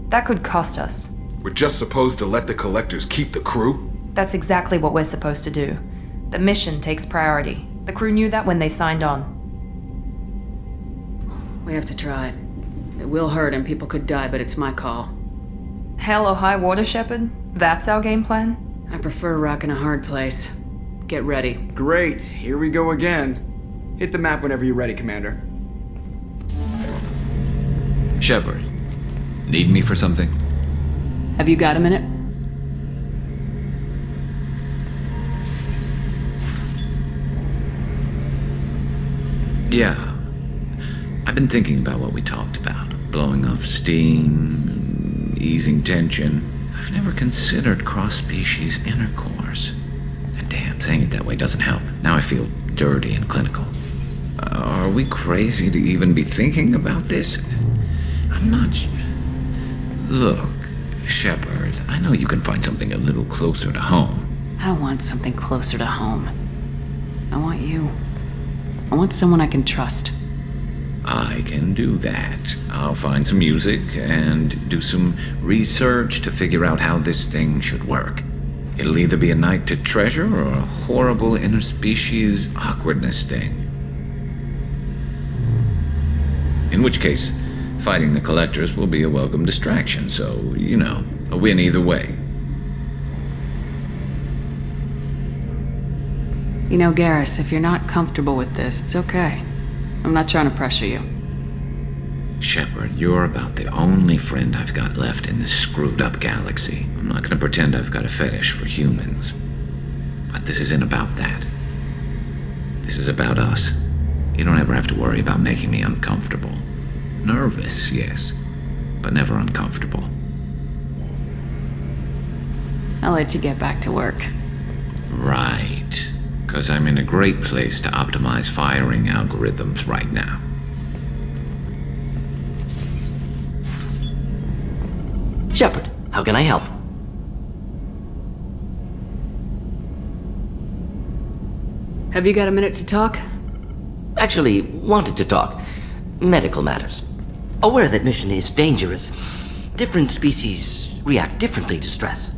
That could cost us. We're just supposed to let the collectors keep the crew? That's exactly what we're supposed to do. The mission takes priority. The crew knew that when they signed on. We have to try. It will hurt and people could die, but it's my call. Hell or high water, Shepard? That's our game plan? I prefer rock in a hard place. Get ready. Great, here we go again. Hit the map whenever you're ready, Commander. Shepard, need me for something? Have you got a minute? Yeah. I've been thinking about what we talked about. Blowing off steam, easing tension. I've never considered cross-species intercourse. And damn, saying it that way doesn't help. Now I feel dirty and clinical. Are we crazy to even be thinking about this? I'm not... Look, Shepard, I know you can find something a little closer to home. I don't want something closer to home. I want you. I want someone I can trust. I can do that. I'll find some music and do some research to figure out how this thing should work. It'll either be a night to treasure or a horrible interspecies awkwardness thing. In which case, fighting the collectors will be a welcome distraction, so, you know, a win either way. You know, Garrus, if you're not comfortable with this, it's okay. I'm not trying to pressure you. Shepard, you're about the only friend I've got left in this screwed-up galaxy. I'm not gonna pretend I've got a fetish for humans. But this isn't about that. This is about us. You don't ever have to worry about making me uncomfortable. Nervous, yes, but never uncomfortable. I'll let you get back to work. Right. Because I'm in a great place to optimize firing algorithms right now. Shepard, how can I help? Have you got a minute to talk? Actually, wanted to talk. Medical matters. Aware that mission is dangerous. Different species react differently to stress.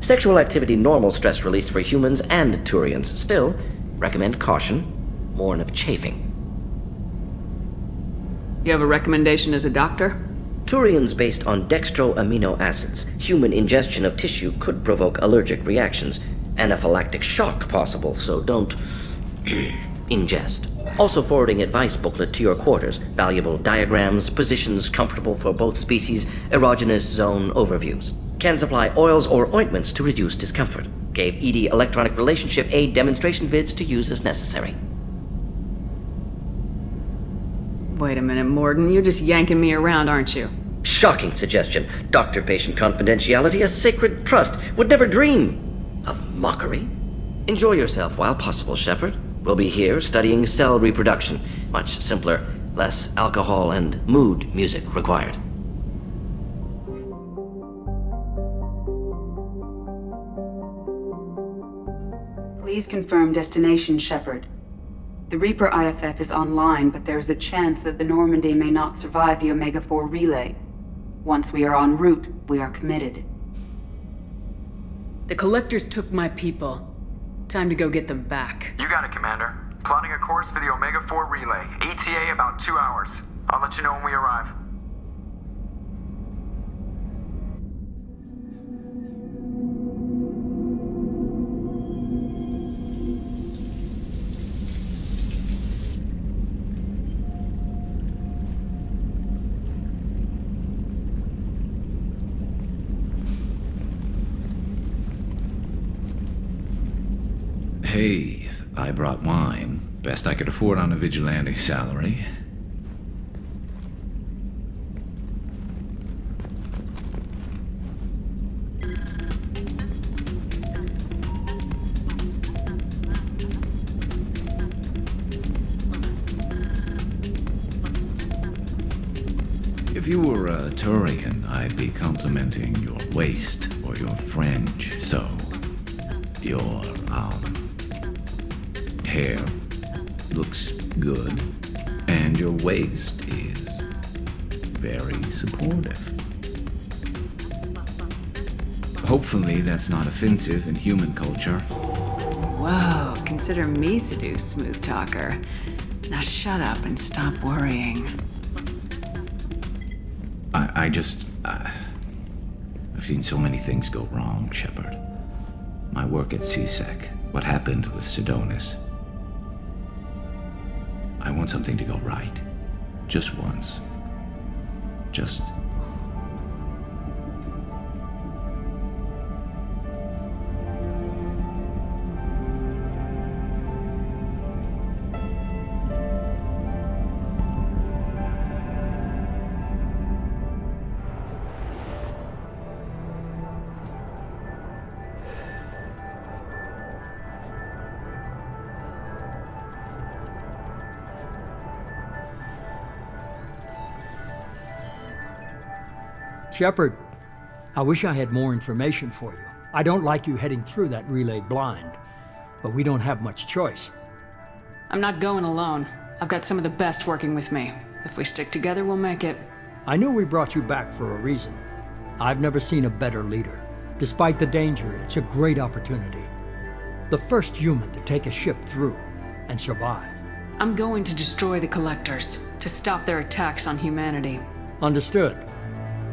Sexual activity normal stress release for humans and Turians. Still, recommend caution. Warn of chafing. You have a recommendation as a doctor? Turians based on dextro amino acids. Human ingestion of tissue could provoke allergic reactions. Anaphylactic shock possible, so don't ingest. Also forwarding advice booklet to your quarters. Valuable diagrams, positions comfortable for both species, erogenous zone overviews. Can supply oils or ointments to reduce discomfort. Gave ED electronic relationship aid demonstration vids to use as necessary. Wait a minute, Morden. You're just yanking me around, aren't you? Shocking suggestion. Doctor-patient confidentiality, a sacred trust. Would never dream of mockery. Enjoy yourself while possible, Shepard. We'll be here studying cell reproduction. Much simpler, less alcohol and mood music required. Please confirm destination, Shepard. The Reaper IFF is online, but there is a chance that the Normandy may not survive the Omega-4 relay. Once we are en route, we are committed. The Collectors took my people. Time to go get them back. You got it, Commander. Plotting a course for the Omega-4 relay. ETA about 2 hours. I'll let you know when we arrive. Hey, I brought wine. Best I could afford on a vigilante salary. If you were a Turian, I'd be complimenting your waist or your fringe, so your, hair looks good, and your waist is very supportive. Hopefully that's not offensive in human culture. Whoa, consider me seduced, smooth talker. Now shut up and stop worrying. I've seen so many things go wrong, Shepard. My work at CSEC, what happened with Sidonis. I want something to go right. Just once. Just... Shepard, I wish I had more information for you. I don't like you heading through that relay blind, but we don't have much choice. I'm not going alone. I've got some of the best working with me. If we stick together, we'll make it. I knew we brought you back for a reason. I've never seen a better leader. Despite the danger, it's a great opportunity. The first human to take a ship through and survive. I'm going to destroy the Collectors, to stop their attacks on humanity. Understood.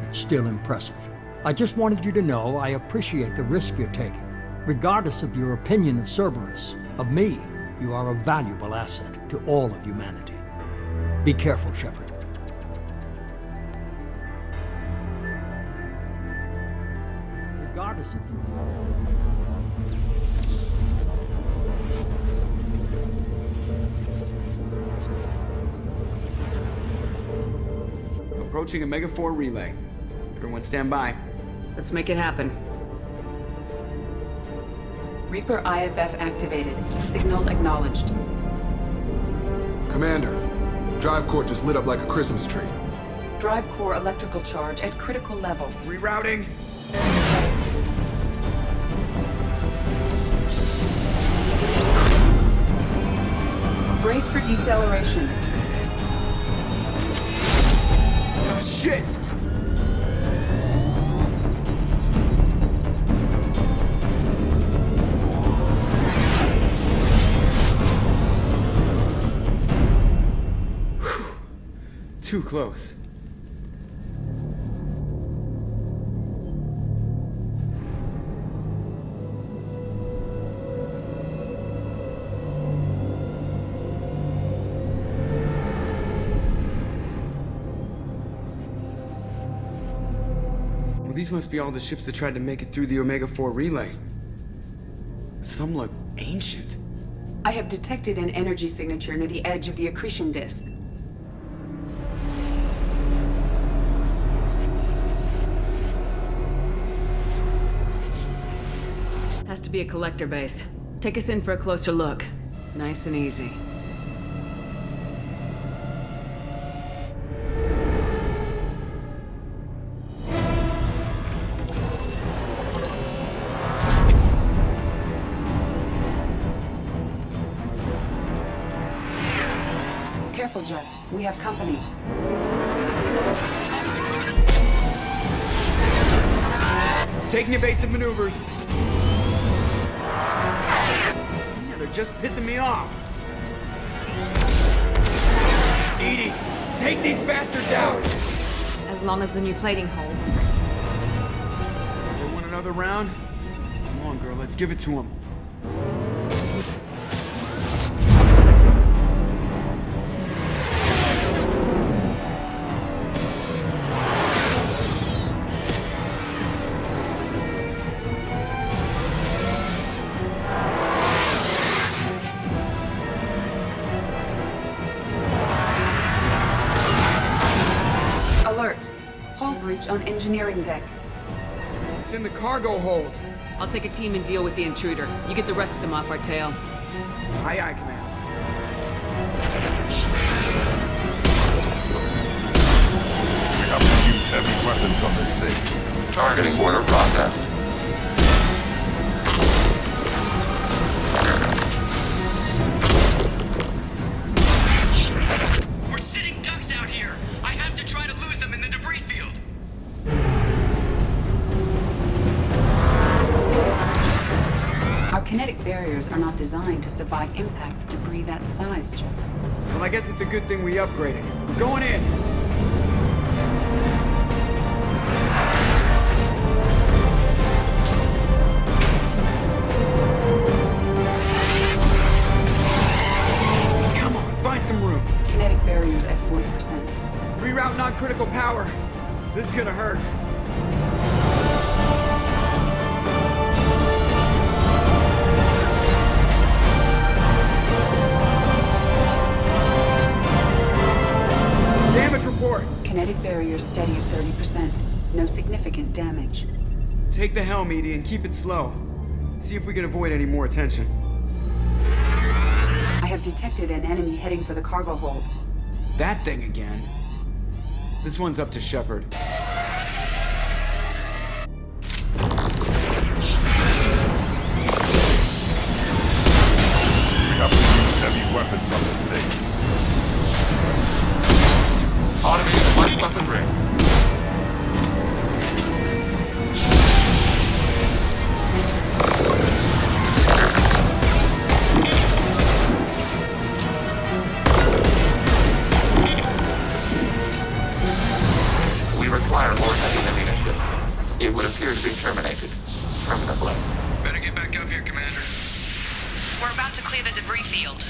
It's still impressive. I just wanted you to know I appreciate the risk you're taking. Regardless of your opinion of Cerberus, of me, you are a valuable asset to all of humanity. Be careful, Shepard. Regardless of you... Approaching Omega 4 relay. Everyone stand by. Let's make it happen. Reaper IFF activated. Signal acknowledged. Commander, drive core just lit up like a Christmas tree. Drive core electrical charge at critical levels. Rerouting. Brace for deceleration. Oh, shit! Too close. Well, these must be all the ships that tried to make it through the Omega 4 relay. Some look ancient. I have detected an energy signature near the edge of the accretion disk. Has to be a collector base. Take us in for a closer look. Nice and easy. Careful, Jeff. We have company. Taking evasive maneuvers. They're just pissing me off. Edie, take these bastards out! As long as the new plating holds. We want another round? Come on, girl, let's give it to him. On engineering deck. It's in the cargo hold. I'll take a team and deal with the intruder. You get the rest of them off our tail. Aye, aye, Commander. We have to use heavy weapons on this thing. Targeting order processed. We're sitting ducks out here. I have to try to lose them in this are not designed to survive impact with debris that size, Jeff. Well, I guess it's a good thing we upgraded. We're going in! Come on, find some room! Kinetic barriers at 40%. Reroute non-critical power. This is gonna hurt. Damage report. Kinetic barriers steady at 30%. No significant damage. Take the helm, Edie, and keep it slow. See if we can avoid any more attention. I have detected an enemy heading for the cargo hold. That thing again. This one's up to Shepard. Heavy weapons on this thing. Automated light weaponry. We require more heavy ammunition. It would appear to be terminated permanently. Better get back up here, Commander. We're about to clear the debris field.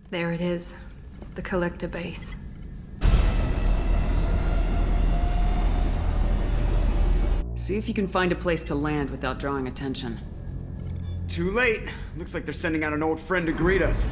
There it is. The collector base. See if you can find a place to land without drawing attention. Too late. Looks like they're sending out an old friend to greet us.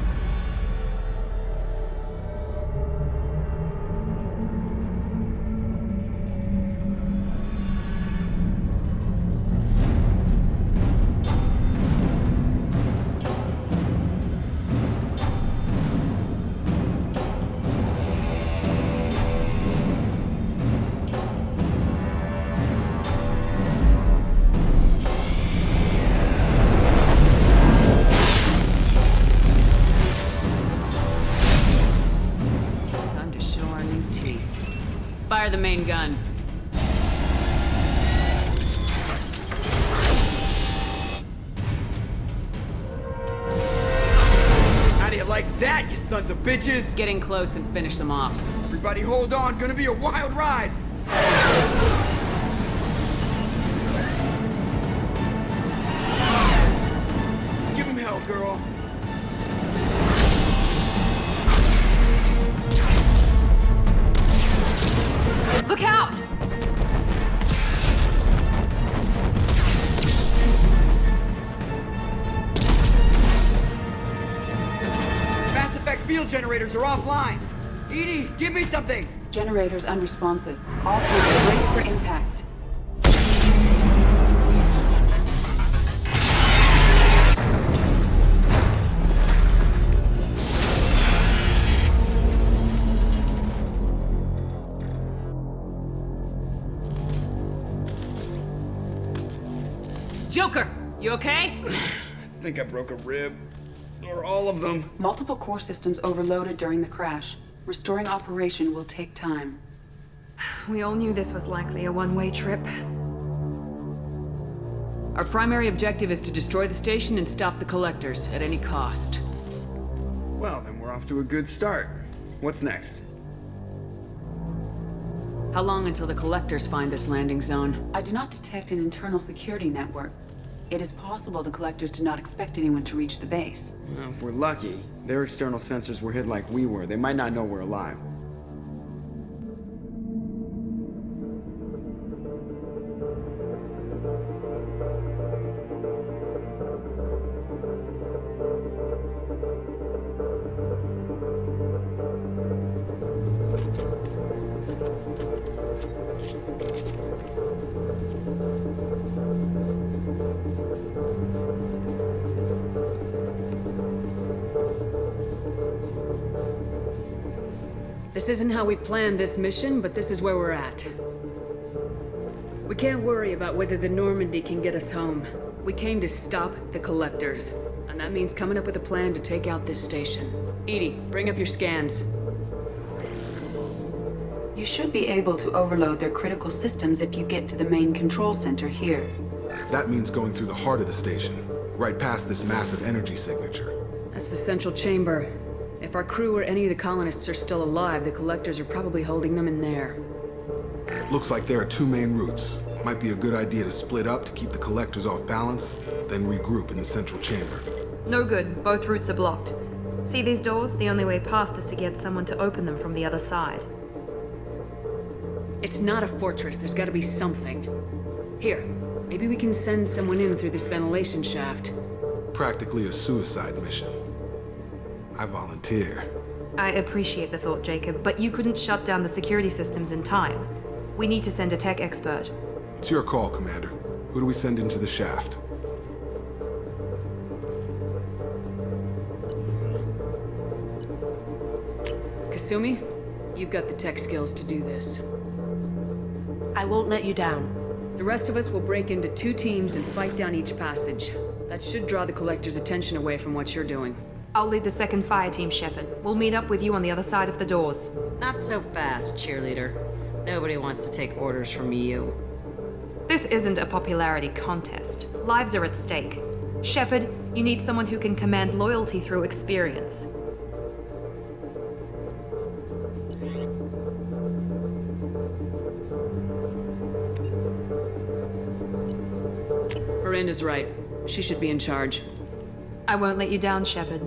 Fire the main gun. How do you like that, you sons of bitches? Getting close and finish them off. Everybody hold on, gonna be a wild ride! Give him hell, girl. Look out! Mass effect field generators are offline. Edie, give me something! Generators unresponsive. All points brace for impact. Joker, you okay? I think I broke a rib. Or all of them. Multiple core systems overloaded during the crash. Restoring operation will take time. We all knew this was likely a one-way trip. Our primary objective is to destroy the station and stop the collectors at any cost. Well, then we're off to a good start. What's next? How long until the collectors find this landing zone? I do not detect an internal security network. It is possible the collectors did not expect anyone to reach the base. Well, if we're lucky, their external sensors were hid like we were. They might not know we're alive. This isn't how we planned this mission, but this is where we're at. We can't worry about whether the Normandy can get us home. We came to stop the collectors, and that means coming up with a plan to take out this station. Edie, bring up your scans. You should be able to overload their critical systems if you get to the main control center here. That means going through the heart of the station, right past this massive energy signature. That's the central chamber. If our crew or any of the colonists are still alive, the collectors are probably holding them in there. Looks like there are two main routes. Might be a good idea to split up to keep the collectors off balance, then regroup in the central chamber. No good. Both routes are blocked. See these doors? The only way past is to get someone to open them from the other side. It's not a fortress. There's gotta be something. Here, maybe we can send someone in through this ventilation shaft. Practically a suicide mission. I volunteer. I appreciate the thought, Jacob, but you couldn't shut down the security systems in time. We need to send a tech expert. It's your call, Commander. Who do we send into the shaft? Kasumi, you've got the tech skills to do this. I won't let you down. The rest of us will break into 2 teams and fight down each passage. That should draw the collector's attention away from what you're doing. I'll lead the second fire team, Shepard. We'll meet up with you on the other side of the doors. Not so fast, cheerleader. Nobody wants to take orders from you. This isn't a popularity contest. Lives are at stake. Shepard, you need someone who can command loyalty through experience. Miranda's right. She should be in charge. I won't let you down, Shepard.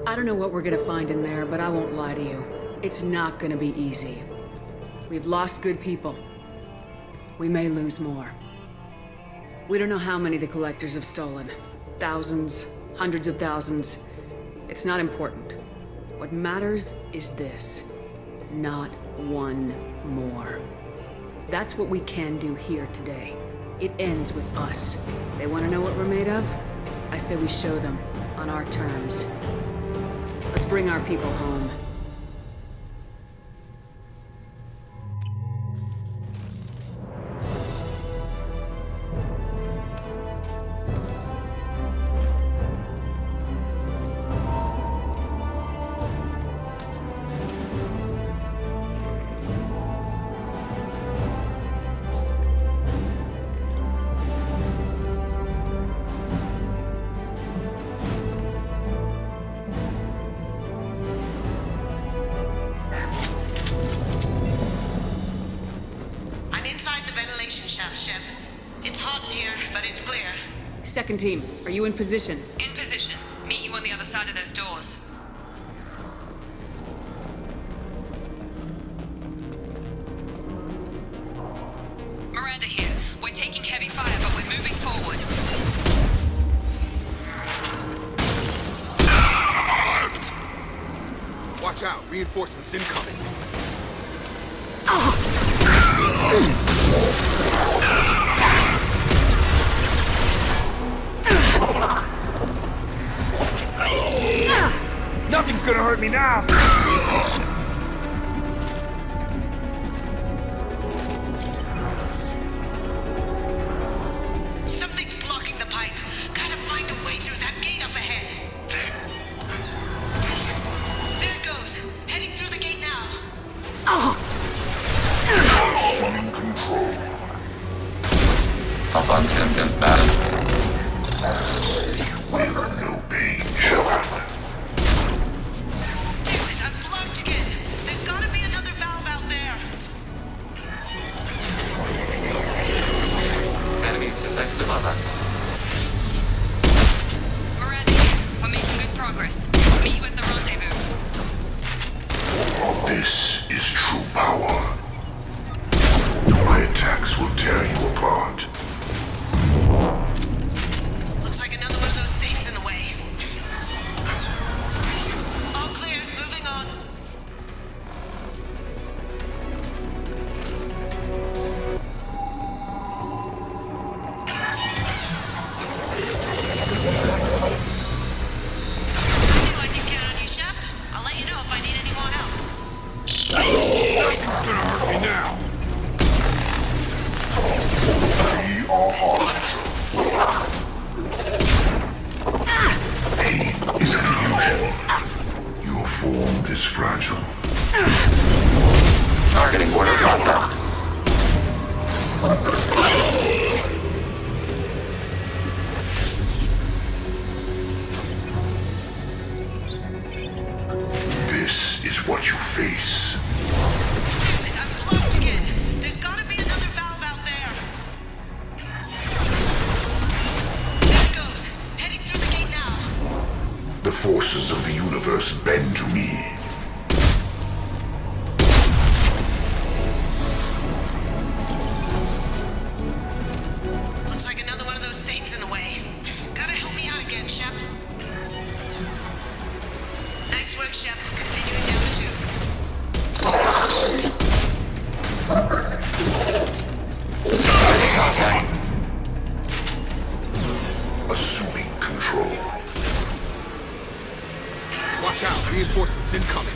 I don't know what we're gonna find in there, but I won't lie to you. It's not gonna be easy. We've lost good people. We may lose more. We don't know how many the collectors have stolen. Thousands, hundreds of thousands. It's not important. What matters is this. Not one more. That's what we can do here today. It ends with us. They want to know what we're made of? I say we show them, on our terms. Let's bring our people home. Second team, are you in position? In position. Meet you on the other side of those doors. Miranda here. We're taking heavy fire, but we're moving forward. Watch out, reinforcements incoming. Nothing's gonna hurt me now! Something's blocking the pipe. Gotta find a way through that gate up ahead. There it goes. Heading through the gate now. Assuming control. Abundant balance. You will know pain, Shepard. Miranda here. We're making good progress. Meet you at the rendezvous. This is true power. My attacks will tear you apart. Looks like another one of those things in the way. All clear. Moving on. forces of the universe bend to me. Looks like another one of those things in the way. Gotta help me out again, Shep. Nice work, Shep. Continuing down the tube. Assuming control. Watch out, reinforcements incoming.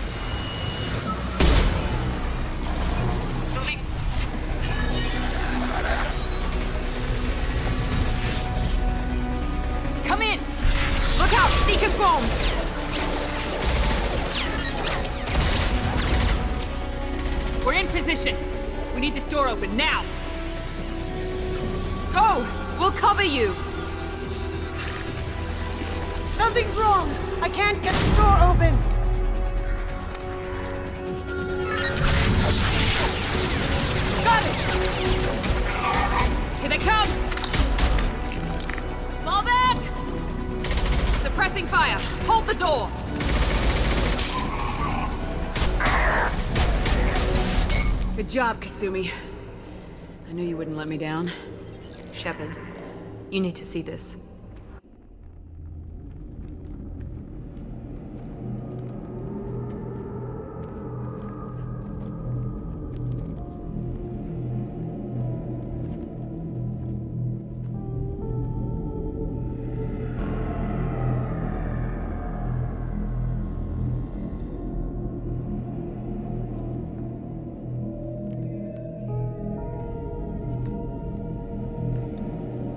Come in! Look out! Seeker swarms! We're in position. We need this door open now. Go! We'll cover you! Something's wrong! I can't get the door open! Got it! Here they come! Fall back! Suppressing fire! Hold the door! Good job, Kasumi. I knew you wouldn't let me down. Shepard, you need to see this.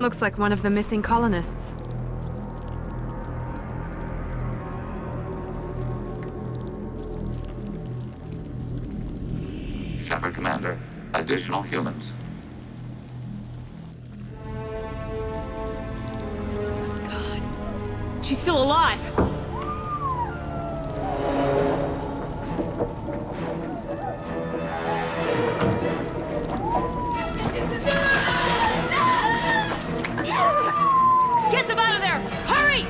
Looks like one of the missing colonists. Shepard, Commander. Additional humans. God. She's still alive! Get them out of there! Hurry!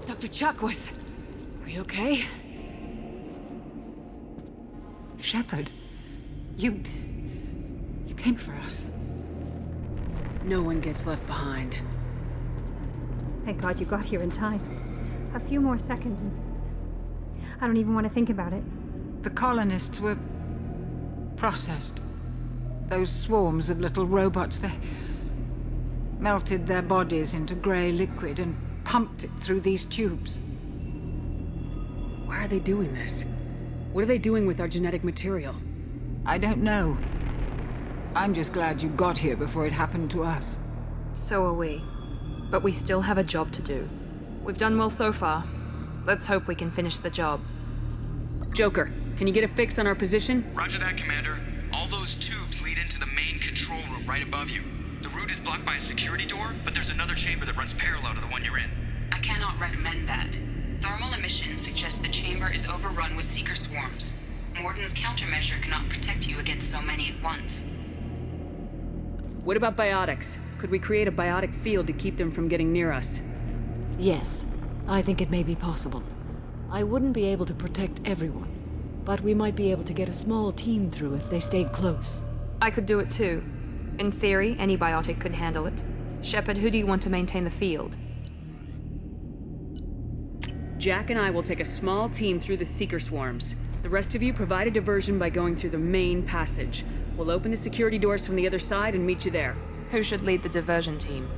Dr. Chakwas, are you okay? Shepard, you came for us. No one gets left behind. Thank God you got here in time. A few more seconds and I don't even want to think about it. The colonists were processed. Those swarms of little robots, they melted their bodies into grey liquid and pumped it through these tubes. Why are they doing this? What are they doing with our genetic material? I don't know. I'm just glad you got here before it happened to us. So are we. But we still have a job to do. We've done well so far. Let's hope we can finish the job. Joker, can you get a fix on our position? Roger that, Commander. All those tubes lead into the main control room right above you. The route is blocked by a security door, but there's another chamber that runs parallel to the one you're in. I cannot recommend that. Thermal emissions suggest the chamber is overrun with seeker swarms. Morden's countermeasure cannot protect you against so many at once. What about biotics? Could we create a biotic field to keep them from getting near us? Yes, I think it may be possible. I wouldn't be able to protect everyone, but we might be able to get a small team through if they stayed close. I could do it too. In theory, any biotic could handle it. Shepard, who do you want to maintain the field? Jack and I will take a small team through the seeker swarms. The rest of you provide a diversion by going through the main passage. We'll open the security doors from the other side and meet you there. Who should lead the diversion team?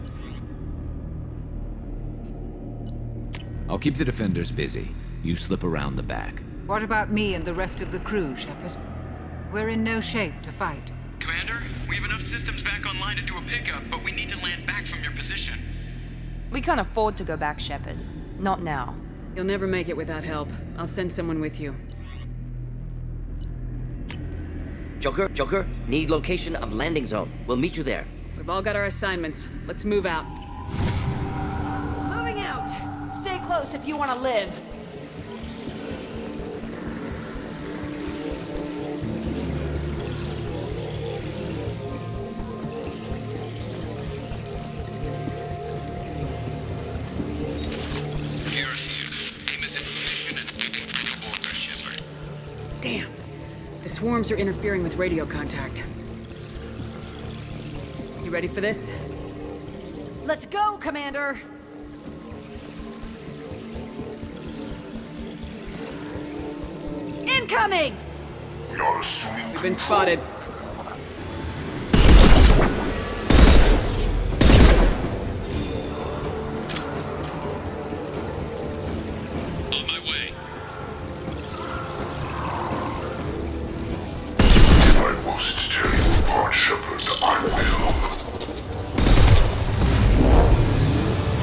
I'll keep the defenders busy. You slip around the back. What about me and the rest of the crew, Shepard? We're in no shape to fight. Commander, we have enough systems back online to do a pickup, but we need to land back from your position. We can't afford to go back, Shepard. Not now. You'll never make it without help. I'll send someone with you. Joker, need location of landing zone. We'll meet you there. We've all got our assignments. Let's move out. Moving out! Stay close if you want to live. Damn. The swarms are interfering with radio contact. You ready for this? Let's go, Commander! Incoming! We are assuming You've been spotted. On my way. If I must tear you apart, Shepard, I will.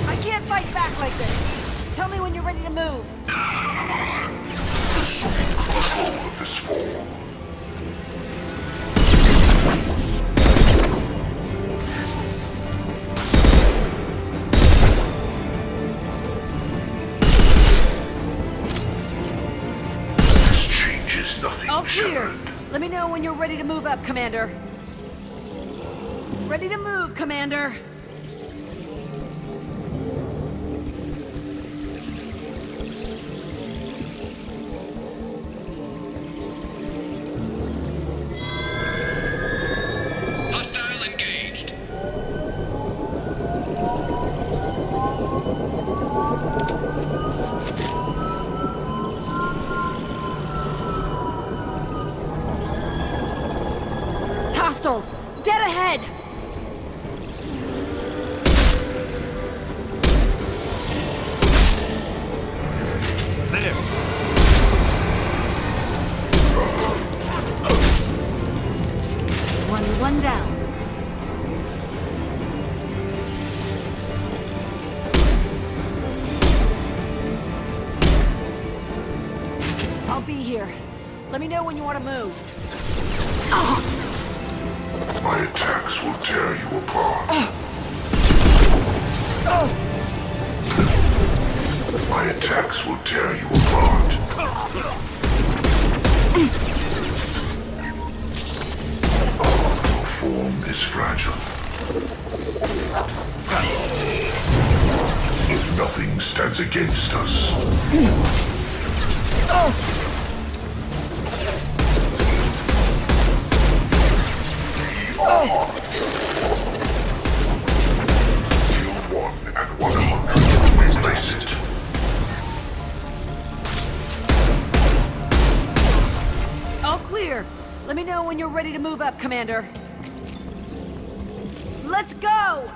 I can't fight back like this. Tell me when you're ready to move. Assuming control of this form. This changes nothing, All clear. Shepard. Let me know when you're ready to move up, Commander. Ready to move, Commander. Hostile engaged. Hostiles! Dead ahead! There. One down. I'll be here. Let me know when you want to move. My attacks will tear you apart. My attacks will tear you apart. Your form is fragile. If nothing stands against us, kill one and 100 will replace it. All clear. Let me know when you're ready to move up, Commander. Let's go!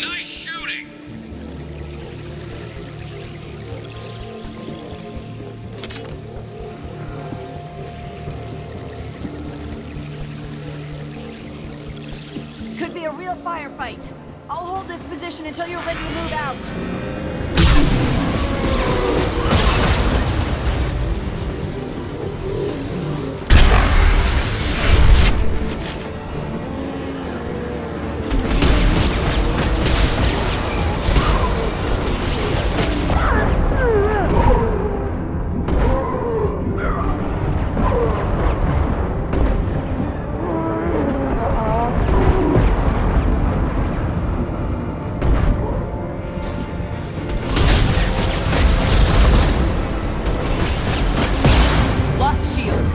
Nice shooting! Could be a real firefight. I'll hold this position until you're ready to move out. Lost shields.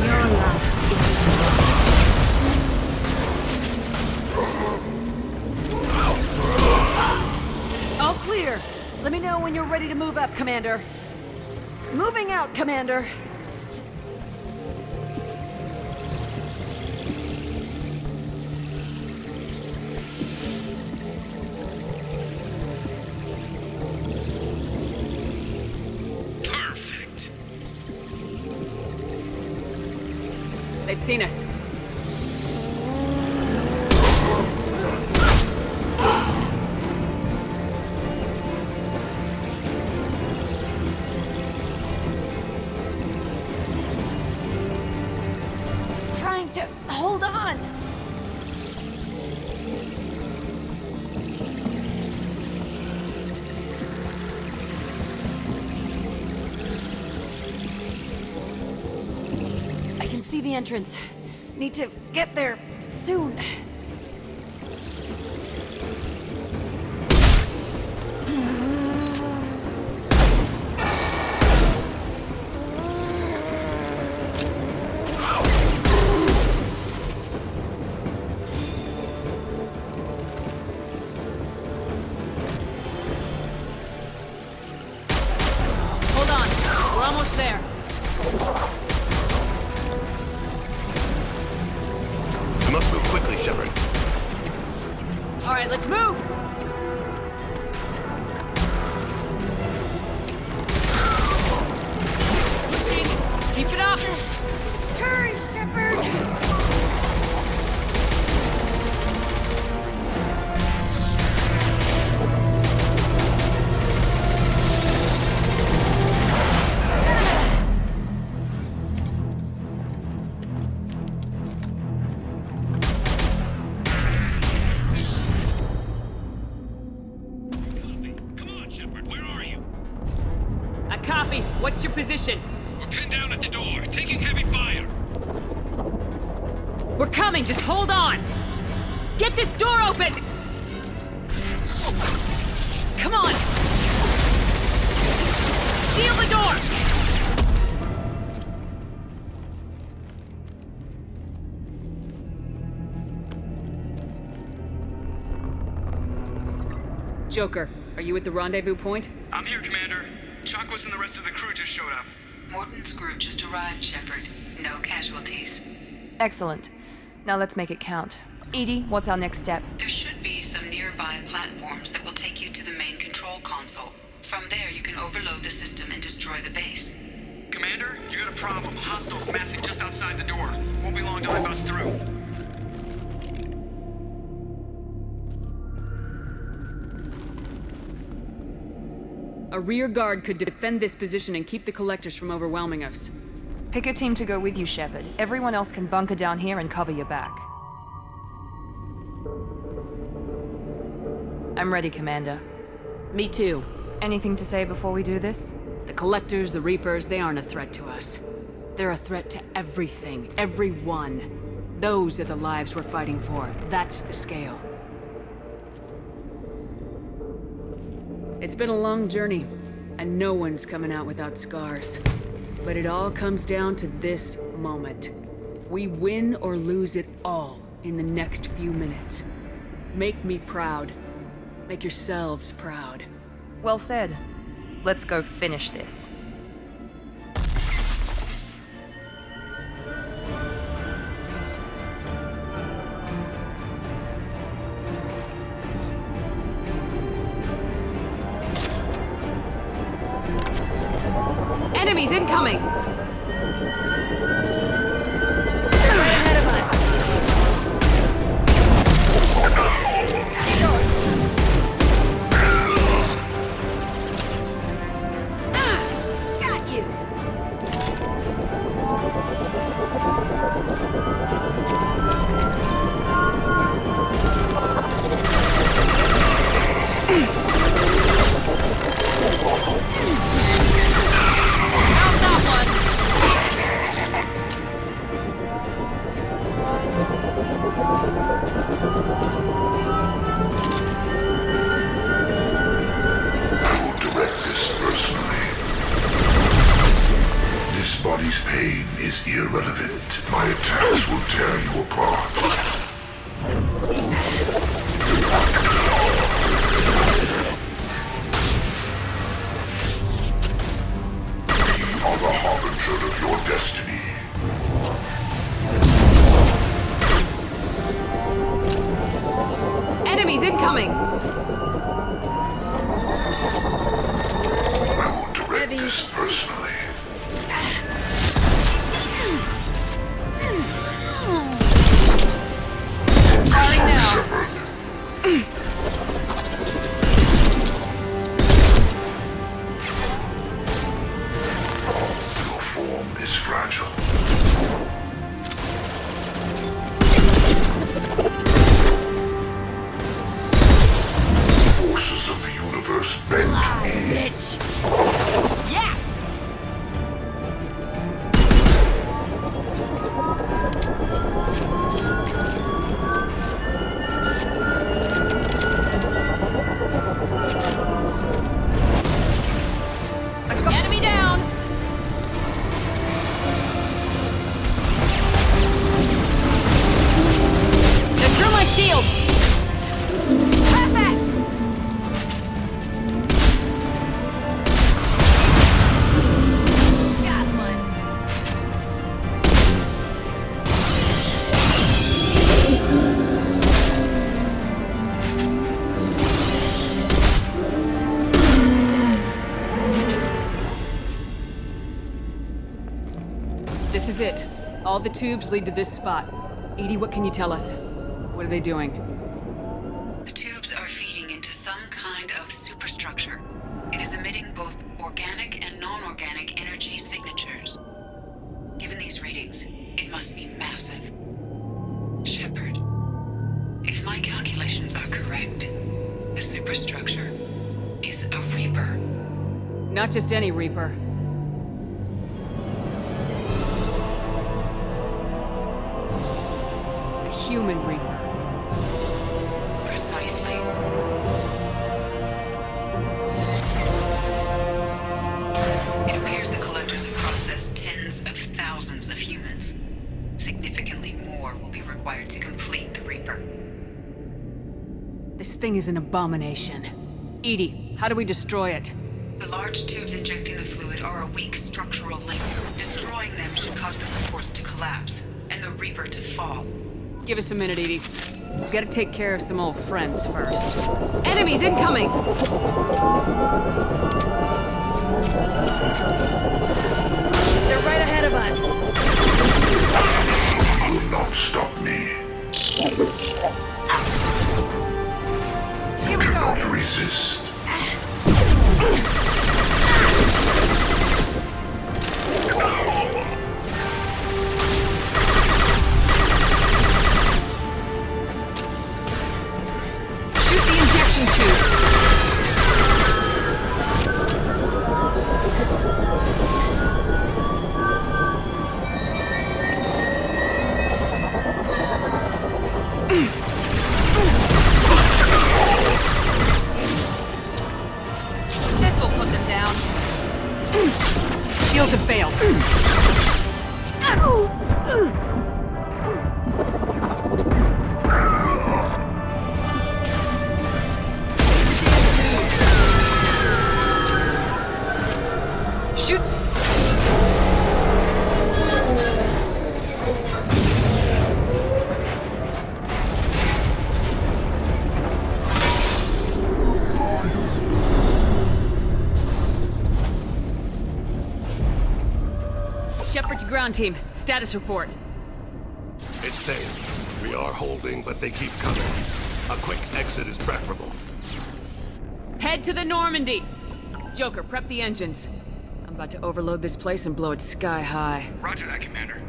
Your life. All clear. Let me know when you're ready to move up, Commander. Moving out, Commander. They've seen us. Trying to hold on. I can see the entrance. Need to get there soon. Hold on. We're almost there. We must move quickly, Shepard. All right, let's move. Pushing. Keep it up. Hurry, Shepard! A copy. What's your position? We're pinned down at the door, taking heavy fire. We're coming. Just hold on. Get this door open. Come on. Seal the door. Joker, are you at the rendezvous point? I'm here, Commander. Chakwas and the rest of the crew just showed up. Morton's group just arrived, Shepard. No casualties. Excellent. Now let's make it count. Edie, what's our next step? There should be some nearby platforms that will take you to the main control console. From there, you can overload the system and destroy the base. Commander, you got a problem. Hostiles massing just outside the door. Won't be long till they bust through. A rear guard could defend this position and keep the collectors from overwhelming us. Pick a team to go with you, Shepard. Everyone else can bunker down here and cover your back. I'm ready, Commander. Me too. Anything to say before we do this? The Collectors, the Reapers, they aren't a threat to us. They're a threat to everything, everyone. Those are the lives we're fighting for. That's the scale. It's been a long journey, and no one's coming out without scars. But it all comes down to this moment. We win or lose it all in the next few minutes. Make me proud. Make yourselves proud. Well said. Let's go finish this. Enemies incoming! body's pain is irrelevant. My attacks will tear you apart. We are the harbinger of your destiny. Enemies incoming! I will direct this personally. is fragile. Forces of the universe bend to me. Bitch! Yes! Enemy down! They're through my shields! Perfect! Got one. This is it. All the tubes lead to this spot. Edie, what can you tell us? What are they doing? The tubes are feeding into some kind of superstructure. It is emitting both organic and non-organic energy signatures. Given these readings, it must be massive. Shepard, if my calculations are correct, the superstructure is a Reaper. Not just any Reaper. A human Reaper. Precisely. It appears the collectors have processed tens of thousands of humans. Significantly more will be required to complete the Reaper. This thing is an abomination. Edie, how do we destroy it? The large tubes injecting the fluid are a weak structural link. Destroying them should cause the supports to collapse, and the Reaper to fall. Give us a minute, Edie. We've got to take care of some old friends first. Enemies incoming! They're right ahead of us. You will not stop me. You cannot resist. Shoot the injection tube. This will put them down. Shields have failed. Shoot! Shepard to ground team. Status report. It's safe. We are holding, but they keep coming. A quick exit is preferable. Head to the Normandy! Joker, prep the engines. I'm about to overload this place and blow it sky high. Roger that, Commander.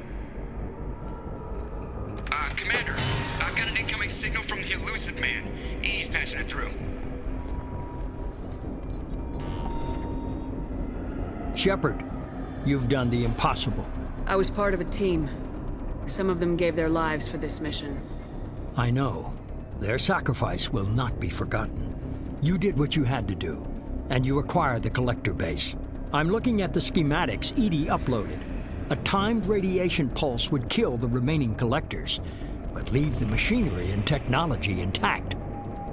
Commander, I've got an incoming signal from the Elusive Man. Edie's patching it through. Shepard, you've done the impossible. I was part of a team. Some of them gave their lives for this mission. I know. Their sacrifice will not be forgotten. You did what you had to do, and you acquired the collector base. I'm looking at the schematics Edie uploaded. A timed radiation pulse would kill the remaining collectors, but leave the machinery and technology intact.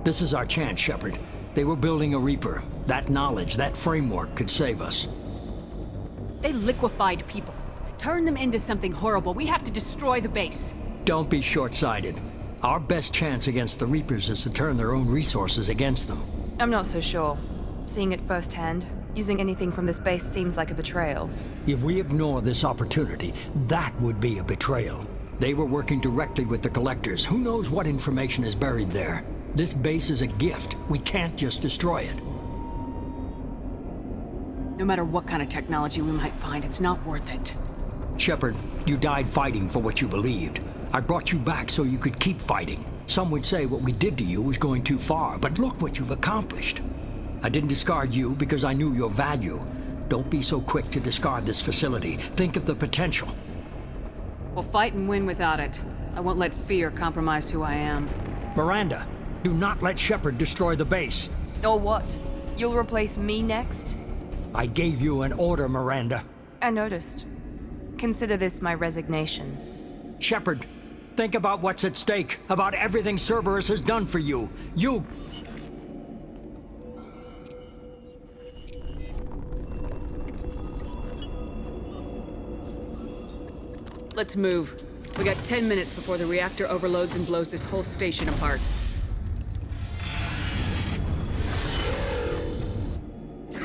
This is our chance, Shepard. They were building a Reaper. That knowledge, that framework could save us. They liquefied people. Turned them into something horrible. We have to destroy the base. Don't be short-sighted. Our best chance against the Reapers is to turn their own resources against them. I'm not so sure. Seeing it firsthand, using anything from this base seems like a betrayal. If we ignore this opportunity, that would be a betrayal. They were working directly with the collectors. Who knows what information is buried there? This base is a gift. We can't just destroy it. No matter what kind of technology we might find, it's not worth it. Shepard, you died fighting for what you believed. I brought you back so you could keep fighting. Some would say what we did to you was going too far, but look what you've accomplished. I didn't discard you because I knew your value. Don't be so quick to discard this facility. Think of the potential. We'll fight and win without it. I won't let fear compromise who I am. Miranda, do not let Shepard destroy the base. Or what? You'll replace me next? I gave you an order, Miranda. I noticed. Consider this my resignation. Shepard, think about what's at stake, about everything Cerberus has done for you. You... Let's move. We got 10 minutes before the reactor overloads and blows this whole station apart. We've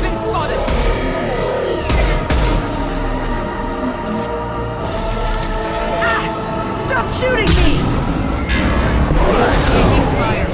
been spotted! Ah! Stop shooting me! Taking fire.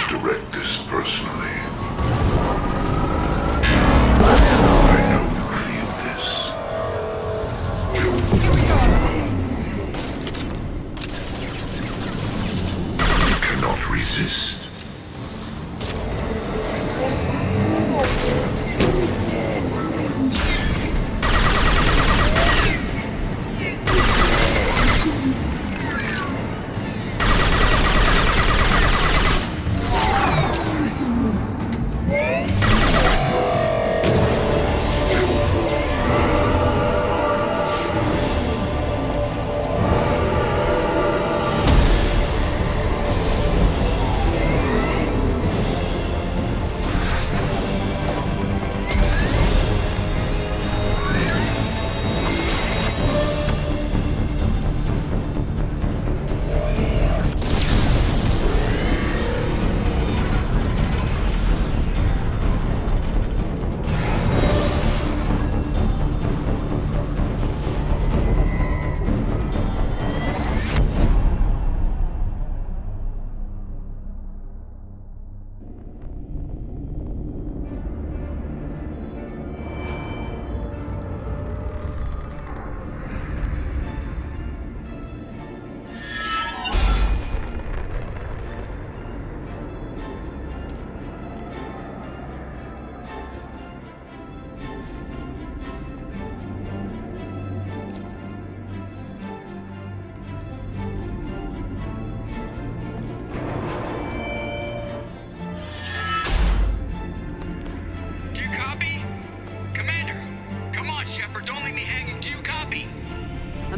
Direct this personally. I know you feel this. You cannot resist.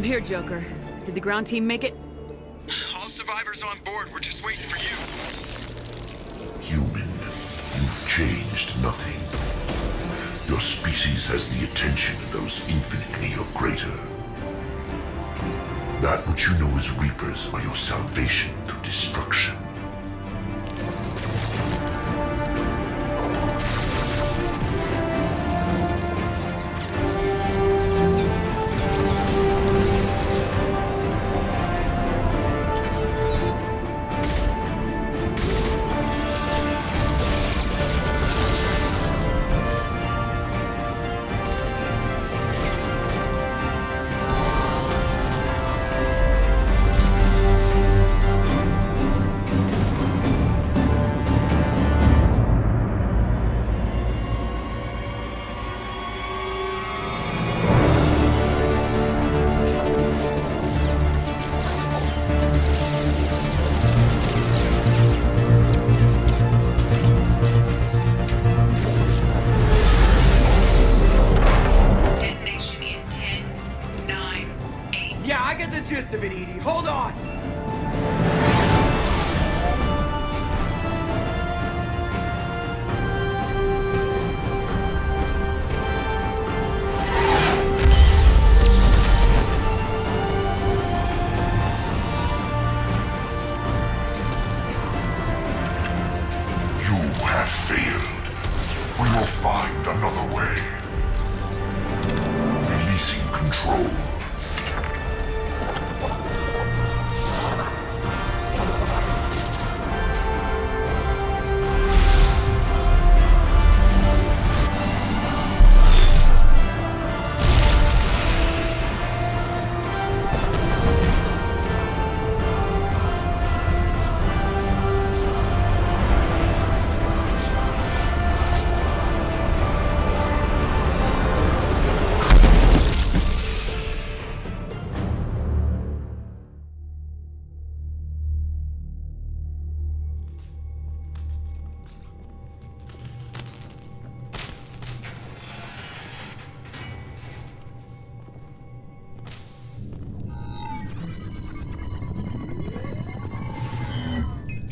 here, Joker. Did the ground team make it? All survivors on board. We're just waiting for you. Human, you've changed nothing. Your species has the attention of those infinitely or greater. That which you know as Reapers are your salvation through destruction.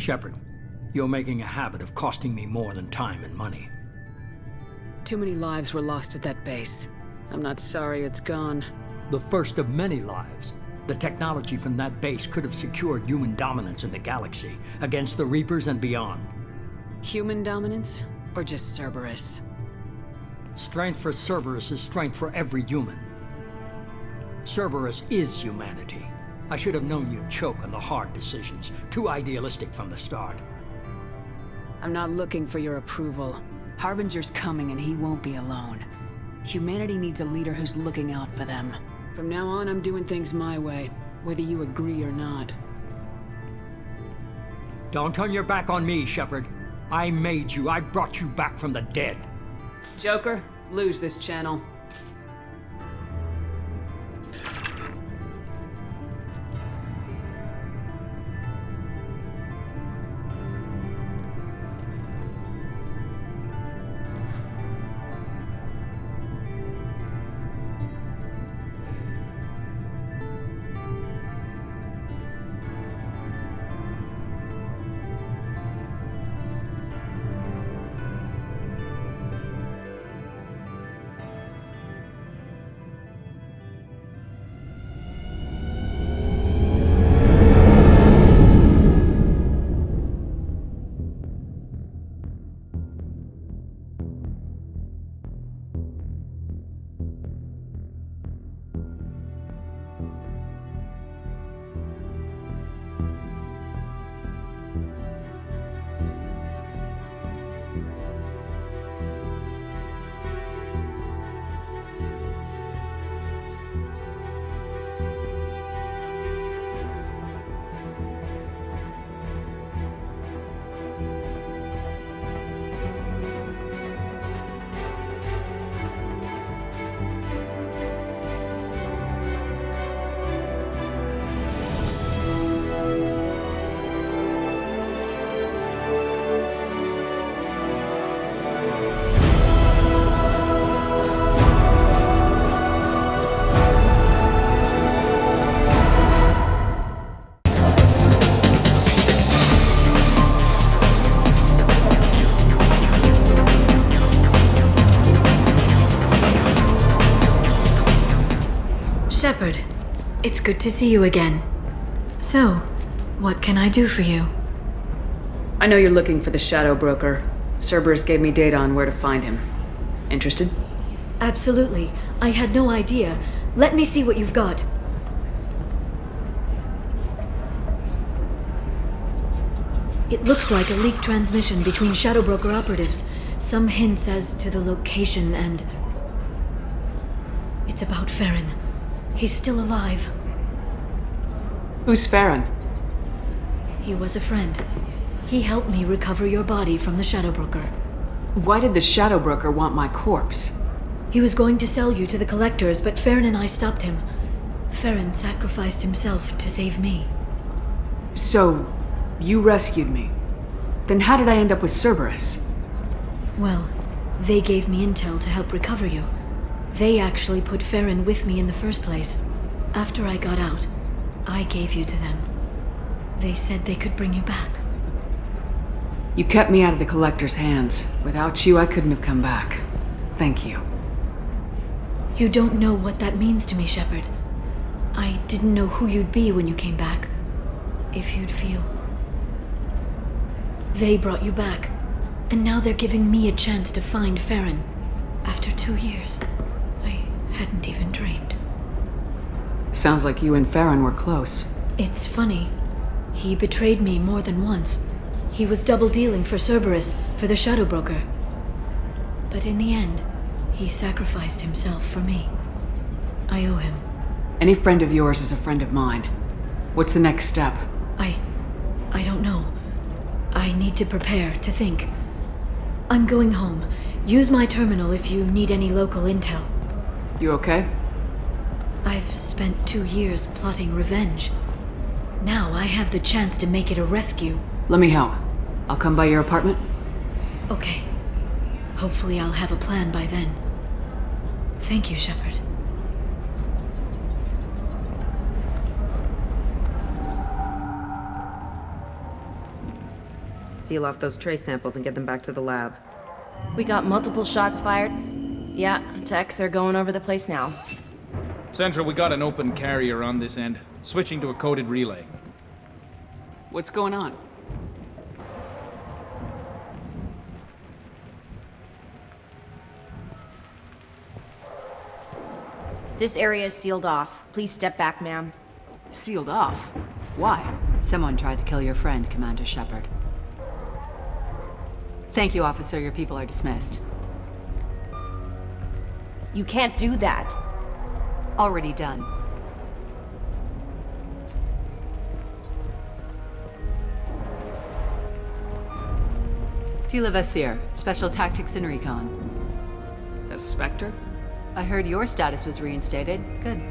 Shepard, you're making a habit of costing me more than time and money. Too many lives were lost at that base. I'm not sorry it's gone. The first of many lives. The technology from that base could have secured human dominance in the galaxy against the Reapers and beyond. Human dominance? Or just Cerberus? Strength for Cerberus is strength for every human. Cerberus is humanity. I should have known you'd choke on the hard decisions. Too idealistic from the start. I'm not looking for your approval. Harbinger's coming and he won't be alone. Humanity needs a leader who's looking out for them. From now on, I'm doing things my way, whether you agree or not. Don't turn your back on me, Shepard. I made you. I brought you back from the dead. Joker, lose this channel. good to see you again. So, what can I do for you? I know you're looking for the Shadow Broker. Cerberus gave me data on where to find him. Interested? Absolutely. I had no idea. Let me see what you've got. It looks like a leaked transmission between Shadow Broker operatives. Some hints as to the location and... It's about Farron. He's still alive. Who's Farron? He was a friend. He helped me recover your body from the Shadow Broker. Why did the Shadow Broker want my corpse? He was going to sell you to the Collectors, but Farron and I stopped him. Farron sacrificed himself to save me. So, you rescued me. Then how did I end up with Cerberus? Well, they gave me intel to help recover you. They actually put Farron with me in the first place. After I got out, I gave you to them. They said they could bring you back. You kept me out of the Collector's hands. Without you, I couldn't have come back. Thank you. You don't know what that means to me, Shepard. I didn't know who you'd be when you came back. If you'd feel. They brought you back, and now they're giving me a chance to find Farron. After 2 years. I hadn't even dreamed. Sounds like you and Farron were close. It's funny. He betrayed me more than once. He was double-dealing for Cerberus, for the Shadow Broker. But in the end, he sacrificed himself for me. I owe him. Any friend of yours is a friend of mine. What's the next step? I don't know. I need to prepare, to think. I'm going home. Use my terminal if you need any local intel. You okay? I've spent 2 years plotting revenge. Now I have the chance to make it a rescue. Let me help. I'll come by your apartment. Okay. Hopefully I'll have a plan by then. Thank you, Shepard. Seal off those trace samples and get them back to the lab. We got multiple shots fired. Yeah, techs are going over the place now. Central, we got an open carrier on this end. Switching to a coded relay. What's going on? This area is sealed off. Please step back, ma'am. Sealed off? Why? Someone tried to kill your friend, Commander Shepard. Thank you, officer. Your people are dismissed. You can't do that. Already done. Tila Vasir, Special Tactics and Recon. A Spectre? I heard your status was reinstated. Good.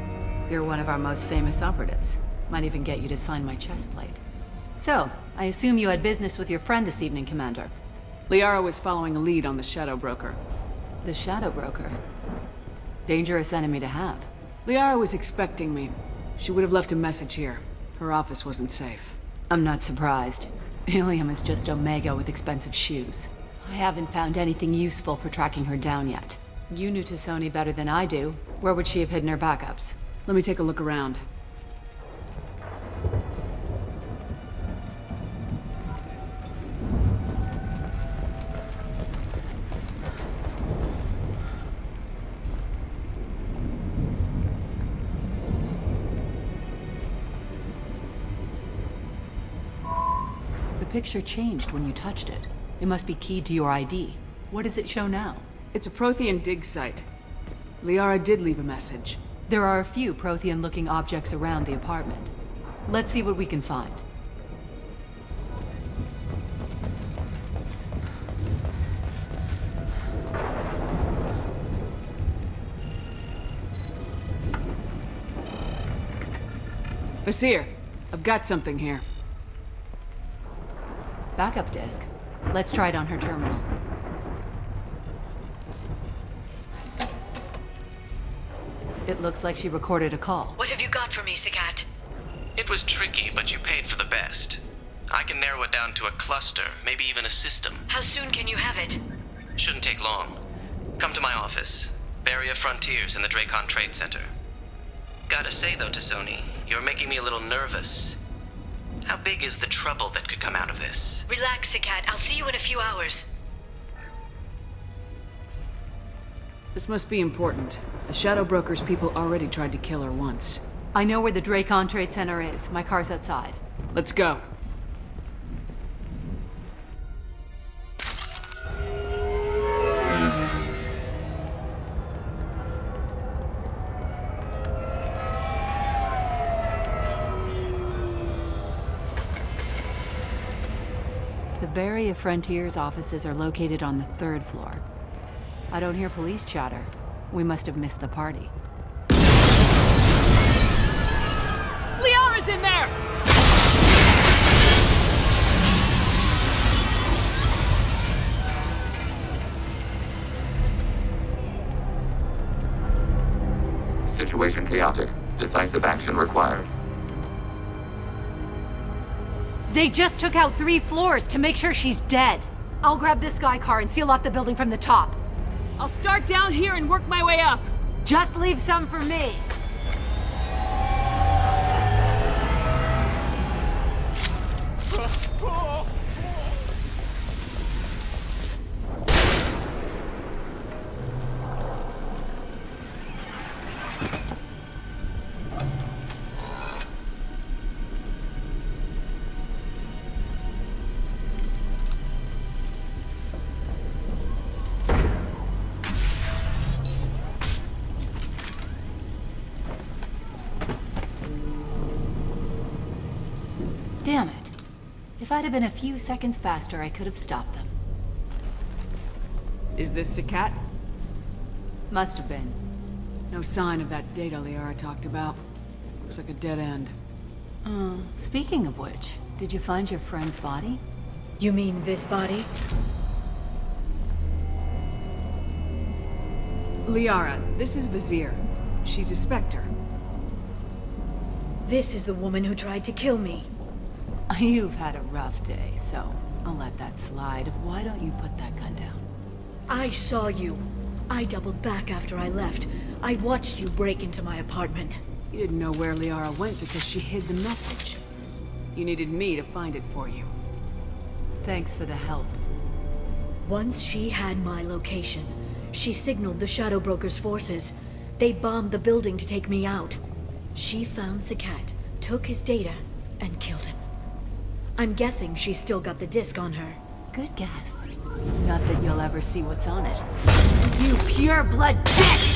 You're one of our most famous operatives. Might even get you to sign my chest plate. So, I assume you had business with your friend this evening, Commander. Liara was following a lead on the Shadow Broker. The Shadow Broker? Dangerous enemy to have. Liara was expecting me. She would have left a message here. Her office wasn't safe. I'm not surprised. Ilium is just Omega with expensive shoes. I haven't found anything useful for tracking her down yet. You knew Tassoni better than I do. Where would she have hidden her backups? Let me take a look around. The picture changed when you touched it. It must be keyed to your ID. What does it show now? It's a Prothean dig site. Liara did leave a message. There are a few Prothean-looking objects around the apartment. Let's see what we can find. Vasir, I've got something here. Backup disk. Let's try it on her terminal. It looks like she recorded a call. What have you got for me, Sagat? It was tricky, but you paid for the best. I can narrow it down to a cluster, maybe even a system. How soon can you have it? Shouldn't take long. Come to my office. Barrier Frontiers in the Dracon Trade Center. Gotta say though, Tassoni, You're making me a little nervous. How big is the trouble that could come out of this? Relax, Sakat. I'll see you in a few hours. This must be important. The Shadow Broker's people already tried to kill her once. I know where the Dracon Trade Center is. My car's outside. Let's go. The Barrier Frontier's offices are located on the 3rd floor. I don't hear police chatter. We must have missed the party. Liara's in there! Situation chaotic. Decisive action required. They just took out 3 floors to make sure she's dead. I'll grab this Sky car and seal off the building from the top. I'll start down here and work my way up. Just leave some for me. Damn it. If I'd have been a few seconds faster, I could have stopped them. Is this Sakat? Must have been. No sign of that data Liara talked about. Looks like a dead end. Speaking of which, did you find your friend's body? You mean this body? Liara, this is Vizier. She's a Spectre. This is the woman who tried to kill me. You've had a rough day, so I'll let that slide. Why don't you put that gun down? I saw you. I doubled back after I left. I watched you break into my apartment. You didn't know where Liara went because she hid the message. You needed me to find it for you. Thanks for the help. Once she had my location, she signaled the Shadow Broker's forces. They bombed the building to take me out. She found Sakat, took his data, and killed him. I'm guessing she's still got the disc on her. Good guess. Not that you'll ever see what's on it. You pure blood bitch!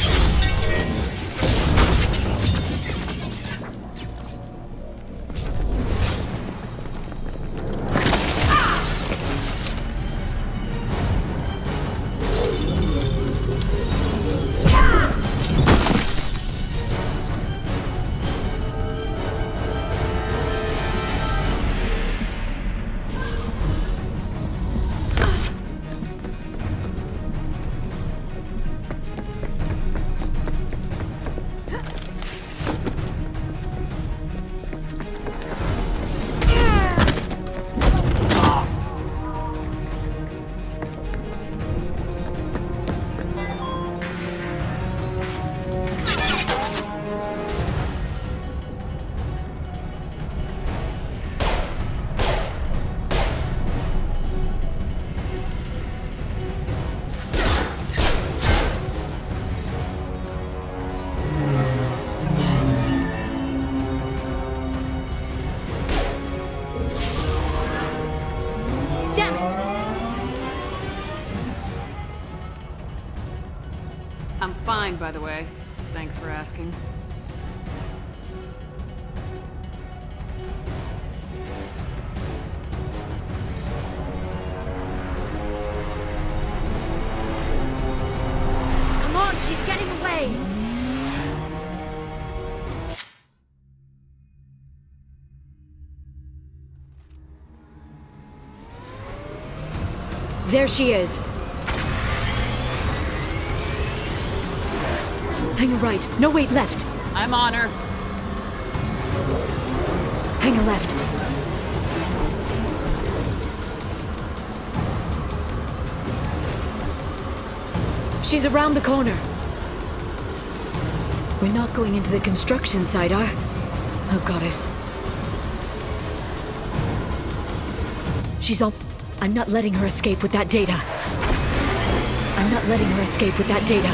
I'm fine, by the way. Thanks for asking. Come on, she's getting away! There she is. Hang a right. No, wait, left. I'm on her. Hang a left. She's around the corner. We're not going into the construction site, are? Oh, goddess. She's all... I'm not letting her escape with that data. I'm not letting her escape with that data.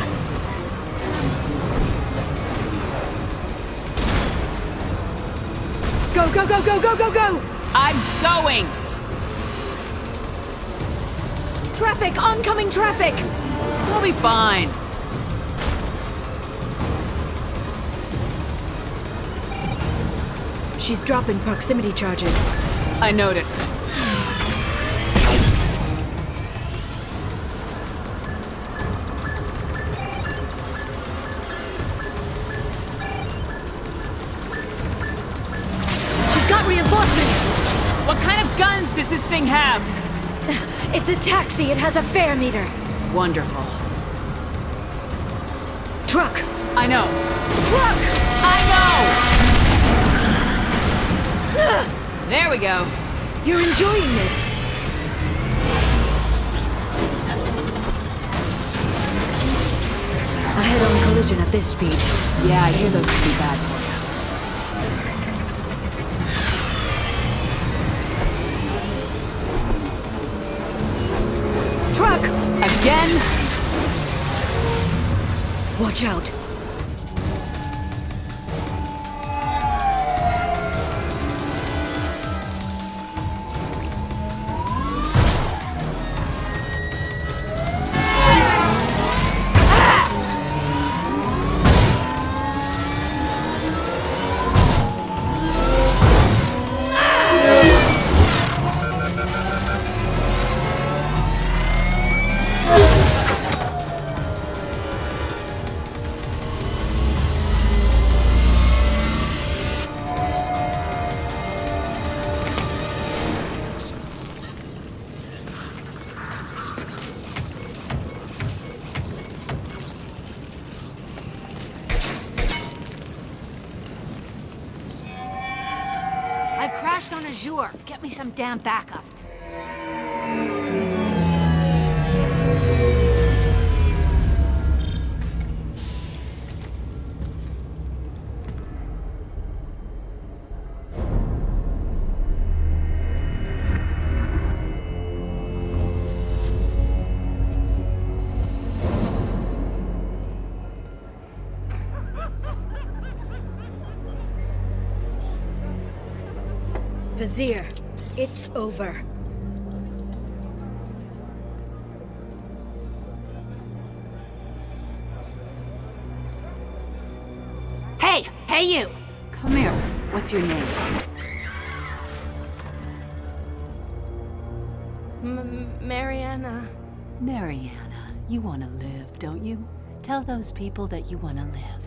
Go, go, go, go, go, go, go! I'm going! Traffic! Oncoming traffic! We'll be fine. She's dropping proximity charges. I noticed. She's got reinforcements! What kind of guns does this thing have? It's a taxi. It has a fare meter. Wonderful. Truck! I know. Truck! I know! There we go. You're enjoying this. A head-on collision at this speed. Yeah, I hear those could be bad for you. Truck! Again? Watch out. I've crashed on Azure. Get me some damn backup. Vizier, it's over. Hey! Hey, you! Come here. What's your name? Mariana. Mariana, you want to live, don't you? Tell those people that you want to live.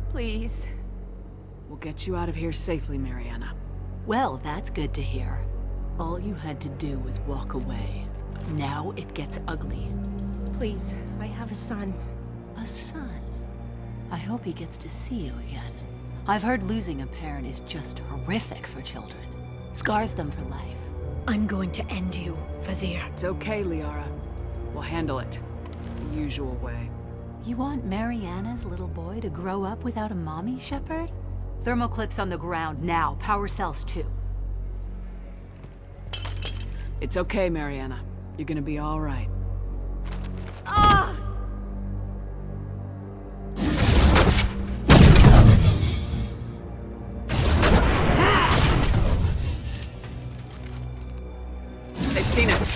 Please. We'll get you out of here safely, Mariana. Well, that's good to hear. All you had to do was walk away. Now it gets ugly. Please, I have a son. A son? I hope he gets to see you again. I've heard losing a parent is just horrific for children. Scars them for life. I'm going to end you, Vizier. It's okay, Liara. We'll handle it. The usual way. You want Mariana's little boy to grow up without a mommy, Shepard? Thermal clips on the ground now. Power cells too. It's okay, Mariana. You're gonna be all right. Ah! They've seen us.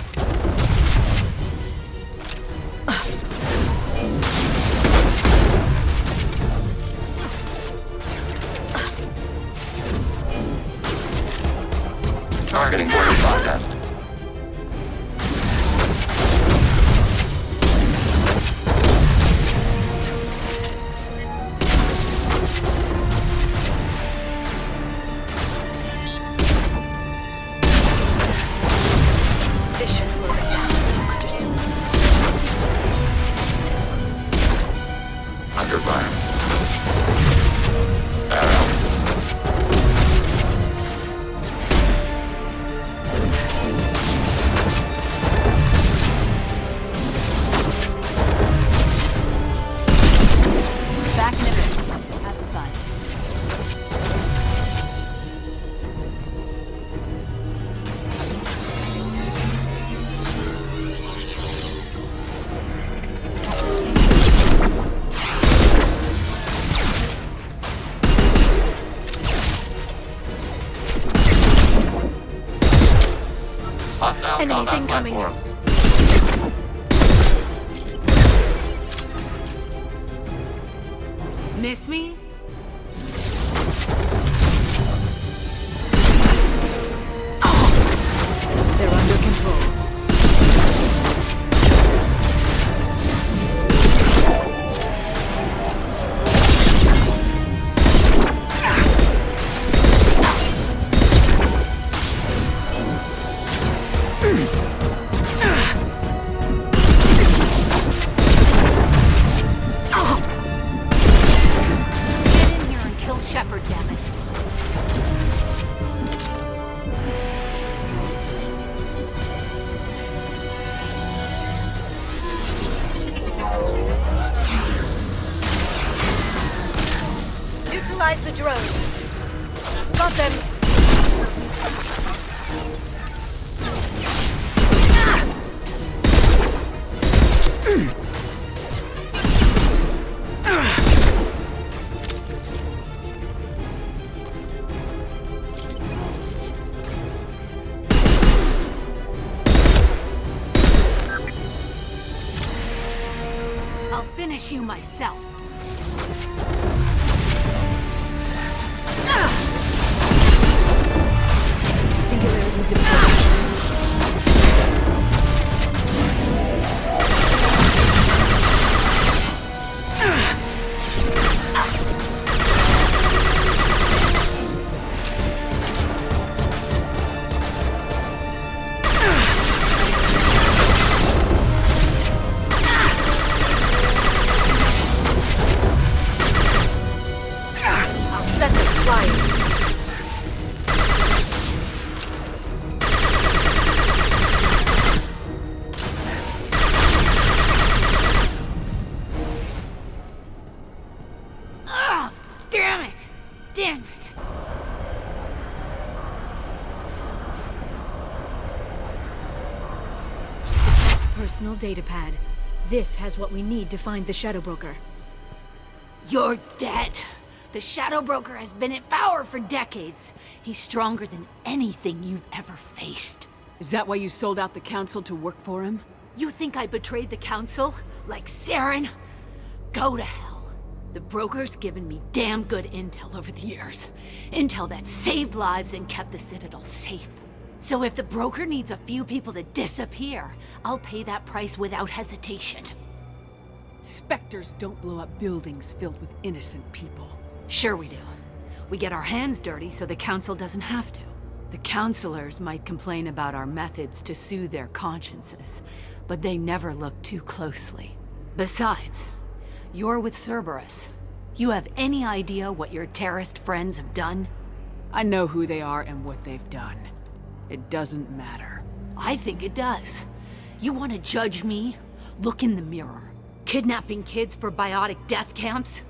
Targeting order processed. Under fire. Arrow. Hostile Enemies combat incoming. platforms. Miss me? They're under control. Get in here and kill Shepard, damn it. Neutralize the drones. Got them. I'll finish you myself. Singularity deployed. I'll set them flying. Ugh! Damn it! Damn it! That's personal data pad. This has what we need to find the Shadow Broker. You're dead. The Shadow Broker has been in power for decades. He's stronger than anything you've ever faced. Is that why you sold out the Council to work for him? You think I betrayed the Council? Like Saren? Go to hell. The Broker's given me damn good intel over the years. Intel that saved lives and kept the Citadel safe. So if the Broker needs a few people to disappear, I'll pay that price without hesitation. Spectres don't blow up buildings filled with innocent people. Sure we do. We get our hands dirty so the Council doesn't have to. The Councilors might complain about our methods to soothe their consciences, but they never look too closely. Besides, you're with Cerberus. You have any idea what your terrorist friends have done? I know who they are and what they've done. It doesn't matter. I think it does. You want to judge me? Look in the mirror. Kidnapping kids for biotic death camps?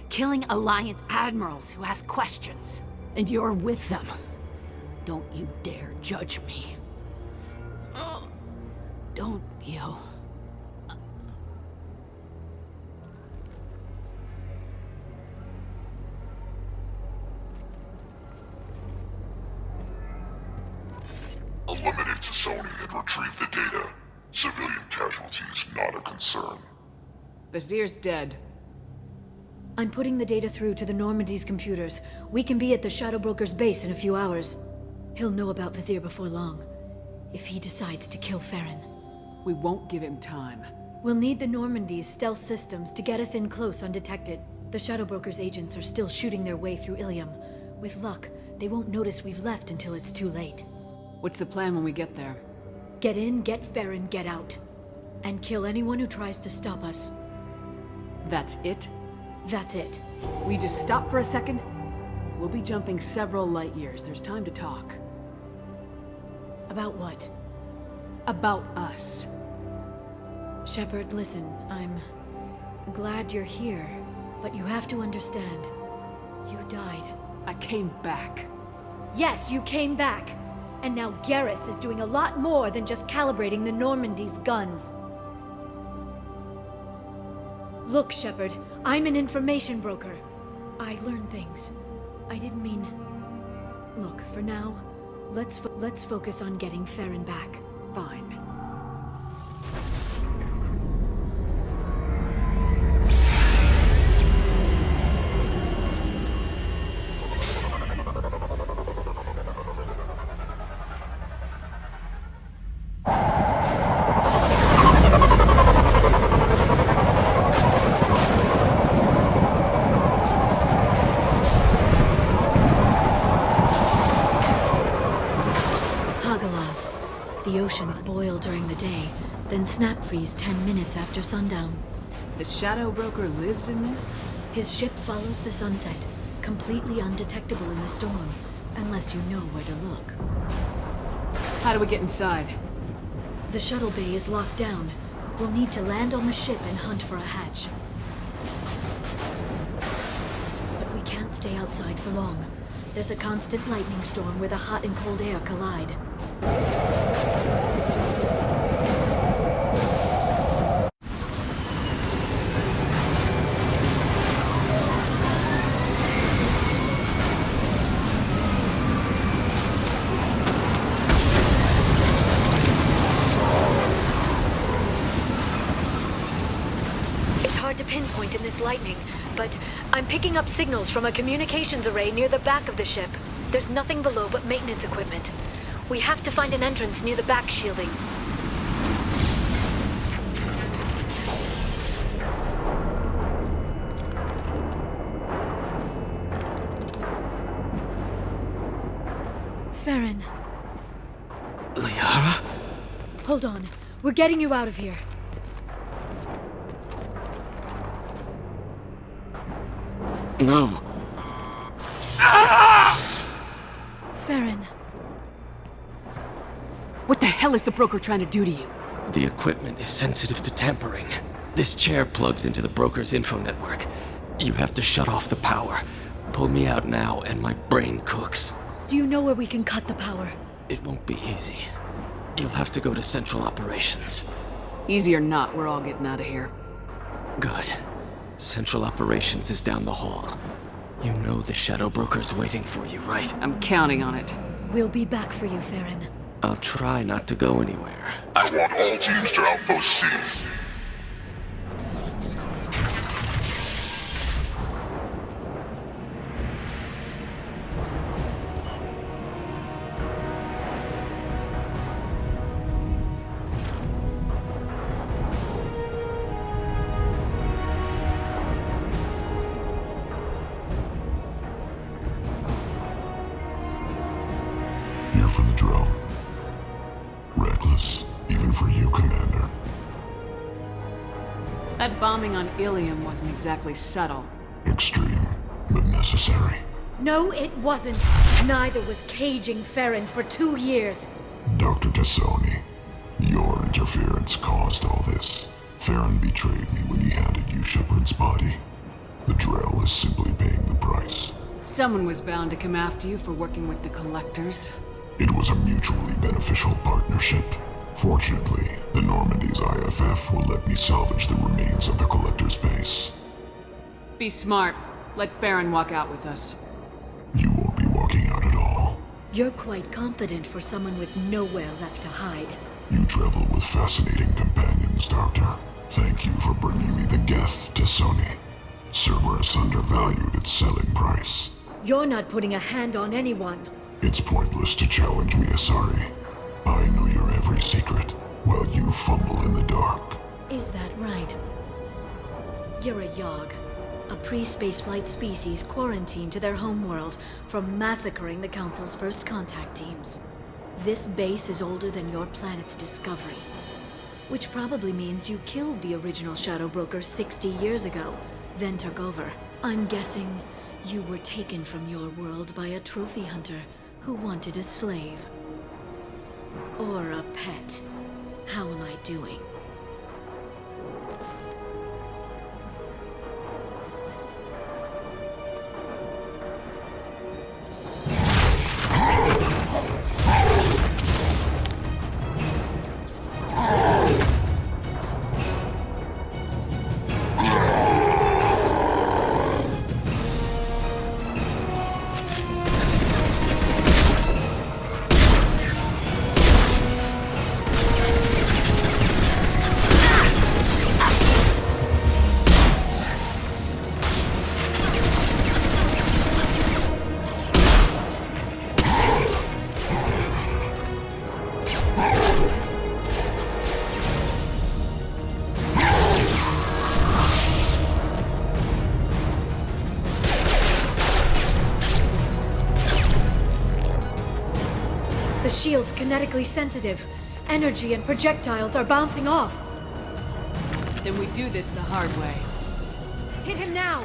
Killing Alliance admirals who ask questions. And you're with them. Don't you dare judge me. Don't you? Eliminate Sony and retrieve the data. Civilian casualties not a concern. Vazir's dead. I'm putting the data through to the Normandy's computers. We can be at the Shadow Broker's base in a few hours. He'll know about Vazir before long, if he decides to kill Farron. We won't give him time. We'll need the Normandy's stealth systems to get us in close undetected. The Shadow Broker's agents are still shooting their way through Ilium. With luck, they won't notice we've left until it's too late. What's the plan when we get there? Get in, get Farron, get out. And kill anyone who tries to stop us. That's it? That's it. We just stop for a second? We'll be jumping several light years. There's time to talk. About what? About us. Shepard, listen, I'm glad you're here, but you have to understand. You died. I came back. Yes, you came back. And now Garrus is doing a lot more than just calibrating the Normandy's guns. Look, Shepard, I'm an information broker. I learn things. I didn't mean... Look, for now, let's focus on getting Farron back. Fine. The oceans boil during the day, then snap freeze 10 minutes after sundown. The Shadow Broker lives in this? His ship follows the sunset, completely undetectable in the storm, unless you know where to look. How do we get inside? The shuttle bay is locked down. We'll need to land on the ship and hunt for a hatch. But we can't stay outside for long. There's a constant lightning storm where the hot and cold air collide. It's hard to pinpoint in this lightning, but I'm picking up signals from a communications array near the back of the ship. There's nothing below but maintenance equipment. We have to find an entrance near the back shielding. Farron. Liara? Hold on. We're getting you out of here. No. Farron. What the hell is the broker trying to do to you? The equipment is sensitive to tampering. This chair plugs into the broker's info network. You have to shut off the power. Pull me out now and my brain cooks. Do you know where we can cut the power? It won't be easy. You'll have to go to Central Operations. Easy or not, we're all getting out of here. Good. Central Operations is down the hall. You know the Shadow Broker's waiting for you, right? I'm counting on it. We'll be back for you, Farron. I'll try not to go anywhere. I want all teams to Outpost C. Here for the drill. Reckless, even for you, Commander. That bombing on Ilium wasn't exactly subtle. Extreme, but necessary. No, it wasn't. Neither was caging Farron for 2 years. Dr. Tassoni, your interference caused all this. Farron betrayed me when he handed you Shepard's body. The Drell is simply paying the price. Someone was bound to come after you for working with the Collectors. It was a mutually beneficial partnership. Fortunately, the Normandy's IFF will let me salvage the remains of the Collector's base. Be smart. Let Farron walk out with us. You won't be walking out at all. You're quite confident for someone with nowhere left to hide. You travel with fascinating companions, Doctor. Thank you for bringing me the guests to Sony. Cerberus undervalued its selling price. You're not putting a hand on anyone. It's pointless to challenge me, Asari. I know your every secret, while you fumble in the dark. Is that right? You're a Yogg, a pre-spaceflight species quarantined to their homeworld from massacring the Council's first contact teams. This base is older than your planet's discovery, which probably means you killed the original Shadow Broker 60 years ago, then took over. I'm guessing you were taken from your world by a trophy hunter who wanted a slave. Or a pet. How am I doing? The shield's kinetically sensitive. Energy and projectiles are bouncing off. Then we do this the hard way. Hit him now!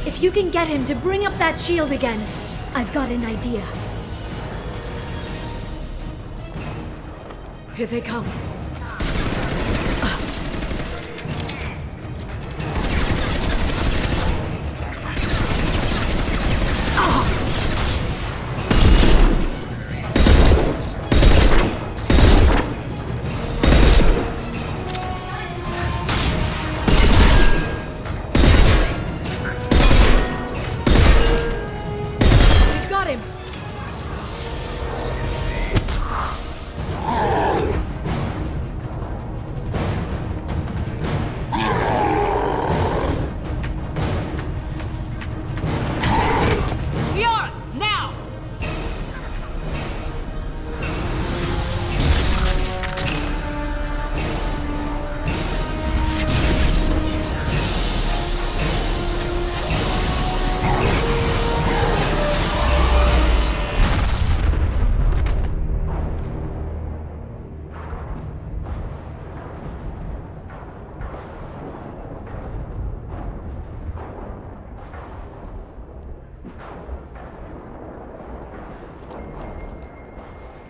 If you can get him to bring up that shield again, I've got an idea. Here they come.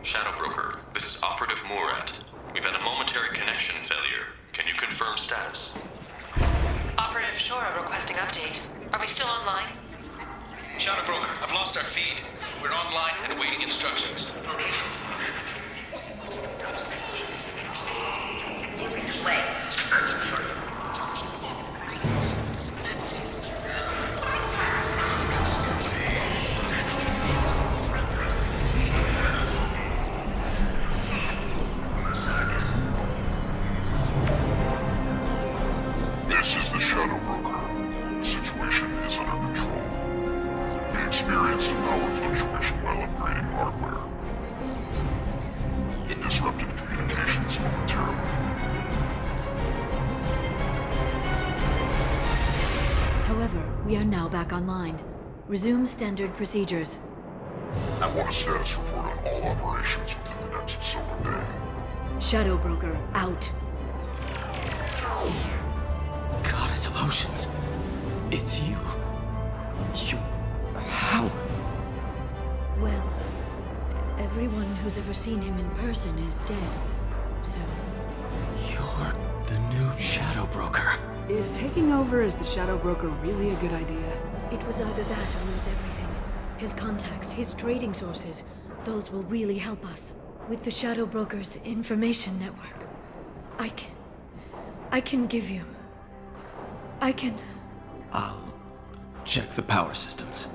Shadow Broker, this is Operative Murat. We've had a momentary connection failure. Can you confirm status? Operative Shora requesting update. Are we still online? Shadow Broker, I've lost our feed. We're online and awaiting instructions. This is the Shadow Broker. The situation is under control. We experienced a power fluctuation while upgrading hardware. It disrupted communications momentarily. However, we are now back online. Resume standard procedures. I want a status report on all operations within the next solar day. Shadow Broker, out. Goddess of Oceans. It's you. How? Well, everyone who's ever seen him in person is dead. So... You're the new Shadow Broker. Is taking over as the Shadow Broker really a good idea? It was either that or lose everything. His contacts, his trading sources, those will really help us. With the Shadow Broker's information network, I can give you... I'll check the power systems.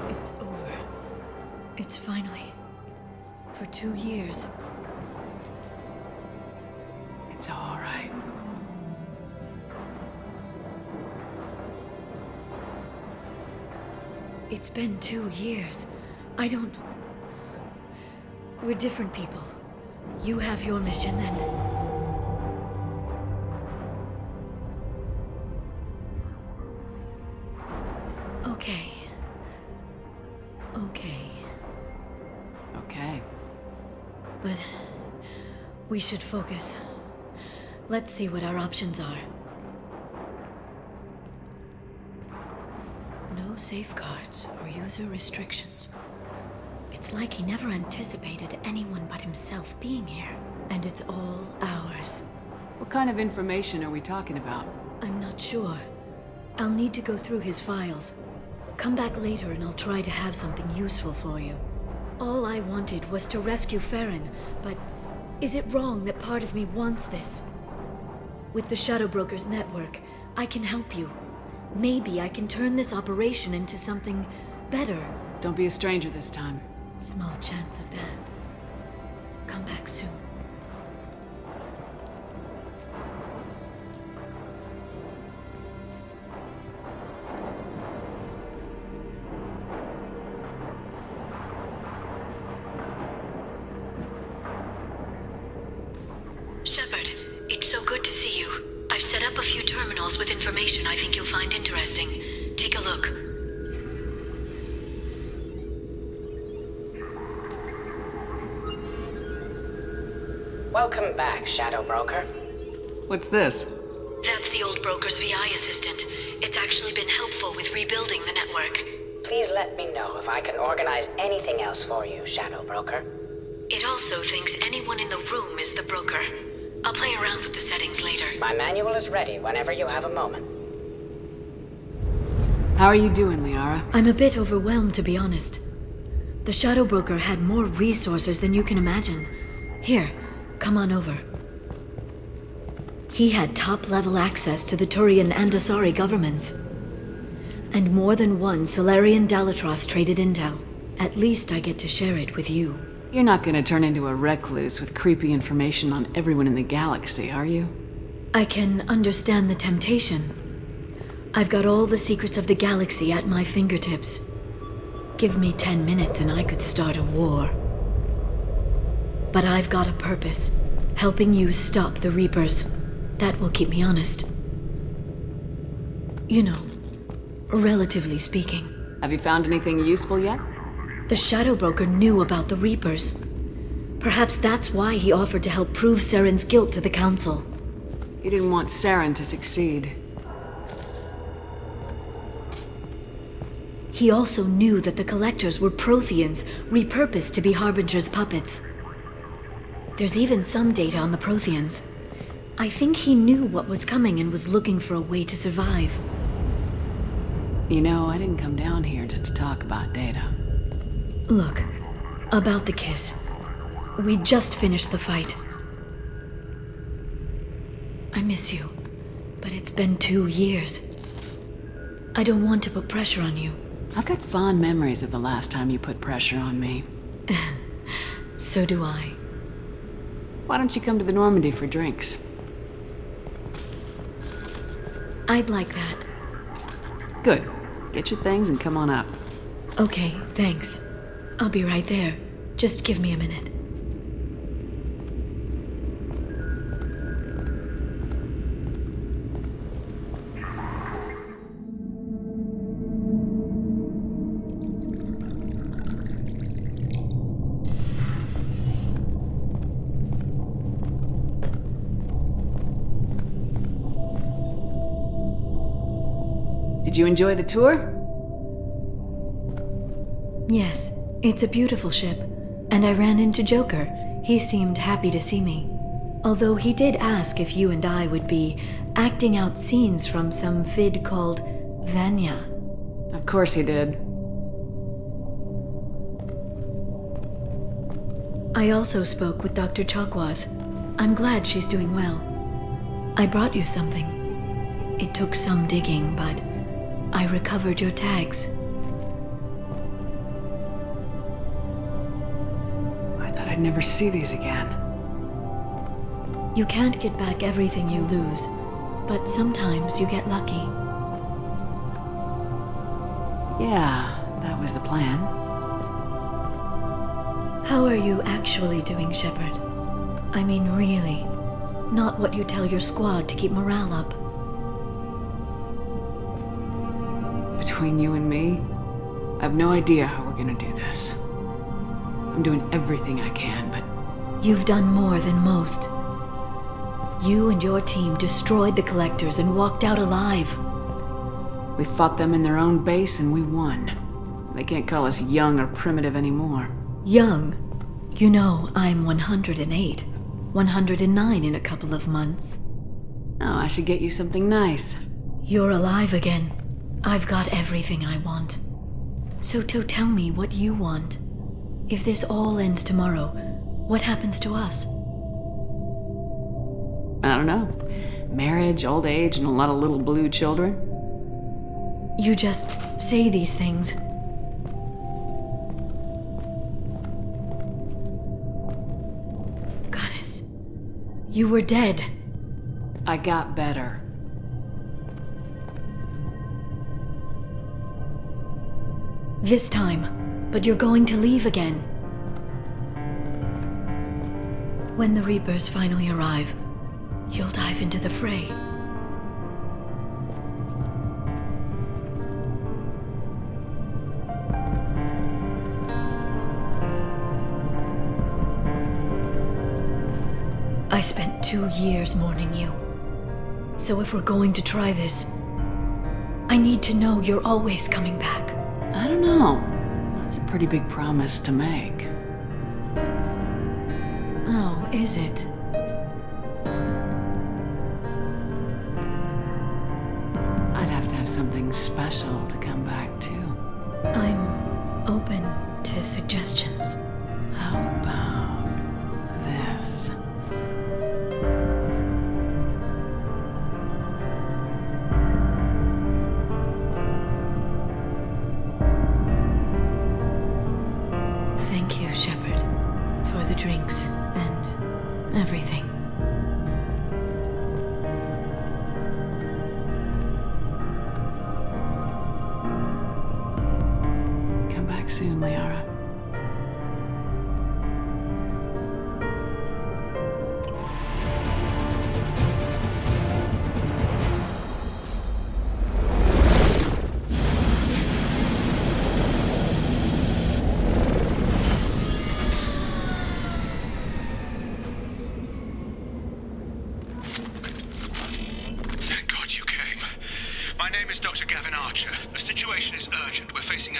It's over. It's finally. For 2 years. It's all right. It's been 2 years. I don't... We're different people. You have your mission and... We should focus. Let's see what our options are. No safeguards or user restrictions. It's like he never anticipated anyone but himself being here. And it's all ours. What kind of information are we talking about? I'm not sure. I'll need to go through his files. Come back later and I'll try to have something useful for you. All I wanted was to rescue Farron, but is it wrong that part of me wants this? With the Shadow Brokers network, I can help you. Maybe I can turn this operation into something better. Don't be a stranger this time. Small chance of that. Come back soon. Shepard, it's so good to see you. I've set up a few terminals with information I think you'll find interesting. Take a look. Welcome back, Shadow Broker. What's this? That's the old broker's VI assistant. It's actually been helpful with rebuilding the network. Please let me know if I can organize anything else for you, Shadow Broker. It also thinks anyone in the room is the broker. I'll play around with the settings later. My manual is ready whenever you have a moment. How are you doing, Liara? I'm a bit overwhelmed, to be honest. The Shadow Broker had more resources than you can imagine. Here, come on over. He had top-level access to the Turian and Asari governments. And more than one Solarian Dalatros traded intel. At least I get to share it with you. You're not gonna turn into a recluse with creepy information on everyone in the galaxy, are you? I can understand the temptation. I've got all the secrets of the galaxy at my fingertips. Give me 10 minutes and I could start a war. But I've got a purpose, helping you stop the Reapers. That will keep me honest. You know, relatively speaking. Have you found anything useful yet? The Shadow Broker knew about the Reapers. Perhaps that's why he offered to help prove Saren's guilt to the Council. He didn't want Saren to succeed. He also knew that the Collectors were Protheans, repurposed to be Harbinger's puppets. There's even some data on the Protheans. I think he knew what was coming and was looking for a way to survive. You know, I didn't come down here just to talk about data. Look, about the kiss. We just finished the fight. I miss you, but it's been 2 years. I don't want to put pressure on you. I've got fond memories of the last time you put pressure on me. So do I. Why don't you come to the Normandy for drinks? I'd like that. Good. Get your things and come on up. Okay, thanks. I'll be right there. Just give me a minute. Did you enjoy the tour? Yes, it's a beautiful ship. And I ran into Joker. He seemed happy to see me. Although he did ask if you and I would be acting out scenes from some vid called Vanya. Of course he did. I also spoke with Dr. Chakwas. I'm glad she's doing well. I brought you something. It took some digging, but I recovered your tags. I thought I'd never see these again. You can't get back everything you lose, but sometimes you get lucky. Yeah, that was the plan. How are you actually doing, Shepard? I mean, really. Not what you tell your squad to keep morale up. Between you and me, I have no idea how we're gonna do this. I'm doing everything I can, but You've done more than most. You and your team destroyed the Collectors and walked out alive. We fought them in their own base and we won. They can't call us young or primitive anymore. Young? You know, I'm 108. 109 in a couple of months. Oh, I should get you something nice. You're alive again. I've got everything I want. So tell me what you want. If this all ends tomorrow, what happens to us? I don't know. Marriage, old age, and a lot of little blue children. You just say these things. Goddess, you were dead. I got better. This time, but you're going to leave again. When the Reapers finally arrive, you'll dive into the fray. I spent 2 years mourning you. So if we're going to try this, I need to know you're always coming back. I don't know. That's a pretty big promise to make. Oh, is it? I'd have to have something special to come back to. I'm open to suggestions. How about this? Thank you, Shepard, for the drinks and everything. Come back soon, Liara.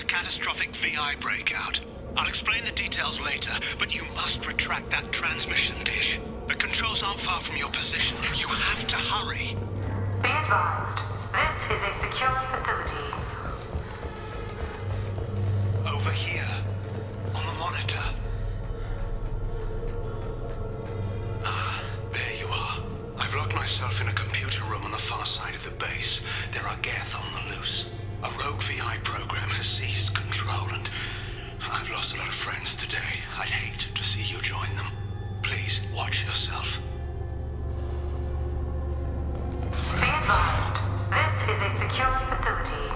Catastrophic VI breakout. I'll explain the details later, but you must retract that transmission dish. The controls aren't far from your position. You have to hurry. Be advised, this is a secure facility. Over here, on the monitor. Ah, there you are. I've locked myself in a computer room on the far side of the base. There are Geth on the loose. A rogue VI program has seized control, and I've lost a lot of friends today. I'd hate to see you join them. Please, watch yourself. Be advised, this is a secure facility.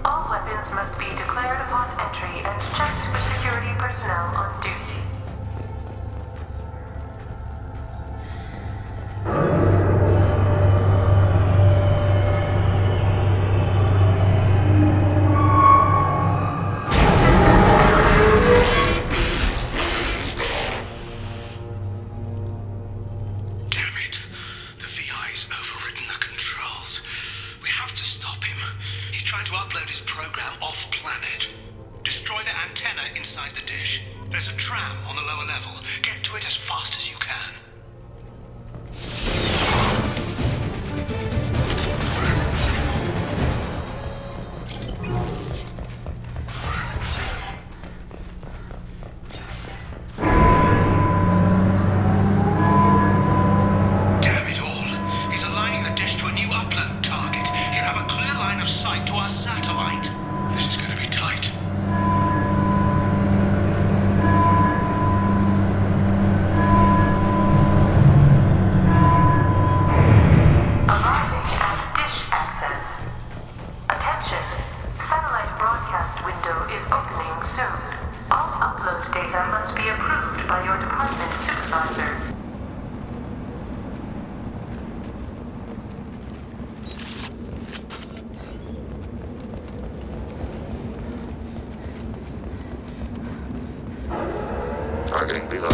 All weapons must be declared upon entry and checked with security personnel on duty. Targeting below.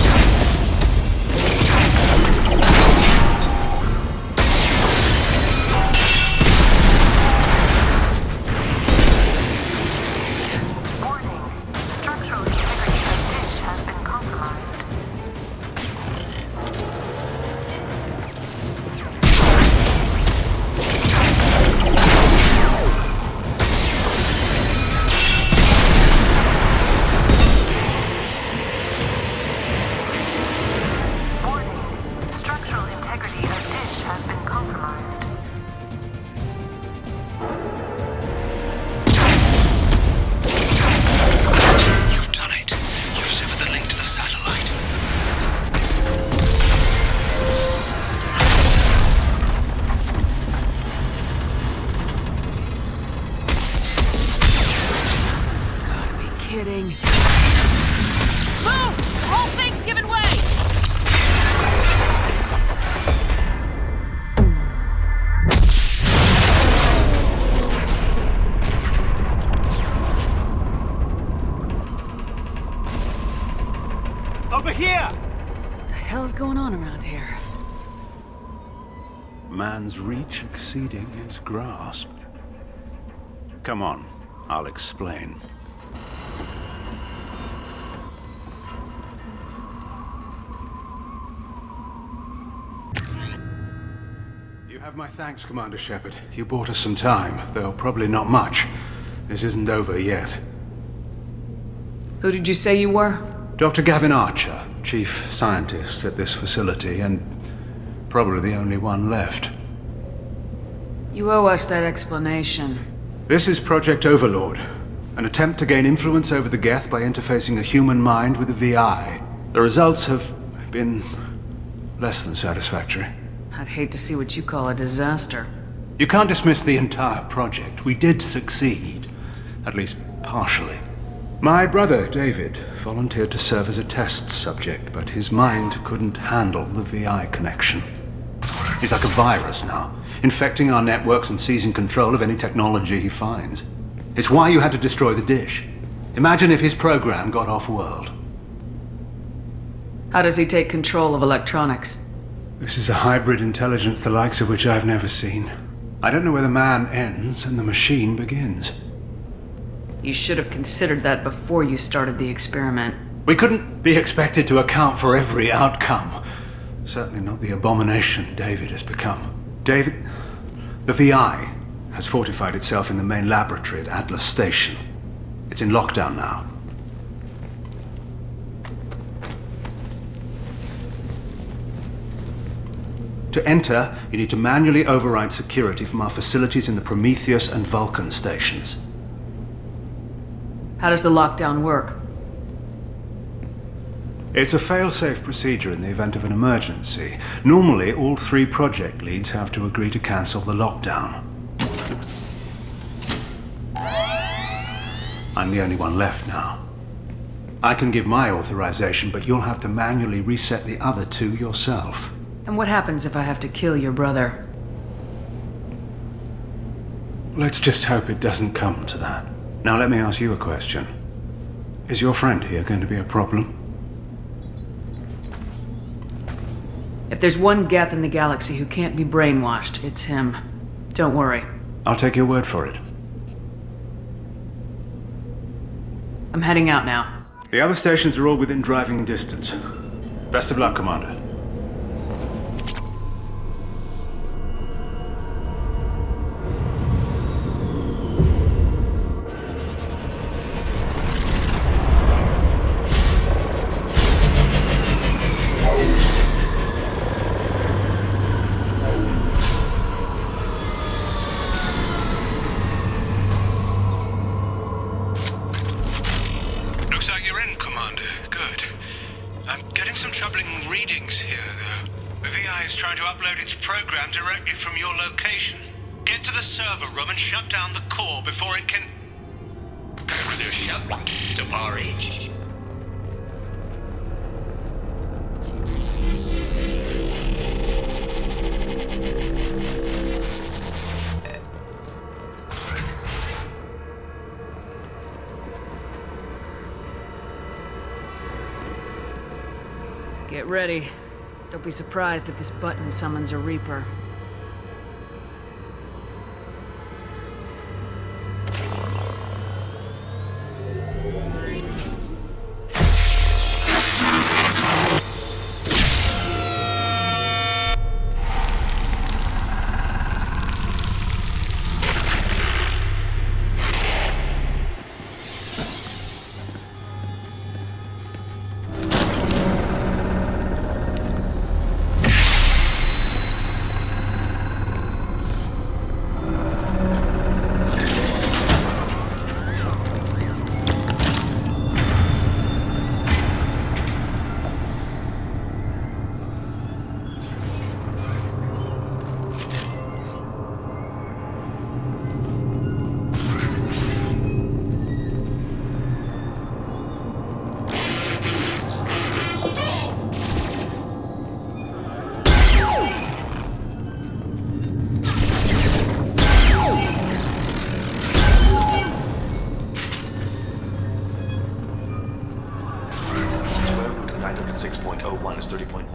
kidding. Move! The whole thing's giving way! Over here! What the hell's going on around here? Man's reach exceeding his grasp. Come on, I'll explain. You have my thanks, Commander Shepard. You bought us some time, though probably not much. This isn't over yet. Who did you say you were? Dr. Gavin Archer, chief scientist at this facility, and probably the only one left. You owe us that explanation. This is Project Overlord, an attempt to gain influence over the Geth by interfacing a human mind with a VI. The results have been less than satisfactory. I'd hate to see what you call a disaster. You can't dismiss the entire project. We did succeed, at least partially. My brother, David, volunteered to serve as a test subject, but his mind couldn't handle the VI connection. He's like a virus now, infecting our networks and seizing control of any technology he finds. It's why you had to destroy the dish. Imagine if his program got off-world. How does he take control of electronics? This is a hybrid intelligence the likes of which I've never seen. I don't know where the man ends and the machine begins. You should have considered that before you started the experiment. We couldn't be expected to account for every outcome. Certainly not the abomination David has become. David, the VI has fortified itself in the main laboratory at Atlas Station. It's in lockdown now. To enter, you need to manually override security from our facilities in the Prometheus and Vulcan stations. How does the lockdown work? It's a fail-safe procedure in the event of an emergency. Normally, all 3 project leads have to agree to cancel the lockdown. I'm the only one left now. I can give my authorization, but you'll have to manually reset the other 2 yourself. And what happens if I have to kill your brother? Let's just hope it doesn't come to that. Now let me ask you a question. Is your friend here going to be a problem? If there's one Geth in the galaxy who can't be brainwashed, it's him. Don't worry. I'll take your word for it. I'm heading out now. The other stations are all within driving distance. Best of luck, Commander. Get ready. Don't be surprised if this button summons a Reaper.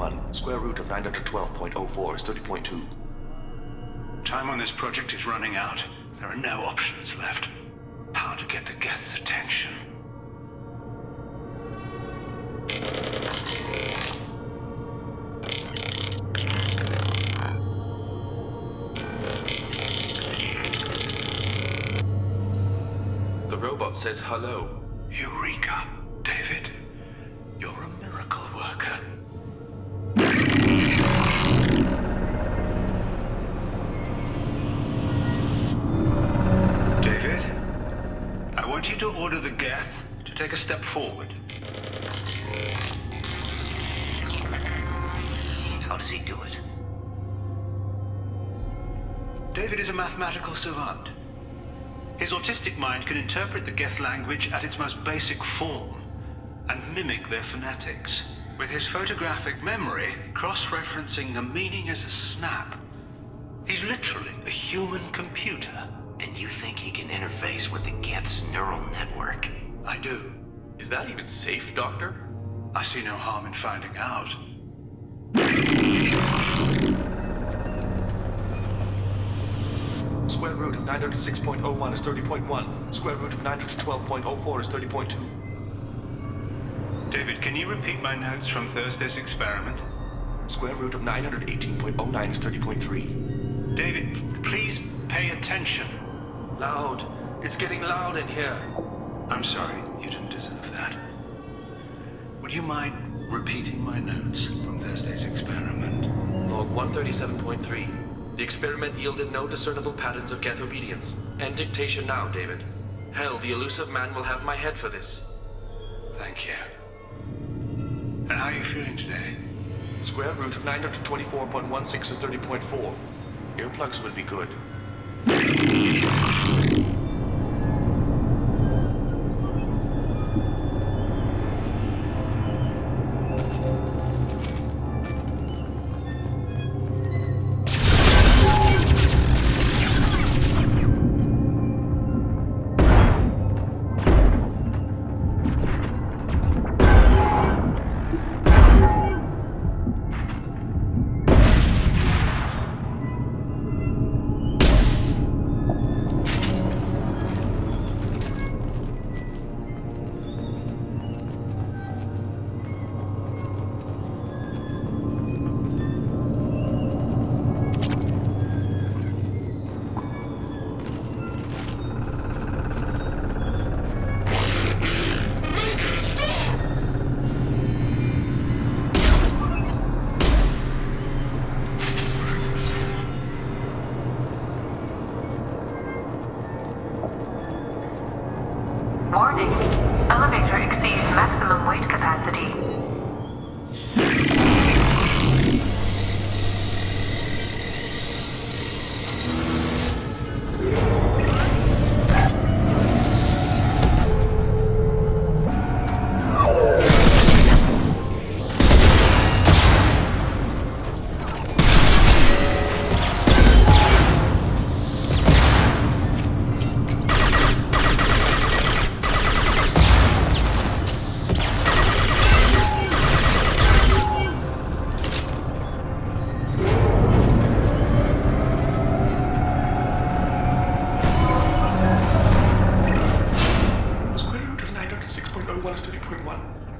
30.1. Square root of 912.04 is 30.2. Time on this project is running out. There are no options left. How to get the Geth's attention? The robot says hello. Eureka, David. You're a miracle worker. David, I want you to order the Geth to take a step forward. How does he do it? David is a mathematical savant. His autistic mind can interpret the Geth language at its most basic form and mimic their phonetics. With his photographic memory, cross-referencing the meaning as a snap. He's literally a human computer. And you think he can interface with the Geth's neural network? I do. Is that even safe, Doctor? I see no harm in finding out. Square root of 906.01 is 30.1. Square root of 912.04 is 30.2. David, can you repeat my notes from Thursday's experiment? Square root of 918.09 is 30.3. David, please pay attention. Loud. It's getting loud in here. I'm sorry, you didn't deserve that. Would you mind repeating my notes from Thursday's experiment? Log 137.3. The experiment yielded no discernible patterns of Geth obedience. End dictation now, David. Hell, the elusive man will have my head for this. Thank you. And how are you feeling today? Square root of 924.16 is 30.4. Earplugs would be good. Warning. Elevator exceeds maximum weight capacity.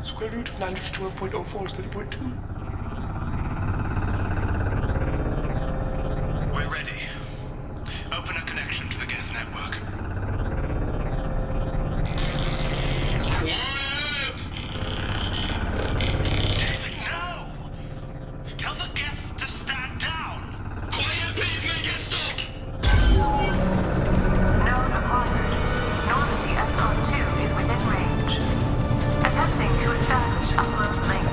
Square root of 912.04 is 30.2. We're ready. Open a connection to the Geth network. Quiet! David, no! Tell the Geths to stand down! Quiet, pacemaker, stop! Node acquired. Normally SR2 is within range. Attempting to establish upload link.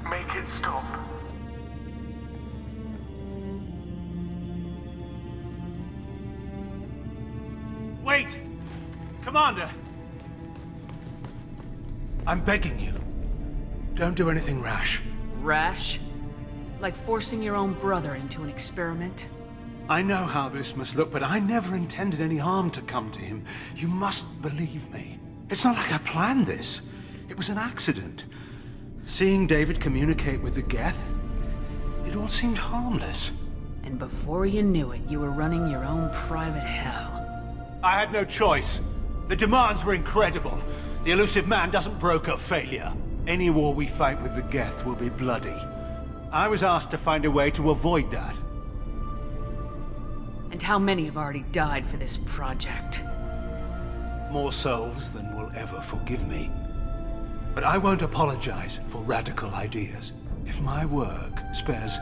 make it stop. Wait! Commander! I'm begging you. Don't do anything rash. Rash? Like forcing your own brother into an experiment? I know how this must look, but I never intended any harm to come to him. You must believe me. It's not like I planned this. It was an accident. Seeing David communicate with the Geth, it all seemed harmless. And before you knew it, you were running your own private hell. I had no choice. The demands were incredible. The elusive man doesn't broker failure. Any war we fight with the Geth will be bloody. I was asked to find a way to avoid that. And how many have already died for this project? More souls than will ever forgive me. But I won't apologize for radical ideas. If my work spares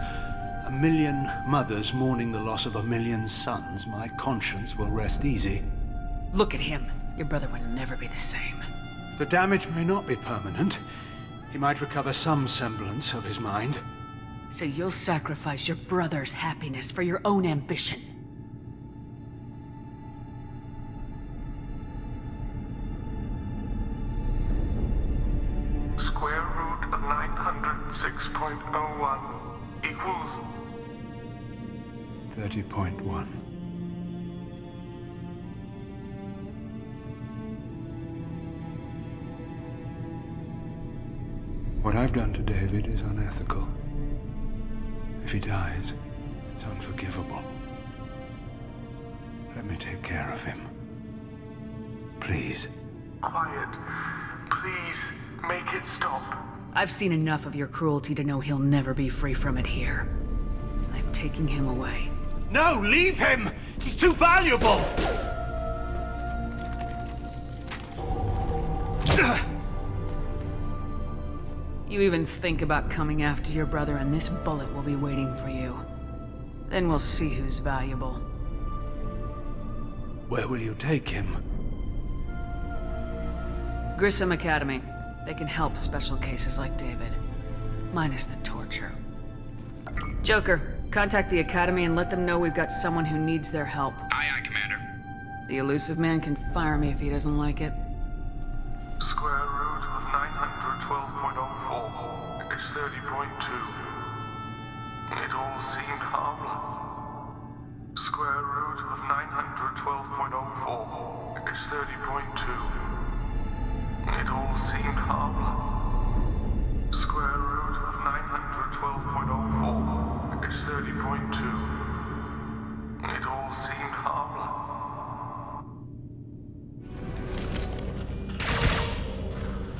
1 million mothers mourning the loss of 1 million sons, my conscience will rest easy. Look at him. Your brother would never be the same. The damage may not be permanent. He might recover some semblance of his mind. So you'll sacrifice your brother's happiness for your own ambition. Square root of 906.01 equals 30.1. What I've done to David is unethical. If he dies, it's unforgivable. Let me take care of him. Please. Quiet. Please, make it stop. I've seen enough of your cruelty to know he'll never be free from it here. I'm taking him away. No, leave him! He's too valuable! You even think about coming after your brother and this bullet will be waiting for you. Then we'll see who's valuable. Where will you take him? Grissom Academy. They can help special cases like David. Minus the torture. Joker, contact the Academy and let them know we've got someone who needs their help. Aye, aye, Commander. The elusive man can fire me if he doesn't like it. Square root of 912.04 is 30.2. It all seemed harmless. Square root of 912.04 is 30.2. It all seemed harmless. Square root of 912.04 is 30.2. It all seemed harmless.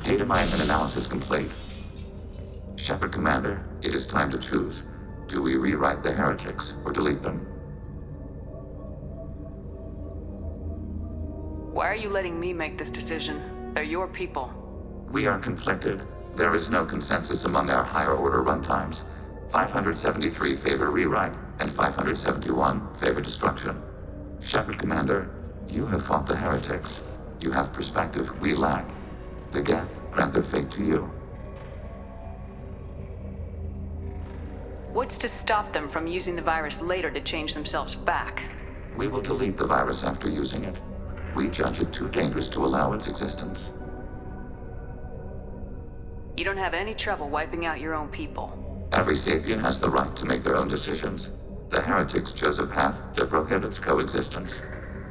Data mine and analysis complete. Shepard Commander, it is time to choose. Do we rewrite the heretics or delete them? Why are you letting me make this decision? They're your people. We are conflicted. There is no consensus among our higher order runtimes. 573 favor rewrite, and 571 favor destruction. Shepard Commander, you have fought the heretics. You have perspective we lack. The Geth grant their fate to you. What's to stop them from using the virus later to change themselves back? We will delete the virus after using it. We judge it too dangerous to allow its existence. You don't have any trouble wiping out your own people. Every sapient has the right to make their own decisions. The heretics chose a path that prohibits coexistence.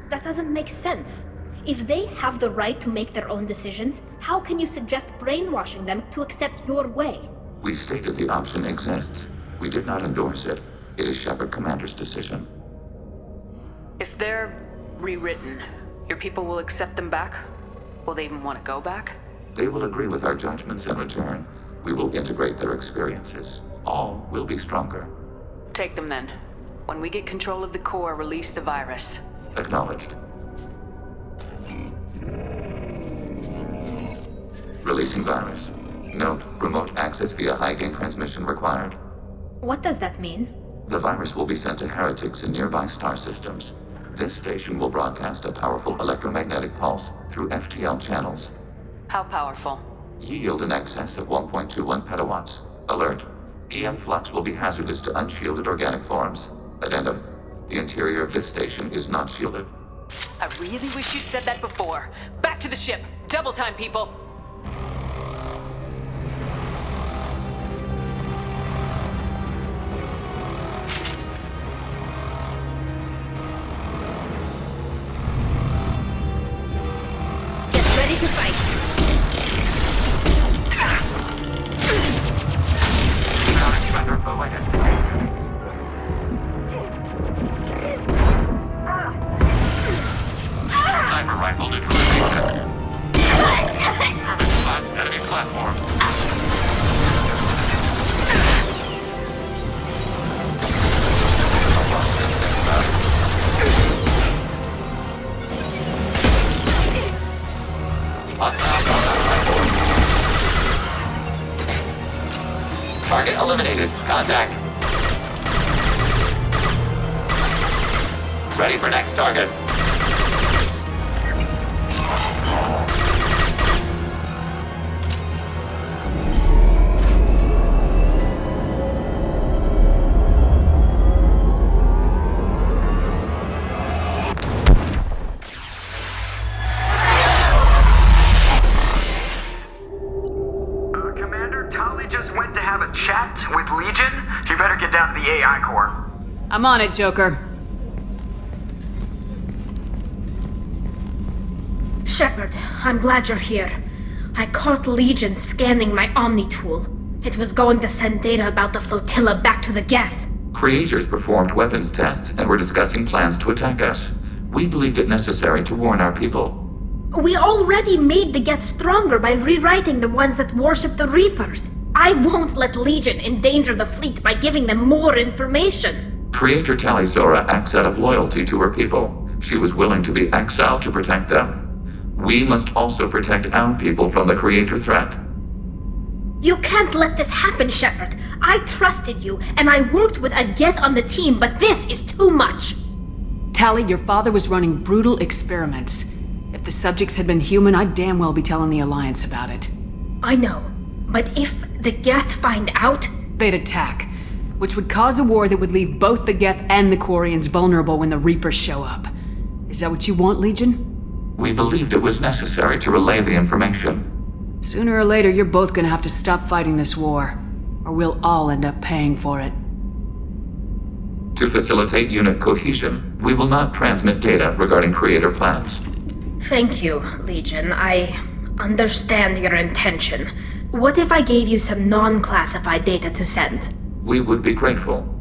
That doesn't make sense. If they have the right to make their own decisions, how can you suggest brainwashing them to accept your way? We stated the option exists. We did not endorse it. It is Shepard Commander's decision. If they're rewritten, your people will accept them back? Will they even want to go back? They will agree with our judgments in return. We will integrate their experiences. All will be stronger. Take them then. When we get control of the core, release the virus. Acknowledged. Releasing virus. Note, remote access via high-gain transmission required. What does that mean? The virus will be sent to heretics in nearby star systems. This station will broadcast a powerful electromagnetic pulse through FTL channels. How powerful? Yield in excess of 1.21 petawatts. Alert. EM flux will be hazardous to unshielded organic forms. Addendum. The interior of this station is not shielded. I really wish you'd said that before. Back to the ship. Double time, people. Get ready to fight. Sniper rifle neutralization. Enemy platform. Target eliminated. Contact. Ready for next target. Commander, Tali just went to have a chat with Legion. You better get down to the AI core. I'm on it, Joker. Shepard, I'm glad you're here. I caught Legion scanning my Omni tool. It was going to send data about the flotilla back to the Geth. Creators performed weapons tests and were discussing plans to attack us. We believed it necessary to warn our people. We already made the Geth stronger by rewriting the ones that worship the Reapers. I won't let Legion endanger the fleet by giving them more information. Creator Talizora acts out of loyalty to her people. She was willing to be exiled to protect them. We must also protect our people from the Creator threat. You can't let this happen, Shepard. I trusted you, and I worked with a Geth on the team, but this is too much. Tali, your father was running brutal experiments. If the subjects had been human, I'd damn well be telling the Alliance about it. I know, but if the Geth find out... They'd attack, which would cause a war that would leave both the Geth and the Quarians vulnerable when the Reapers show up. Is that what you want, Legion? We believed it was necessary to relay the information. Sooner or later, you're both gonna have to stop fighting this war, or we'll all end up paying for it. To facilitate unit cohesion, we will not transmit data regarding Creator plans. Thank you, Legion. I understand your intention. What if I gave you some non-classified data to send? We would be grateful.